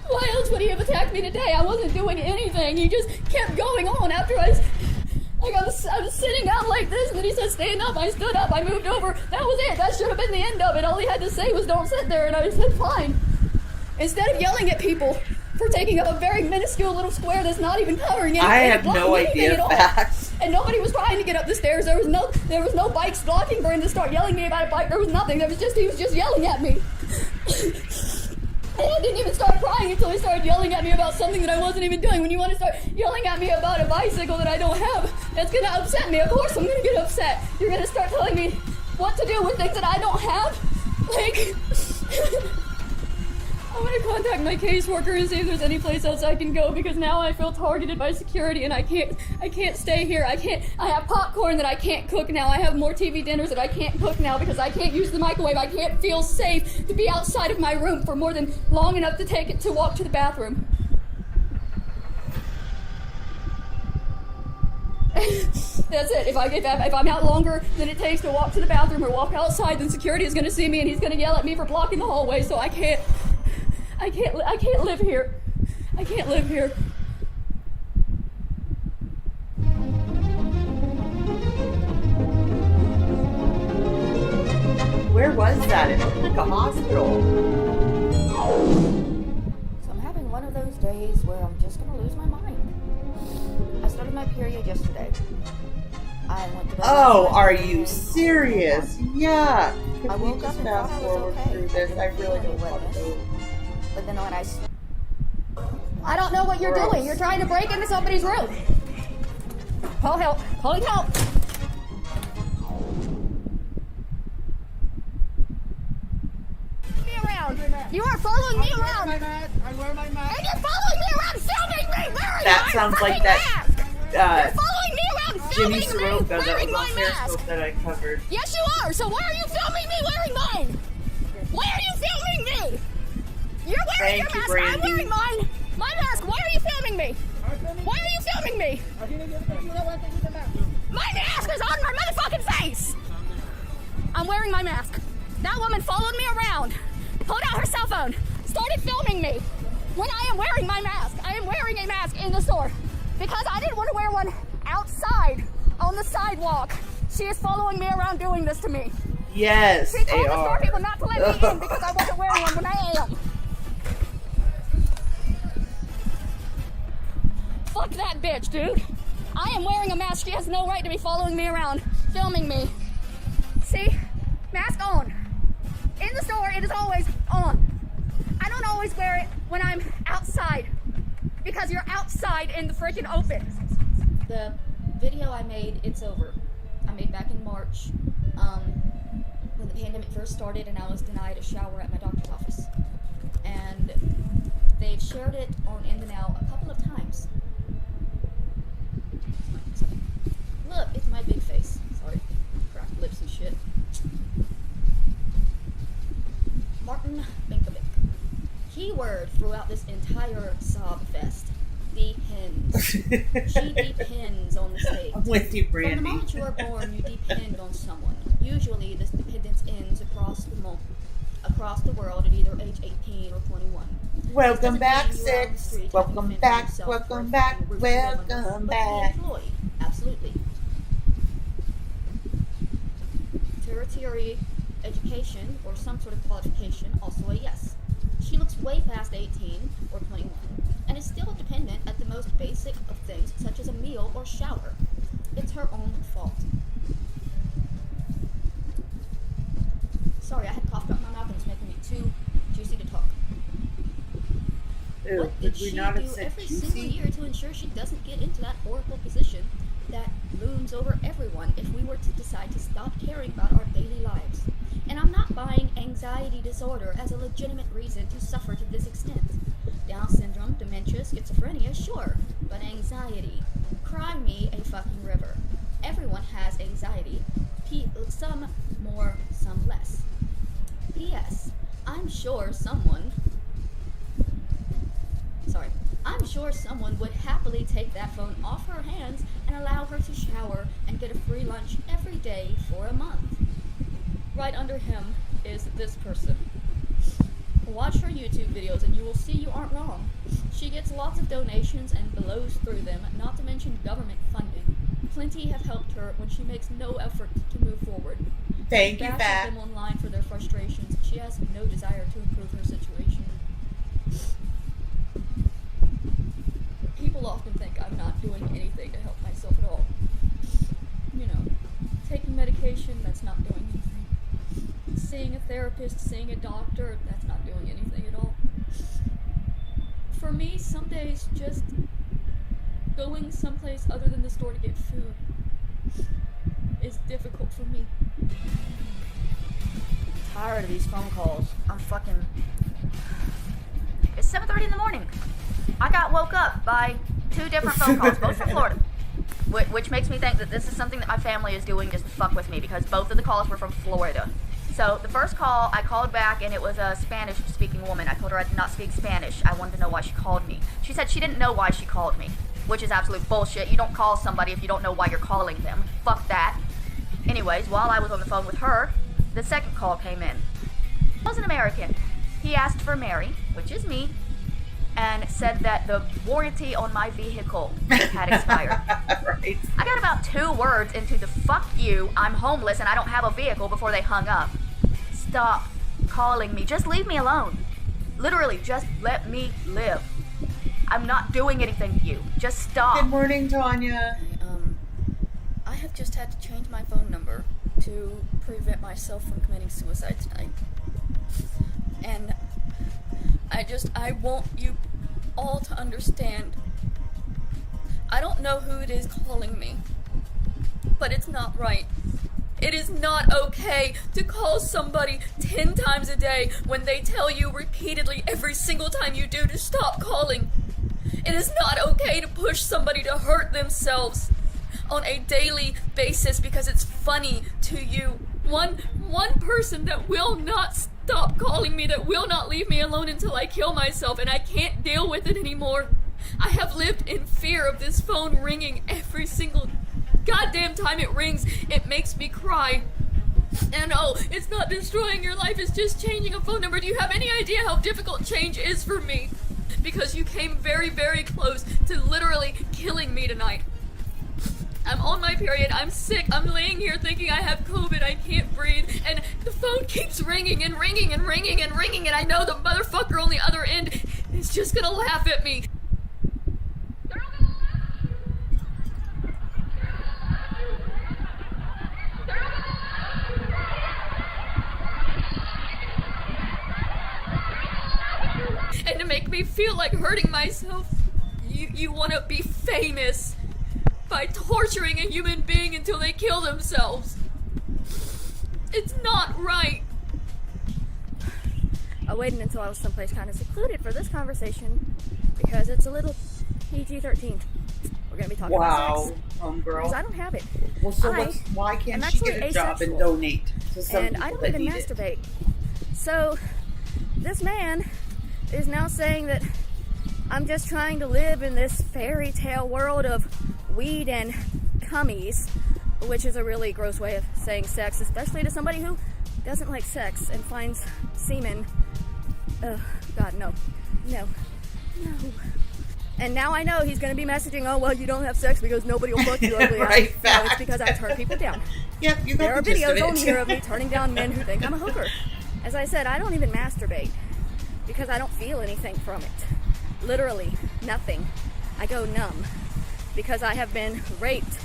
Why else would he have attacked me today? I wasn't doing anything. He just kept going on after I was sitting down like this, and then he said stand up. I stood up. I moved over. That was it. That should have been the end of it. All he had to say was don't sit there, and I said fine. Instead of yelling at people for taking up a very minuscule little square that's not even covering anything. I have no idea of that. And nobody was trying to get up the stairs. There was no bikes blocking for him to start yelling at me about a bike. There was nothing. He was just yelling at me. And I didn't even start crying until he started yelling at me about something that I wasn't even doing. When you want to start yelling at me about a bicycle that I don't have, that's going to upset me. Of course I'm going to get upset. You're going to start telling me what to do with things that I don't have? Like... I'm going to contact my caseworker and see if there's any place else I can go, because now I feel targeted by security and I can't stay here. I have popcorn that I can't cook now. I have more TV dinners that I can't cook now because I can't use the microwave. I can't feel safe to be outside of my room for more than long enough to walk to the bathroom. That's it. If I'm out longer than it takes to walk to the bathroom or walk outside, then security is going to see me and he's going to yell at me for blocking the hallway, so I can't live here. I can't live here. Where was that? It looked like a hospital. So I'm having one of those days where I'm just gonna lose my mind. I started my period yesterday. I went to bed. Oh, are you serious? Yeah. I woke up and thought I was okay. Through this? I really don't want to. But then when I don't know what you're doing. You're trying to break into somebody's room. Call help. Calling help. Me around. You are following me around. I wear my mask. And you're following me around, filming me wearing That my sounds like mask. that. You're following me around, filming Jimmy me Soroka that wearing was my on mask. Periscope that I covered. Yes, you are. So why are you filming me wearing mine? Why are you filming me? You're wearing your mask. I'm wearing mine. My mask. Why are you filming me? Why are you filming me? My mask is on my motherfucking face. I'm wearing my mask. That woman followed me around, pulled out her cell phone, started filming me when I am wearing my mask. I am wearing a mask in the store because I didn't want to wear one outside on the sidewalk. She is following me around doing this to me. Yes, she told the store people not to let me in because I wasn't wearing one when I am. Fuck that bitch, dude. I am wearing a mask. She has no right to be following me around, filming me. See? Mask on. In the store, it is always on. I don't always wear it when I'm outside because you're outside in the freaking open. The video I made, it's over. I made back in March when the pandemic first first started and I was denied a shower at my doctor's office. And they've shared it on In the Now a couple of times. Look, it's my big face. Sorry, cracked lips and shit. Martin Binkovic. Keyword throughout this entire sob fest. Depends. She depends on the state. I'm with you, Brandy. From the moment you are born, you depend on someone. Usually, this dependence ends across the world at either age 18 or 21. Welcome back, Six. Welcome back, welcome back, welcome back. Absolutely. Tertiary education or some sort of qualification, also a yes. She looks way past 18 or 21 and is still dependent at the most basic of things such as a meal or shower. It's her own fault. Sorry, I had coughed up my mouth and it's making me too juicy to talk. Ew, What did she do every single year to ensure she doesn't get into that horrible position that looms over everyone if we were to decide to stop caring about our daily lives? And I'm not buying anxiety disorder as a legitimate reason to suffer to this extent. Down syndrome, dementia, schizophrenia, sure, but anxiety. Cry me a fucking river. Everyone has anxiety. Some more, some less. P.S. I'm sure someone would happily take that phone off her hands and allow her to shower and get a free lunch every day for a month. Right under him is this person. Watch her YouTube videos and you will see you aren't wrong. She gets lots of donations and blows through them, not to mention government funding. Plenty have helped her when she makes no effort to move forward. Thank you, Bashes Pat. them online for their frustrations. She has no desire to improve her situation. People often think I'm not doing anything to help myself at all. You know, taking medication, that's not doing anything. Seeing a therapist, seeing a doctor, that's not doing anything at all. For me, some days just going someplace other than the store to get food is difficult for me. Tired of these phone calls. I'm fucking... It's 7:30 in the morning. I got woke up by 2 different phone calls, both from Florida. Which makes me think that this is something that my family is doing just to fuck with me, because both of the calls were from Florida. So the first call, I called back and it was a Spanish-speaking woman. I told her I did not speak Spanish. I wanted to know why she called me. She said she didn't know why she called me, which is absolute bullshit. You don't call somebody if you don't know why you're calling them. Fuck that. Anyways, while I was on the phone with her, the second call came in. He was an American. He asked for Mary, which is me, and said that the warranty on my vehicle had expired. Right. I got about 2 words into the fuck you, I'm homeless and I don't have a vehicle before they hung up. Stop calling me. Just leave me alone. Literally, just let me live. I'm not doing anything to you. Just stop. Good morning, Tanya. I have just had to change my phone number to prevent myself from committing suicide tonight. And I want you all to understand. I don't know who it is calling me, but it's not right. It is not okay to call somebody 10 times a day when they tell you repeatedly every single time you do to stop calling. It is not okay to push somebody to hurt themselves on a daily basis because it's funny to you. One person that will not stop calling me, that will not leave me alone until I kill myself, and I can't deal with it anymore. I have lived in fear of this phone ringing every single goddamn time it rings. It makes me cry. And oh, it's not destroying your life, it's just changing a phone number. Do you have any idea how difficult change is for me? Because you came very, very close to literally killing me tonight. I'm on my period, I'm sick, I'm laying here thinking I have COVID, I can't breathe, and the phone keeps ringing and ringing and ringing and ringing, and I know the motherfucker on the other end is just gonna laugh at me. And to make me feel like hurting myself, you want to be famous by torturing a human being until they kill themselves. It's not right. waited until I was someplace kind of secluded for this conversation because it's a little PG-13. We're gonna be talking about sex. Homegirl. Because I don't have it. Well, so why can't she get a job and donate to some and people I don't that even need masturbate. it? So this man is now saying that I'm just trying to live in this fairy tale world of weed and cummies, which is a really gross way of saying sex, especially to somebody who doesn't like sex and finds semen. Oh, God, no. No. No. And now I know he's going to be messaging, oh, well, you don't have sex because nobody will fuck you ugly. Right, no, it's because I turn people down. Yep, you got There are the gist of videos it. on here of me turning down men who think I'm a hooker. As I said, I don't even masturbate because I don't feel anything from it. Literally, nothing. I go numb because I have been raped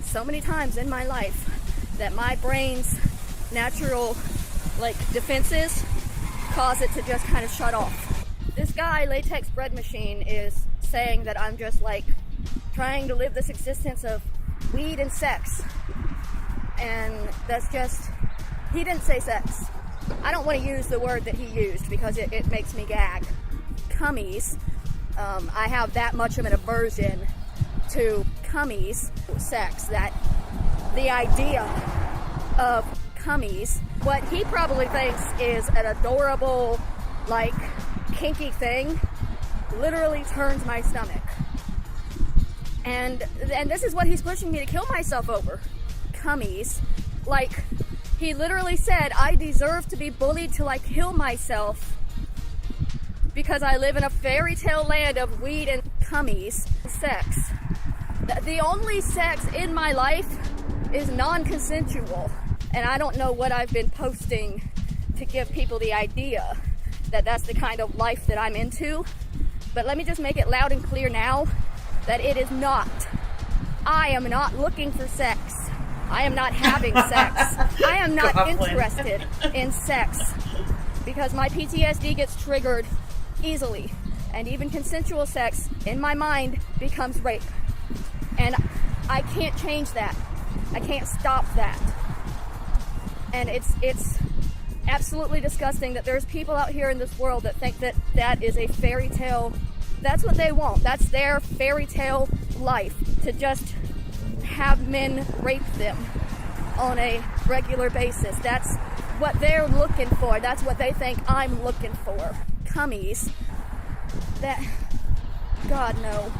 so many times in my life that my brain's natural, defenses cause it to just kind of shut off. This guy, Latex Bread Machine, is saying that I'm just trying to live this existence of weed and sex. And that's just, he didn't say sex. I don't want to use the word that he used because it makes me gag. Cummies, I have that much of an aversion to cummies, sex, that the idea of cummies, what he probably thinks is an adorable, kinky thing, literally turns my stomach. And this is what he's pushing me to kill myself over. Cummies. He literally said, I deserve to be bullied till I kill myself because I live in a fairy tale land of weed and cummies. Sex. The only sex in my life is non-consensual. And I don't know what I've been posting to give people the idea that that's the kind of life that I'm into. But let me just make it loud and clear now that it is not. I am not looking for sex. I am not having sex. I am not interested in sex because my PTSD gets triggered easily. And even consensual sex, in my mind, becomes rape. And I can't change that. I can't stop that. And it's absolutely disgusting that there's people out here in this world that think that that is a fairy tale. That's what they want. That's their fairy tale life, to just have men rape them on a regular basis. That's what they're looking for. That's what they think I'm looking for. Cummies. That, God, no.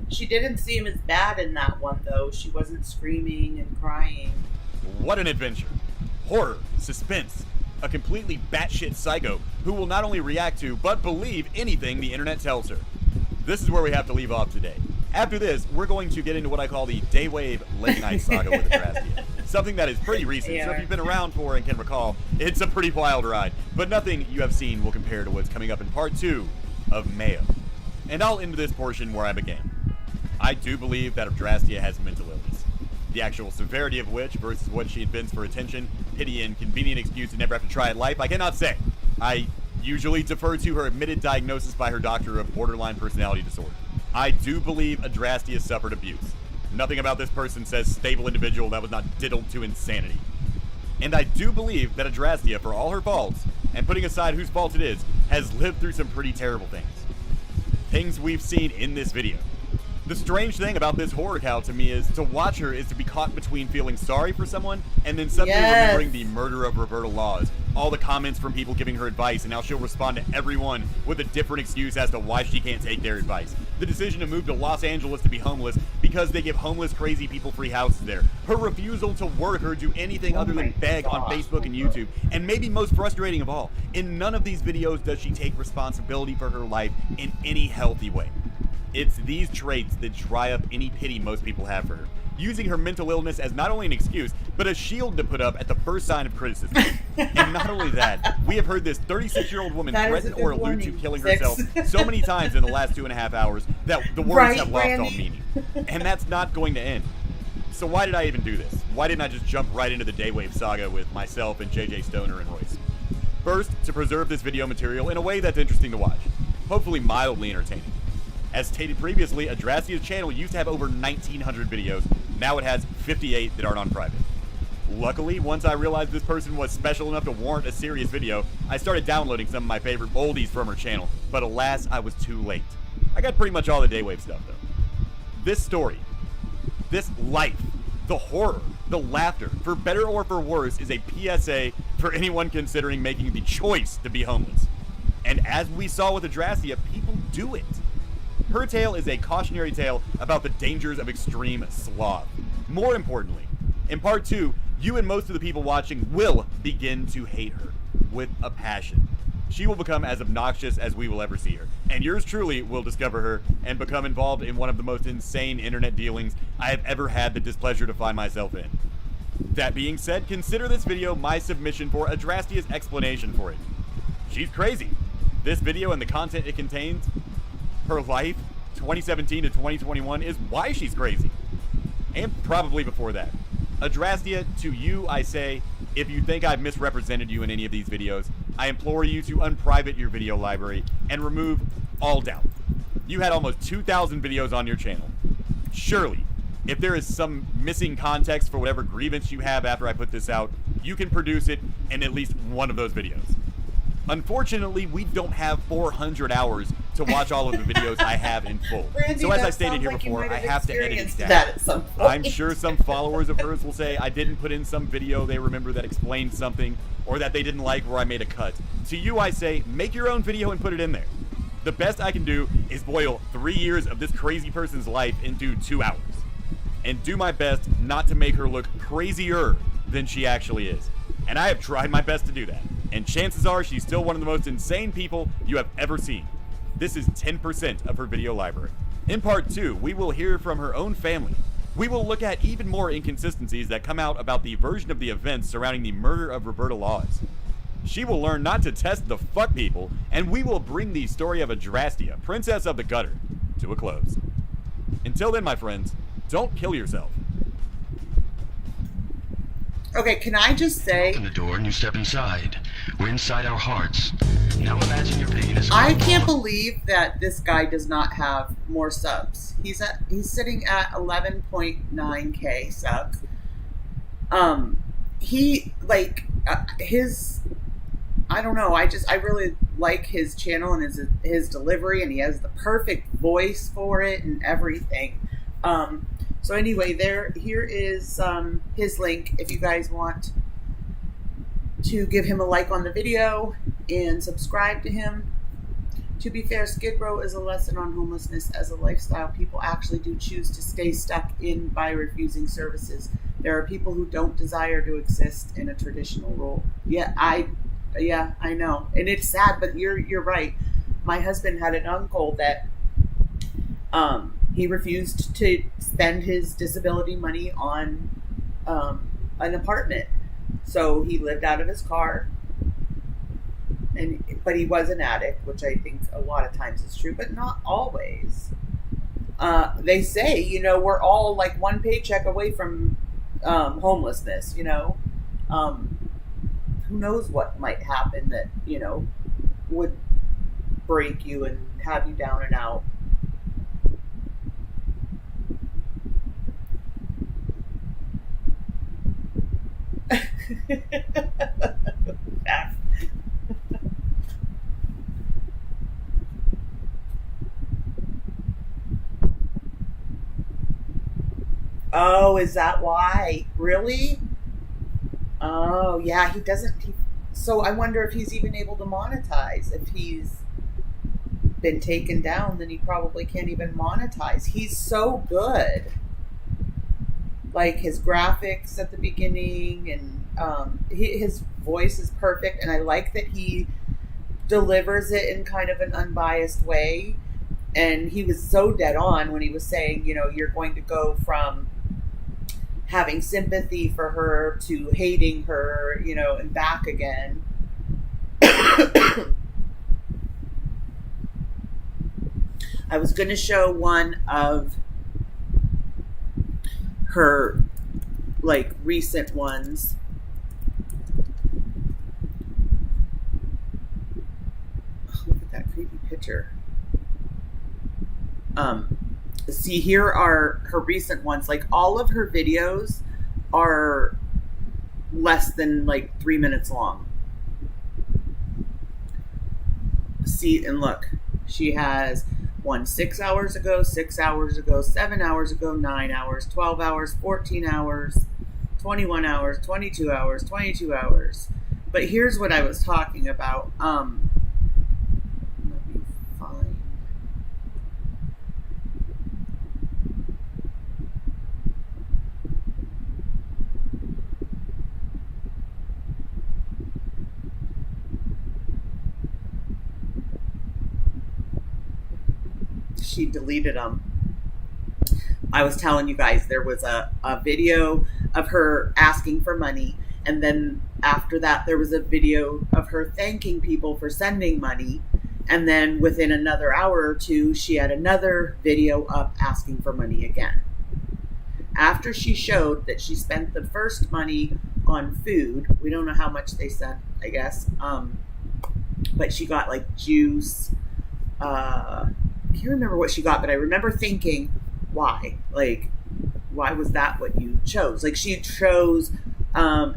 She didn't seem as bad in that one, though. She wasn't screaming and crying. What an adventure. Horror, suspense, a completely batshit psycho who will not only react to, but believe anything the internet tells her. This is where we have to leave off today. After this, we're going to get into what I call the Daywave Late Night Saga with Adrasdea. Something that is pretty recent, so if you've been around for and can recall, it's a pretty wild ride. But nothing you have seen will compare to what's coming up in part 2 of Mayo. And I'll end this portion where I began. I do believe that Adrasdea has mental illness. The actual severity of which versus what she invents for attention, pity, and convenient excuse to never have to try in life, I cannot say. I usually defer to her admitted diagnosis by her doctor of borderline personality disorder. I do believe Adrasdea suffered abuse. Nothing about this person says stable individual that was not diddled to insanity. And I do believe that Adrasdea, for all her faults, and putting aside whose fault it is, has lived through some pretty terrible things. Things we've seen in this video. The strange thing about this horror cow to me is to watch her is to be caught between feeling sorry for someone and then suddenly remembering the murder of Roberta Laws. All the comments from people giving her advice and how she'll respond to everyone with a different excuse as to why she can't take their advice. The decision to move to Los Angeles to be homeless because they give homeless crazy people free houses there. Her refusal to work or do anything other than beg on Facebook and YouTube. And maybe most frustrating of all, in none of these videos does she take responsibility for her life in any healthy way. It's these traits that dry up any pity most people have for her, using her mental illness as not only an excuse, but a shield to put up at the first sign of criticism. And not only that, we have heard this 36-year-old woman threaten or allude to killing herself so many times in the last 2.5 hours that the words have lost all meaning. And that's not going to end. So why did I even do this? Why didn't I just jump right into the Daywave saga with myself and JJ Stoner and Royce? First, to preserve this video material in a way that's interesting to watch. Hopefully mildly entertaining. As stated previously, Adrasdea's channel used to have over 1,900 videos. Now it has 58 that aren't on private. Luckily, once I realized this person was special enough to warrant a serious video, I started downloading some of my favorite oldies from her channel, but alas, I was too late. I got pretty much all the Daywave stuff, though. This story, this life, the horror, the laughter, for better or for worse, is a PSA for anyone considering making the choice to be homeless. And as we saw with Adrasdea, people do it. Her tale is a cautionary tale about the dangers of extreme sloth. More importantly, in part 2, you and most of the people watching will begin to hate her with a passion. She will become as obnoxious as we will ever see her, and yours truly will discover her and become involved in one of the most insane internet dealings I have ever had the displeasure to find myself in. That being said, consider this video my submission for Adrastea's explanation for it. She's crazy. This video and the content it contains, her life, 2017 to 2021, is why she's crazy. And probably before that. Adrasdea, to you I say, if you think I've misrepresented you in any of these videos, I implore you to unprivate your video library and remove all doubt. You had almost 2,000 videos on your channel. Surely, if there is some missing context for whatever grievance you have after I put this out, you can produce it in at least one of those videos. Unfortunately, we don't have 400 hours to watch all of the videos I have in full. Randy, so as I that stated sounds here like you before, might I have have to edit it experienced down. that at some point. I'm sure some followers of hers will say I didn't put in some video they remember that explained something, or that they didn't like where I made a cut. To you I say, make your own video and put it in there. The best I can do is boil 3 years of this crazy person's life into 2 hours. And do my best not to make her look crazier than she actually is. And I have tried my best to do that. And chances are she's still one of the most insane people you have ever seen. This is 10% of her video library. In part 2, we will hear from her own family. We will look at even more inconsistencies that come out about the version of the events surrounding the murder of Roberta Laws. She will learn not to test the fuck people, and we will bring the story of Adrasdea, Princess of the Gutter, to a close. Until then, my friends, don't kill yourself. Okay, can I just say... Open the door and you step inside. We're inside our hearts. Now imagine your pain is... I can't believe that this guy does not have more subs. He's sitting at 11.9k subs. I don't know, I really like his channel and his delivery, and he has the perfect voice for it and everything. So anyway, here is his link if you guys want to give him a like on the video and subscribe to him. To be fair, Skid Row is a lesson on homelessness as a lifestyle people actually do choose to stay stuck in by refusing services. There are people who don't desire to exist in a traditional role. Yeah, I know. And it's sad, but you're right. My husband had an uncle that he refused to spend his disability money on an apartment. So he lived out of his car. But he was an addict, which I think a lot of times is true, but not always. They say, we're all like one paycheck away from homelessness, Who knows what might happen that, would break you and have you down and out. Oh, is that why? Really? Oh, yeah, he doesn't. So I wonder if he's even able to monetize. If he's been taken down, then he probably can't even monetize. He's so good. Like his graphics at the beginning, and his voice is perfect, and I like that he delivers it in kind of an unbiased way. And he was so dead on when he was saying, you're going to go from having sympathy for her to hating her, and back again. I was going to show one of her recent ones. Oh, look at that creepy picture. See, here are her recent ones. Like, all of her videos are less than like 3 minutes long. See, and look, she has one 6 hours ago, 6 hours ago, 7 hours ago, 9 hours, 12 hours, 14 hours, 21 hours, 22 hours, 22 hours. But here's what I was talking about. Let me find. She deleted them. I was telling you guys there was a video of her asking for money, and then after that there was a video of her thanking people for sending money, and then within another hour or two she had another video up asking for money again. After she showed that she spent the first money on food, we don't know how much they sent, I guess, but she got like juice. I can't remember what she got, but I remember thinking, why? Like, why was that what you chose? Like, she chose a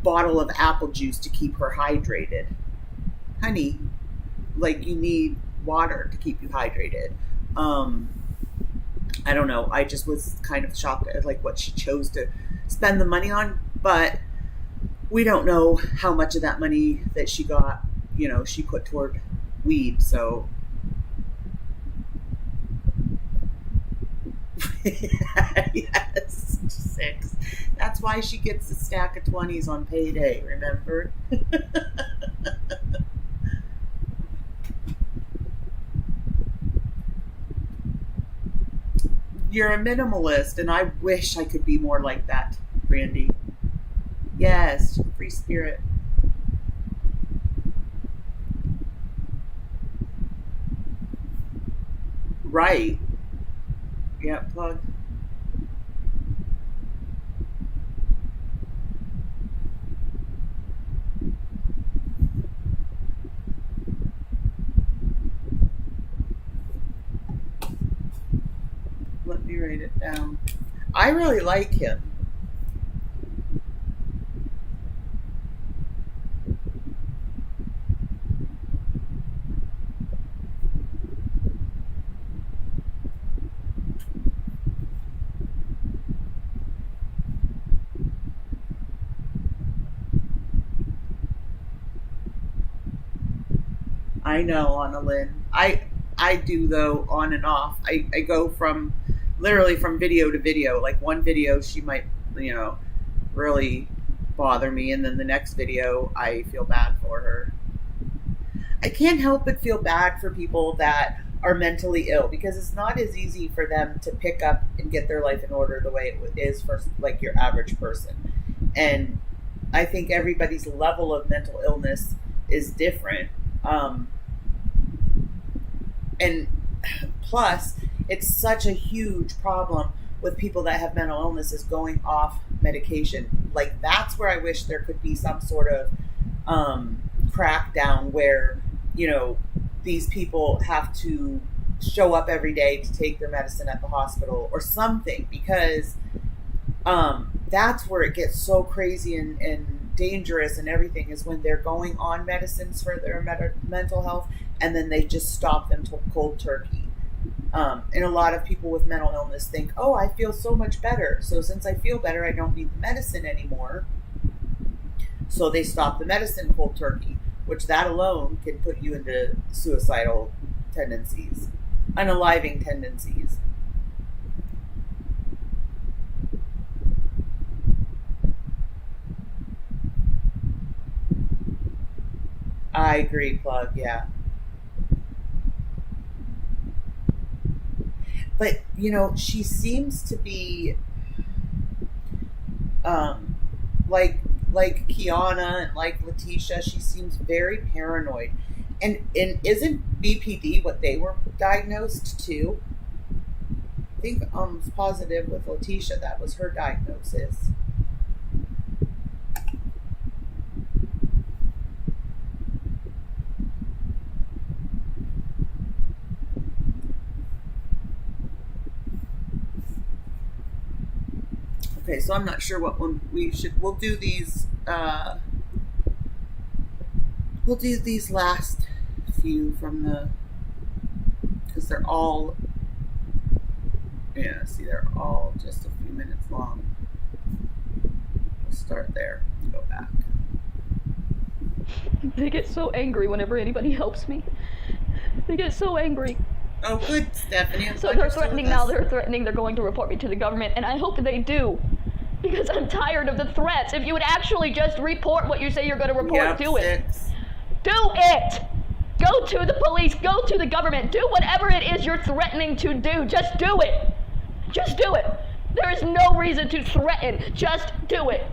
bottle of apple juice to keep her hydrated. Honey, like, you need water to keep you hydrated. I don't know. I just was kind of shocked at like what she chose to spend the money on, but we don't know how much of that money that she got, you know, she put toward weed. So yes, 6. That's why she gets a stack of 20s on payday, remember? You're a minimalist, and I wish I could be more like that, Brandy. Yes, free spirit. Right. Yeah, plug. Let me write it down. I really like him. I know, Anna Lynn. I do, though, on and off. I go from literally from video to video. Like, one video she might, you know, really bother me, and then the next video I feel bad for her. I can't help but feel bad for people that are mentally ill, because it's not as easy for them to pick up and get their life in order the way it is for like your average person. And I think everybody's level of mental illness is different. And plus, it's such a huge problem with people that have mental illnesses going off medication. Like, that's where I wish there could be some sort of crackdown where, you know, these people have to show up every day to take their medicine at the hospital or something, because that's where it gets so crazy and dangerous and everything, is when they're going on medicines for their mental health, and then they just stop them cold turkey. And a lot of people with mental illness think, oh, I feel so much better, so since I feel better, I don't need the medicine anymore. So they stop the medicine cold turkey, which that alone can put you into suicidal tendencies, unaliving tendencies. I agree, Plug, yeah. But, you know, she seems to be like Kiana and like Letitia, she seems very paranoid. And isn't BPD what they were diagnosed to? I think I'm positive with Letitia that was her diagnosis. Okay, so I'm not sure what one we should. We'll do these. We'll do these last few from the, because they're all. Yeah, see, they're all just a few minutes long. We'll start there and go back. They get so angry whenever anybody helps me. They get so angry. Oh, good, Stephanie. So they're threatening now. They're threatening they're going to report me to the government, and I hope they do. Because I'm tired of the threats. If you would actually just report what you say you're going to report, do it. Do it! Go to the police. Go to the government. Do whatever it is you're threatening to do. Just do it. Just do it. There is no reason to threaten. Just do it.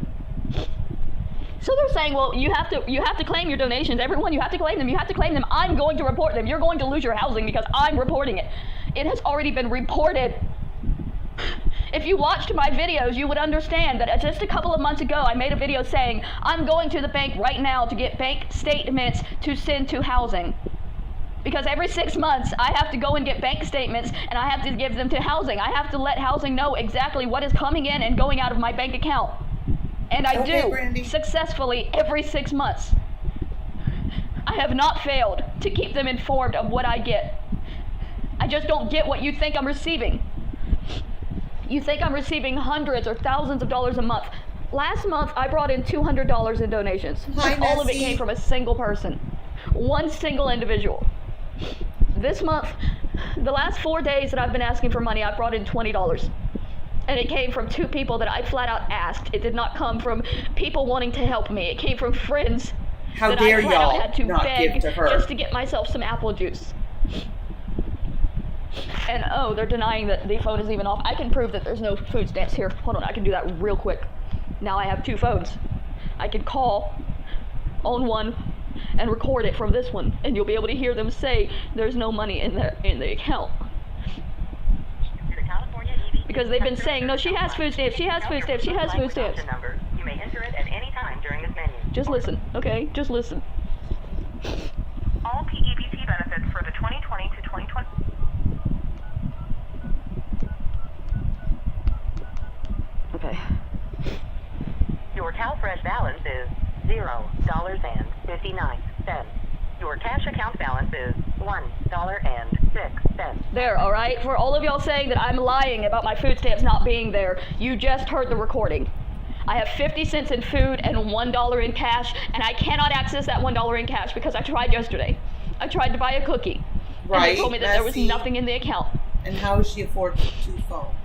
So they're saying, well, you have to claim your donations. Everyone, you have to claim them. You have to claim them. I'm going to report them. You're going to lose your housing because I'm reporting it. It has already been reported. If you watched my videos, you would understand that just a couple of months ago, I made a video saying, I'm going to the bank right now to get bank statements to send to housing. Because every 6 months, I have to go and get bank statements, and I have to give them to housing. I have to let housing know exactly what is coming in and going out of my bank account. And I do, Brandy, successfully every 6 months. I have not failed to keep them informed of what I get. I just don't get what you think I'm receiving. You think I'm receiving hundreds or thousands of dollars a month. Last month, I brought in $200 in donations. All of it came from a single person. One single individual. This month, the last 4 days that I've been asking for money, I've brought in $20. And it came from 2 people that I flat out asked. It did not come from people wanting to help me. It came from friends that I flat out had to beg just to get myself some apple juice. And oh, they're denying that the phone is even off. I can prove that there's no food stamps here. Hold on, I can do that real quick. Now I have 2 phones. I can call on one and record it from this one, and you'll be able to hear them say there's no money in the account. Because they've been saying, no, she has food stamps, she has food stamps, she has food stamps. You may enter it at any time during this menu. Just listen, okay? Just listen. All PEBT benefits for the 2020 to 2020. Okay. Your CalFresh balance is $0.59. Your cash account balance is $1.06. There, all right? For all of y'all saying that I'm lying about my food stamps not being there, you just heard the recording. I have 50 cents in food and $1 in cash, and I cannot access that $1 in cash because I tried yesterday. I tried to buy a cookie. Right. And they told me that there was nothing in the account. And how does she afford 2 phones?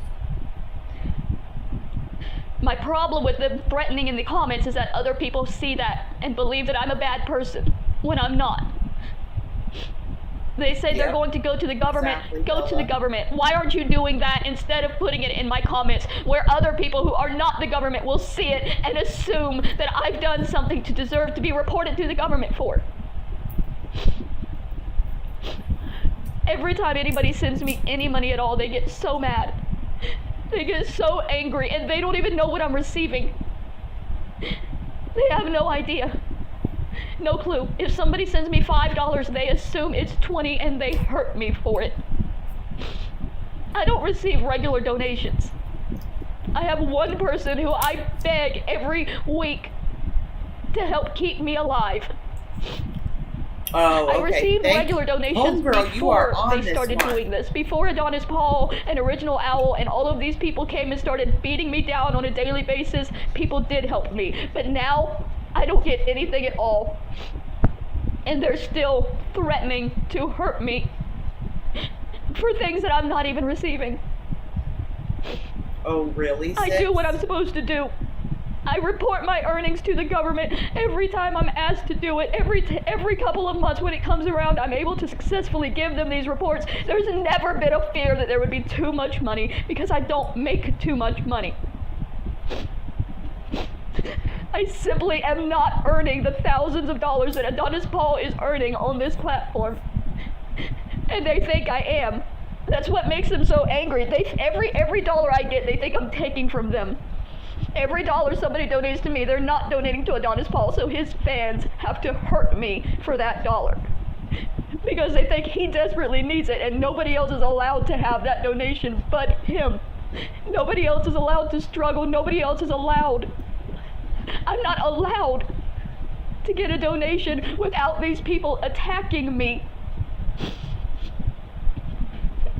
My problem with them threatening in the comments is that other people see that and believe that I'm a bad person when I'm not. They say they're going to go to the government. Go to the government. Why aren't you doing that instead of putting it in my comments where other people who are not the government will see it and assume that I've done something to deserve to be reported to the government for? Every time anybody sends me any money at all, they get so mad. They get so angry, and they don't even know what I'm receiving. They have no idea. No clue. If somebody sends me $5, they assume it's 20 and they hurt me for it. I don't receive regular donations. I have one person who I beg every week to help keep me alive. Oh, okay. I received regular donations Homegirl, before they started doing this. Before Adonis Paul and Original Owl and all of these people came and started beating me down on a daily basis, people did help me. But now, I don't get anything at all. And they're still threatening to hurt me for things that I'm not even receiving. Oh, really? I do what I'm supposed to do. I report my earnings to the government every time I'm asked to do it. Every couple of months when it comes around, I'm able to successfully give them these reports. There's never been a fear that there would be too much money because I don't make too much money. I simply am not earning the thousands of dollars that Adonis Paul is earning on this platform. And they think I am. That's what makes them so angry. Every dollar I get, they think I'm taking from them. Every dollar somebody donates to me, they're not donating to Adonis Paul, so his fans have to hurt me for that dollar. Because they think he desperately needs it and nobody else is allowed to have that donation but him. Nobody else is allowed to struggle. Nobody else is allowed. I'm not allowed to get a donation without these people attacking me.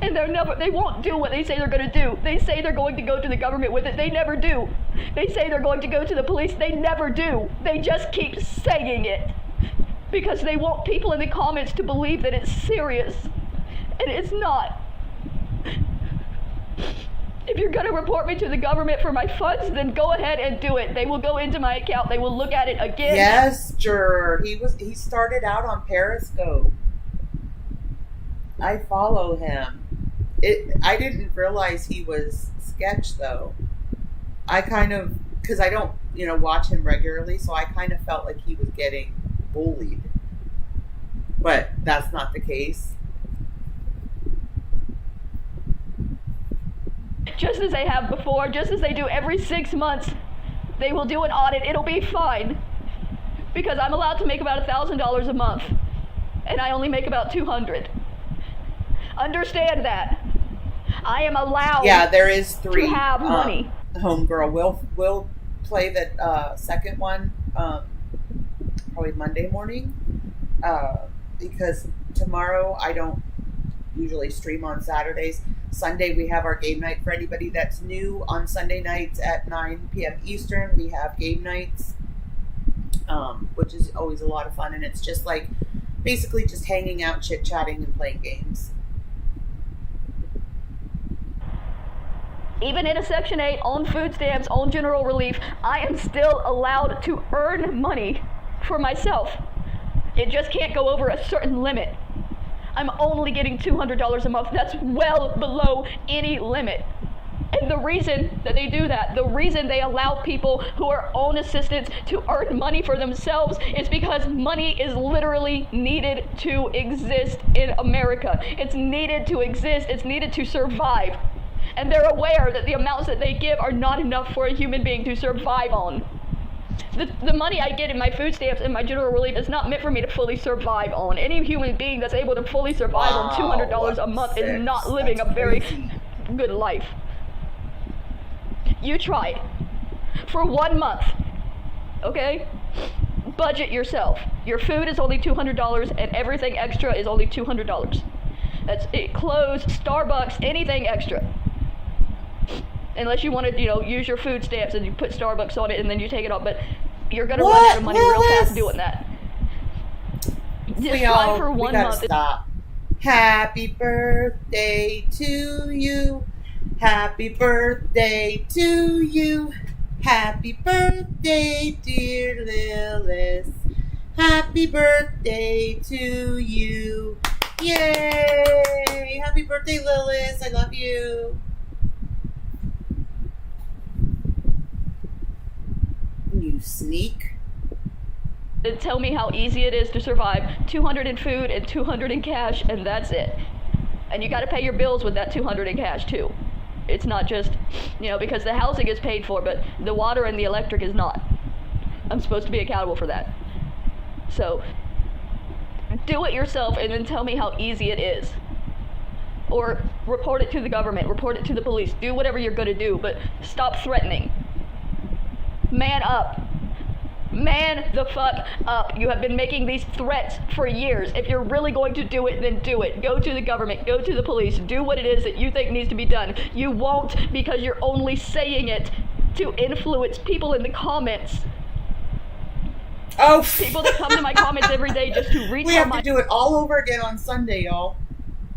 And they won't do what they say they're going to do. They say they're going to go to the government with it. They never do. They say they're going to go to the police. They never do. They just keep saying it. Because they want people in the comments to believe that it's serious. And it's not. If you're going to report me to the government for my funds, then go ahead and do it. They will go into my account. They will look at it again. Yes, Juror. He started out on Periscope. I follow him. I didn't realize he was sketch, though. I kind of, because I don't, watch him regularly, so I kind of felt like he was getting bullied. But that's not the case. Just as they have before, just as they do every 6 months, they will do an audit. It'll be fine. Because I'm allowed to make about $1,000 a month. And I only make about $200. Understand that. I am allowed there is 3 to have money. Homegirl. We'll play the second one probably Monday morning. Because tomorrow I don't usually stream on Saturdays. Sunday we have our game night. For anybody that's new, on Sunday nights at 9 p.m. Eastern, we have game nights, which is always a lot of fun. And it's just like basically just hanging out, chit-chatting, and playing games. Even in a Section 8, on food stamps, on general relief, I am still allowed to earn money for myself. It just can't go over a certain limit. I'm only getting $200 a month. That's well below any limit. And the reason that they do that, the reason they allow people who are on assistance to earn money for themselves is because money is literally needed to exist in America. It's needed to exist. It's needed to survive. And they're aware that the amounts that they give are not enough for a human being to survive on. The money I get in my food stamps and my general relief is not meant for me to fully survive on. Any human being that's able to fully survive on $200 a month is not living a very good life. You try it. For 1 month, okay? Budget yourself. Your food is only $200 and everything extra is only $200. That's it. Clothes, Starbucks, anything extra. Unless you want to, use your food stamps and you put Starbucks on it and then you take it off, but you're gonna run out of money real fast doing that. Just try for 1 month. Stop. Happy birthday to you. Happy birthday to you. Happy birthday, dear Lilith. Happy birthday to you. Yay! Happy birthday, Lilith. I love you. You sneak. And tell me how easy it is to survive. $200 in food and $200 in cash, and that's it. And you got to pay your bills with that $200 in cash too. It's not just, because the housing is paid for, but the water and the electric is not. I'm supposed to be accountable for that. So, do it yourself and then tell me how easy it is. Or report it to the government, report it to the police, do whatever you're going to do, but stop threatening. Man up. Man the fuck up. You have been making these threats for years. If you're really going to do it, then do it. Go to the government, go to the police, do what it is that you think needs to be done. You won't, because you're only saying it to influence people in the comments. Oh, people that come to my comments every day just to reach. We have to do it all over again on Sunday, y'all.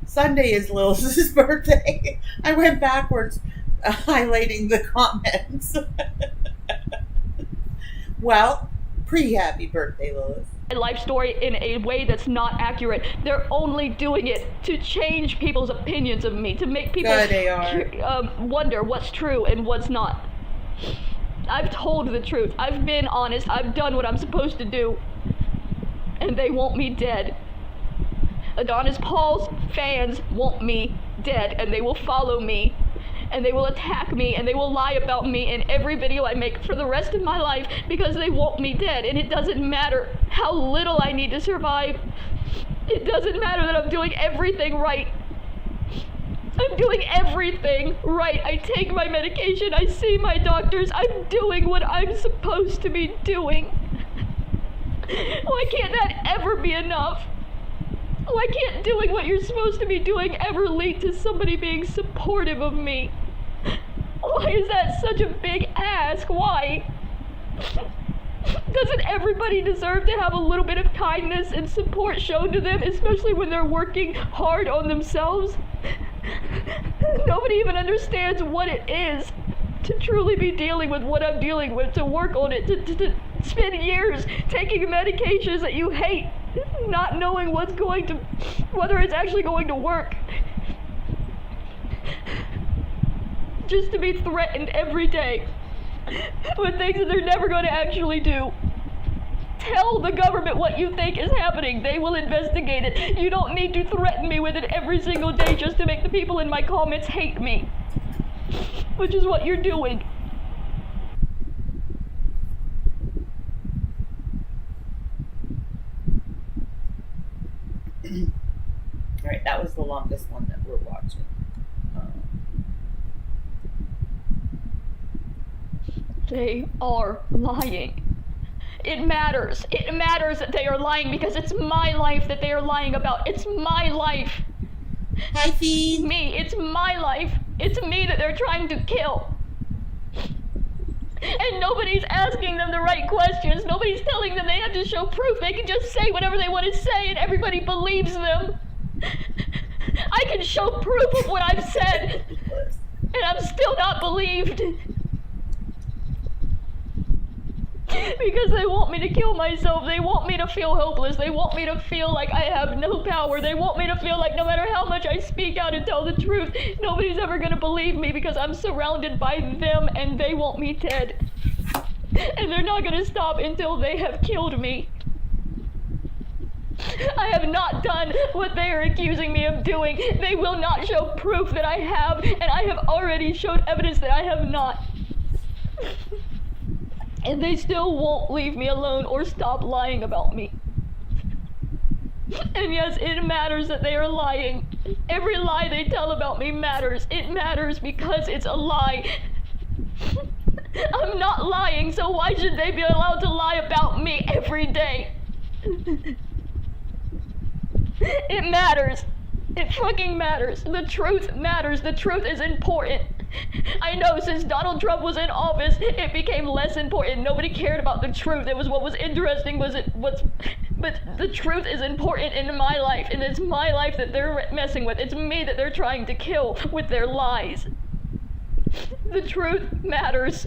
Sunday is Lil's birthday. I went backwards, highlighting the comments. Well, pre-happy birthday, Lilith. My life story in a way that's not accurate. They're only doing it to change people's opinions of me, to make people wonder what's true and what's not. I've told the truth. I've been honest. I've done what I'm supposed to do. And they want me dead. Adonis Paul's fans want me dead, and they will follow me, and they will attack me, and they will lie about me in every video I make for the rest of my life because they want me dead. And it doesn't matter how little I need to survive. It doesn't matter that I'm doing everything right. I'm doing everything right. I take my medication, I see my doctors, I'm doing what I'm supposed to be doing. Why can't that ever be enough? Why can't doing what you're supposed to be doing ever lead to somebody being supportive of me? Why is that such a big ask? Why? Doesn't everybody deserve to have a little bit of kindness and support shown to them, especially when they're working hard on themselves? Nobody even understands what it is to truly be dealing with what I'm dealing with, to work on it, to spend years taking medications that you hate, not knowing whether it's actually going to work. Just to be threatened every day with things that they're never going to actually do. Tell the government what you think is happening. They will investigate it. You don't need to threaten me with it every single day just to make the people in my comments hate me. Which is what you're doing. Alright, that was the longest one that we're watching. They are lying. It matters. It matters that they are lying because it's my life that they are lying about. It's my life. Hi, Fiend. Me. It's my life. It's me that they're trying to kill. And nobody's asking them the right questions. Nobody's telling them they have to show proof. They can just say whatever they want to say and everybody believes them. I can show proof of what I've said. And I'm still not believed. Because they want me to kill myself. They want me to feel hopeless. They want me to feel like I have no power. They want me to feel like no matter how much I speak out and tell the truth, nobody's ever gonna believe me because I'm surrounded by them and they want me dead. And they're not gonna stop until they have killed me. I have not done what they are accusing me of doing. They will not show proof that I have, and I have already showed evidence that I have not. And they still won't leave me alone or stop lying about me. And yes, it matters that they are lying. Every lie they tell about me matters. It matters because it's a lie. I'm not lying, so why should they be allowed to lie about me every day? It matters. It fucking matters. The truth matters. The truth is important. I know since Donald Trump was in office, it became less important. Nobody cared about the truth. It was what was interesting but the truth is important in my life, and it's my life that they're messing with. It's me that they're trying to kill with their lies. The truth matters.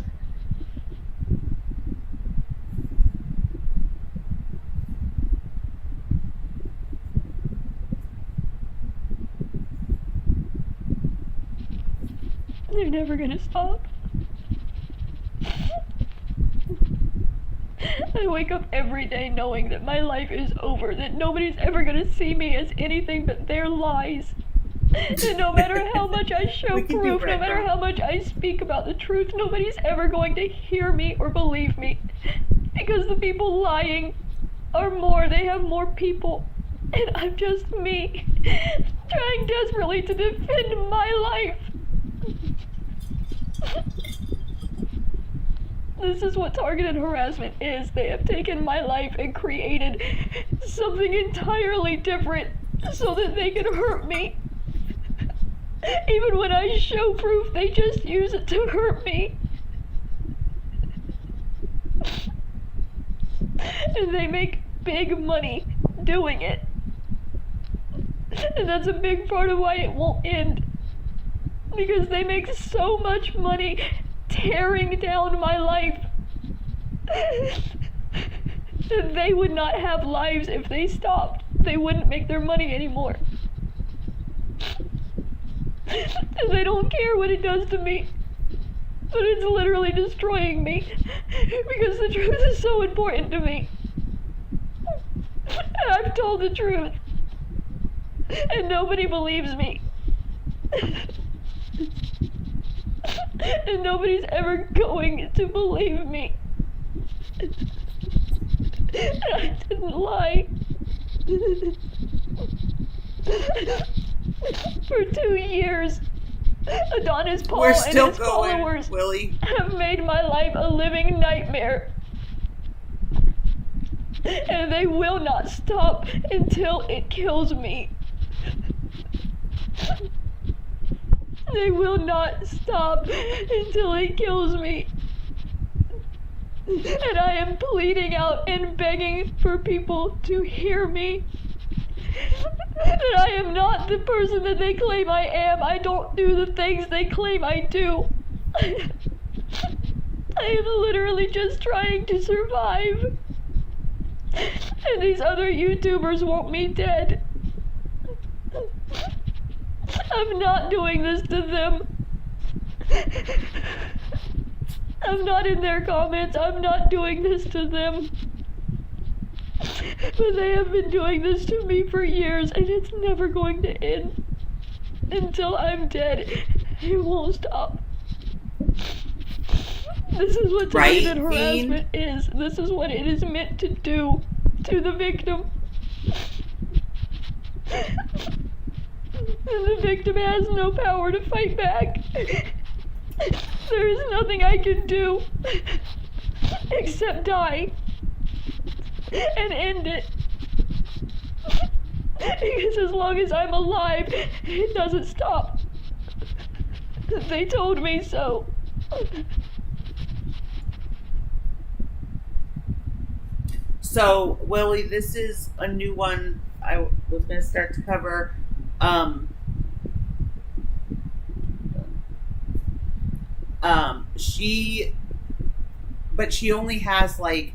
They're never gonna stop. I wake up every day knowing that my life is over, that nobody's ever gonna see me as anything but their lies. And no matter how much I show proof, no matter how much I speak about the truth, nobody's ever going to hear me or believe me. Because the people lying are more, they have more people. And I'm just me, trying desperately to defend my life. This is what targeted harassment is. They have taken my life and created something entirely different so that they can hurt me. Even when I show proof, they just use it to hurt me. And they make big money doing it. And that's a big part of why it won't end. Because they make so much money tearing down my life. They would not have lives if they stopped. They wouldn't make their money anymore. And they don't care what it does to me. But it's literally destroying me. Because the truth is so important to me. And I've told the truth. And nobody believes me. And nobody's ever going to believe me. I didn't lie. For 2 years. Adonis Paul We're and still his going, followers Willie. have made my life a living nightmare. And they will not stop until it kills me. They will not stop until it kills me. And I am pleading out and begging for people to hear me. That I am not the person that they claim I am. I don't do the things they claim I do. I am literally just trying to survive. And these other YouTubers want me dead. I'm not doing this to them. I'm not in their comments. I'm not doing this to them. But they have been doing this to me for years, and it's never going to end. Until I'm dead, it won't stop. This is what targeted harassment is. This is what it is meant to do to the victim. And the victim has no power to fight back. There is nothing I can do except die and end it. Because as long as I'm alive, it doesn't stop. They told me so. So, Willie, this is a new one I was going to start to cover. She only has like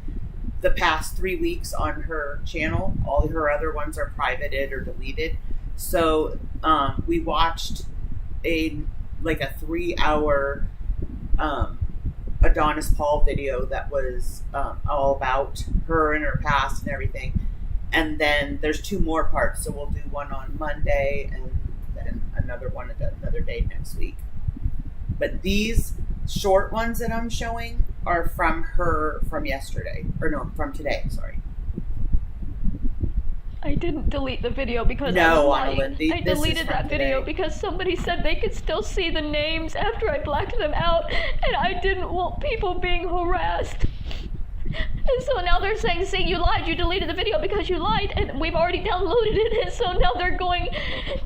the past 3 weeks on her channel. All her other ones are privated or deleted. So, we watched a 3-hour, Adonis Paul video that was all about her and her past and everything. And then there's 2 more parts, so we'll do one on Monday and then another one another day next week. But these short ones that I'm showing are from yesterday. Or no, from today, sorry. I didn't delete the video because I was lying. I deleted that video because somebody said they could still see the names after I blacked them out, and I didn't want people being harassed. And so now they're saying, see, you lied, you deleted the video because you lied, and we've already downloaded it, and so now they're going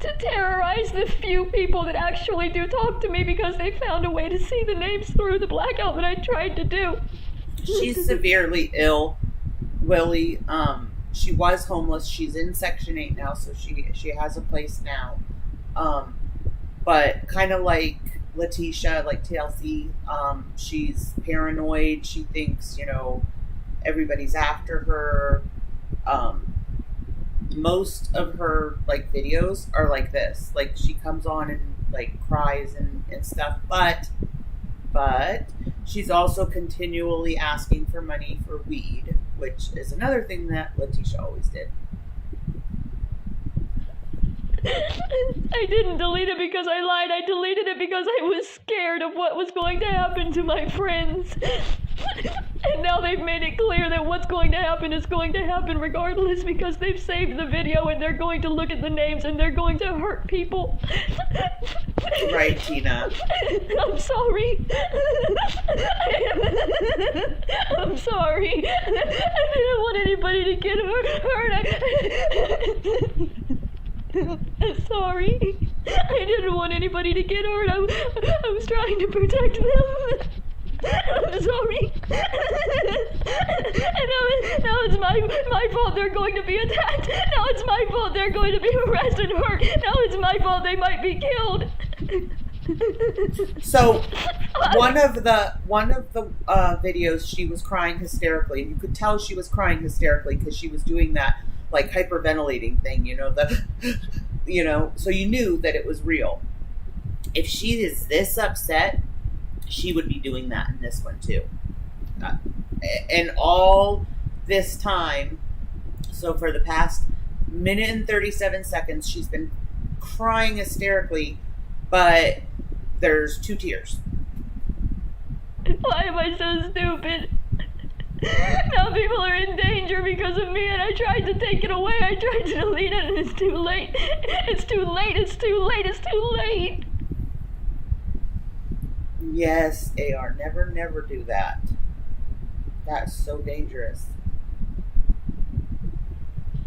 to terrorize the few people that actually do talk to me because they found a way to see the names through the blackout that I tried to do. She's severely ill, Willie. She was homeless. She's in Section 8 now, so she has a place now. But kind of like Letitia, like TLC, she's paranoid. She thinks, everybody's after her. Most of her videos are like this. Like she comes on and cries and stuff, but she's also continually asking for money for weed, which is another thing that Letitia always did. I didn't delete it because I lied. I deleted it because I was scared of what was going to happen to my friends. And now they've made it clear that what's going to happen is going to happen regardless because they've saved the video and they're going to look at the names and they're going to hurt people. Right, Tina. I'm sorry. I'm sorry. I didn't want anybody to get hurt. I'm sorry. I didn't want anybody to get hurt. I was trying to protect them. I'm sorry. And now it's my fault they're going to be attacked. Now it's my fault they're going to be harassed and hurt. Now it's my fault they might be killed. So one of the videos, she was crying hysterically, and you could tell she was crying hysterically because she was doing that hyperventilating thing, so you knew that it was real. If she is this upset, she would be doing that in this one too. And all this time, so for the past minute and 37 seconds, she's been crying hysterically, but there's 2 tears. Why am I so stupid? Now people are in danger because of me, and I tried to take it away. I tried to delete it, and it's too late. It's too late. It's too late. It's too late. Yes, AR. Never, never do that. That's so dangerous.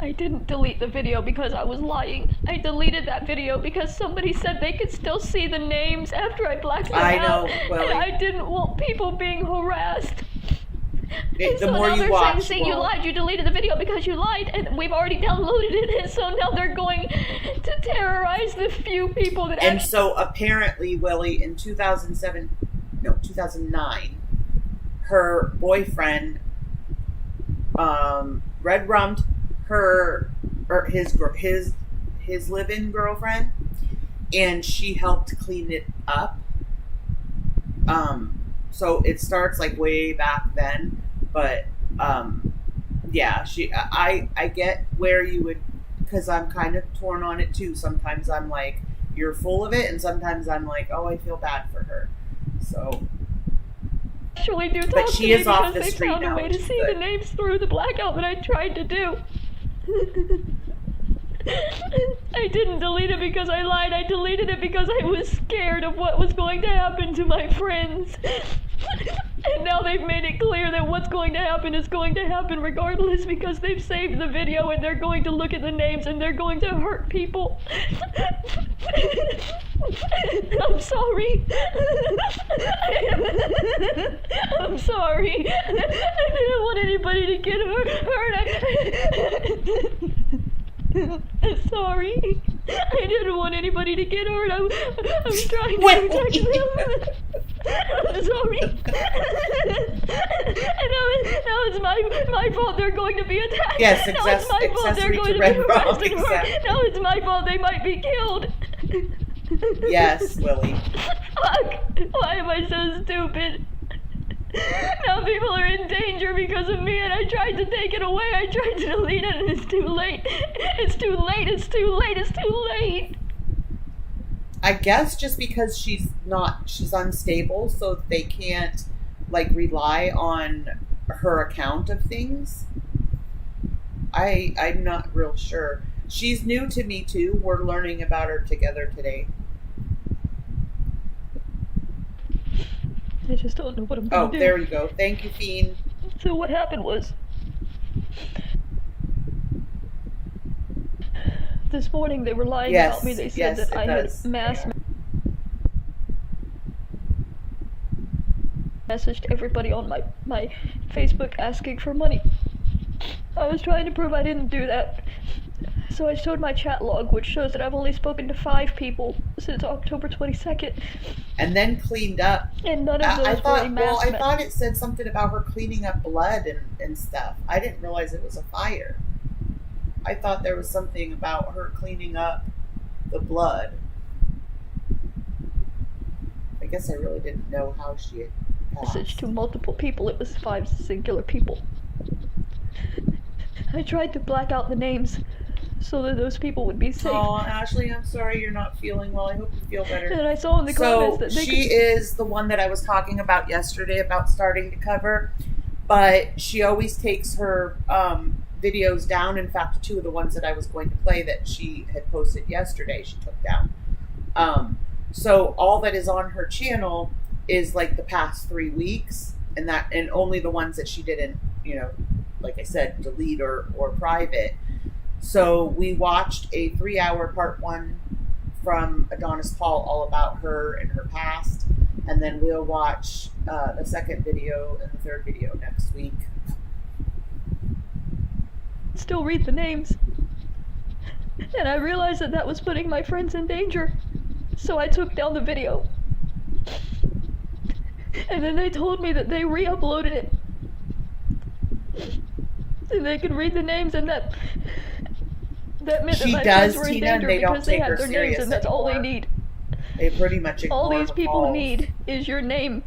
I didn't delete the video because I was lying. I deleted that video because somebody said they could still see the names after I blacked them out. Well, and I didn't want people being harassed. The so more now you they're watch, saying, see, you lied, you deleted the video because you lied, and we've already downloaded it, and so now they're going to terrorize the few people that And so apparently, Willie, in 2009, her boyfriend red rummed her or his live-in girlfriend, and she helped clean it up. So it starts like way back then, but yeah, I get where you would, because I'm kind of torn on it too. Sometimes I'm like, you're full of it, and sometimes I'm like, oh, I feel bad for her. So actually do talk but she to is me off because the they street found now, a way which to is see good. the names through the blackout that I tried to do. I didn't delete it because I lied. I deleted it because I was scared of what was going to happen to my friends. And now they've made it clear that what's going to happen is going to happen regardless, because they've saved the video and they're going to look at the names and they're going to hurt people. I'm sorry. I'm sorry. I didn't want anybody to get hurt. I'm sorry. I didn't want anybody to get hurt. I was trying to protect them. I'm sorry. Now it's my fault they're going to be attacked. Yes, now it's my fault they're going to be arrested. Now it's my fault they might be killed. Yes, Willie. Fuck. Why am I so stupid? Now people are in danger because of me, and I tried to take it away. I tried to delete it, and it's too late. It's too late. It's too late. It's too late. I guess just because she's unstable, so they can't like rely on her account of things. I'm not real sure. She's new to me too. We're learning about her together today. I just don't know what I'm going to do. Oh, there you go. Thank you, Fiend. So what happened was, this morning they were lying about me. They said that I had messaged everybody on my Facebook asking for money. I was trying to prove I didn't do that. So I showed my chat log, which shows that I've only spoken to 5 people since October 22nd. And then cleaned up. And none of those were a mass I thought it said something about her cleaning up blood and stuff. I didn't realize it was a fire. I thought there was something about her cleaning up the blood. I guess I really didn't know how she had passed. Message to multiple people. It was 5 singular people. I tried to black out the names so that those people would be safe. Oh, Ashley, I'm sorry you're not feeling well. I hope you feel better. And I saw in the comments that she is the one that I was talking about yesterday about starting to cover, but she always takes her videos down. In fact, 2 of the ones that I was going to play that she had posted yesterday, she took down. So all that is on her channel is like the past 3 weeks, and only the ones that she didn't, like I said, delete or private. So we watched a 3-hour part 1 from Adonis Paul all about her and her past, and then we'll watch the second video and the third video next week. Still read the names, and I realized that was putting my friends in danger, so I took down the video. And then they told me that they re-uploaded it, and they could read the names, and that meant that my friends were in danger because they had their names, and that's all they need. They pretty much ignore all these people calls. need is your name,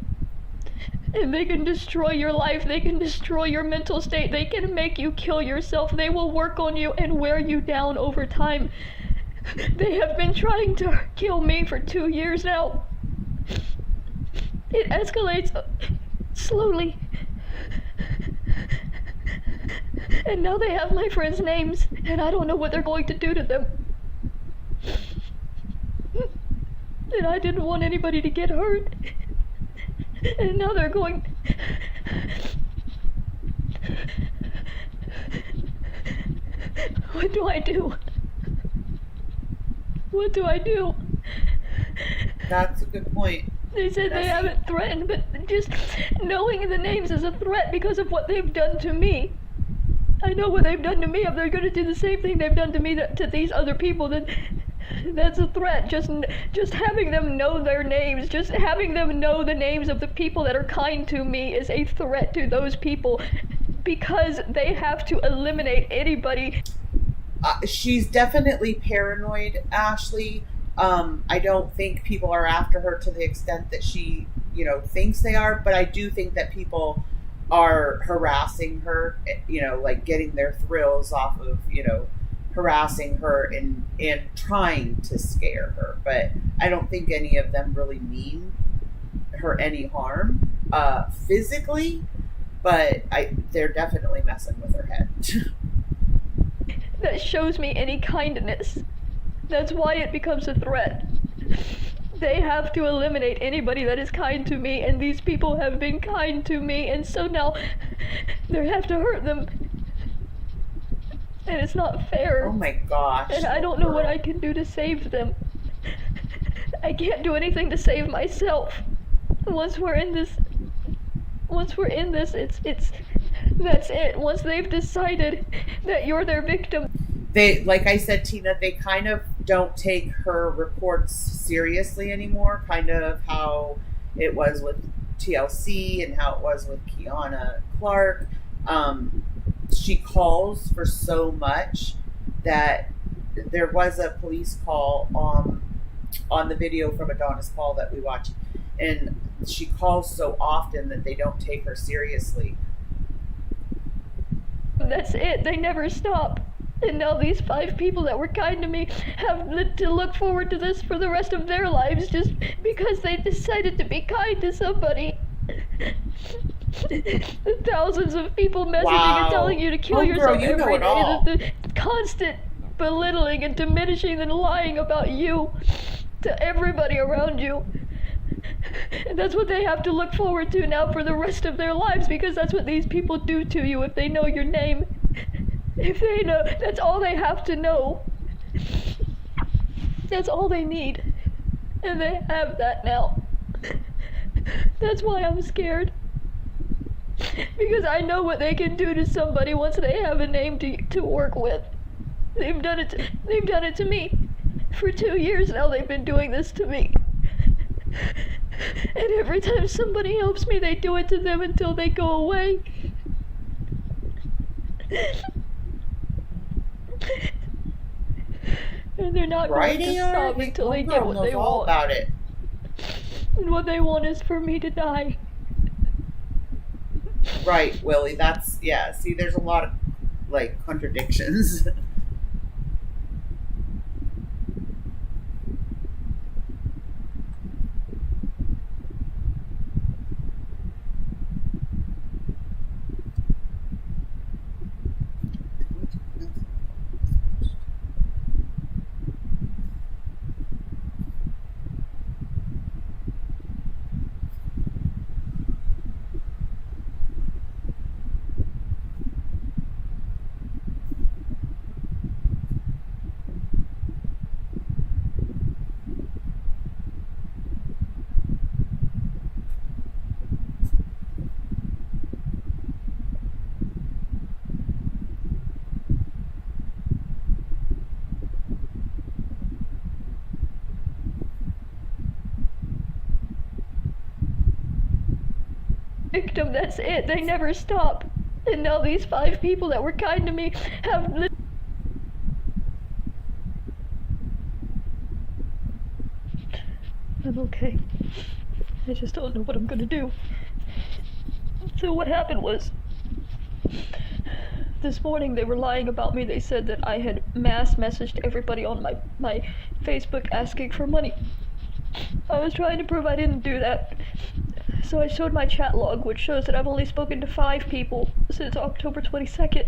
and they can destroy your life. They can destroy your mental state. They can make you kill yourself. They will work on you and wear you down over time. They have been trying to kill me for 2 years now. It escalates slowly. And now they have my friends' names, and I don't know what they're going to do to them. And I didn't want anybody to get hurt. And now they're going... What do I do? What do I do? That's a good point. They said they haven't threatened, but just knowing the names is a threat because of what they've done to me. I know what they've done to me. If they're going to do the same thing they've done to me to these other people, then that's a threat. Just having them know their names, just having them know the names of the people that are kind to me is a threat to those people because they have to eliminate anybody. She's definitely paranoid, Ashley. I don't think people are after her to the extent that she, thinks they are, but I do think that people are harassing her, like getting their thrills off of, harassing her and trying to scare her. But I don't think any of them really mean her any harm physically, but they're definitely messing with her head. That shows me any kindness. That's why it becomes a threat. They have to eliminate anybody that is kind to me, and these people have been kind to me, and so now they have to hurt them. And it's not fair. Oh my gosh. And I don't know what I can do to save them. I can't do anything to save myself. Once we're in this, it's that's it. Once they've decided that you're their victim. They, like I said, Tina, they kind of don't take her reports seriously anymore, kind of how it was with TLC and how it was with Kiana Clark. She calls for so much that there was a police call on the video from Adonis Paul that we watched, and she calls so often that they don't take her seriously. That's it. They never stop. And now these 5 people that were kind to me have to look forward to this for the rest of their lives just because they decided to be kind to somebody. The thousands of people messaging and telling you to kill yourself every day. The constant belittling and diminishing and lying about you to everybody around you. And that's what they have to look forward to now for the rest of their lives, because that's what these people do to you if they know your name. If they know, that's all they have to know. That's all they need. And they have that now. That's why I'm scared. Because I know what they can do to somebody once they have a name to work with. They've done it to me. For 2 years now they've been doing this to me. And every time somebody helps me, they do it to them until they go away. And they're not going to stop until they get what they want. About it. And what they want is for me to die. Right, Willie. That's, yeah. See, there's a lot of, contradictions. Victim, that's it. They never stop. And now these 5 people that were kind to me have I'm okay. I just don't know what I'm gonna do. So what happened was, this morning they were lying about me. They said that I had mass messaged everybody on my Facebook asking for money. I was trying to prove I didn't do that. So I showed my chat log, which shows that I've only spoken to 5 people since October 22nd.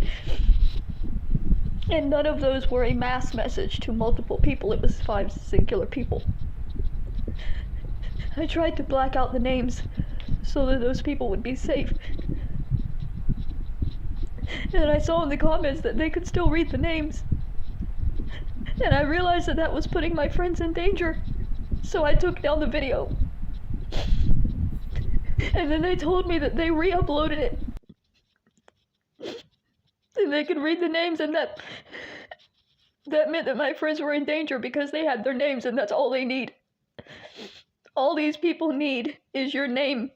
And none of those were a mass message to multiple people. It was 5 singular people. I tried to black out the names so that those people would be safe. And I saw in the comments that they could still read the names. And I realized that that was putting my friends in danger. So I took down the video. And then they told me that they re-uploaded it. And they could read the names, and that meant that my friends were in danger because they had their names, and that's all they need. All these people need is your name.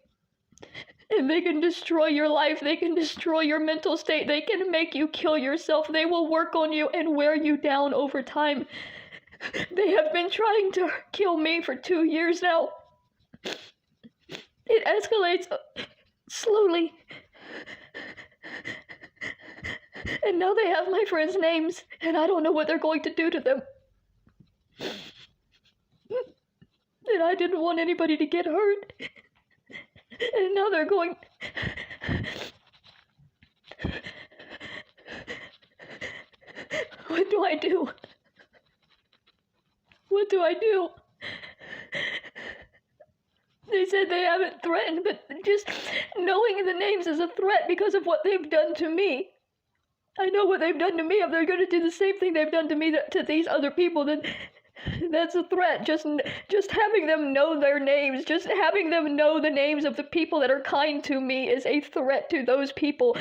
And they can destroy your life, they can destroy your mental state, they can make you kill yourself, they will work on you and wear you down over time. They have been trying to kill me for 2 years now. It escalates slowly. And now they have my friends' names, and I don't know what they're going to do to them. And I didn't want anybody to get hurt. And now they're going... What do I do? What do I do? They said they haven't threatened, but just knowing the names is a threat because of what they've done to me. I know what they've done to me. If they're going to do the same thing they've done to me to these other people, then that's a threat. Just having them know their names, just having them know the names of the people that are kind to me is a threat to those people,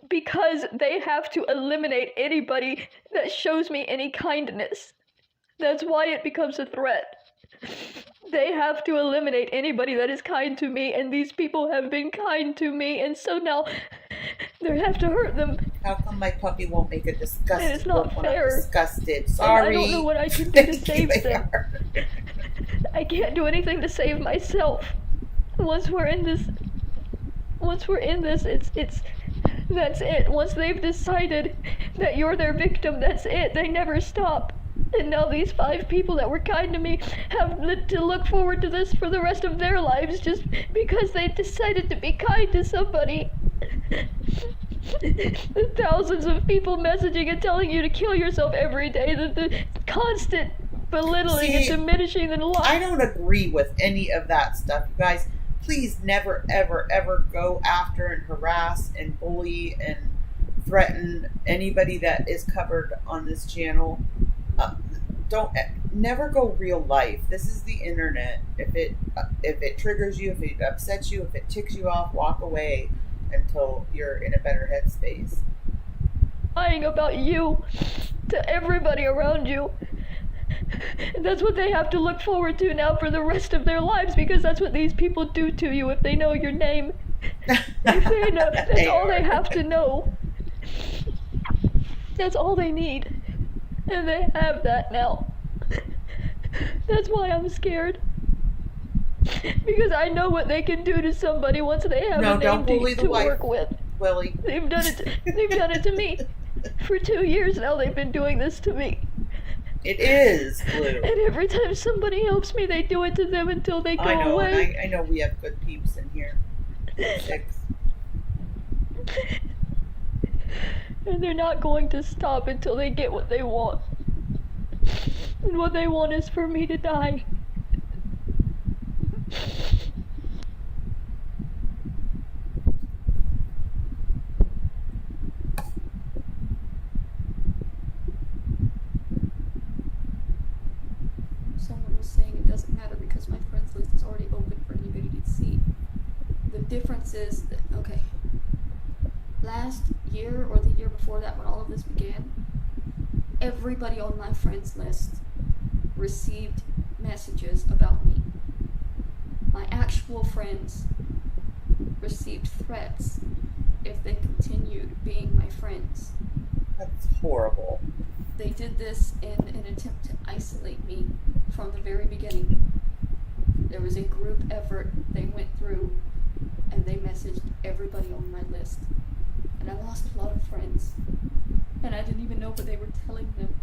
because they have to eliminate anybody that shows me any kindness. That's why it becomes a threat. They have to eliminate anybody that is kind to me, and these people have been kind to me, and so now they have to hurt them. How come my puppy won't make a disgusted And it's not when I'm fair. disgusted? Sorry. I don't know what I can do to save them. I can't do anything to save myself. Once we're in this, it's that's it. Once they've decided that you're their victim, that's it. They never stop. And now these 5 people that were kind to me have to look forward to this for the rest of their lives just because they decided to be kind to somebody. The thousands of people messaging and telling you to kill yourself every day, the constant belittling and diminishing the life. I don't agree with any of that stuff, you guys. Please never, ever, ever go after and harass and bully and threaten anybody that is covered on this channel. Never go real life. This is the internet. If it triggers you, if it upsets you, if it ticks you off, walk away until you're in a better headspace. Lying about you to everybody around you. That's what they have to look forward to now for the rest of their lives, because that's what these people do to you if they know your name. If they know, that's all they have to know. That's all they need. And they have that now. That's why I'm scared. Because I know what they can do to somebody once they have a name to work with. Willie. They've done it to me. For 2 years now they've been doing this to me. It is, Blue. And every time somebody helps me, they do it to them until they go away. I know we have good peeps in here. 6. And they're not going to stop until they get what they want. And what they want is for me to die. Someone was saying it doesn't matter because my friends list is already open for anybody to see. The difference is that, okay, last year or the year before that when all of this began, everybody on my friends list received messages about me. My actual friends received threats if they continued being my friends. That's horrible. They did this in an attempt to isolate me from the very beginning. There was a group effort they went through, and they messaged everybody on my list. And I lost a lot of friends, and I didn't even know what they were telling them.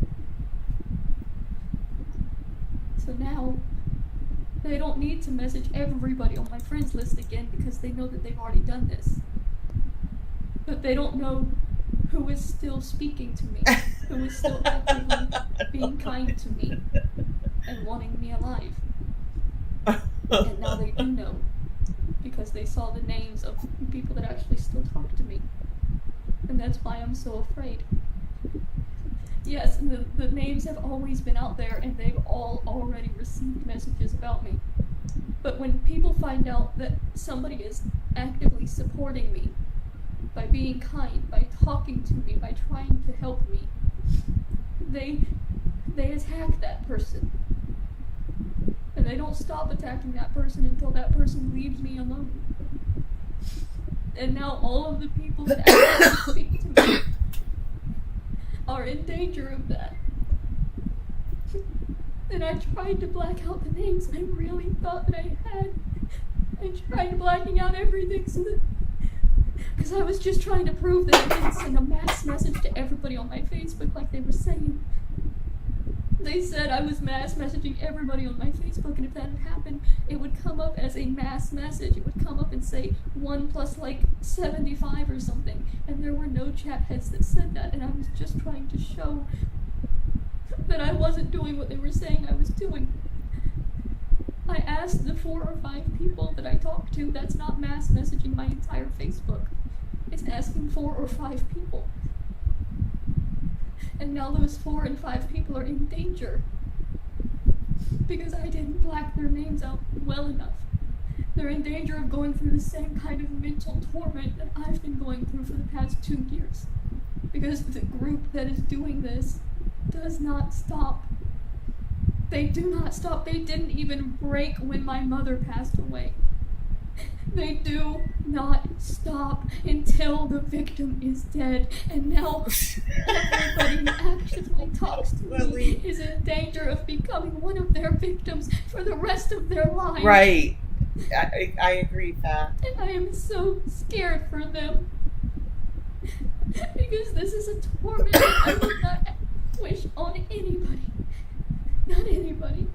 So now, they don't need to message everybody on my friends list again because they know that they've already done this. But they don't know who is still speaking to me, who is still actively being kind to me and wanting me alive. And now they do know. because they saw the names of people that actually still talk to me. And that's why I'm so afraid. Yes, the names have always been out there, and they've all already received messages about me. But when people find out that somebody is actively supporting me, by being kind, by talking to me, by trying to help me, they attack that person. And they don't stop attacking that person until that person leaves me alone. And now all of the people that actually speak to me are in danger of that. And I tried to black out the names I really thought that I had. I tried blacking out everything so that, because I was just trying to prove that I didn't send a mass message to everybody on my Facebook like they were saying. They said I was mass messaging everybody on my Facebook, and if that had happened, it would come up as a mass message. It would come up and say 1 plus like 75 or something, and there were no chat heads that said that, and I was just trying to show that I wasn't doing what they were saying I was doing. I asked the 4 or 5 people that I talked to, that's not mass messaging my entire Facebook. It's asking 4 or 5 people. And now those 4 and 5 people are in danger because I didn't black their names out well enough. They're in danger of going through the same kind of mental torment that I've been going through for the past 2 years. Because the group that is doing this does not stop. They do not stop. They didn't even break when my mother passed away. They do not stop until the victim is dead. And now everybody who actively talks to me is in danger of becoming one of their victims for the rest of their lives. Right. I agree with that. And I am so scared for them. Because this is a torment I would not wish on anybody. Not anybody.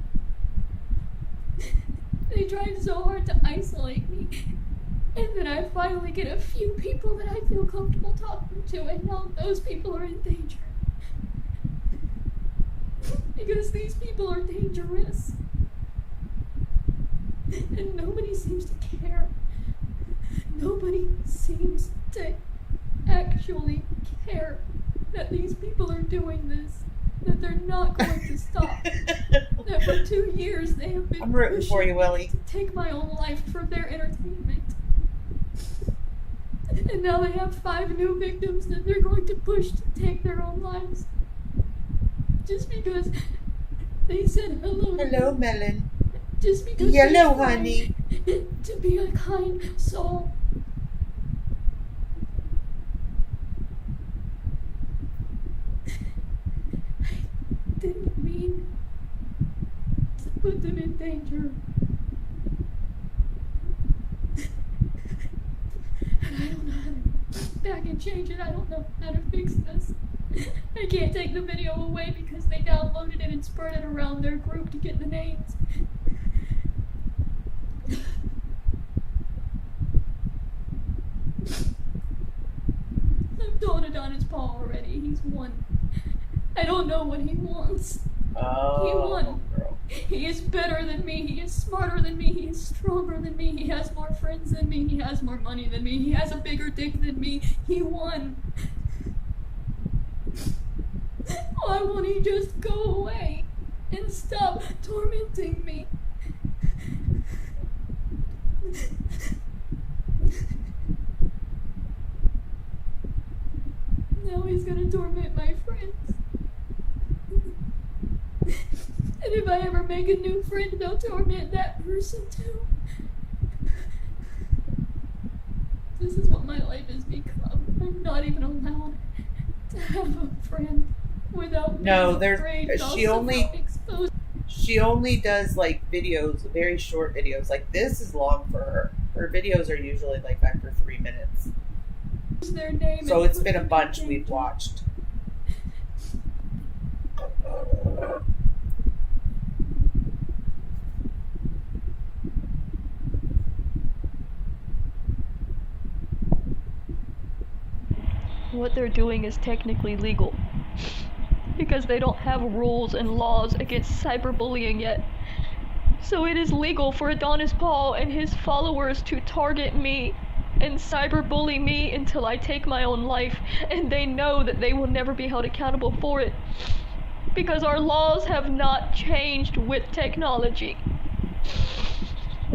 They tried so hard to isolate me, and then I finally get a few people that I feel comfortable talking to, and now those people are in danger. Because these people are dangerous. And nobody seems to care. Nobody seems to actually care that these people are doing this. That they're not going to stop. That for 2 years they have been pushing me to take my own life for their entertainment. And now they have 5 new victims that they're going to push to take their own lives. Just because they said hello to Hello, me. Melon. Just because Hello, honey. To be a kind soul. Didn't mean to put them in danger. And I don't know how to go back and change it. I don't know how to fix this. I can't take the video away because they downloaded it and spread it around their group to get the names. I've torn it on his paw already. He's won. I don't know what he wants. He won. He is better than me. He is smarter than me. He is stronger than me. He has more friends than me. He has more money than me. He has a bigger dick than me. He won. Why won't he just go away and stop tormenting me? Now he's gonna torment my friends. And if I ever make a new friend, they'll torment that person too. This is what my life has become. I'm not even allowed to have a friend without being afraid. She only does like videos, very short videos. Like this is long for her. Her videos are usually like under 3 minutes. Their name so it's been a bunch we've watched. What they're doing is technically legal because they don't have rules and laws against cyberbullying yet. So it is legal for Adonis Paul and his followers to target me and cyberbully me until I take my own life, and they know that they will never be held accountable for it. Because our laws have not changed with technology.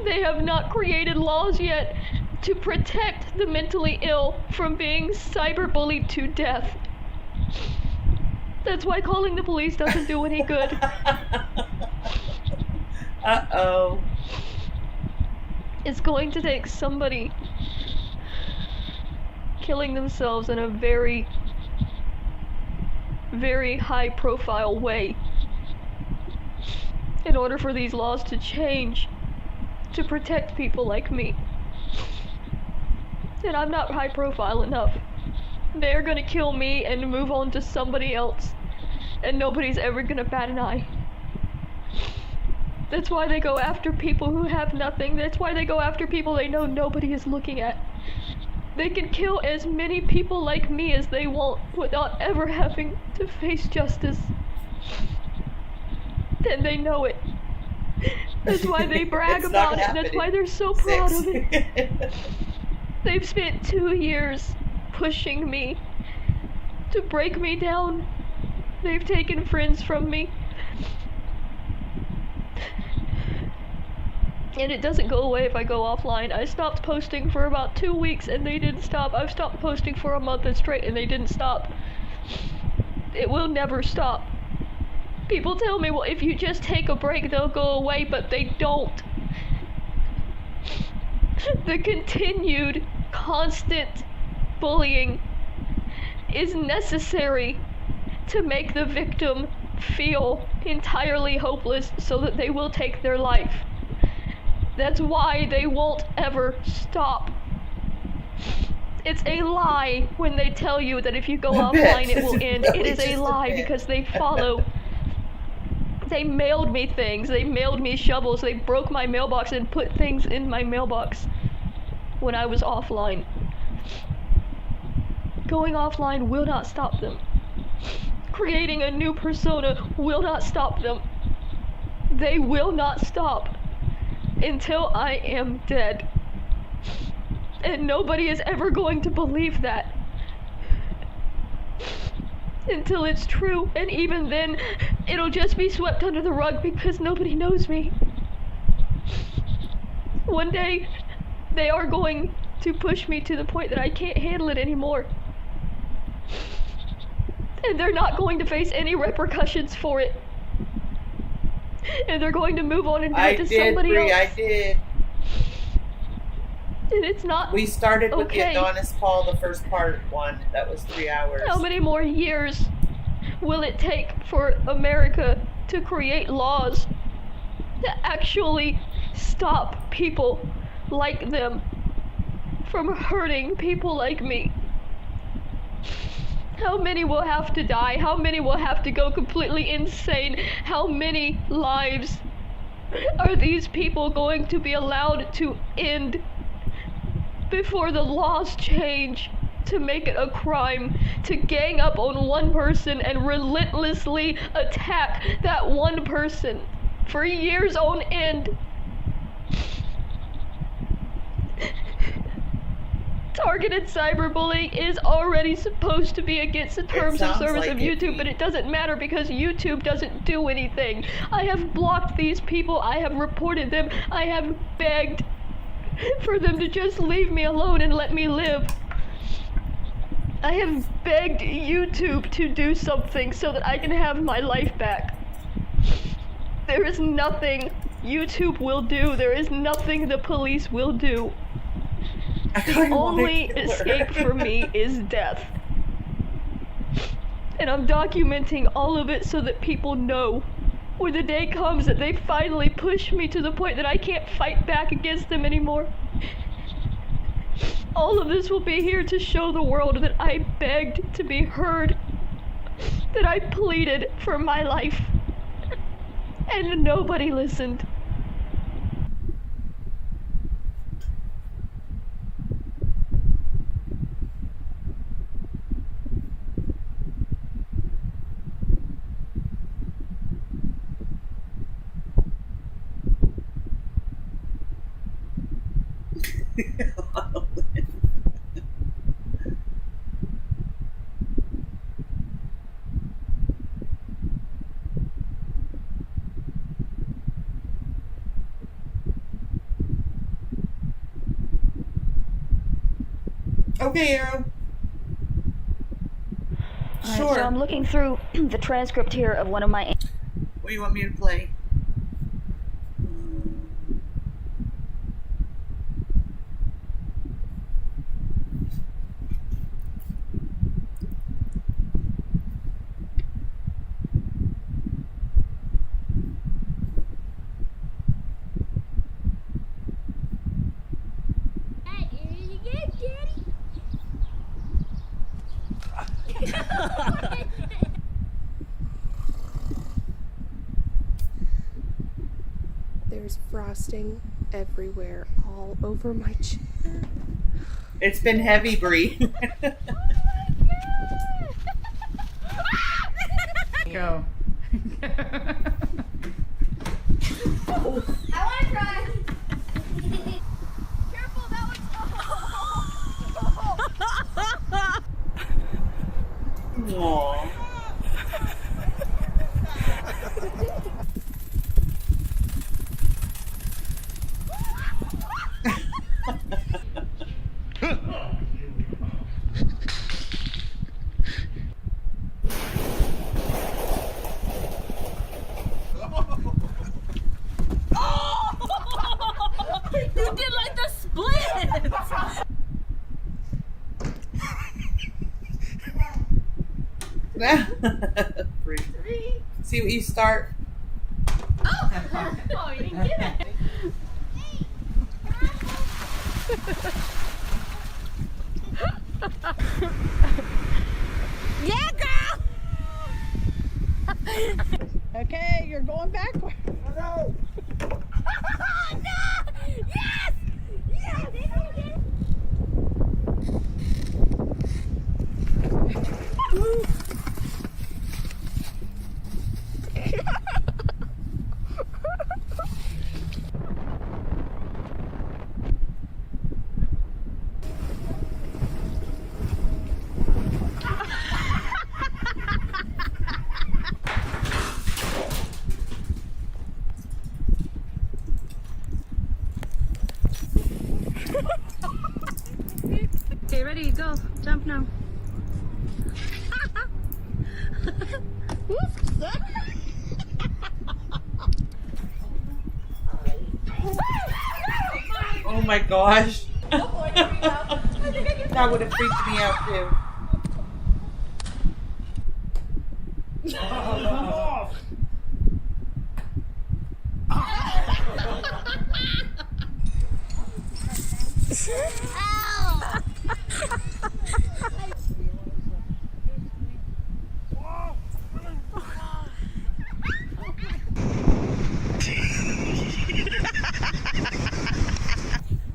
They have not created laws yet to protect the mentally ill from being cyberbullied to death. That's why calling the police doesn't do any good. Uh-oh. It's going to take somebody killing themselves in a very, very high-profile way in order for these laws to change to protect people like me. And I'm not high-profile enough. They're gonna kill me and move on to somebody else, and nobody's ever gonna bat an eye. That's why they go after people who have nothing. That's why they go after people they know nobody is looking at. They can kill as many people like me as they want without ever having to face justice. And they know it. That's why they brag about it. That's why they're so proud of it. They've spent 2 years pushing me to break me down. They've taken friends from me. And it doesn't go away if I go offline. I stopped posting for about 2 weeks and they didn't stop. I've stopped posting for a month and straight and they didn't stop. It will never stop. People tell me, well, if you just take a break, they'll go away, but they don't. The continued, constant bullying is necessary to make the victim feel entirely hopeless so that they will take their life. That's why they won't ever stop. It's a lie when they tell you that if you go offline it will end. It is a lie because they follow. They mailed me things. They mailed me shovels. They broke my mailbox and put things in my mailbox when I was offline. Going offline will not stop them. Creating a new persona will not stop them. They will not stop until I am dead. And nobody is ever going to believe that until it's true, and even then it'll just be swept under the rug because nobody knows me. One day they are going to push me to the point that I can't handle it anymore, and they're not going to face any repercussions for it, and they're going to move on and do it to somebody else. I did. And it's not We started with okay. the Adonis Paul, the first part one. That was 3 hours. How many more years will it take for America to create laws that actually stop people like them from hurting people like me? How many will have to die? How many will have to go completely insane? How many lives are these people going to be allowed to end before the laws change to make it a crime to gang up on one person and relentlessly attack that one person for years on end? Targeted cyberbullying is already supposed to be against the terms of service of YouTube, but it doesn't matter because YouTube doesn't do anything. I have blocked these people, I have reported them, I have begged for them to just leave me alone and let me live. I have begged YouTube to do something so that I can have my life back. There is nothing YouTube will do. There is nothing the police will do. The only escape for me is death. And I'm documenting all of it so that people know. When the day comes that they finally push me to the point that I can't fight back against them anymore, all of this will be here to show the world that I begged to be heard, that I pleaded for my life, and nobody listened. Okay, Arrow. Sure. So I'm looking through the transcript here of one of my. What do you want me to play? There's frosting everywhere, all over my chair. It's been heavy, Bree. Go. I want to try. Careful, that one's. Aww. You did like the split. See what you start. Oh, you didn't get it. Yeah, girl! Okay, you're going backward. Oh, no! No! Yes! Yes! Okay, ready, go. Jump now. Oh my gosh. That would have freaked me out too.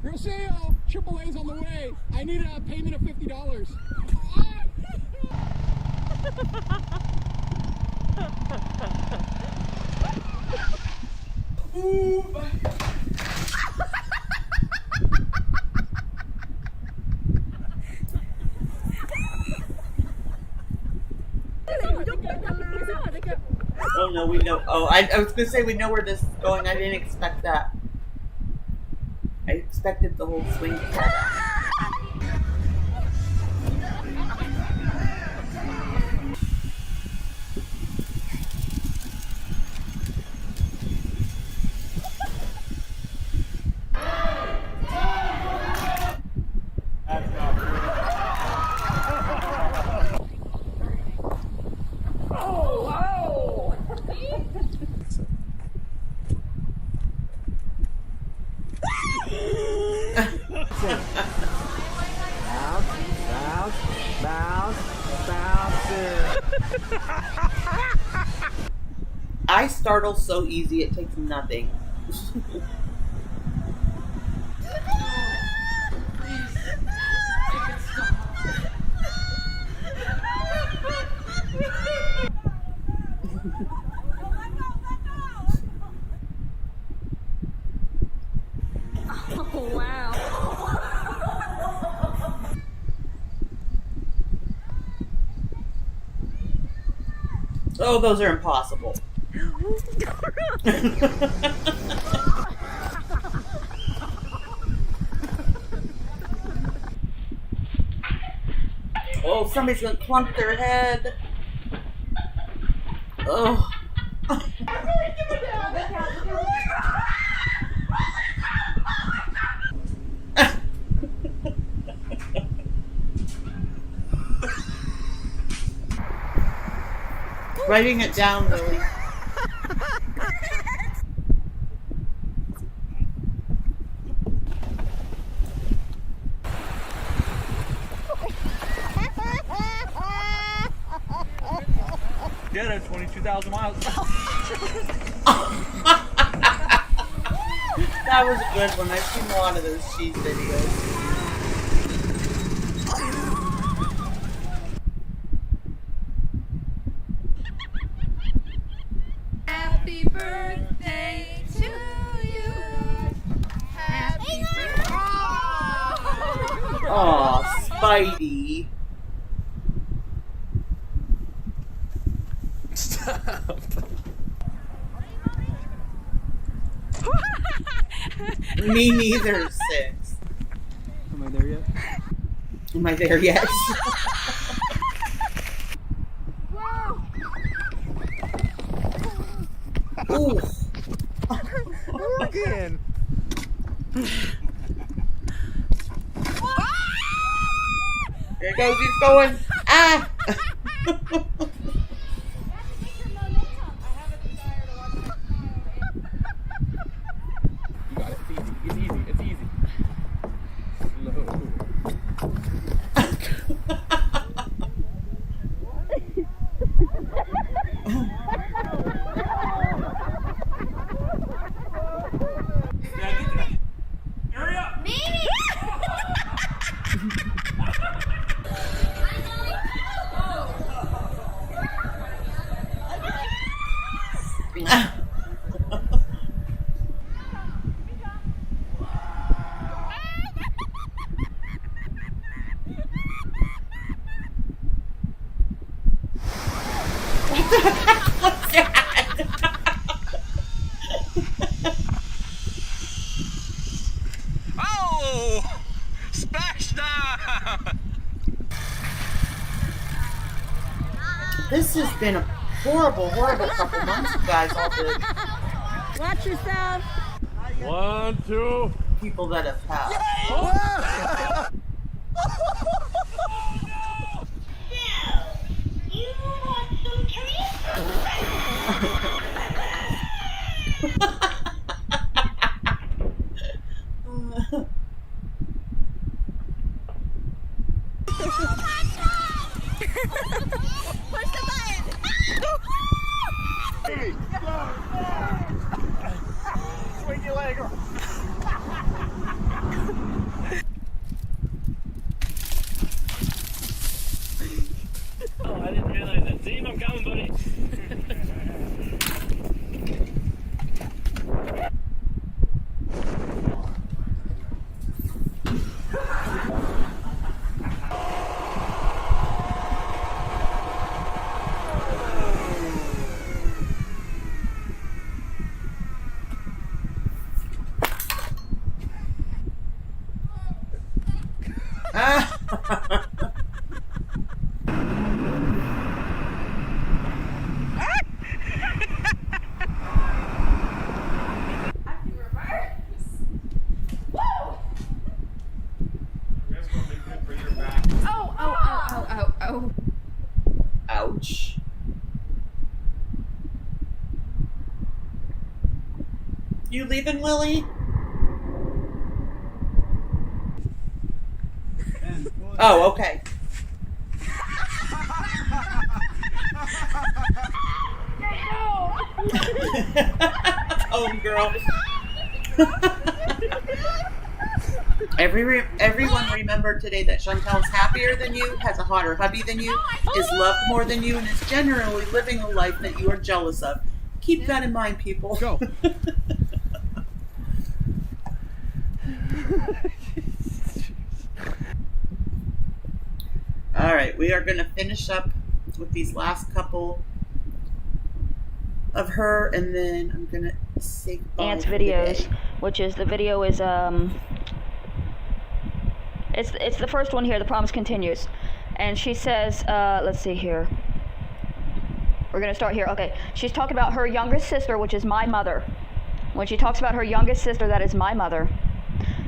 Rocio, AAA's on the way. I need a payment of $50. Oh no, we know. Oh, I was gonna say we know where this is going. I didn't expect that. I expected the whole swing to happen. I startle so easy, it takes nothing. Oh, wow. Oh, those are impossible. Oh, somebody's gonna clunk their head. Oh. Writing it down, Lily. Get it, 22,000 miles. That was a good one. I've seen a lot of those cheese videos. Happy birthday to you. Happy birthday. Aw, Spidey. Stop. Me neither, Six. Am I there yet? Am I there yet? Ooh. Again. There it goes, he's going. Ah! You got it. It's easy. It's easy. Slow. Hurry up! Oh! Splash down! This has been a horrible, horrible couple months, you guys all did. Watch yourself. 1, 2. People that have passed. Push the button. Swing your leg. Oh, I didn't realize that. See, I'm coming, buddy. Ouch. You leaving, Lily? Oh, okay. Home girl. Everyone remember today that Chantel's happier than you, has a hotter hubby than you, is loved more than you, and is generally living a life that you are jealous of. Keep that in mind, people. Go. Alright, we are going to finish up with these last couple of her, and then I'm gonna say goodbye. Aunt's for the videos, day. which is the video is it's the first one here. The promise continues, and she says, let's see here. We're gonna start here. Okay, she's talking about her youngest sister, which is my mother. When she talks about her youngest sister, that is my mother.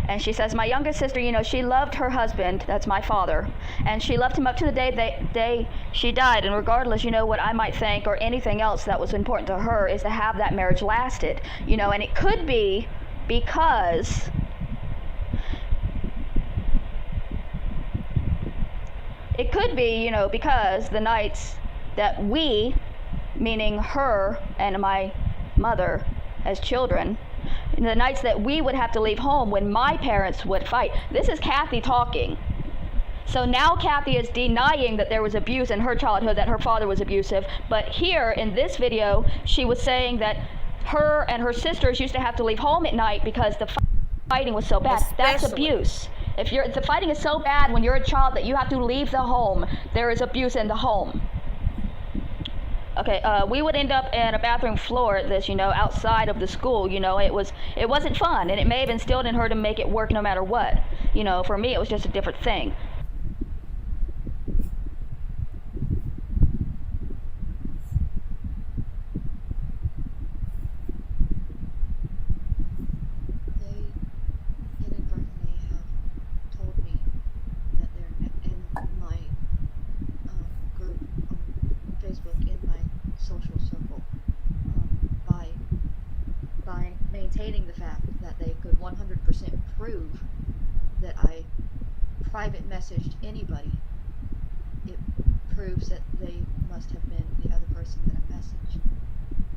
And she says, my youngest sister, you know, she loved her husband, that's my father, and she loved him up to the day she died. And regardless, you know, what I might think or anything else that was important to her is to have that marriage lasted, you know. And it could be because you know, because the nights that we, meaning her and my mother as children, the nights that we would have to leave home when my parents would fight. This is Kathy talking. So now Kathy is denying that there was abuse in her childhood, that her father was abusive. But here in this video, she was saying that her and her sisters used to have to leave home at night because the fighting was so bad. That's abuse. If the fighting is so bad when you're a child that you have to leave the home, there is abuse in the home. Okay, we would end up in a bathroom floor at this, you know, outside of the school. You know, it wasn't fun, and it may have instilled in her to make it work no matter what. You know, for me, it was just a different thing. They inadvertently have told me that they're in my group on Facebook, in my social circle, by maintaining the fact that they could 100% prove that I private messaged anybody. It proves that they must have been the other person that I messaged,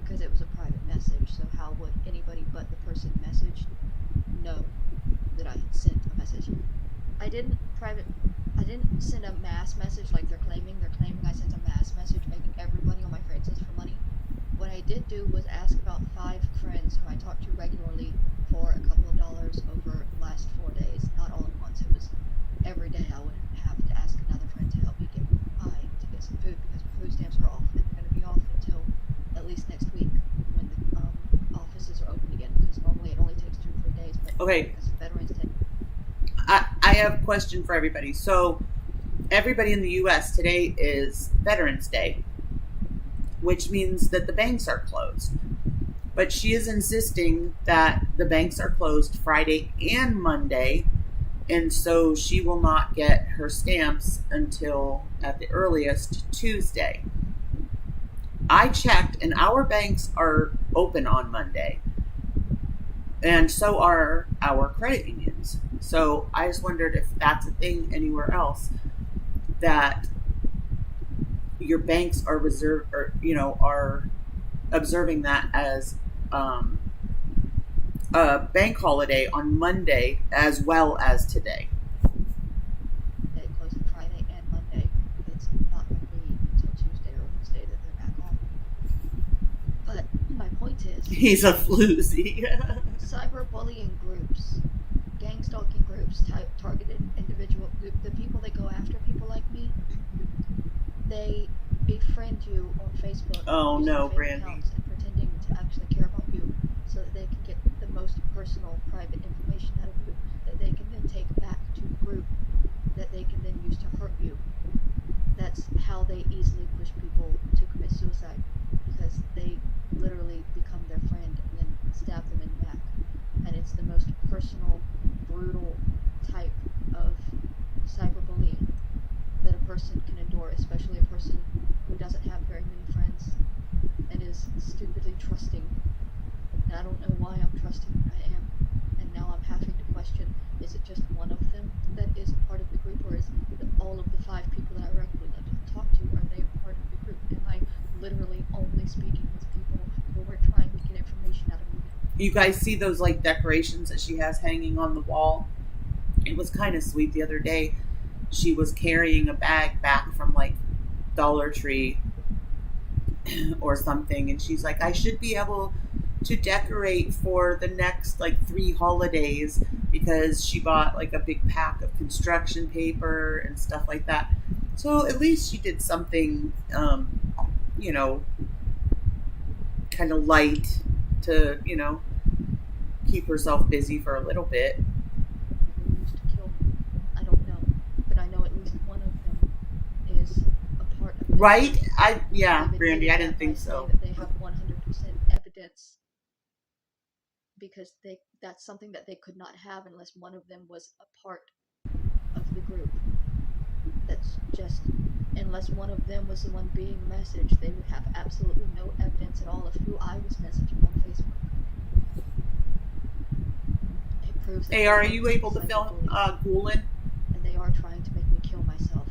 because it was a private message. So how would anybody but the person messaged know that I had sent a message? I didn't send a mass message like they're claiming. They're claiming I sent a mass message making everybody on my friends list for money. What I did do was ask about 5 friends who I talked to regularly for a couple of dollars over the last 4 days. Not all at once. It was every day I would have to ask another friend to help me get by to get some food, because food stamps are off, and they're going to be off until at least next week when the offices are open again, because normally it only takes 2 or 3 days. But Okay. because of Veterans Day. I have a question for everybody. So everybody in the U.S. today is Veterans Day, which means that the banks are closed. But she is insisting that the banks are closed Friday and Monday, and so she will not get her stamps until, at the earliest, Tuesday. I checked, and our banks are open on Monday, and so are our credit unions. So I just wondered if that's a thing anywhere else, that your banks are reserved, or are observing that as a bank holiday on Monday as well as today. They close on Friday and Monday. It's not going to be until Tuesday or Wednesday that they're back on. But my point is, He's a floozy. cyberbullying groups, gang stalking groups, targeted individual, the people that go after people like me, they befriend you on Facebook. Oh using no, fake Brandy. accounts and pretending to actually care about you, so that they can get the most personal, private information out of you that they can then take back to a group that they can then use to hurt you. That's how they easily push people to commit suicide, because they literally become their friend and then stab them in the back. And it's the most personal, brutal type of cyberbullying that a person can endure, especially a person who doesn't have very many friends and is stupidly trusting. And I don't know why I'm trusting. I am. And now I'm having to question, is it just one of them that is a part of the group, or is it all of the 5 people that I regularly talk to, are they a part of the group? Am I literally only speaking with people who are trying to get information out of me? You guys see those decorations that she has hanging on the wall? It was kind of sweet the other day. She was carrying a bag back from Dollar Tree or something, and she's like, I should be able to decorate for the next 3 holidays, because she bought a big pack of construction paper and stuff like that. So at least she did something, kind of light to, you know, keep herself busy for a little bit. Used to kill. I don't know, but I know at least one of them is a part of. Right? Yeah, Brandy, I didn't think so. That they have 100% evidence because that's something that they could not have unless one of them was a part of the group. That's just, unless one of them was the one being messaged, they would have absolutely no evidence at all of who I was messaging on Facebook. It proves that Are you able to film Gulen? And they are trying to make me kill myself.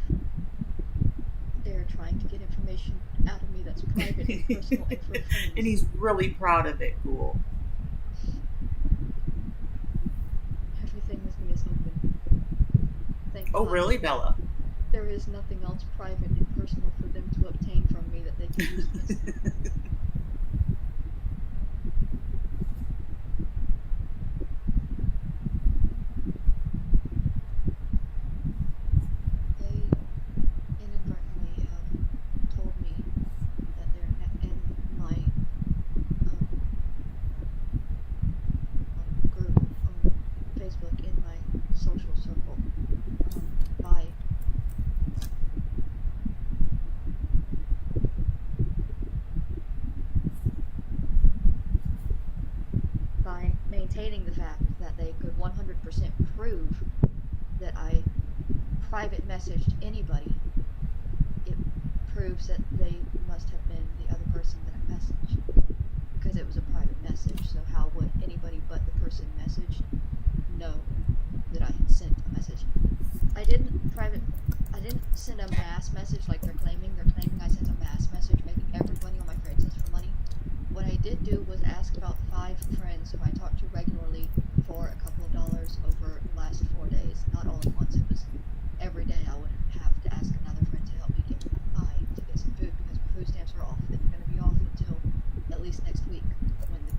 They are trying to get information out of me that's private and personal and for friends. And he's really proud of it, Ghoul. Everything with me is open. Thank God. Really, Bella? There is nothing else private and personal for them to obtain from me that they can use against me. They inadvertently have told me that they're in my group on Facebook, in my social circle, by maintaining the fact that they could 100% prove that I private messaged anybody. It proves that they must have been the other person that I messaged, because it was a private message. So how would anybody but the person messaged know that I had sent a message? I didn't send a mass message like they're claiming. They're claiming I sent a mass message making everybody on my friends list for money. What I did do was ask about 5 friends who I talked to regularly for a couple of dollars over the last 4 days. Not all at once. It was every day I would have to ask another friend to help me get by to get some food, because my food stamps are off. They're going to be off until at least next week when the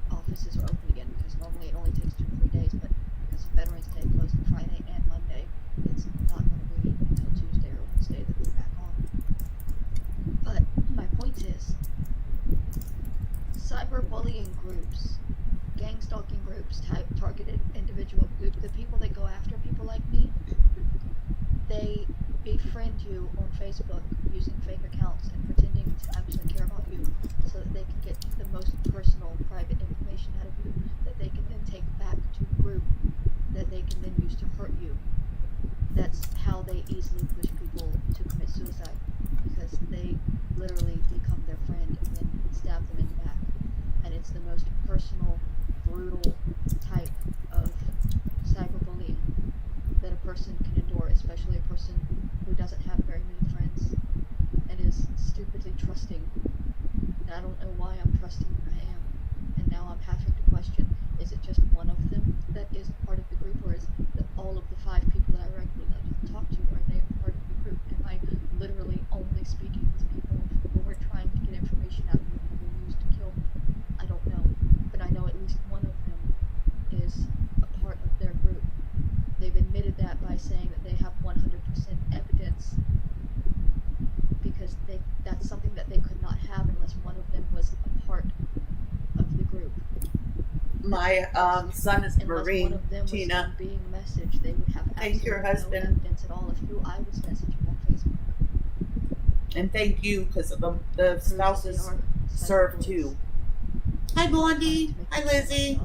offices are open again, because normally it only takes 2 or 3 days, but because Veterans Day closed on Friday and Monday, it's not going to be until Tuesday or Wednesday that we're back on. But my point is, cyberbullying groups, gang stalking groups, targeted individual groups, the people that go after people like me, they befriend you on Facebook using fake accounts and pretending to actually care about you so that they can get the most personal, private information out of you that they can then take back to the group that they can then use to hurt you. That's how they easily push people to commit suicide, because they literally become their friend and then stab them in the back. And it's the most personal, brutal type of cyberbullying that a person can endure, especially a person who doesn't have very many friends and is stupidly trusting. And I don't know why I'm trusting, I am. And now I'm having to question, is it just one of them that is part of the group, or is it all of the 5 people that I regularly talk to, are they part of the group? Am I literally only speaking with people who are trying to get information out of me who were used to kill me? I don't know, but I know at least one of them is a part of their group. They've admitted that by saying that they have 100% evidence, because that's something that they could not have unless one of them was a part of the group. My son is Marine, Tina. Being messaged, they would have thank your husband. No evidence at all of who I was messaging on Facebook. And thank you, because the spouses serve too. Hi, Blondie. Hi, Lizzie.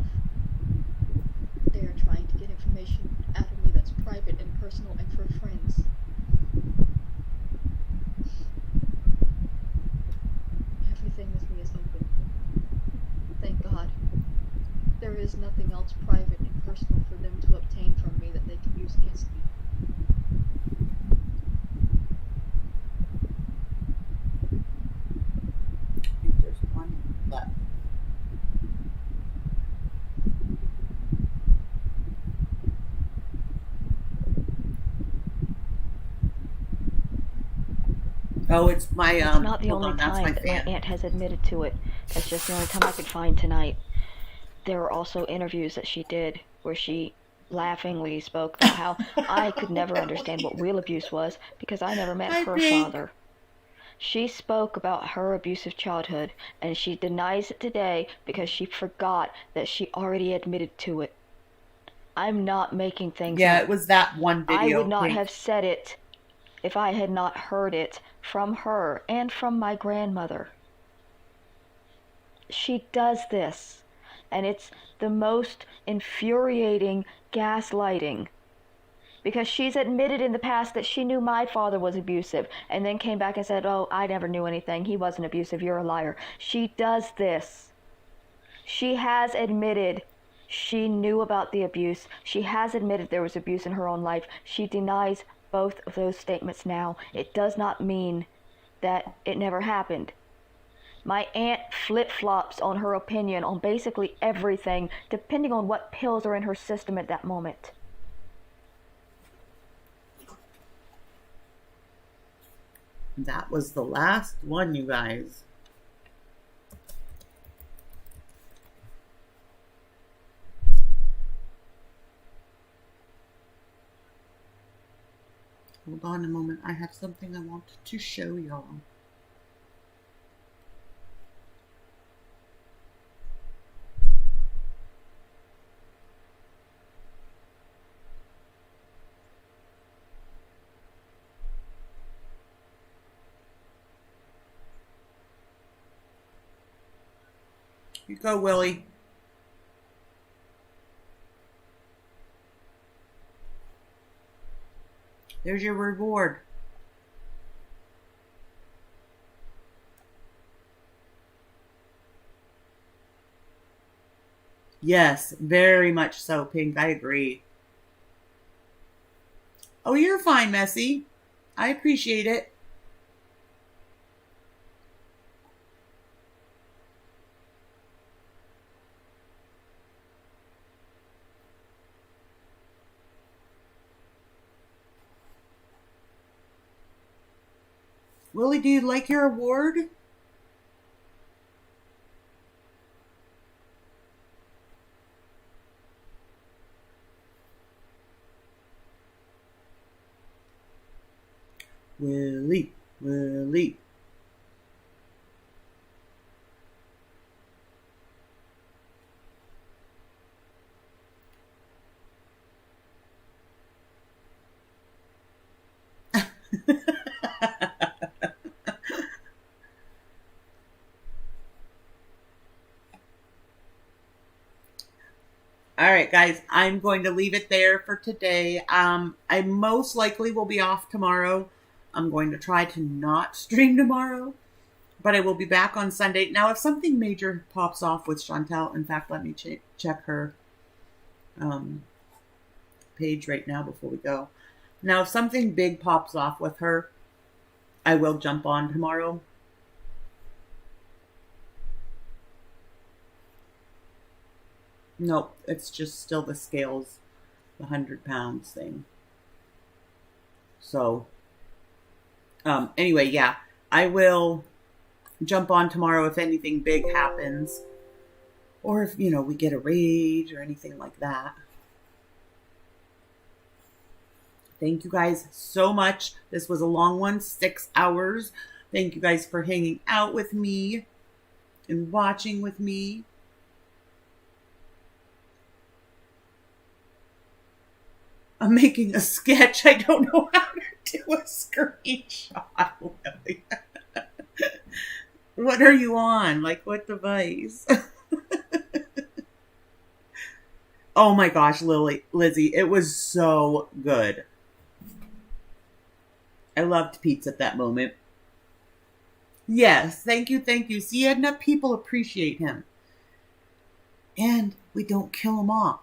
They are trying to get information out of me that's private and personal and for friends. Everything with me is open. Thank God. There is nothing else private and personal for them to obtain from me that they can use against me. I think there's one left. Oh, it's my It's not the only time that my aunt has admitted to it. That's just the only time I could find tonight. There were also interviews that she did where she laughingly spoke about how I could never understand what real abuse was because I never met her father. She spoke about her abusive childhood, and she denies it today because she forgot that she already admitted to it. I'm not making things Yeah, up. it was that one video. I would not Pink. have said it if I had not heard it from her and from my grandmother. She does this, and it's the most infuriating gaslighting. Because she's admitted in the past that she knew my father was abusive, and then came back and said, oh, I never knew anything. He wasn't abusive. You're a liar. She does this. She has admitted she knew about the abuse. She has admitted there was abuse in her own life. She denies both of those statements now. It does not mean that it never happened. My aunt flip-flops on her opinion on basically everything, depending on what pills are in her system at that moment. That was the last one, you guys. Hold on a moment. I have something I want to show y'all. You go, Willie. There's your reward. Yes, very much so, Pink. I agree. Oh, you're fine, Messy. I appreciate it. Willie, do you like your award? Willie, Willie. All right, guys, I'm going to leave it there for today. I most likely will be off tomorrow. I'm going to try to not stream tomorrow, but I will be back on Sunday. Now, if something major pops off with Chantel, in fact, let me check her page right now before we go. Now, if something big pops off with her, I will jump on tomorrow. Nope, it's just still the scales, the 100 pounds thing. So, anyway, yeah, I will jump on tomorrow if anything big happens. Or if, you know, we get a raid or anything like that. Thank you guys so much. This was a long one, 6 hours. Thank you guys for hanging out with me and watching with me. I'm making a sketch. I don't know how to do a screenshot. What are you on? Like, what device? Oh my gosh, Lizzie, it was so good. I loved Pete's at that moment. Yes, thank you, thank you. See, enough people appreciate him. And we don't kill him off.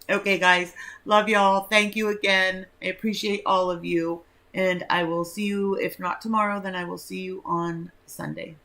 Okay, guys. Love y'all. Thank you again. I appreciate all of you. And I will see you, if not tomorrow, then I will see you on Sunday.